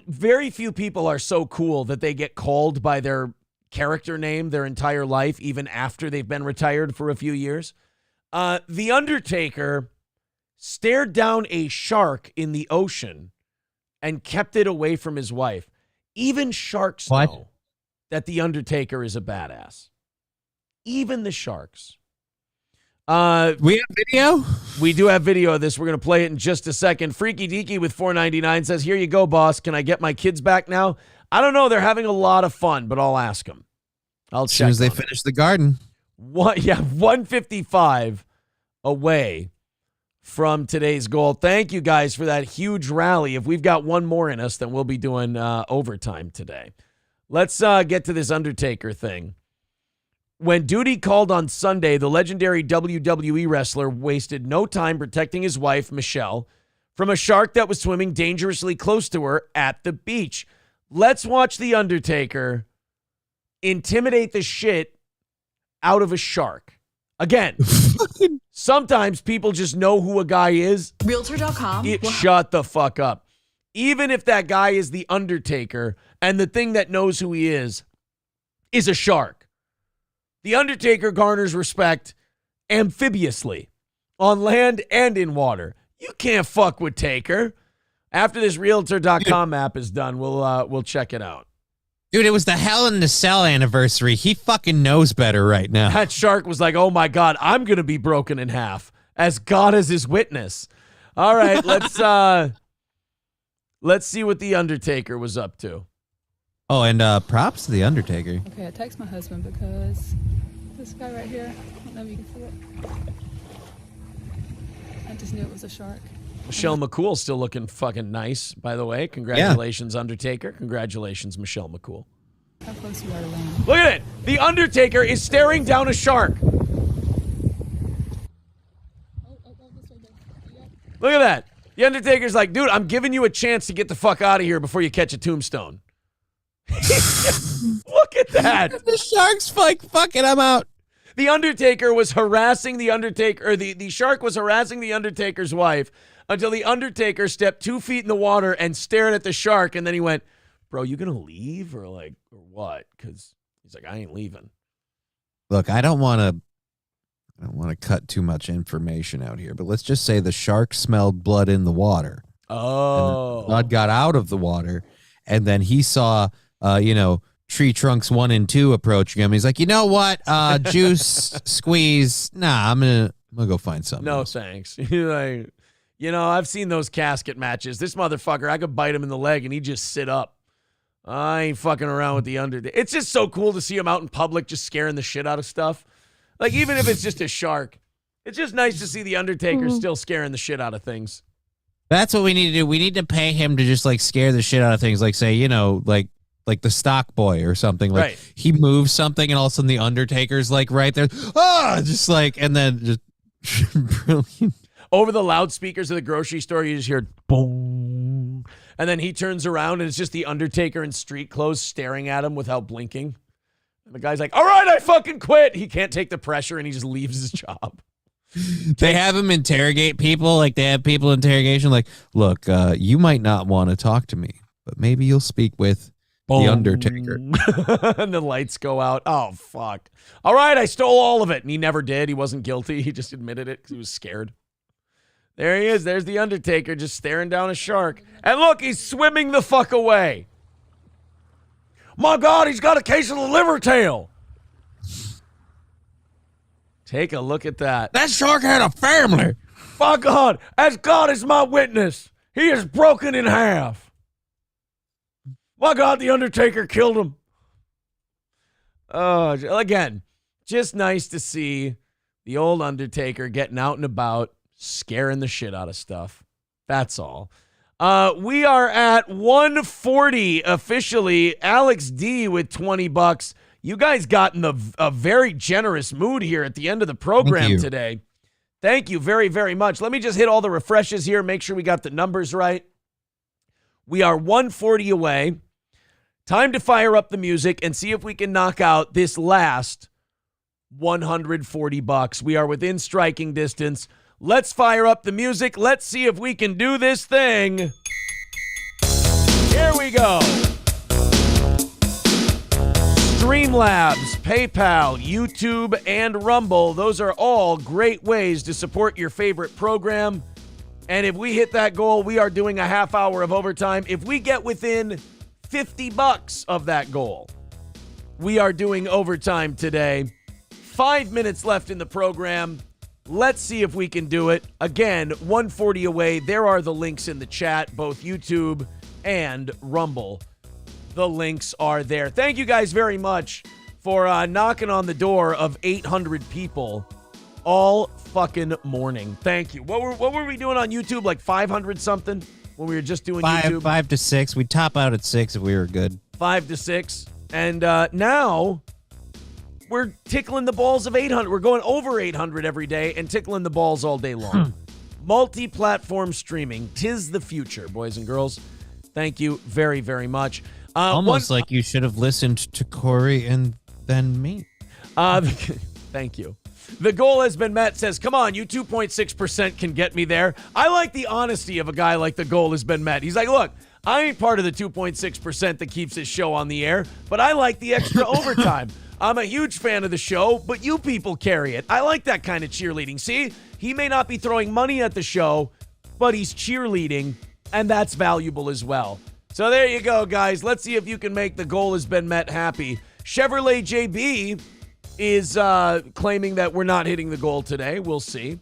Very few people are so cool that they get called by their character name their entire life, even after they've been retired for a few years. The Undertaker stared down a shark in the ocean and kept it away from his wife. Even sharks know that The Undertaker is a badass. Even the sharks. We have video? We do have video of this. We're going to play it in just a second. Freaky Deaky with $4.99 says, here you go, boss. Can I get my kids back now? I don't know. They're having a lot of fun, but I'll ask them. I'll check. As soon as they finish the garden. 155 away from today's goal. Thank you guys for that huge rally. If we've got one more in us, then we'll be doing overtime today. Let's get to this Undertaker thing. When duty called on Sunday, the legendary WWE wrestler wasted no time protecting his wife, Michelle, from a shark that was swimming dangerously close to her at the beach. Let's watch The Undertaker intimidate the shit out of a shark. Again, sometimes people just know who a guy is. Realtor.com. Shut the fuck up. Even if that guy is The Undertaker and the thing that knows who he is a shark, The Undertaker garners respect amphibiously on land and in water. You can't fuck with Taker. After this Realtor.com app is done, we'll check it out. Dude, it was the Hell in the Cell anniversary. He fucking knows better right now. That shark was like, oh my God, I'm going to be broken in half as God is his witness. All right, let's see what The Undertaker was up to. Oh, and props to The Undertaker. Okay, I text my husband because this guy right here, I don't know if you can see it. I just knew it was a shark. Michelle McCool still looking fucking nice, by the way. Congratulations, Undertaker. Congratulations, Michelle McCool. How close you are to land. Look at it. The Undertaker is staring down a shark. Look at that. The Undertaker's like, dude, I'm giving you a chance to get the fuck out of here before you catch a tombstone. Look at that. The shark's like, fuck it, I'm out. The Undertaker was harassing the Undertaker, or the shark was harassing the Undertaker's wife until the Undertaker stepped 2 feet in the water and stared at the shark, and then he went, bro, you gonna leave or what? Because he's like, I ain't leaving. Look, I don't want to I don't want to cut too much information out here, but let's just say the shark smelled blood in the water. Oh. Blood got out of the water, and then he saw, tree trunks 1 and 2 approaching him. He's like, you know what? Juice, squeeze. Nah, I'm gonna go find something. No, else. thanks. I've seen those casket matches. This motherfucker, I could bite him in the leg and he'd just sit up. I ain't fucking around with the Undertaker. It's just so cool to see him out in public just scaring the shit out of stuff. Like, even if it's just a shark, it's just nice to see the Undertaker still scaring the shit out of things. That's what we need to do. We need to pay him to just, like, scare the shit out of things. Like, say, like the stock boy or something. Like, right. He moves something and all of a sudden the Undertaker's, like, right there. Just like, and then just brilliant. Over the loudspeakers of the grocery store, you just hear boom. And then he turns around and it's just the Undertaker in street clothes staring at him without blinking. And the guy's like, all right, I fucking quit. He can't take the pressure and he just leaves his job. They have him interrogate people. Like, they have people interrogation. Like, look, you might not want to talk to me, but maybe you'll speak with the Undertaker. And the lights go out. Oh, fuck. All right, I stole all of it. And he never did. He wasn't guilty. He just admitted it because he was scared. There he is. There's the Undertaker just staring down a shark. And look, he's swimming the fuck away. My God, he's got a case of the liver tail. Take a look at that. That shark had a family. My God, as God is my witness, he is broken in half. My God, the Undertaker killed him. Again, just nice to see the old Undertaker getting out and about, scaring the shit out of stuff. That's all. We are at 140 officially. Alex D with $20. You guys got in a very generous mood here at the end of the program today. Thank you very, very much. Let me just hit all the refreshes here, make sure we got the numbers right. We are 140 away. Time to fire up the music and see if we can knock out this last $140. We are within striking distance. Let's fire up the music. Let's see if we can do this thing. Here we go. Streamlabs, PayPal, YouTube, and Rumble. Those are all great ways to support your favorite program. And if we hit that goal, we are doing a half hour of overtime. If we get within $50 of that goal, we are doing overtime today. 5 minutes left in the program. Let's see if we can do it. Again, 140 away. There are the links in the chat, both YouTube and Rumble. The links are there. Thank you guys very much for knocking on the door of 800 people all fucking morning. Thank you. What were we doing on YouTube? Like 500 something when we were just doing YouTube? 5 to 6. We top out at 6 if we were good. 5 to 6. And now we're tickling the balls of 800. We're going over 800 every day and tickling the balls all day long. Multi-platform streaming. 'Tis the future, boys and girls. Thank you very, very much. Almost like you should have listened to Corey and then me. Thank you. The goal has been met, says, come on, you 2.6% can get me there. I like the honesty of a guy like the goal has been met. He's like, look, I ain't part of the 2.6% that keeps this show on the air, but I like the extra overtime. I'm a huge fan of the show, but you people carry it. I like that kind of cheerleading. See, he may not be throwing money at the show, but he's cheerleading, and that's valuable as well. So there you go, guys. Let's see if you can make the goal has been met happy. Chevrolet JB is claiming that we're not hitting the goal today. We'll see.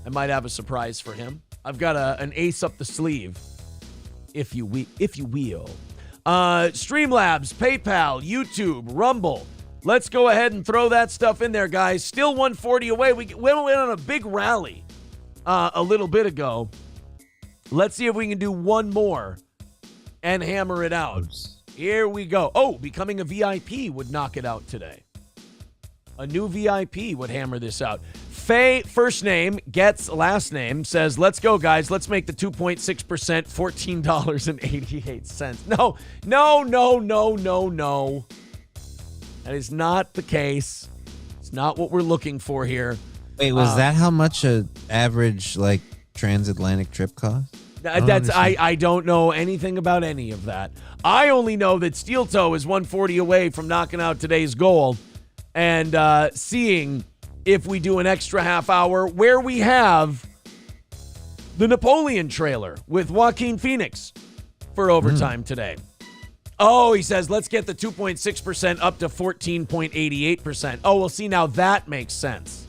I might have a surprise for him. I've got an ace up the sleeve, if you will. Streamlabs, PayPal, YouTube, Rumble. Let's go ahead and throw that stuff in there, guys. Still 140 away. We went on a big rally a little bit ago. Let's see if we can do one more and hammer it out. Here we go. Oh, becoming a VIP would knock it out today. A new VIP would hammer this out. Faye, first name, gets last name, says, let's go, guys. Let's make the 2.6% $14.88. No. That is not the case. It's not what we're looking for here. Wait, was that how much a average, like, transatlantic trip cost? I don't know anything about any of that. I only know that Steel Toe is 140 away from knocking out today's goal and seeing if we do an extra half hour where we have the Napoleon trailer with Joaquin Phoenix for overtime today. Oh, he says, let's get the 2.6% up to 14.88%. Oh, well, see, now that makes sense.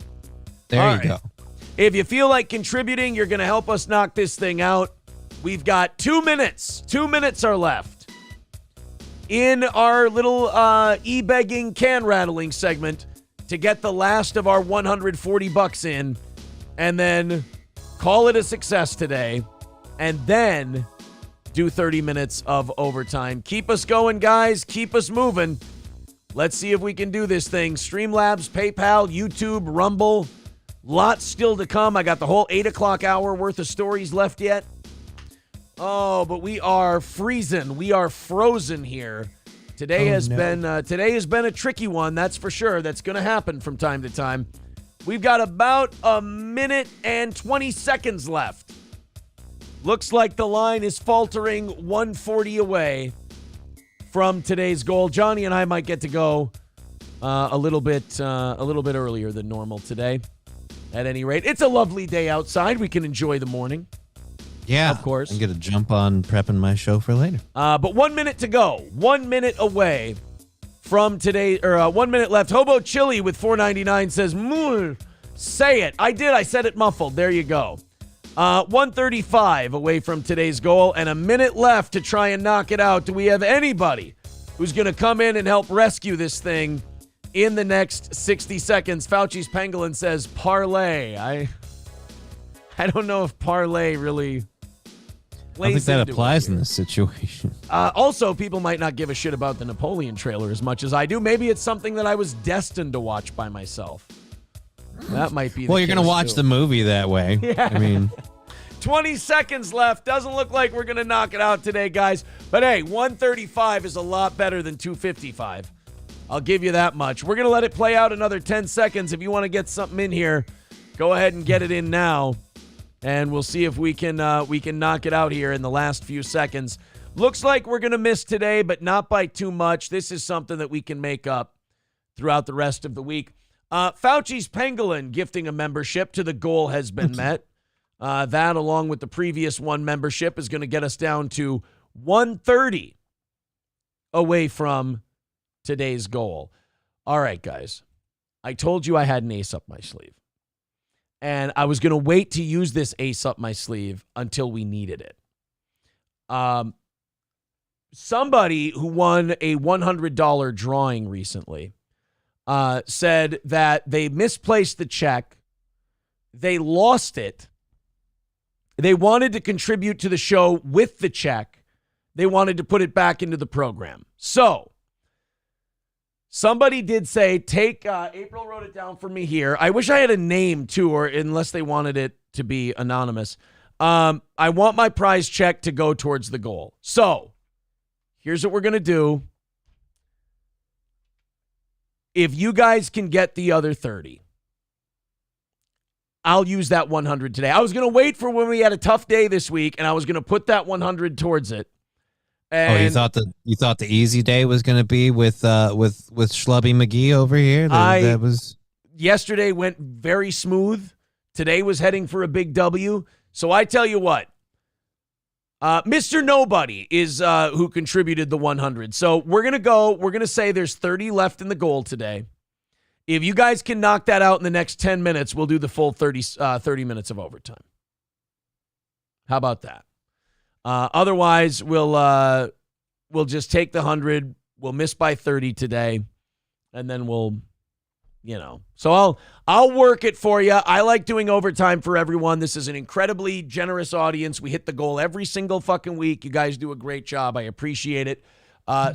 There you go. If you feel like contributing, you're going to help us knock this thing out. We've got 2 minutes. 2 minutes are left in our little e-begging, can-rattling segment to get the last of our $140 in and then call it a success today and then do 30 minutes of overtime. Keep us going, guys. Keep us moving. Let's see if we can do this thing. Streamlabs, PayPal, YouTube, Rumble. Lots still to come. I got the whole 8 o'clock hour worth of stories left yet. Oh, but we are freezing. We are frozen here. Today has been a tricky one, that's for sure. That's going to happen from time to time. We've got about a minute and 20 seconds left. Looks like the line is faltering 140 away from today's goal. Johnny and I might get to go a little bit earlier than normal today. At any rate, it's a lovely day outside. We can enjoy the morning. Yeah, of course. I'm going to jump on prepping my show for later. But 1 minute to go. 1 minute away from today, or 1 minute left. Hobo Chili with $4.99 says, say it. I did. I said it muffled. There you go. 135 away from today's goal and a minute left to try and knock it out. Do we have anybody who's going to come in and help rescue this thing in the next 60 seconds? Fauci's Pangolin says parlay. I don't know if parlay really I don't think that applies in this situation. Also, people might not give a shit about the Napoleon trailer as much as I do. Maybe it's something that I was destined to watch by myself. That might be the Well, you're going to watch the movie that way. Yeah. I mean, 20 seconds left. Doesn't look like we're going to knock it out today, guys. But hey, 135 is a lot better than 255. I'll give you that much. We're going to let it play out another 10 seconds. If you want to get something in here, go ahead and get it in now. And we'll see if we can knock it out here in the last few seconds. Looks like we're going to miss today, but not by too much. This is something that we can make up throughout the rest of the week. Fauci's Pangolin gifting a membership to the goal has been met. That, along with the previous one membership, is going to get us down to 130 away from today's goal. All right, guys. I told you I had an ace up my sleeve. And I was going to wait to use this ace up my sleeve until we needed it. Somebody who won a $100 drawing recently said that they misplaced the check. They lost it. They wanted to contribute to the show with the check. They wanted to put it back into the program. So somebody did say, April wrote it down for me here. I wish I had a name too, or unless they wanted it to be anonymous. I want my prize check to go towards the goal. So here's what we're going to do. If you guys can get the other 30, I'll use that 100 today. I was going to wait for when we had a tough day this week, and I was going to put that 100 towards it. And you thought the easy day was going to be with Schlubby McGee over here? That was yesterday went very smooth. Today was heading for a big W. So I tell you what, Mr. Nobody is who contributed the 100. So we're going to say there's 30 left in the goal today. If you guys can knock that out in the next 10 minutes, we'll do the full 30 minutes of overtime. How about that? Otherwise, we'll just take the 100. We'll miss by 30 today, and then we'll, So I'll work it for you. I like doing overtime for everyone. This is an incredibly generous audience. We hit the goal every single fucking week. You guys do a great job. I appreciate it.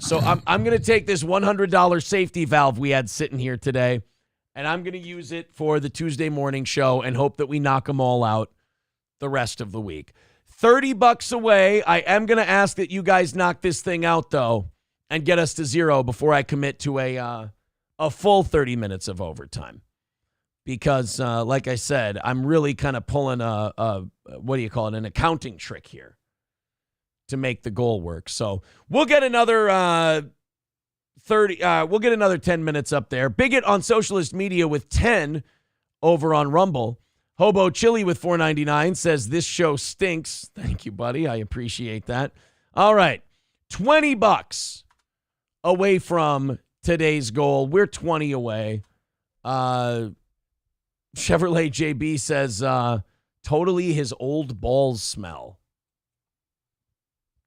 So I'm going to take this $100 safety valve we had sitting here today, and I'm going to use it for the Tuesday morning show and hope that we knock them all out the rest of the week. $30 away. I am going to ask that you guys knock this thing out, though, and get us to zero before I commit to a full 30 minutes of overtime. Because, like I said, I'm really kind of pulling an accounting trick here to make the goal work. So we'll get another 10 minutes up there. Bigot on Socialist Media with 10 over on Rumble. Hobo Chili with $4.99 says this show stinks. Thank you, buddy. I appreciate that. All right. $20 away from today's goal. We're 20 away. Chevrolet JB says totally his old balls smell.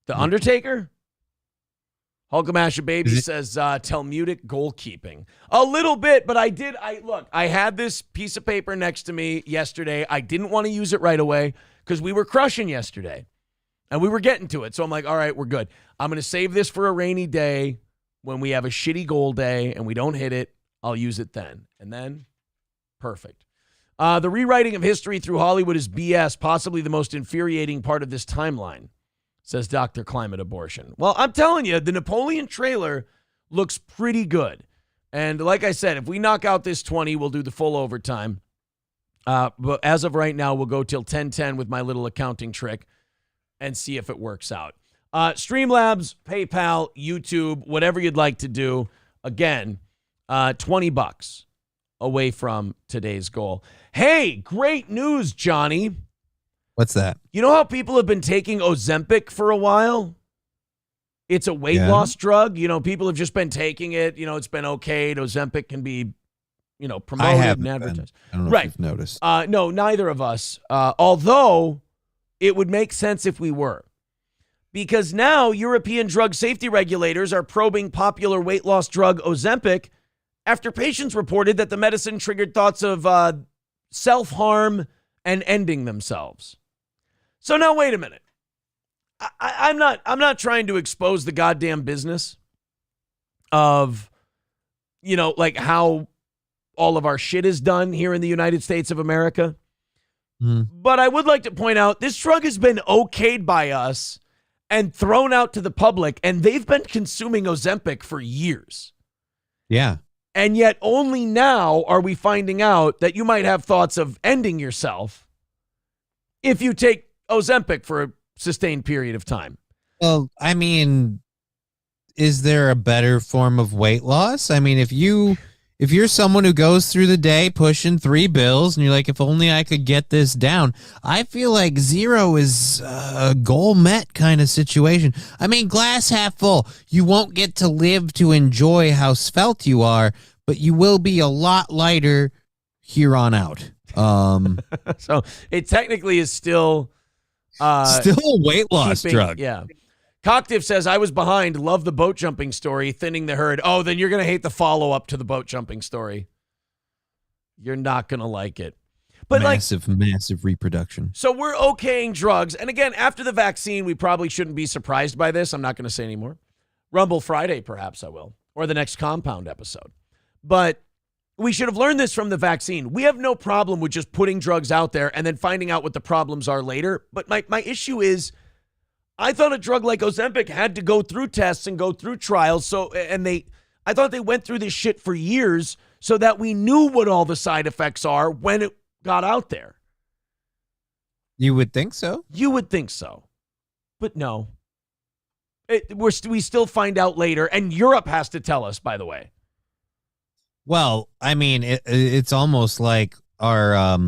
The Undertaker? Hulkamasha Baby says Talmudic goalkeeping. A little bit, but I had this piece of paper next to me yesterday. I didn't want to use it right away because we were crushing yesterday and we were getting to it. So I'm like, all right, we're good. I'm going to save this for a rainy day when we have a shitty goal day and we don't hit it. I'll use it then. And then, perfect. The rewriting of history through Hollywood is BS, possibly the most infuriating part of this timeline, says Dr. Climate Abortion. Well, I'm telling you, the Napoleon trailer looks pretty good. And like I said, if we knock out this 20, we'll do the full overtime. But as of right now, we'll go till 10:10 with my little accounting trick and see if it works out. Streamlabs, PayPal, YouTube, whatever you'd like to do. Again, $20 away from today's goal. Hey, great news, Johnny. What's that? You know how people have been taking Ozempic for a while? It's a weight loss drug. You know, people have just been taking it. You know, it's been okayed. Ozempic can be, promoted and advertised. I don't know if you've noticed. No, neither of us. Although it would make sense if we were. Because now European drug safety regulators are probing popular weight loss drug Ozempic after patients reported that the medicine triggered thoughts of self-harm and ending themselves. So now wait a minute. I'm not trying to expose the goddamn business of, like how all of our shit is done here in the United States of America. But I would like to point out this drug has been okayed by us and thrown out to the public, and they've been consuming Ozempic for years. Yeah. And yet only now are we finding out that you might have thoughts of ending yourself if you take Ozempic for a sustained period of time. Well, I mean, is there a better form of weight loss? I mean, if you're someone who goes through the day pushing 3 bills and you're like, if only I could get this down, I feel like 0 is a goal met kind of situation. I mean, glass half full. You won't get to live to enjoy how svelte you are, but you will be a lot lighter here on out. So it technically is still a weight loss drug. Yeah. Coctive says, I was behind. Love the boat jumping story. Thinning the herd. Oh, then you're going to hate the follow-up to the boat jumping story. You're not going to like it. But massive reproduction. So we're okaying drugs. And again, after the vaccine, we probably shouldn't be surprised by this. I'm not going to say anymore. Rumble Friday, perhaps I will. Or the next Compound episode. But we should have learned this from the vaccine. We have no problem with just putting drugs out there and then finding out what the problems are later. But my issue is, I thought a drug like Ozempic had to go through tests and go through trials. I thought they went through this shit for years so that we knew what all the side effects are when it got out there. You would think so. You would think so. But no. We still find out later. And Europe has to tell us, by the way. Well, I mean, it's almost like our,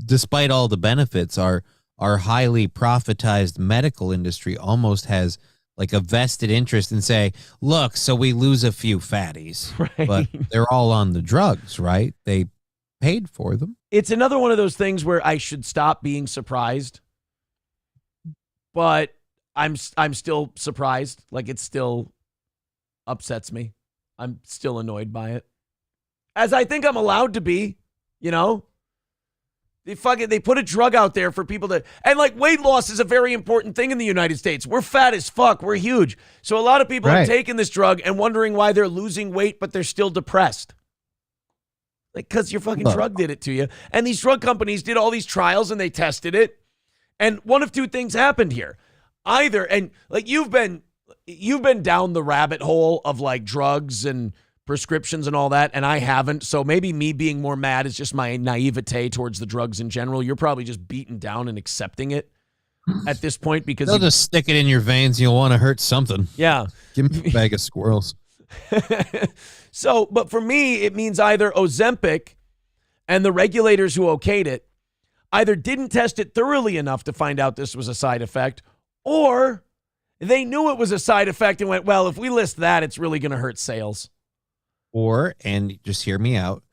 despite all the benefits, our highly profitized medical industry almost has like a vested interest in say, look, so we lose a few fatties, right? But they're all on the drugs, right? They paid for them. It's another one of those things where I should stop being surprised, but I'm still surprised. Like it still upsets me. I'm still annoyed by it, as I think I'm allowed to be, They put a drug out there for people to, and like weight loss is a very important thing in the United States. We're fat as fuck. We're huge. So a lot of people are taking this drug and wondering why they're losing weight, but they're still depressed. Like, because your fucking drug did it to you. And these drug companies did all these trials and they tested it. And one of two things happened here. Either, and like you've been down the rabbit hole of like drugs and prescriptions and all that, and I haven't. So maybe me being more mad is just my naivete towards the drugs in general. You're probably just beaten down and accepting it at this point because they'll just stick it in your veins. You'll want to hurt something. Yeah. Give me a bag of squirrels. So, but for me, it means either Ozempic, And the regulators who okayed it either didn't test it thoroughly enough to find out this was a side effect, or they knew it was a side effect and went, well, if we list that, it's really going to hurt sales. Or, and just hear me out,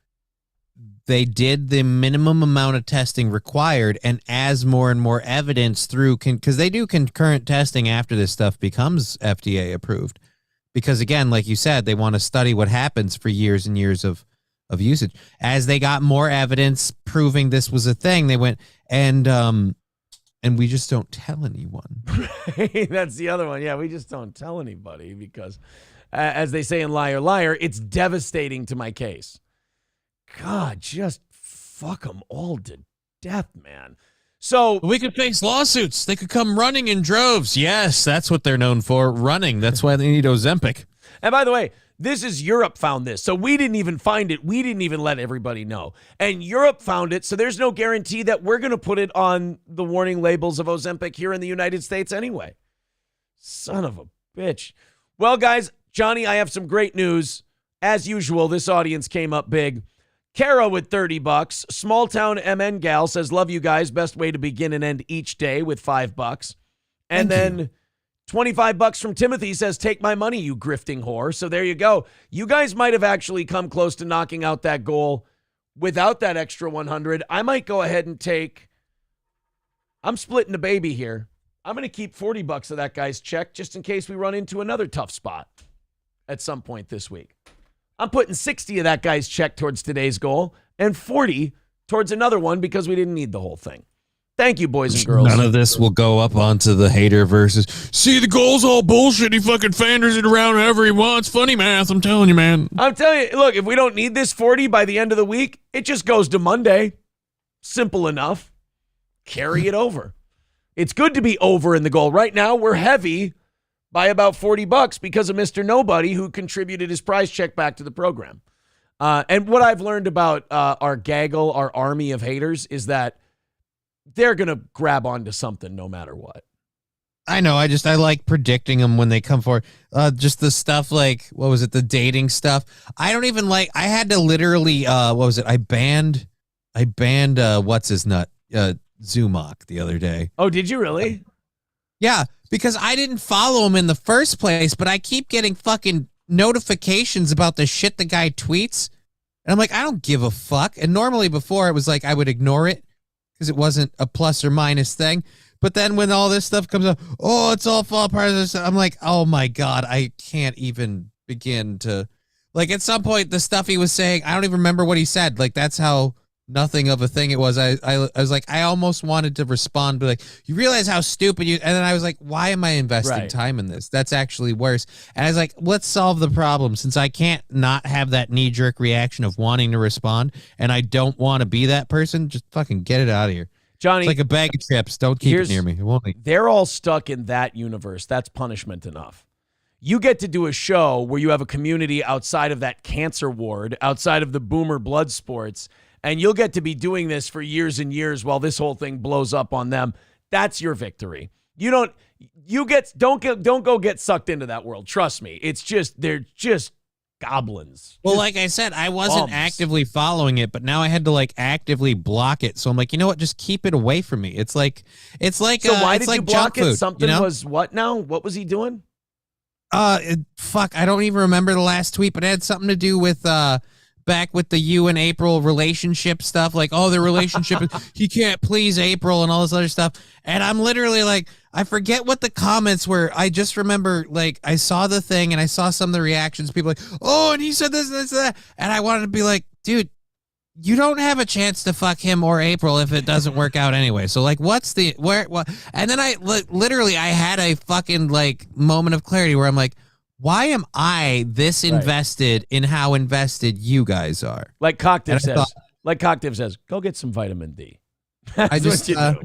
they did the minimum amount of testing required, and as more and more evidence through, because they do concurrent testing after this stuff becomes FDA approved. Because again, like you said, they want to study what happens for years and years of usage. As they got more evidence proving this was a thing, they went, and we just don't tell anyone. That's the other one. Yeah, we just don't tell anybody because, as they say in Liar Liar, it's devastating to my case. God, just fuck them all to death, man. So we could face lawsuits. They could come running in droves. Yes, that's what they're known for, running. That's why they need Ozempic. And by the way, this is Europe found this. So we didn't even find it. We didn't even let everybody know. And Europe found it. So there's no guarantee that we're going to put it on the warning labels of Ozempic here in the United States anyway. Son of a bitch. Well, guys, Johnny, I have some great news. As usual, this audience came up big. Kara with $30. Small town MN gal says, love you guys. Best way to begin and end each day with $5. And then $25 from Timothy says, take my money, you grifting whore. So there you go. You guys might have actually come close to knocking out that goal without that extra 100. I might go ahead and I'm splitting the baby here. I'm going to keep $40 of that guy's check just in case we run into another tough spot at some point this week. I'm putting 60 of that guy's check towards today's goal and 40 towards another one because we didn't need the whole thing. Thank you, boys and girls. None of this will go up onto the hater versus, see, the goal's all bullshit. He fucking fanders it around however he wants. Funny math, I'm telling you, man. I'm telling you, look, if we don't need this 40 by the end of the week, it just goes to Monday. Simple enough. Carry it over. It's good to be over in the goal. Right now, we're heavy by about $40 because of Mr. Nobody who contributed his prize check back to the program. And what I've learned about our gaggle, our army of haters, is that they're going to grab onto something no matter what. I know. I like predicting them when they come forward. Just the stuff like, what was it? The dating stuff. I don't even like, I had to literally, what was it? I banned what's his nut? Zumach the other day. Oh, did you really? Yeah, because I didn't follow him in the first place, but I keep getting fucking notifications about the shit the guy tweets. And I'm like, I don't give a fuck. And normally before it was like I would ignore it because it wasn't a plus or minus thing. But then when all this stuff comes up, oh, it's all fall apart. I'm like, oh my God, I can't even begin to, like, at some point the stuff he was saying, I don't even remember what he said. Like, that's how nothing of a thing it was. I was like, I almost wanted to respond, but like, you realize how stupid you, and then I was like, why am I investing time in this? That's actually worse. And I was like, let's solve the problem. Since I can't not have that knee-jerk reaction of wanting to respond, and I don't want to be that person, just fucking get it out of here. Johnny, it's like a bag of chips. Don't keep it near me. It won't be. They're all stuck in that universe. That's punishment enough. You get to do a show where you have a community outside of that cancer ward, outside of the boomer blood sports, and you'll get to be doing this for years and years while this whole thing blows up on them. That's your victory. Don't go get sucked into that world. Trust me. They're just goblins. Well, like I said, I wasn't actively following it, but now I had to like actively block it. So I'm like, you know what? Just keep it away from me. It's like So why did you block it? Food, Something was what now? What was he doing? Fuck, I don't even remember the last tweet, but it had something to do with back with the you and April relationship stuff, like, oh, the relationship, he can't please April and all this other stuff. And I'm literally like, I forget what the comments were. I just remember, like, I saw the thing and I saw some of the reactions. People like, oh, and he said this, this, that. And I wanted to be like, dude, you don't have a chance to fuck him or April if it doesn't work out anyway. So, like, what? And then I had a fucking, like, moment of clarity where I'm like, why am I this invested in how invested you guys are? Like Cocktiff says, go get some vitamin D. That's what you do.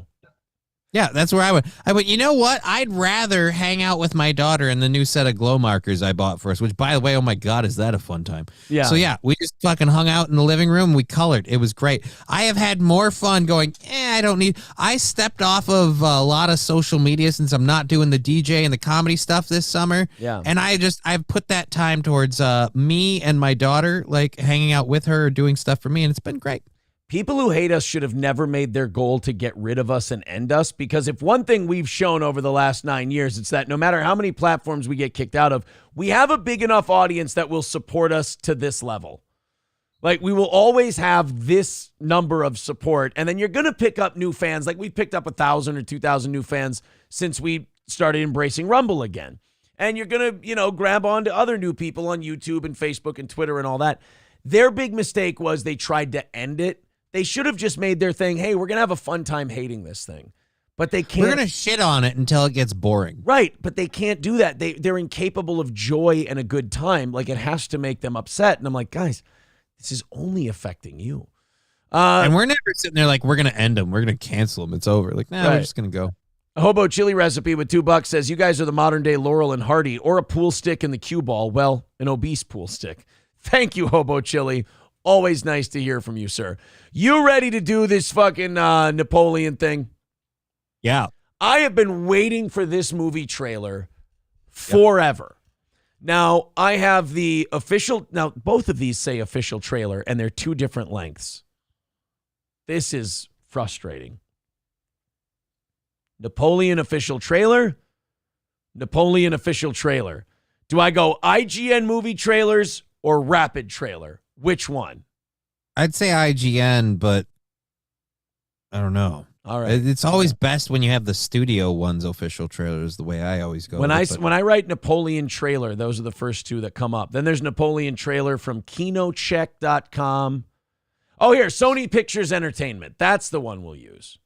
Yeah, that's where I went. I went, you know what? I'd rather hang out with my daughter in the new set of glow markers I bought for us, which, by the way, oh my God, is that a fun time? Yeah. So, yeah, we just fucking hung out in the living room. We colored. It was great. I have had more fun going, I stepped off of a lot of social media since I'm not doing the DJ and the comedy stuff this summer. Yeah. And I've put that time towards me and my daughter, like hanging out with her, doing stuff for me, and it's been great. people who hate us should have never made their goal to get rid of us and end us, because if one thing we've shown over the last 9 years, it's that no matter how many platforms we get kicked out of, we have a big enough audience that will support us to this level. Like, we will always have this number of support, and then you're going to pick up new fans. Like, we've picked up 1,000 or 2,000 new fans since we started embracing Rumble again. And you're going to, grab on to other new people on YouTube and Facebook and Twitter and all that. Their big mistake was they tried to end it. They should have just made their thing, hey, we're going to have a fun time hating this thing. But they can't. We're going to shit on it until it gets boring. Right, but they can't do that. They're incapable of joy and a good time. Like, it has to make them upset. And I'm like, guys, this is only affecting you. And we're never sitting there like, we're going to end them. We're going to cancel them. It's over. Like, nah, we're just going to go. A Hobo Chili Recipe with $2 says, you guys are the modern day Laurel and Hardy, or a pool stick in the cue ball. Well, an obese pool stick. Thank you, Hobo Chili. Always nice to hear from you, sir. You ready to do this fucking Napoleon thing? Yeah. I have been waiting for this movie trailer forever. Yep. Now, I have the official. Now, both of these say official trailer, and they're two different lengths. This is frustrating. Napoleon official trailer. Napoleon official trailer. Do I go IGN movie trailers or rapid trailer? Which one? I'd say IGN, but I don't know. All right. It's always best when you have the studio one's official trailers, the way I always go. When I write Napoleon trailer, those are the first two that come up. Then there's Napoleon trailer from kinocheck.com. Oh, here, Sony Pictures Entertainment. That's the one we'll use.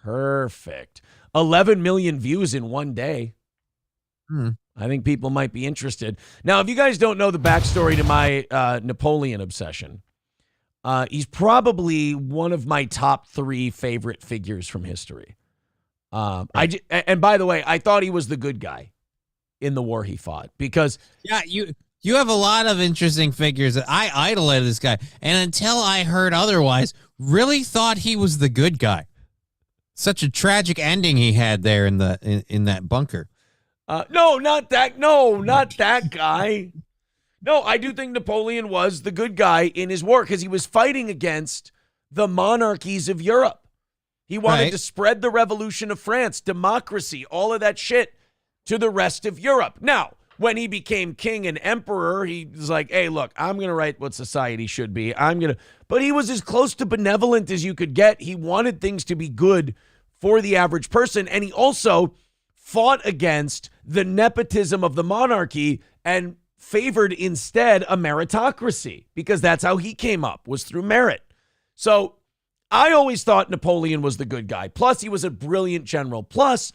Perfect. 11 million views in one day. I think people might be interested. Now, if you guys don't know the backstory to my Napoleon obsession, he's probably one of my top 3 favorite figures from history. And by the way, I thought he was the good guy in the war he fought because you have a lot of interesting figures. I idolized this guy, and until I heard otherwise, really thought he was the good guy. Such a tragic ending he had there in that bunker. No, not that guy. No, I do think Napoleon was the good guy in his war because he was fighting against the monarchies of Europe. He wanted to spread the revolution of France, democracy, all of that shit to the rest of Europe. Now, when he became king and emperor, he was like, hey, look, I'm going to write what society should be. But he was as close to benevolent as you could get. He wanted things to be good for the average person. And he also fought against the nepotism of the monarchy and favored instead a meritocracy because that's how he came up, was through merit. So I always thought Napoleon was the good guy. Plus, he was a brilliant general. Plus,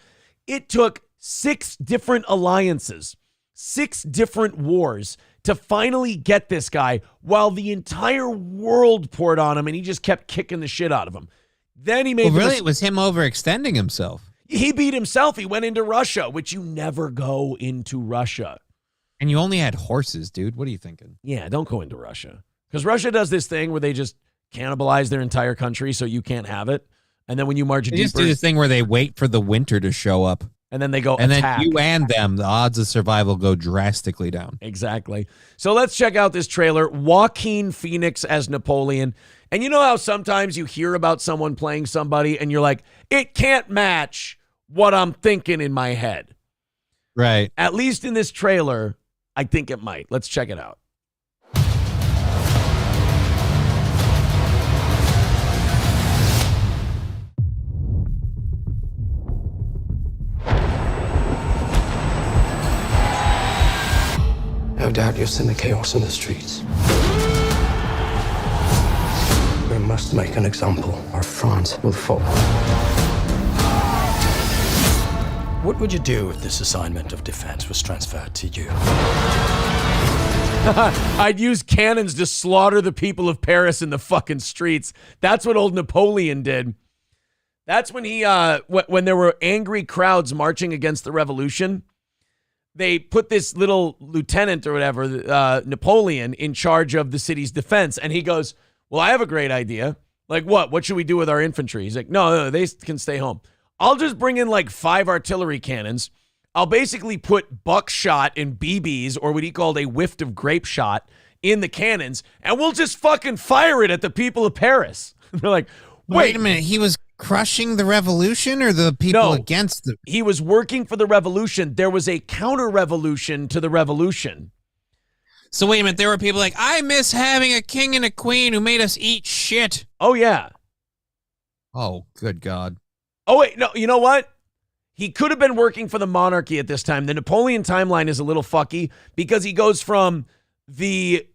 it took 6 different alliances, 6 different wars to finally get this guy while the entire world poured on him and he just kept kicking the shit out of him. Then he made it was him overextending himself. He beat himself. He went into Russia, which you never go into Russia. And you only had horses, dude. What are you thinking? Yeah, don't go into Russia. Because Russia does this thing where they just cannibalize their entire country so you can't have it. And then when you march deeper... They just do this thing where they wait for the winter to show up. And then they go and attack. Then you and them, the odds of survival go drastically down. Exactly. So let's check out this trailer. Joaquin Phoenix as Napoleon. And you know how sometimes you hear about someone playing somebody and you're like, it can't match what I'm thinking in my head. Right. At least in this trailer, I think it might. Let's check it out. No doubt you'll send the chaos in the streets. We must make an example, or France will fall. What would you do if this assignment of defense was transferred to you? I'd use cannons to slaughter the people of Paris in the fucking streets. That's what old Napoleon did. That's when he, when there were angry crowds marching against the revolution, they put this little lieutenant or whatever, Napoleon, in charge of the city's defense. And he goes, well, I have a great idea. Like, what? What should we do with our infantry? He's like, no, they can stay home. I'll just bring in like 5 artillery cannons. I'll basically put buckshot and BBs, or what he called a whiff of grape shot, in the cannons, and we'll just fucking fire it at the people of Paris. They're like, wait a minute, he was crushing the revolution or the people against the... He was working for the revolution. There was a counter-revolution to the revolution. So wait a minute, there were people like, I miss having a king and a queen who made us eat shit. Oh, yeah. Oh, good God. Oh, wait, no, you know what? He could have been working for the monarchy at this time. The Napoleon timeline is a little fucky because he goes from the,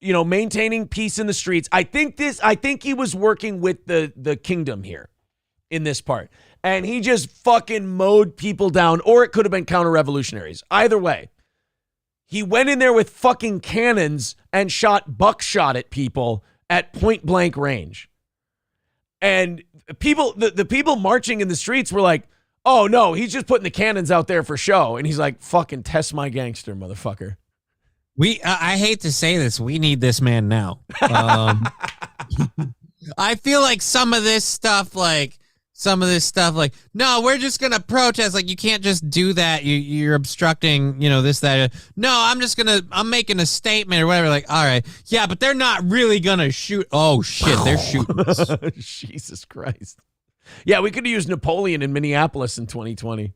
maintaining peace in the streets. I think he was working with the kingdom here in this part. And he just fucking mowed people down, or it could have been counter-revolutionaries. Either way. He went in there with fucking cannons and shot buckshot at people at point blank range. And people, the people marching in the streets were like, oh no, he's just putting the cannons out there for show. And he's like, fucking test my gangster, motherfucker. I hate to say this, we need this man now. I feel like some of this stuff, no, we're just going to protest. Like, you can't just do that. You're obstructing, this, that. No, I'm making a statement or whatever. Like, all right. Yeah, but they're not really going to shoot. Oh, shit, they're shooting us. Jesus Christ. Yeah, we could have used Napoleon in Minneapolis in 2020.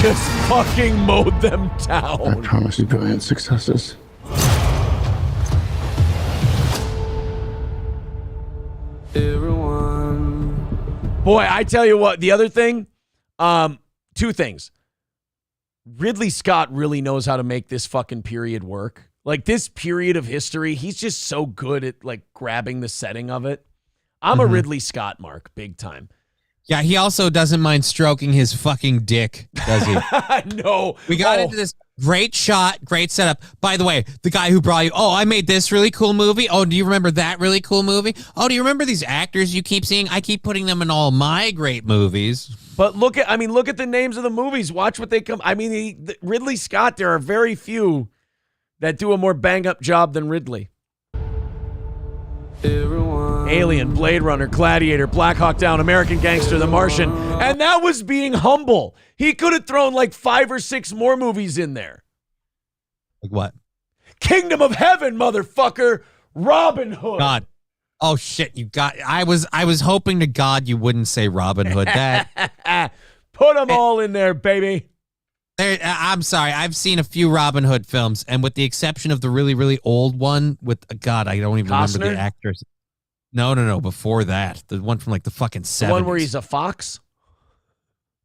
Just fucking mowed them down. I promise you brilliant successes. Boy, I tell you what, the other thing, two things. Ridley Scott really knows how to make this fucking period work. Like, this period of history, he's just so good at, like, grabbing the setting of it. I'm a Ridley Scott mark, big time. Yeah, he also doesn't mind stroking his fucking dick, does he? No. We got into this great shot, great setup. By the way, the guy who brought you, I made this really cool movie. Oh, do you remember that really cool movie? Oh, do you remember these actors you keep seeing? I keep putting them in all my great movies. But look at the names of the movies. Watch what they come. I mean, Ridley Scott, there are very few that do a more bang-up job than Ridley. Alien, Blade Runner, Gladiator, Black Hawk Down, American Gangster, The Martian. And that was being humble. He could have thrown like 5 or 6 more movies in there. Like what? Kingdom of Heaven, motherfucker. Robin Hood. God. Oh shit, you got I was hoping to God you wouldn't say Robin Hood. That Put them all in there, baby. I'm sorry. I've seen a few Robin Hood films, and with the exception of the really, really old one with God, I don't even remember the actors. No. Before that, the one from like the fucking 70s. The one where he's a fox?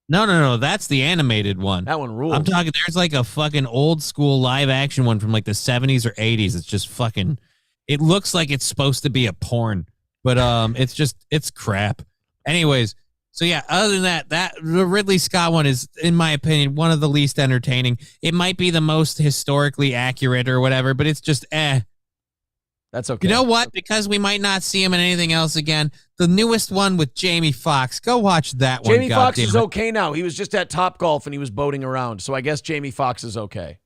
No. That's the animated one. That one rules. I'm talking. There's like a fucking old school live action one from like the 70s or 80s. It's just fucking. It looks like it's supposed to be a porn, but it's crap. Anyways. So yeah, other than that the Ridley Scott one is, in my opinion, one of the least entertaining. It might be the most historically accurate or whatever, but it's just That's okay. You know what? Because we might not see him in anything else again. The newest one with Jamie Foxx. Go watch that one. Jamie Foxx is okay now. He was just at Topgolf and he was boating around. So I guess Jamie Foxx is okay.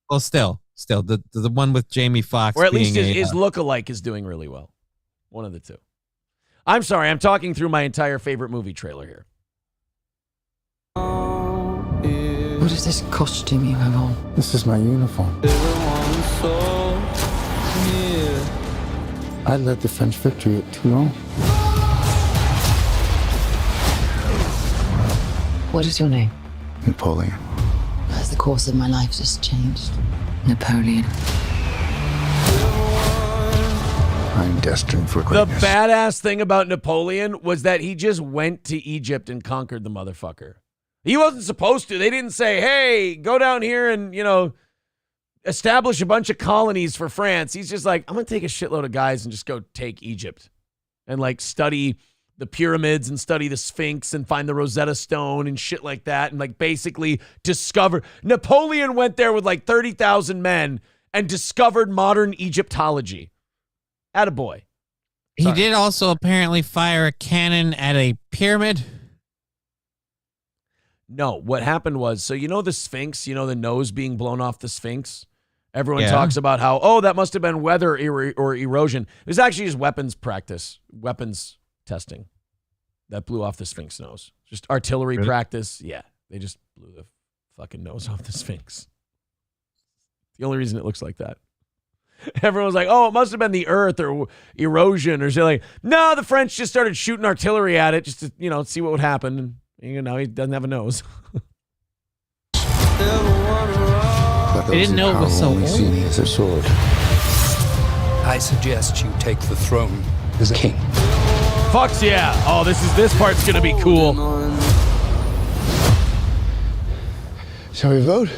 Well, still, the one with Jamie Foxx. Or at least his lookalike is doing really well. One of the two. I'm sorry. I'm talking through my entire favorite movie trailer here. What is this costume you have on? This is my uniform. I led the French victory at Toulon. What is your name? Napoleon. Has the course of my life just changed? Napoleon. I'm destined for The greatness. badass thing about Napoleon was that he just went to Egypt and conquered the motherfucker. He wasn't supposed to. They didn't say, hey, go down here and, establish a bunch of colonies for France. He's just like, I'm going to take a shitload of guys and just go take Egypt and like study the pyramids and study the Sphinx and find the Rosetta Stone and shit like that. And like basically discover. Napoleon went there with like 30,000 men and discovered modern Egyptology. Attaboy. He did also apparently fire a cannon at a pyramid. No, what happened was, so the Sphinx, the nose being blown off the Sphinx? Everyone talks about how, that must have been weather or erosion. It was actually just weapons testing that blew off the Sphinx nose. Just artillery practice. Yeah, they just blew the fucking nose off the Sphinx. The only reason it looks like that. Everyone's like, oh, it must have been the earth or erosion or something. Like, no, the French just started shooting artillery at it just to, see what would happen. And, he doesn't have a nose. I didn't know it was so old. See me as a sword. I suggest you take the throne as a king. Fucks yeah. Oh, this part's going to be cool. Shall we vote?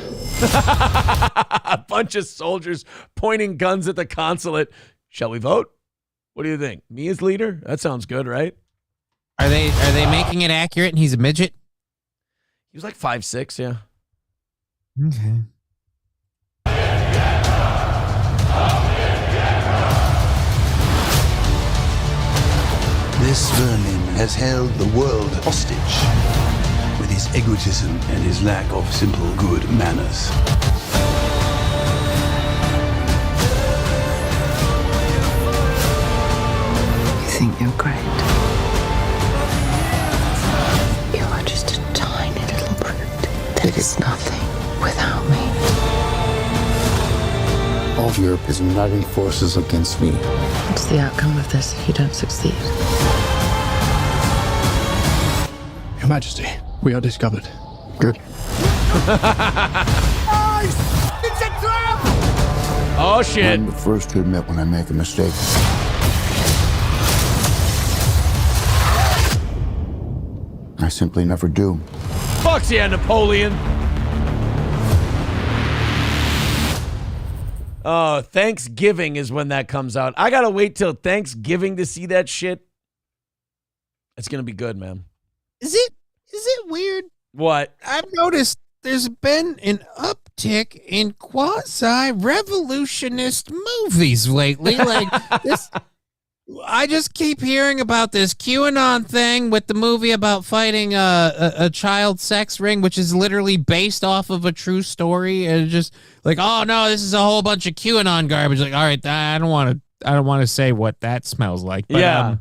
A bunch of soldiers pointing guns at the consulate. Shall we vote? What do you think? Me as leader? That sounds good, right? Are they making it accurate and he's a midget? He was like 5'6", yeah. Okay. This vermin has held the world hostage with his egotism and his lack of simple good manners. You think you're great? You are just a tiny little brute that is nothing without me. All of Europe is uniting forces against me. What's the outcome of this if you don't succeed? Your Majesty, we are discovered. Good. It's a trap! Oh, shit. I'm the first to admit when I make a mistake. I simply never do. Fucks yeah, Napoleon. Oh, Thanksgiving is when that comes out. I gotta wait till Thanksgiving to see that shit. It's gonna be good, man. Is it weird? What? I've noticed there's been an uptick in quasi-revolutionist movies lately. Like this, I just keep hearing about this QAnon thing with the movie about fighting a child sex ring, which is literally based off of a true story, and just like, oh no, this is a whole bunch of QAnon garbage. Like, all right, I don't want to say what that smells like. But, yeah.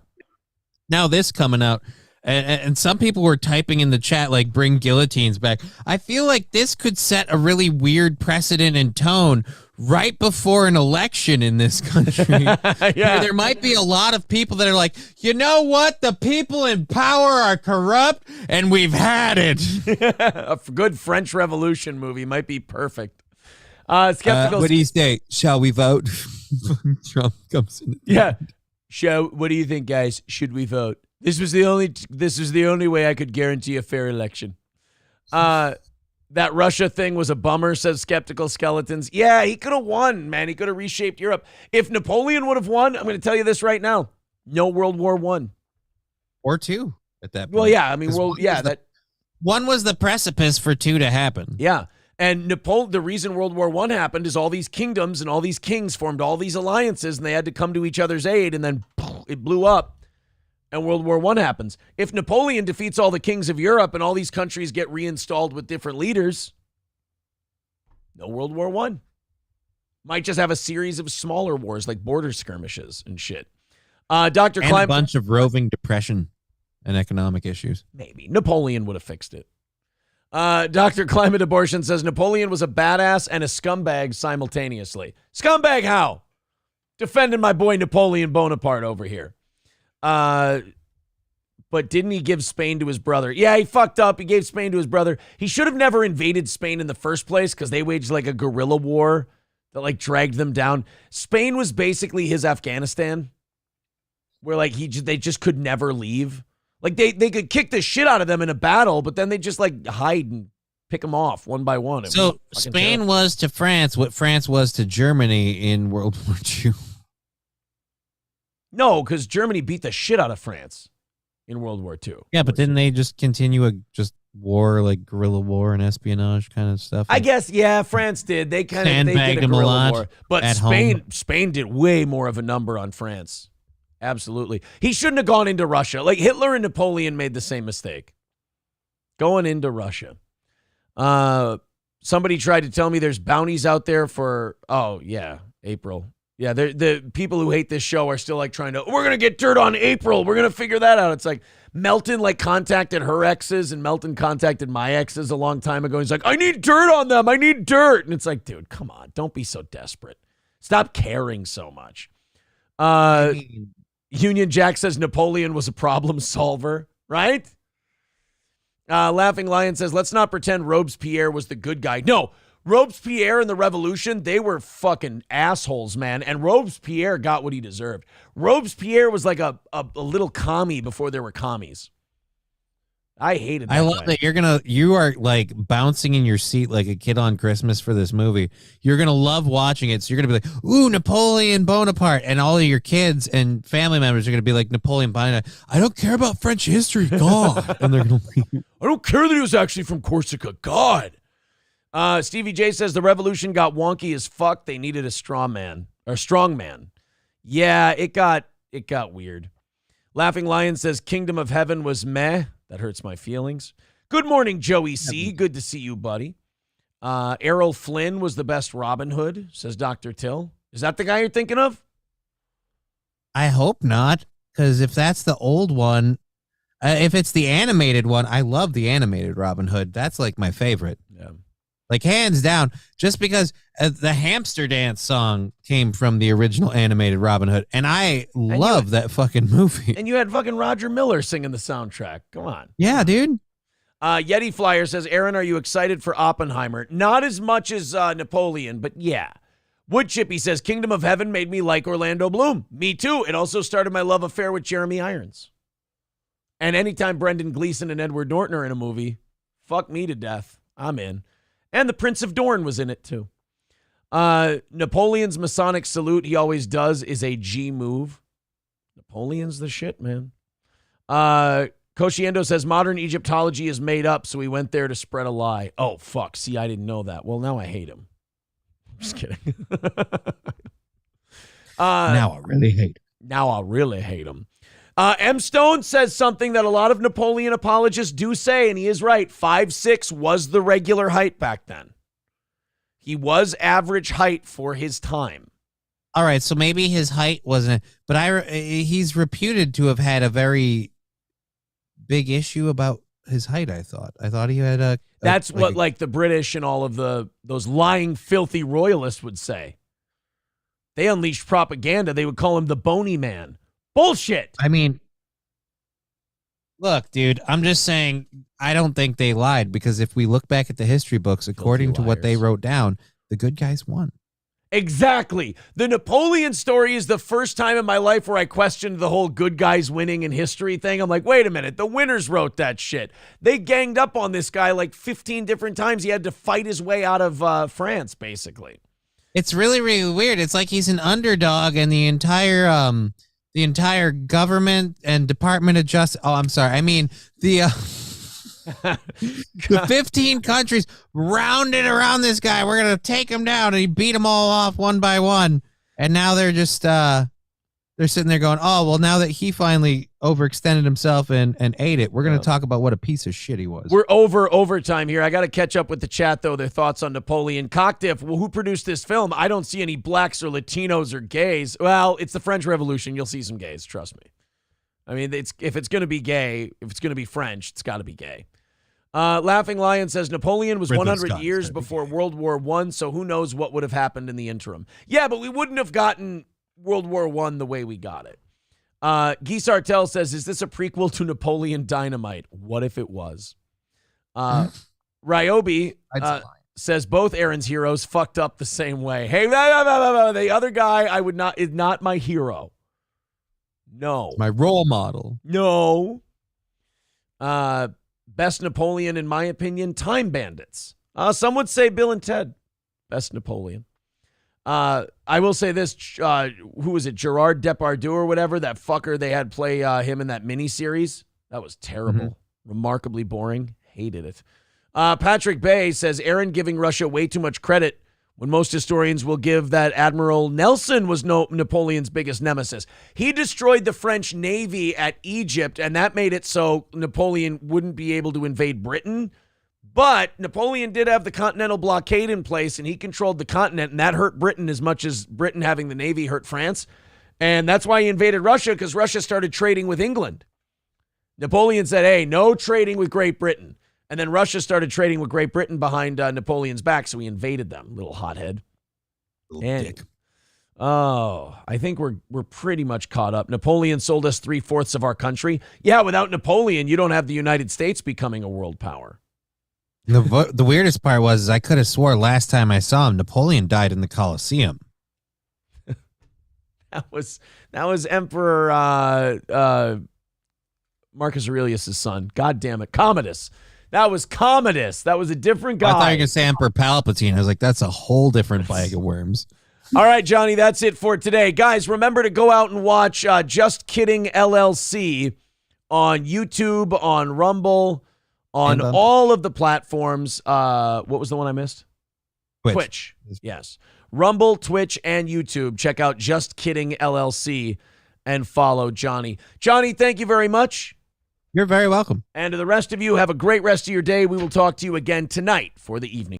Now this coming out. And some people were typing in the chat, like, bring guillotines back. I feel like this could set a really weird precedent and tone right before an election in this country. Yeah. There might be a lot of people that are like, you know what? The people in power are corrupt, and we've had it. A good French Revolution movie might be perfect. Skeptical. What do you say? Shall we vote? Trump comes in. Yeah. What do you think, guys? Should we vote? This was the only way I could guarantee a fair election. That Russia thing was a bummer, says Skeptical Skeletons. Yeah, he could have won, man. He could have reshaped Europe. If Napoleon would have won, I'm going to tell you this right now. No World War I. Or II at that point. Well, yeah. I mean, one was the precipice for II to happen. Yeah. And the reason World War I happened is all these kingdoms and all these kings formed all these alliances, and they had to come to each other's aid, and then it blew up. And World War I happens. If Napoleon defeats all the kings of Europe and all these countries get reinstalled with different leaders, no World War I. Might just have a series of smaller wars like border skirmishes and shit. Dr. And a bunch of roving depression and economic issues. Maybe. Napoleon would have fixed it. Dr. Climate Abortion says Napoleon was a badass and a scumbag simultaneously. Scumbag how? Defending my boy Napoleon Bonaparte over here. But didn't he give Spain to his brother? Yeah, he fucked up. He gave Spain to his brother. He should have never invaded Spain in the first place because they waged like a guerrilla war that like dragged them down. Spain was basically his Afghanistan, where like they just could never leave. Like they could kick the shit out of them in a battle, but then they just like hide and pick them off one by one. So Spain was to France what France was to Germany in World War II. No, because Germany beat the shit out of France in World War II. Yeah, but didn't they just continue a war, like guerrilla war and espionage kind of stuff? I guess, yeah, France did. They did a guerrilla war. But Spain did way more of a number on France. Absolutely. He shouldn't have gone into Russia. Like Hitler and Napoleon made the same mistake. Going into Russia. Somebody tried to tell me there's bounties out there for, April. Yeah, the people who hate this show are still like we're going to get dirt on April. We're going to figure that out. It's like Melton like contacted her exes and Melton contacted my exes a long time ago. He's like, I need dirt on them. I need dirt. And it's like, dude, come on. Don't be so desperate. Stop caring so much. I mean, Union Jack says Napoleon was a problem solver, right? Laughing Lion says, let's not pretend Robespierre was the good guy. No, Robespierre and the revolution, they were fucking assholes, man. And Robespierre got what he deserved. Robespierre was like a little commie before there were commies. I hated that I love guy. that you are like bouncing in your seat like a kid on Christmas for this movie. You're going to love watching it. So you're going to be like, ooh, Napoleon Bonaparte. And all of your kids and family members are going to be like, Napoleon Bonaparte. I don't care about French history. God. And they're going to leave. I don't care that he was actually from Corsica. God. Stevie J says the revolution got wonky as fuck. They needed a strong man. Yeah, it got weird. Laughing Lion says Kingdom of Heaven was meh. That hurts my feelings. Good morning, Joey C. Good to see you, buddy. Errol Flynn was the best Robin Hood, says Dr. Till. Is that the guy you're thinking of? I hope not, because if that's the old one, if it's the animated one, I love the animated Robin Hood. That's like my favorite. Yeah. Like hands down, just because the hamster dance song came from the original animated Robin Hood. And I love that fucking movie. And you had fucking Roger Miller singing the soundtrack. Come on. Yeah, dude. Yeti Flyer says, Aaron, are you excited for Oppenheimer? Not as much as Napoleon, but yeah. Wood Chippy says, Kingdom of Heaven made me like Orlando Bloom. Me too. It also started my love affair with Jeremy Irons. And anytime Brendan Gleeson and Edward Norton are in a movie, fuck me to death. I'm in. And the Prince of Dorne was in it too. Napoleon's Masonic salute, he always does, is a G move. Napoleon's the shit, man. Koshiendo says modern Egyptology is made up, so he went there to spread a lie. Oh, fuck. See, I didn't know that. Well, now I hate him. I'm just kidding. Now I really hate him. M. Stone says something that a lot of Napoleon apologists do say, and he is right. 5'6" was the regular height back then. He was average height for his time. All right, so maybe his height wasn't, but he's reputed to have had a very big issue about his height. I thought he had That's what the British and all of those lying, filthy royalists would say. They unleashed propaganda. They would call him the bony man. Bullshit. I mean, look, dude, I'm just saying I don't think they lied, because if we look back at the history books, according to what they wrote down, the good guys won. Exactly. The Napoleon story is the first time in my life where I questioned the whole good guys winning in history thing. I'm like, wait a minute. The winners wrote that shit. They ganged up on this guy like 15 different times. He had to fight his way out of France, basically. It's really, really weird. It's like he's an underdog, and the entire government and Department of Justice. Oh, I'm sorry. I mean, the 15 countries rounded around this guy. We're going to take him down. And he beat them all off one by one. And now they're just, they're sitting there going, oh, well, now that he finally overextended himself and ate it, we're going to talk about what a piece of shit he was. We're over overtime here. I got to catch up with the chat, though, their thoughts on Napoleon. Cockdiff, well, who produced this film? I don't see any blacks or Latinos or gays. Well, it's the French Revolution. You'll see some gays, trust me. I mean, if it's going to be gay, if it's going to be French, it's got to be gay. Laughing Lion says Napoleon was 100 years before World War I, so who knows what would have happened in the interim. Yeah, but we wouldn't have gotten World War I the way we got it. Guy Sartell says, is this a prequel to Napoleon Dynamite? What if it was? Ryobi says both Aaron's heroes fucked up the same way. Hey, the other guy is not my hero. No. My role model. No. Best Napoleon, in my opinion, Time Bandits. Some would say Bill and Ted. Best Napoleon. I will say this. Who was it? Gerard Depardieu or whatever. That fucker they had play him in that miniseries. That was terrible. Mm-hmm. Remarkably boring. Hated it. Patrick Bay says, Aaron giving Russia way too much credit when most historians will give that Admiral Nelson was Napoleon's biggest nemesis. He destroyed the French Navy at Egypt, and that made it so Napoleon wouldn't be able to invade Britain. But Napoleon did have the Continental Blockade in place, and he controlled the continent, and that hurt Britain as much as Britain having the Navy hurt France. And that's why he invaded Russia, because Russia started trading with England. Napoleon said, hey, no trading with Great Britain. And then Russia started trading with Great Britain behind Napoleon's back, so he invaded them. Little hothead. Little dick. Oh, I think we're pretty much caught up. Napoleon sold us 3/4 of our country. Yeah, without Napoleon, you don't have the United States becoming a world power. The weirdest part was I could have swore last time I saw him, Napoleon died in the Colosseum. That was Emperor Marcus Aurelius' son. God damn it, Commodus. That was Commodus. That was a different guy. I thought you were going to say Emperor Palpatine. I was like, that's a whole different bag of worms. All right, Johnny, that's it for today. Guys, remember to go out and watch Just Kidding LLC on YouTube, on Rumble, on all of the platforms. What was the one I missed? Twitch. Yes. Rumble, Twitch, and YouTube. Check out Just Kidding LLC and follow Johnny. Johnny, thank you very much. You're very welcome. And to the rest of you, have a great rest of your day. We will talk to you again tonight for the evening.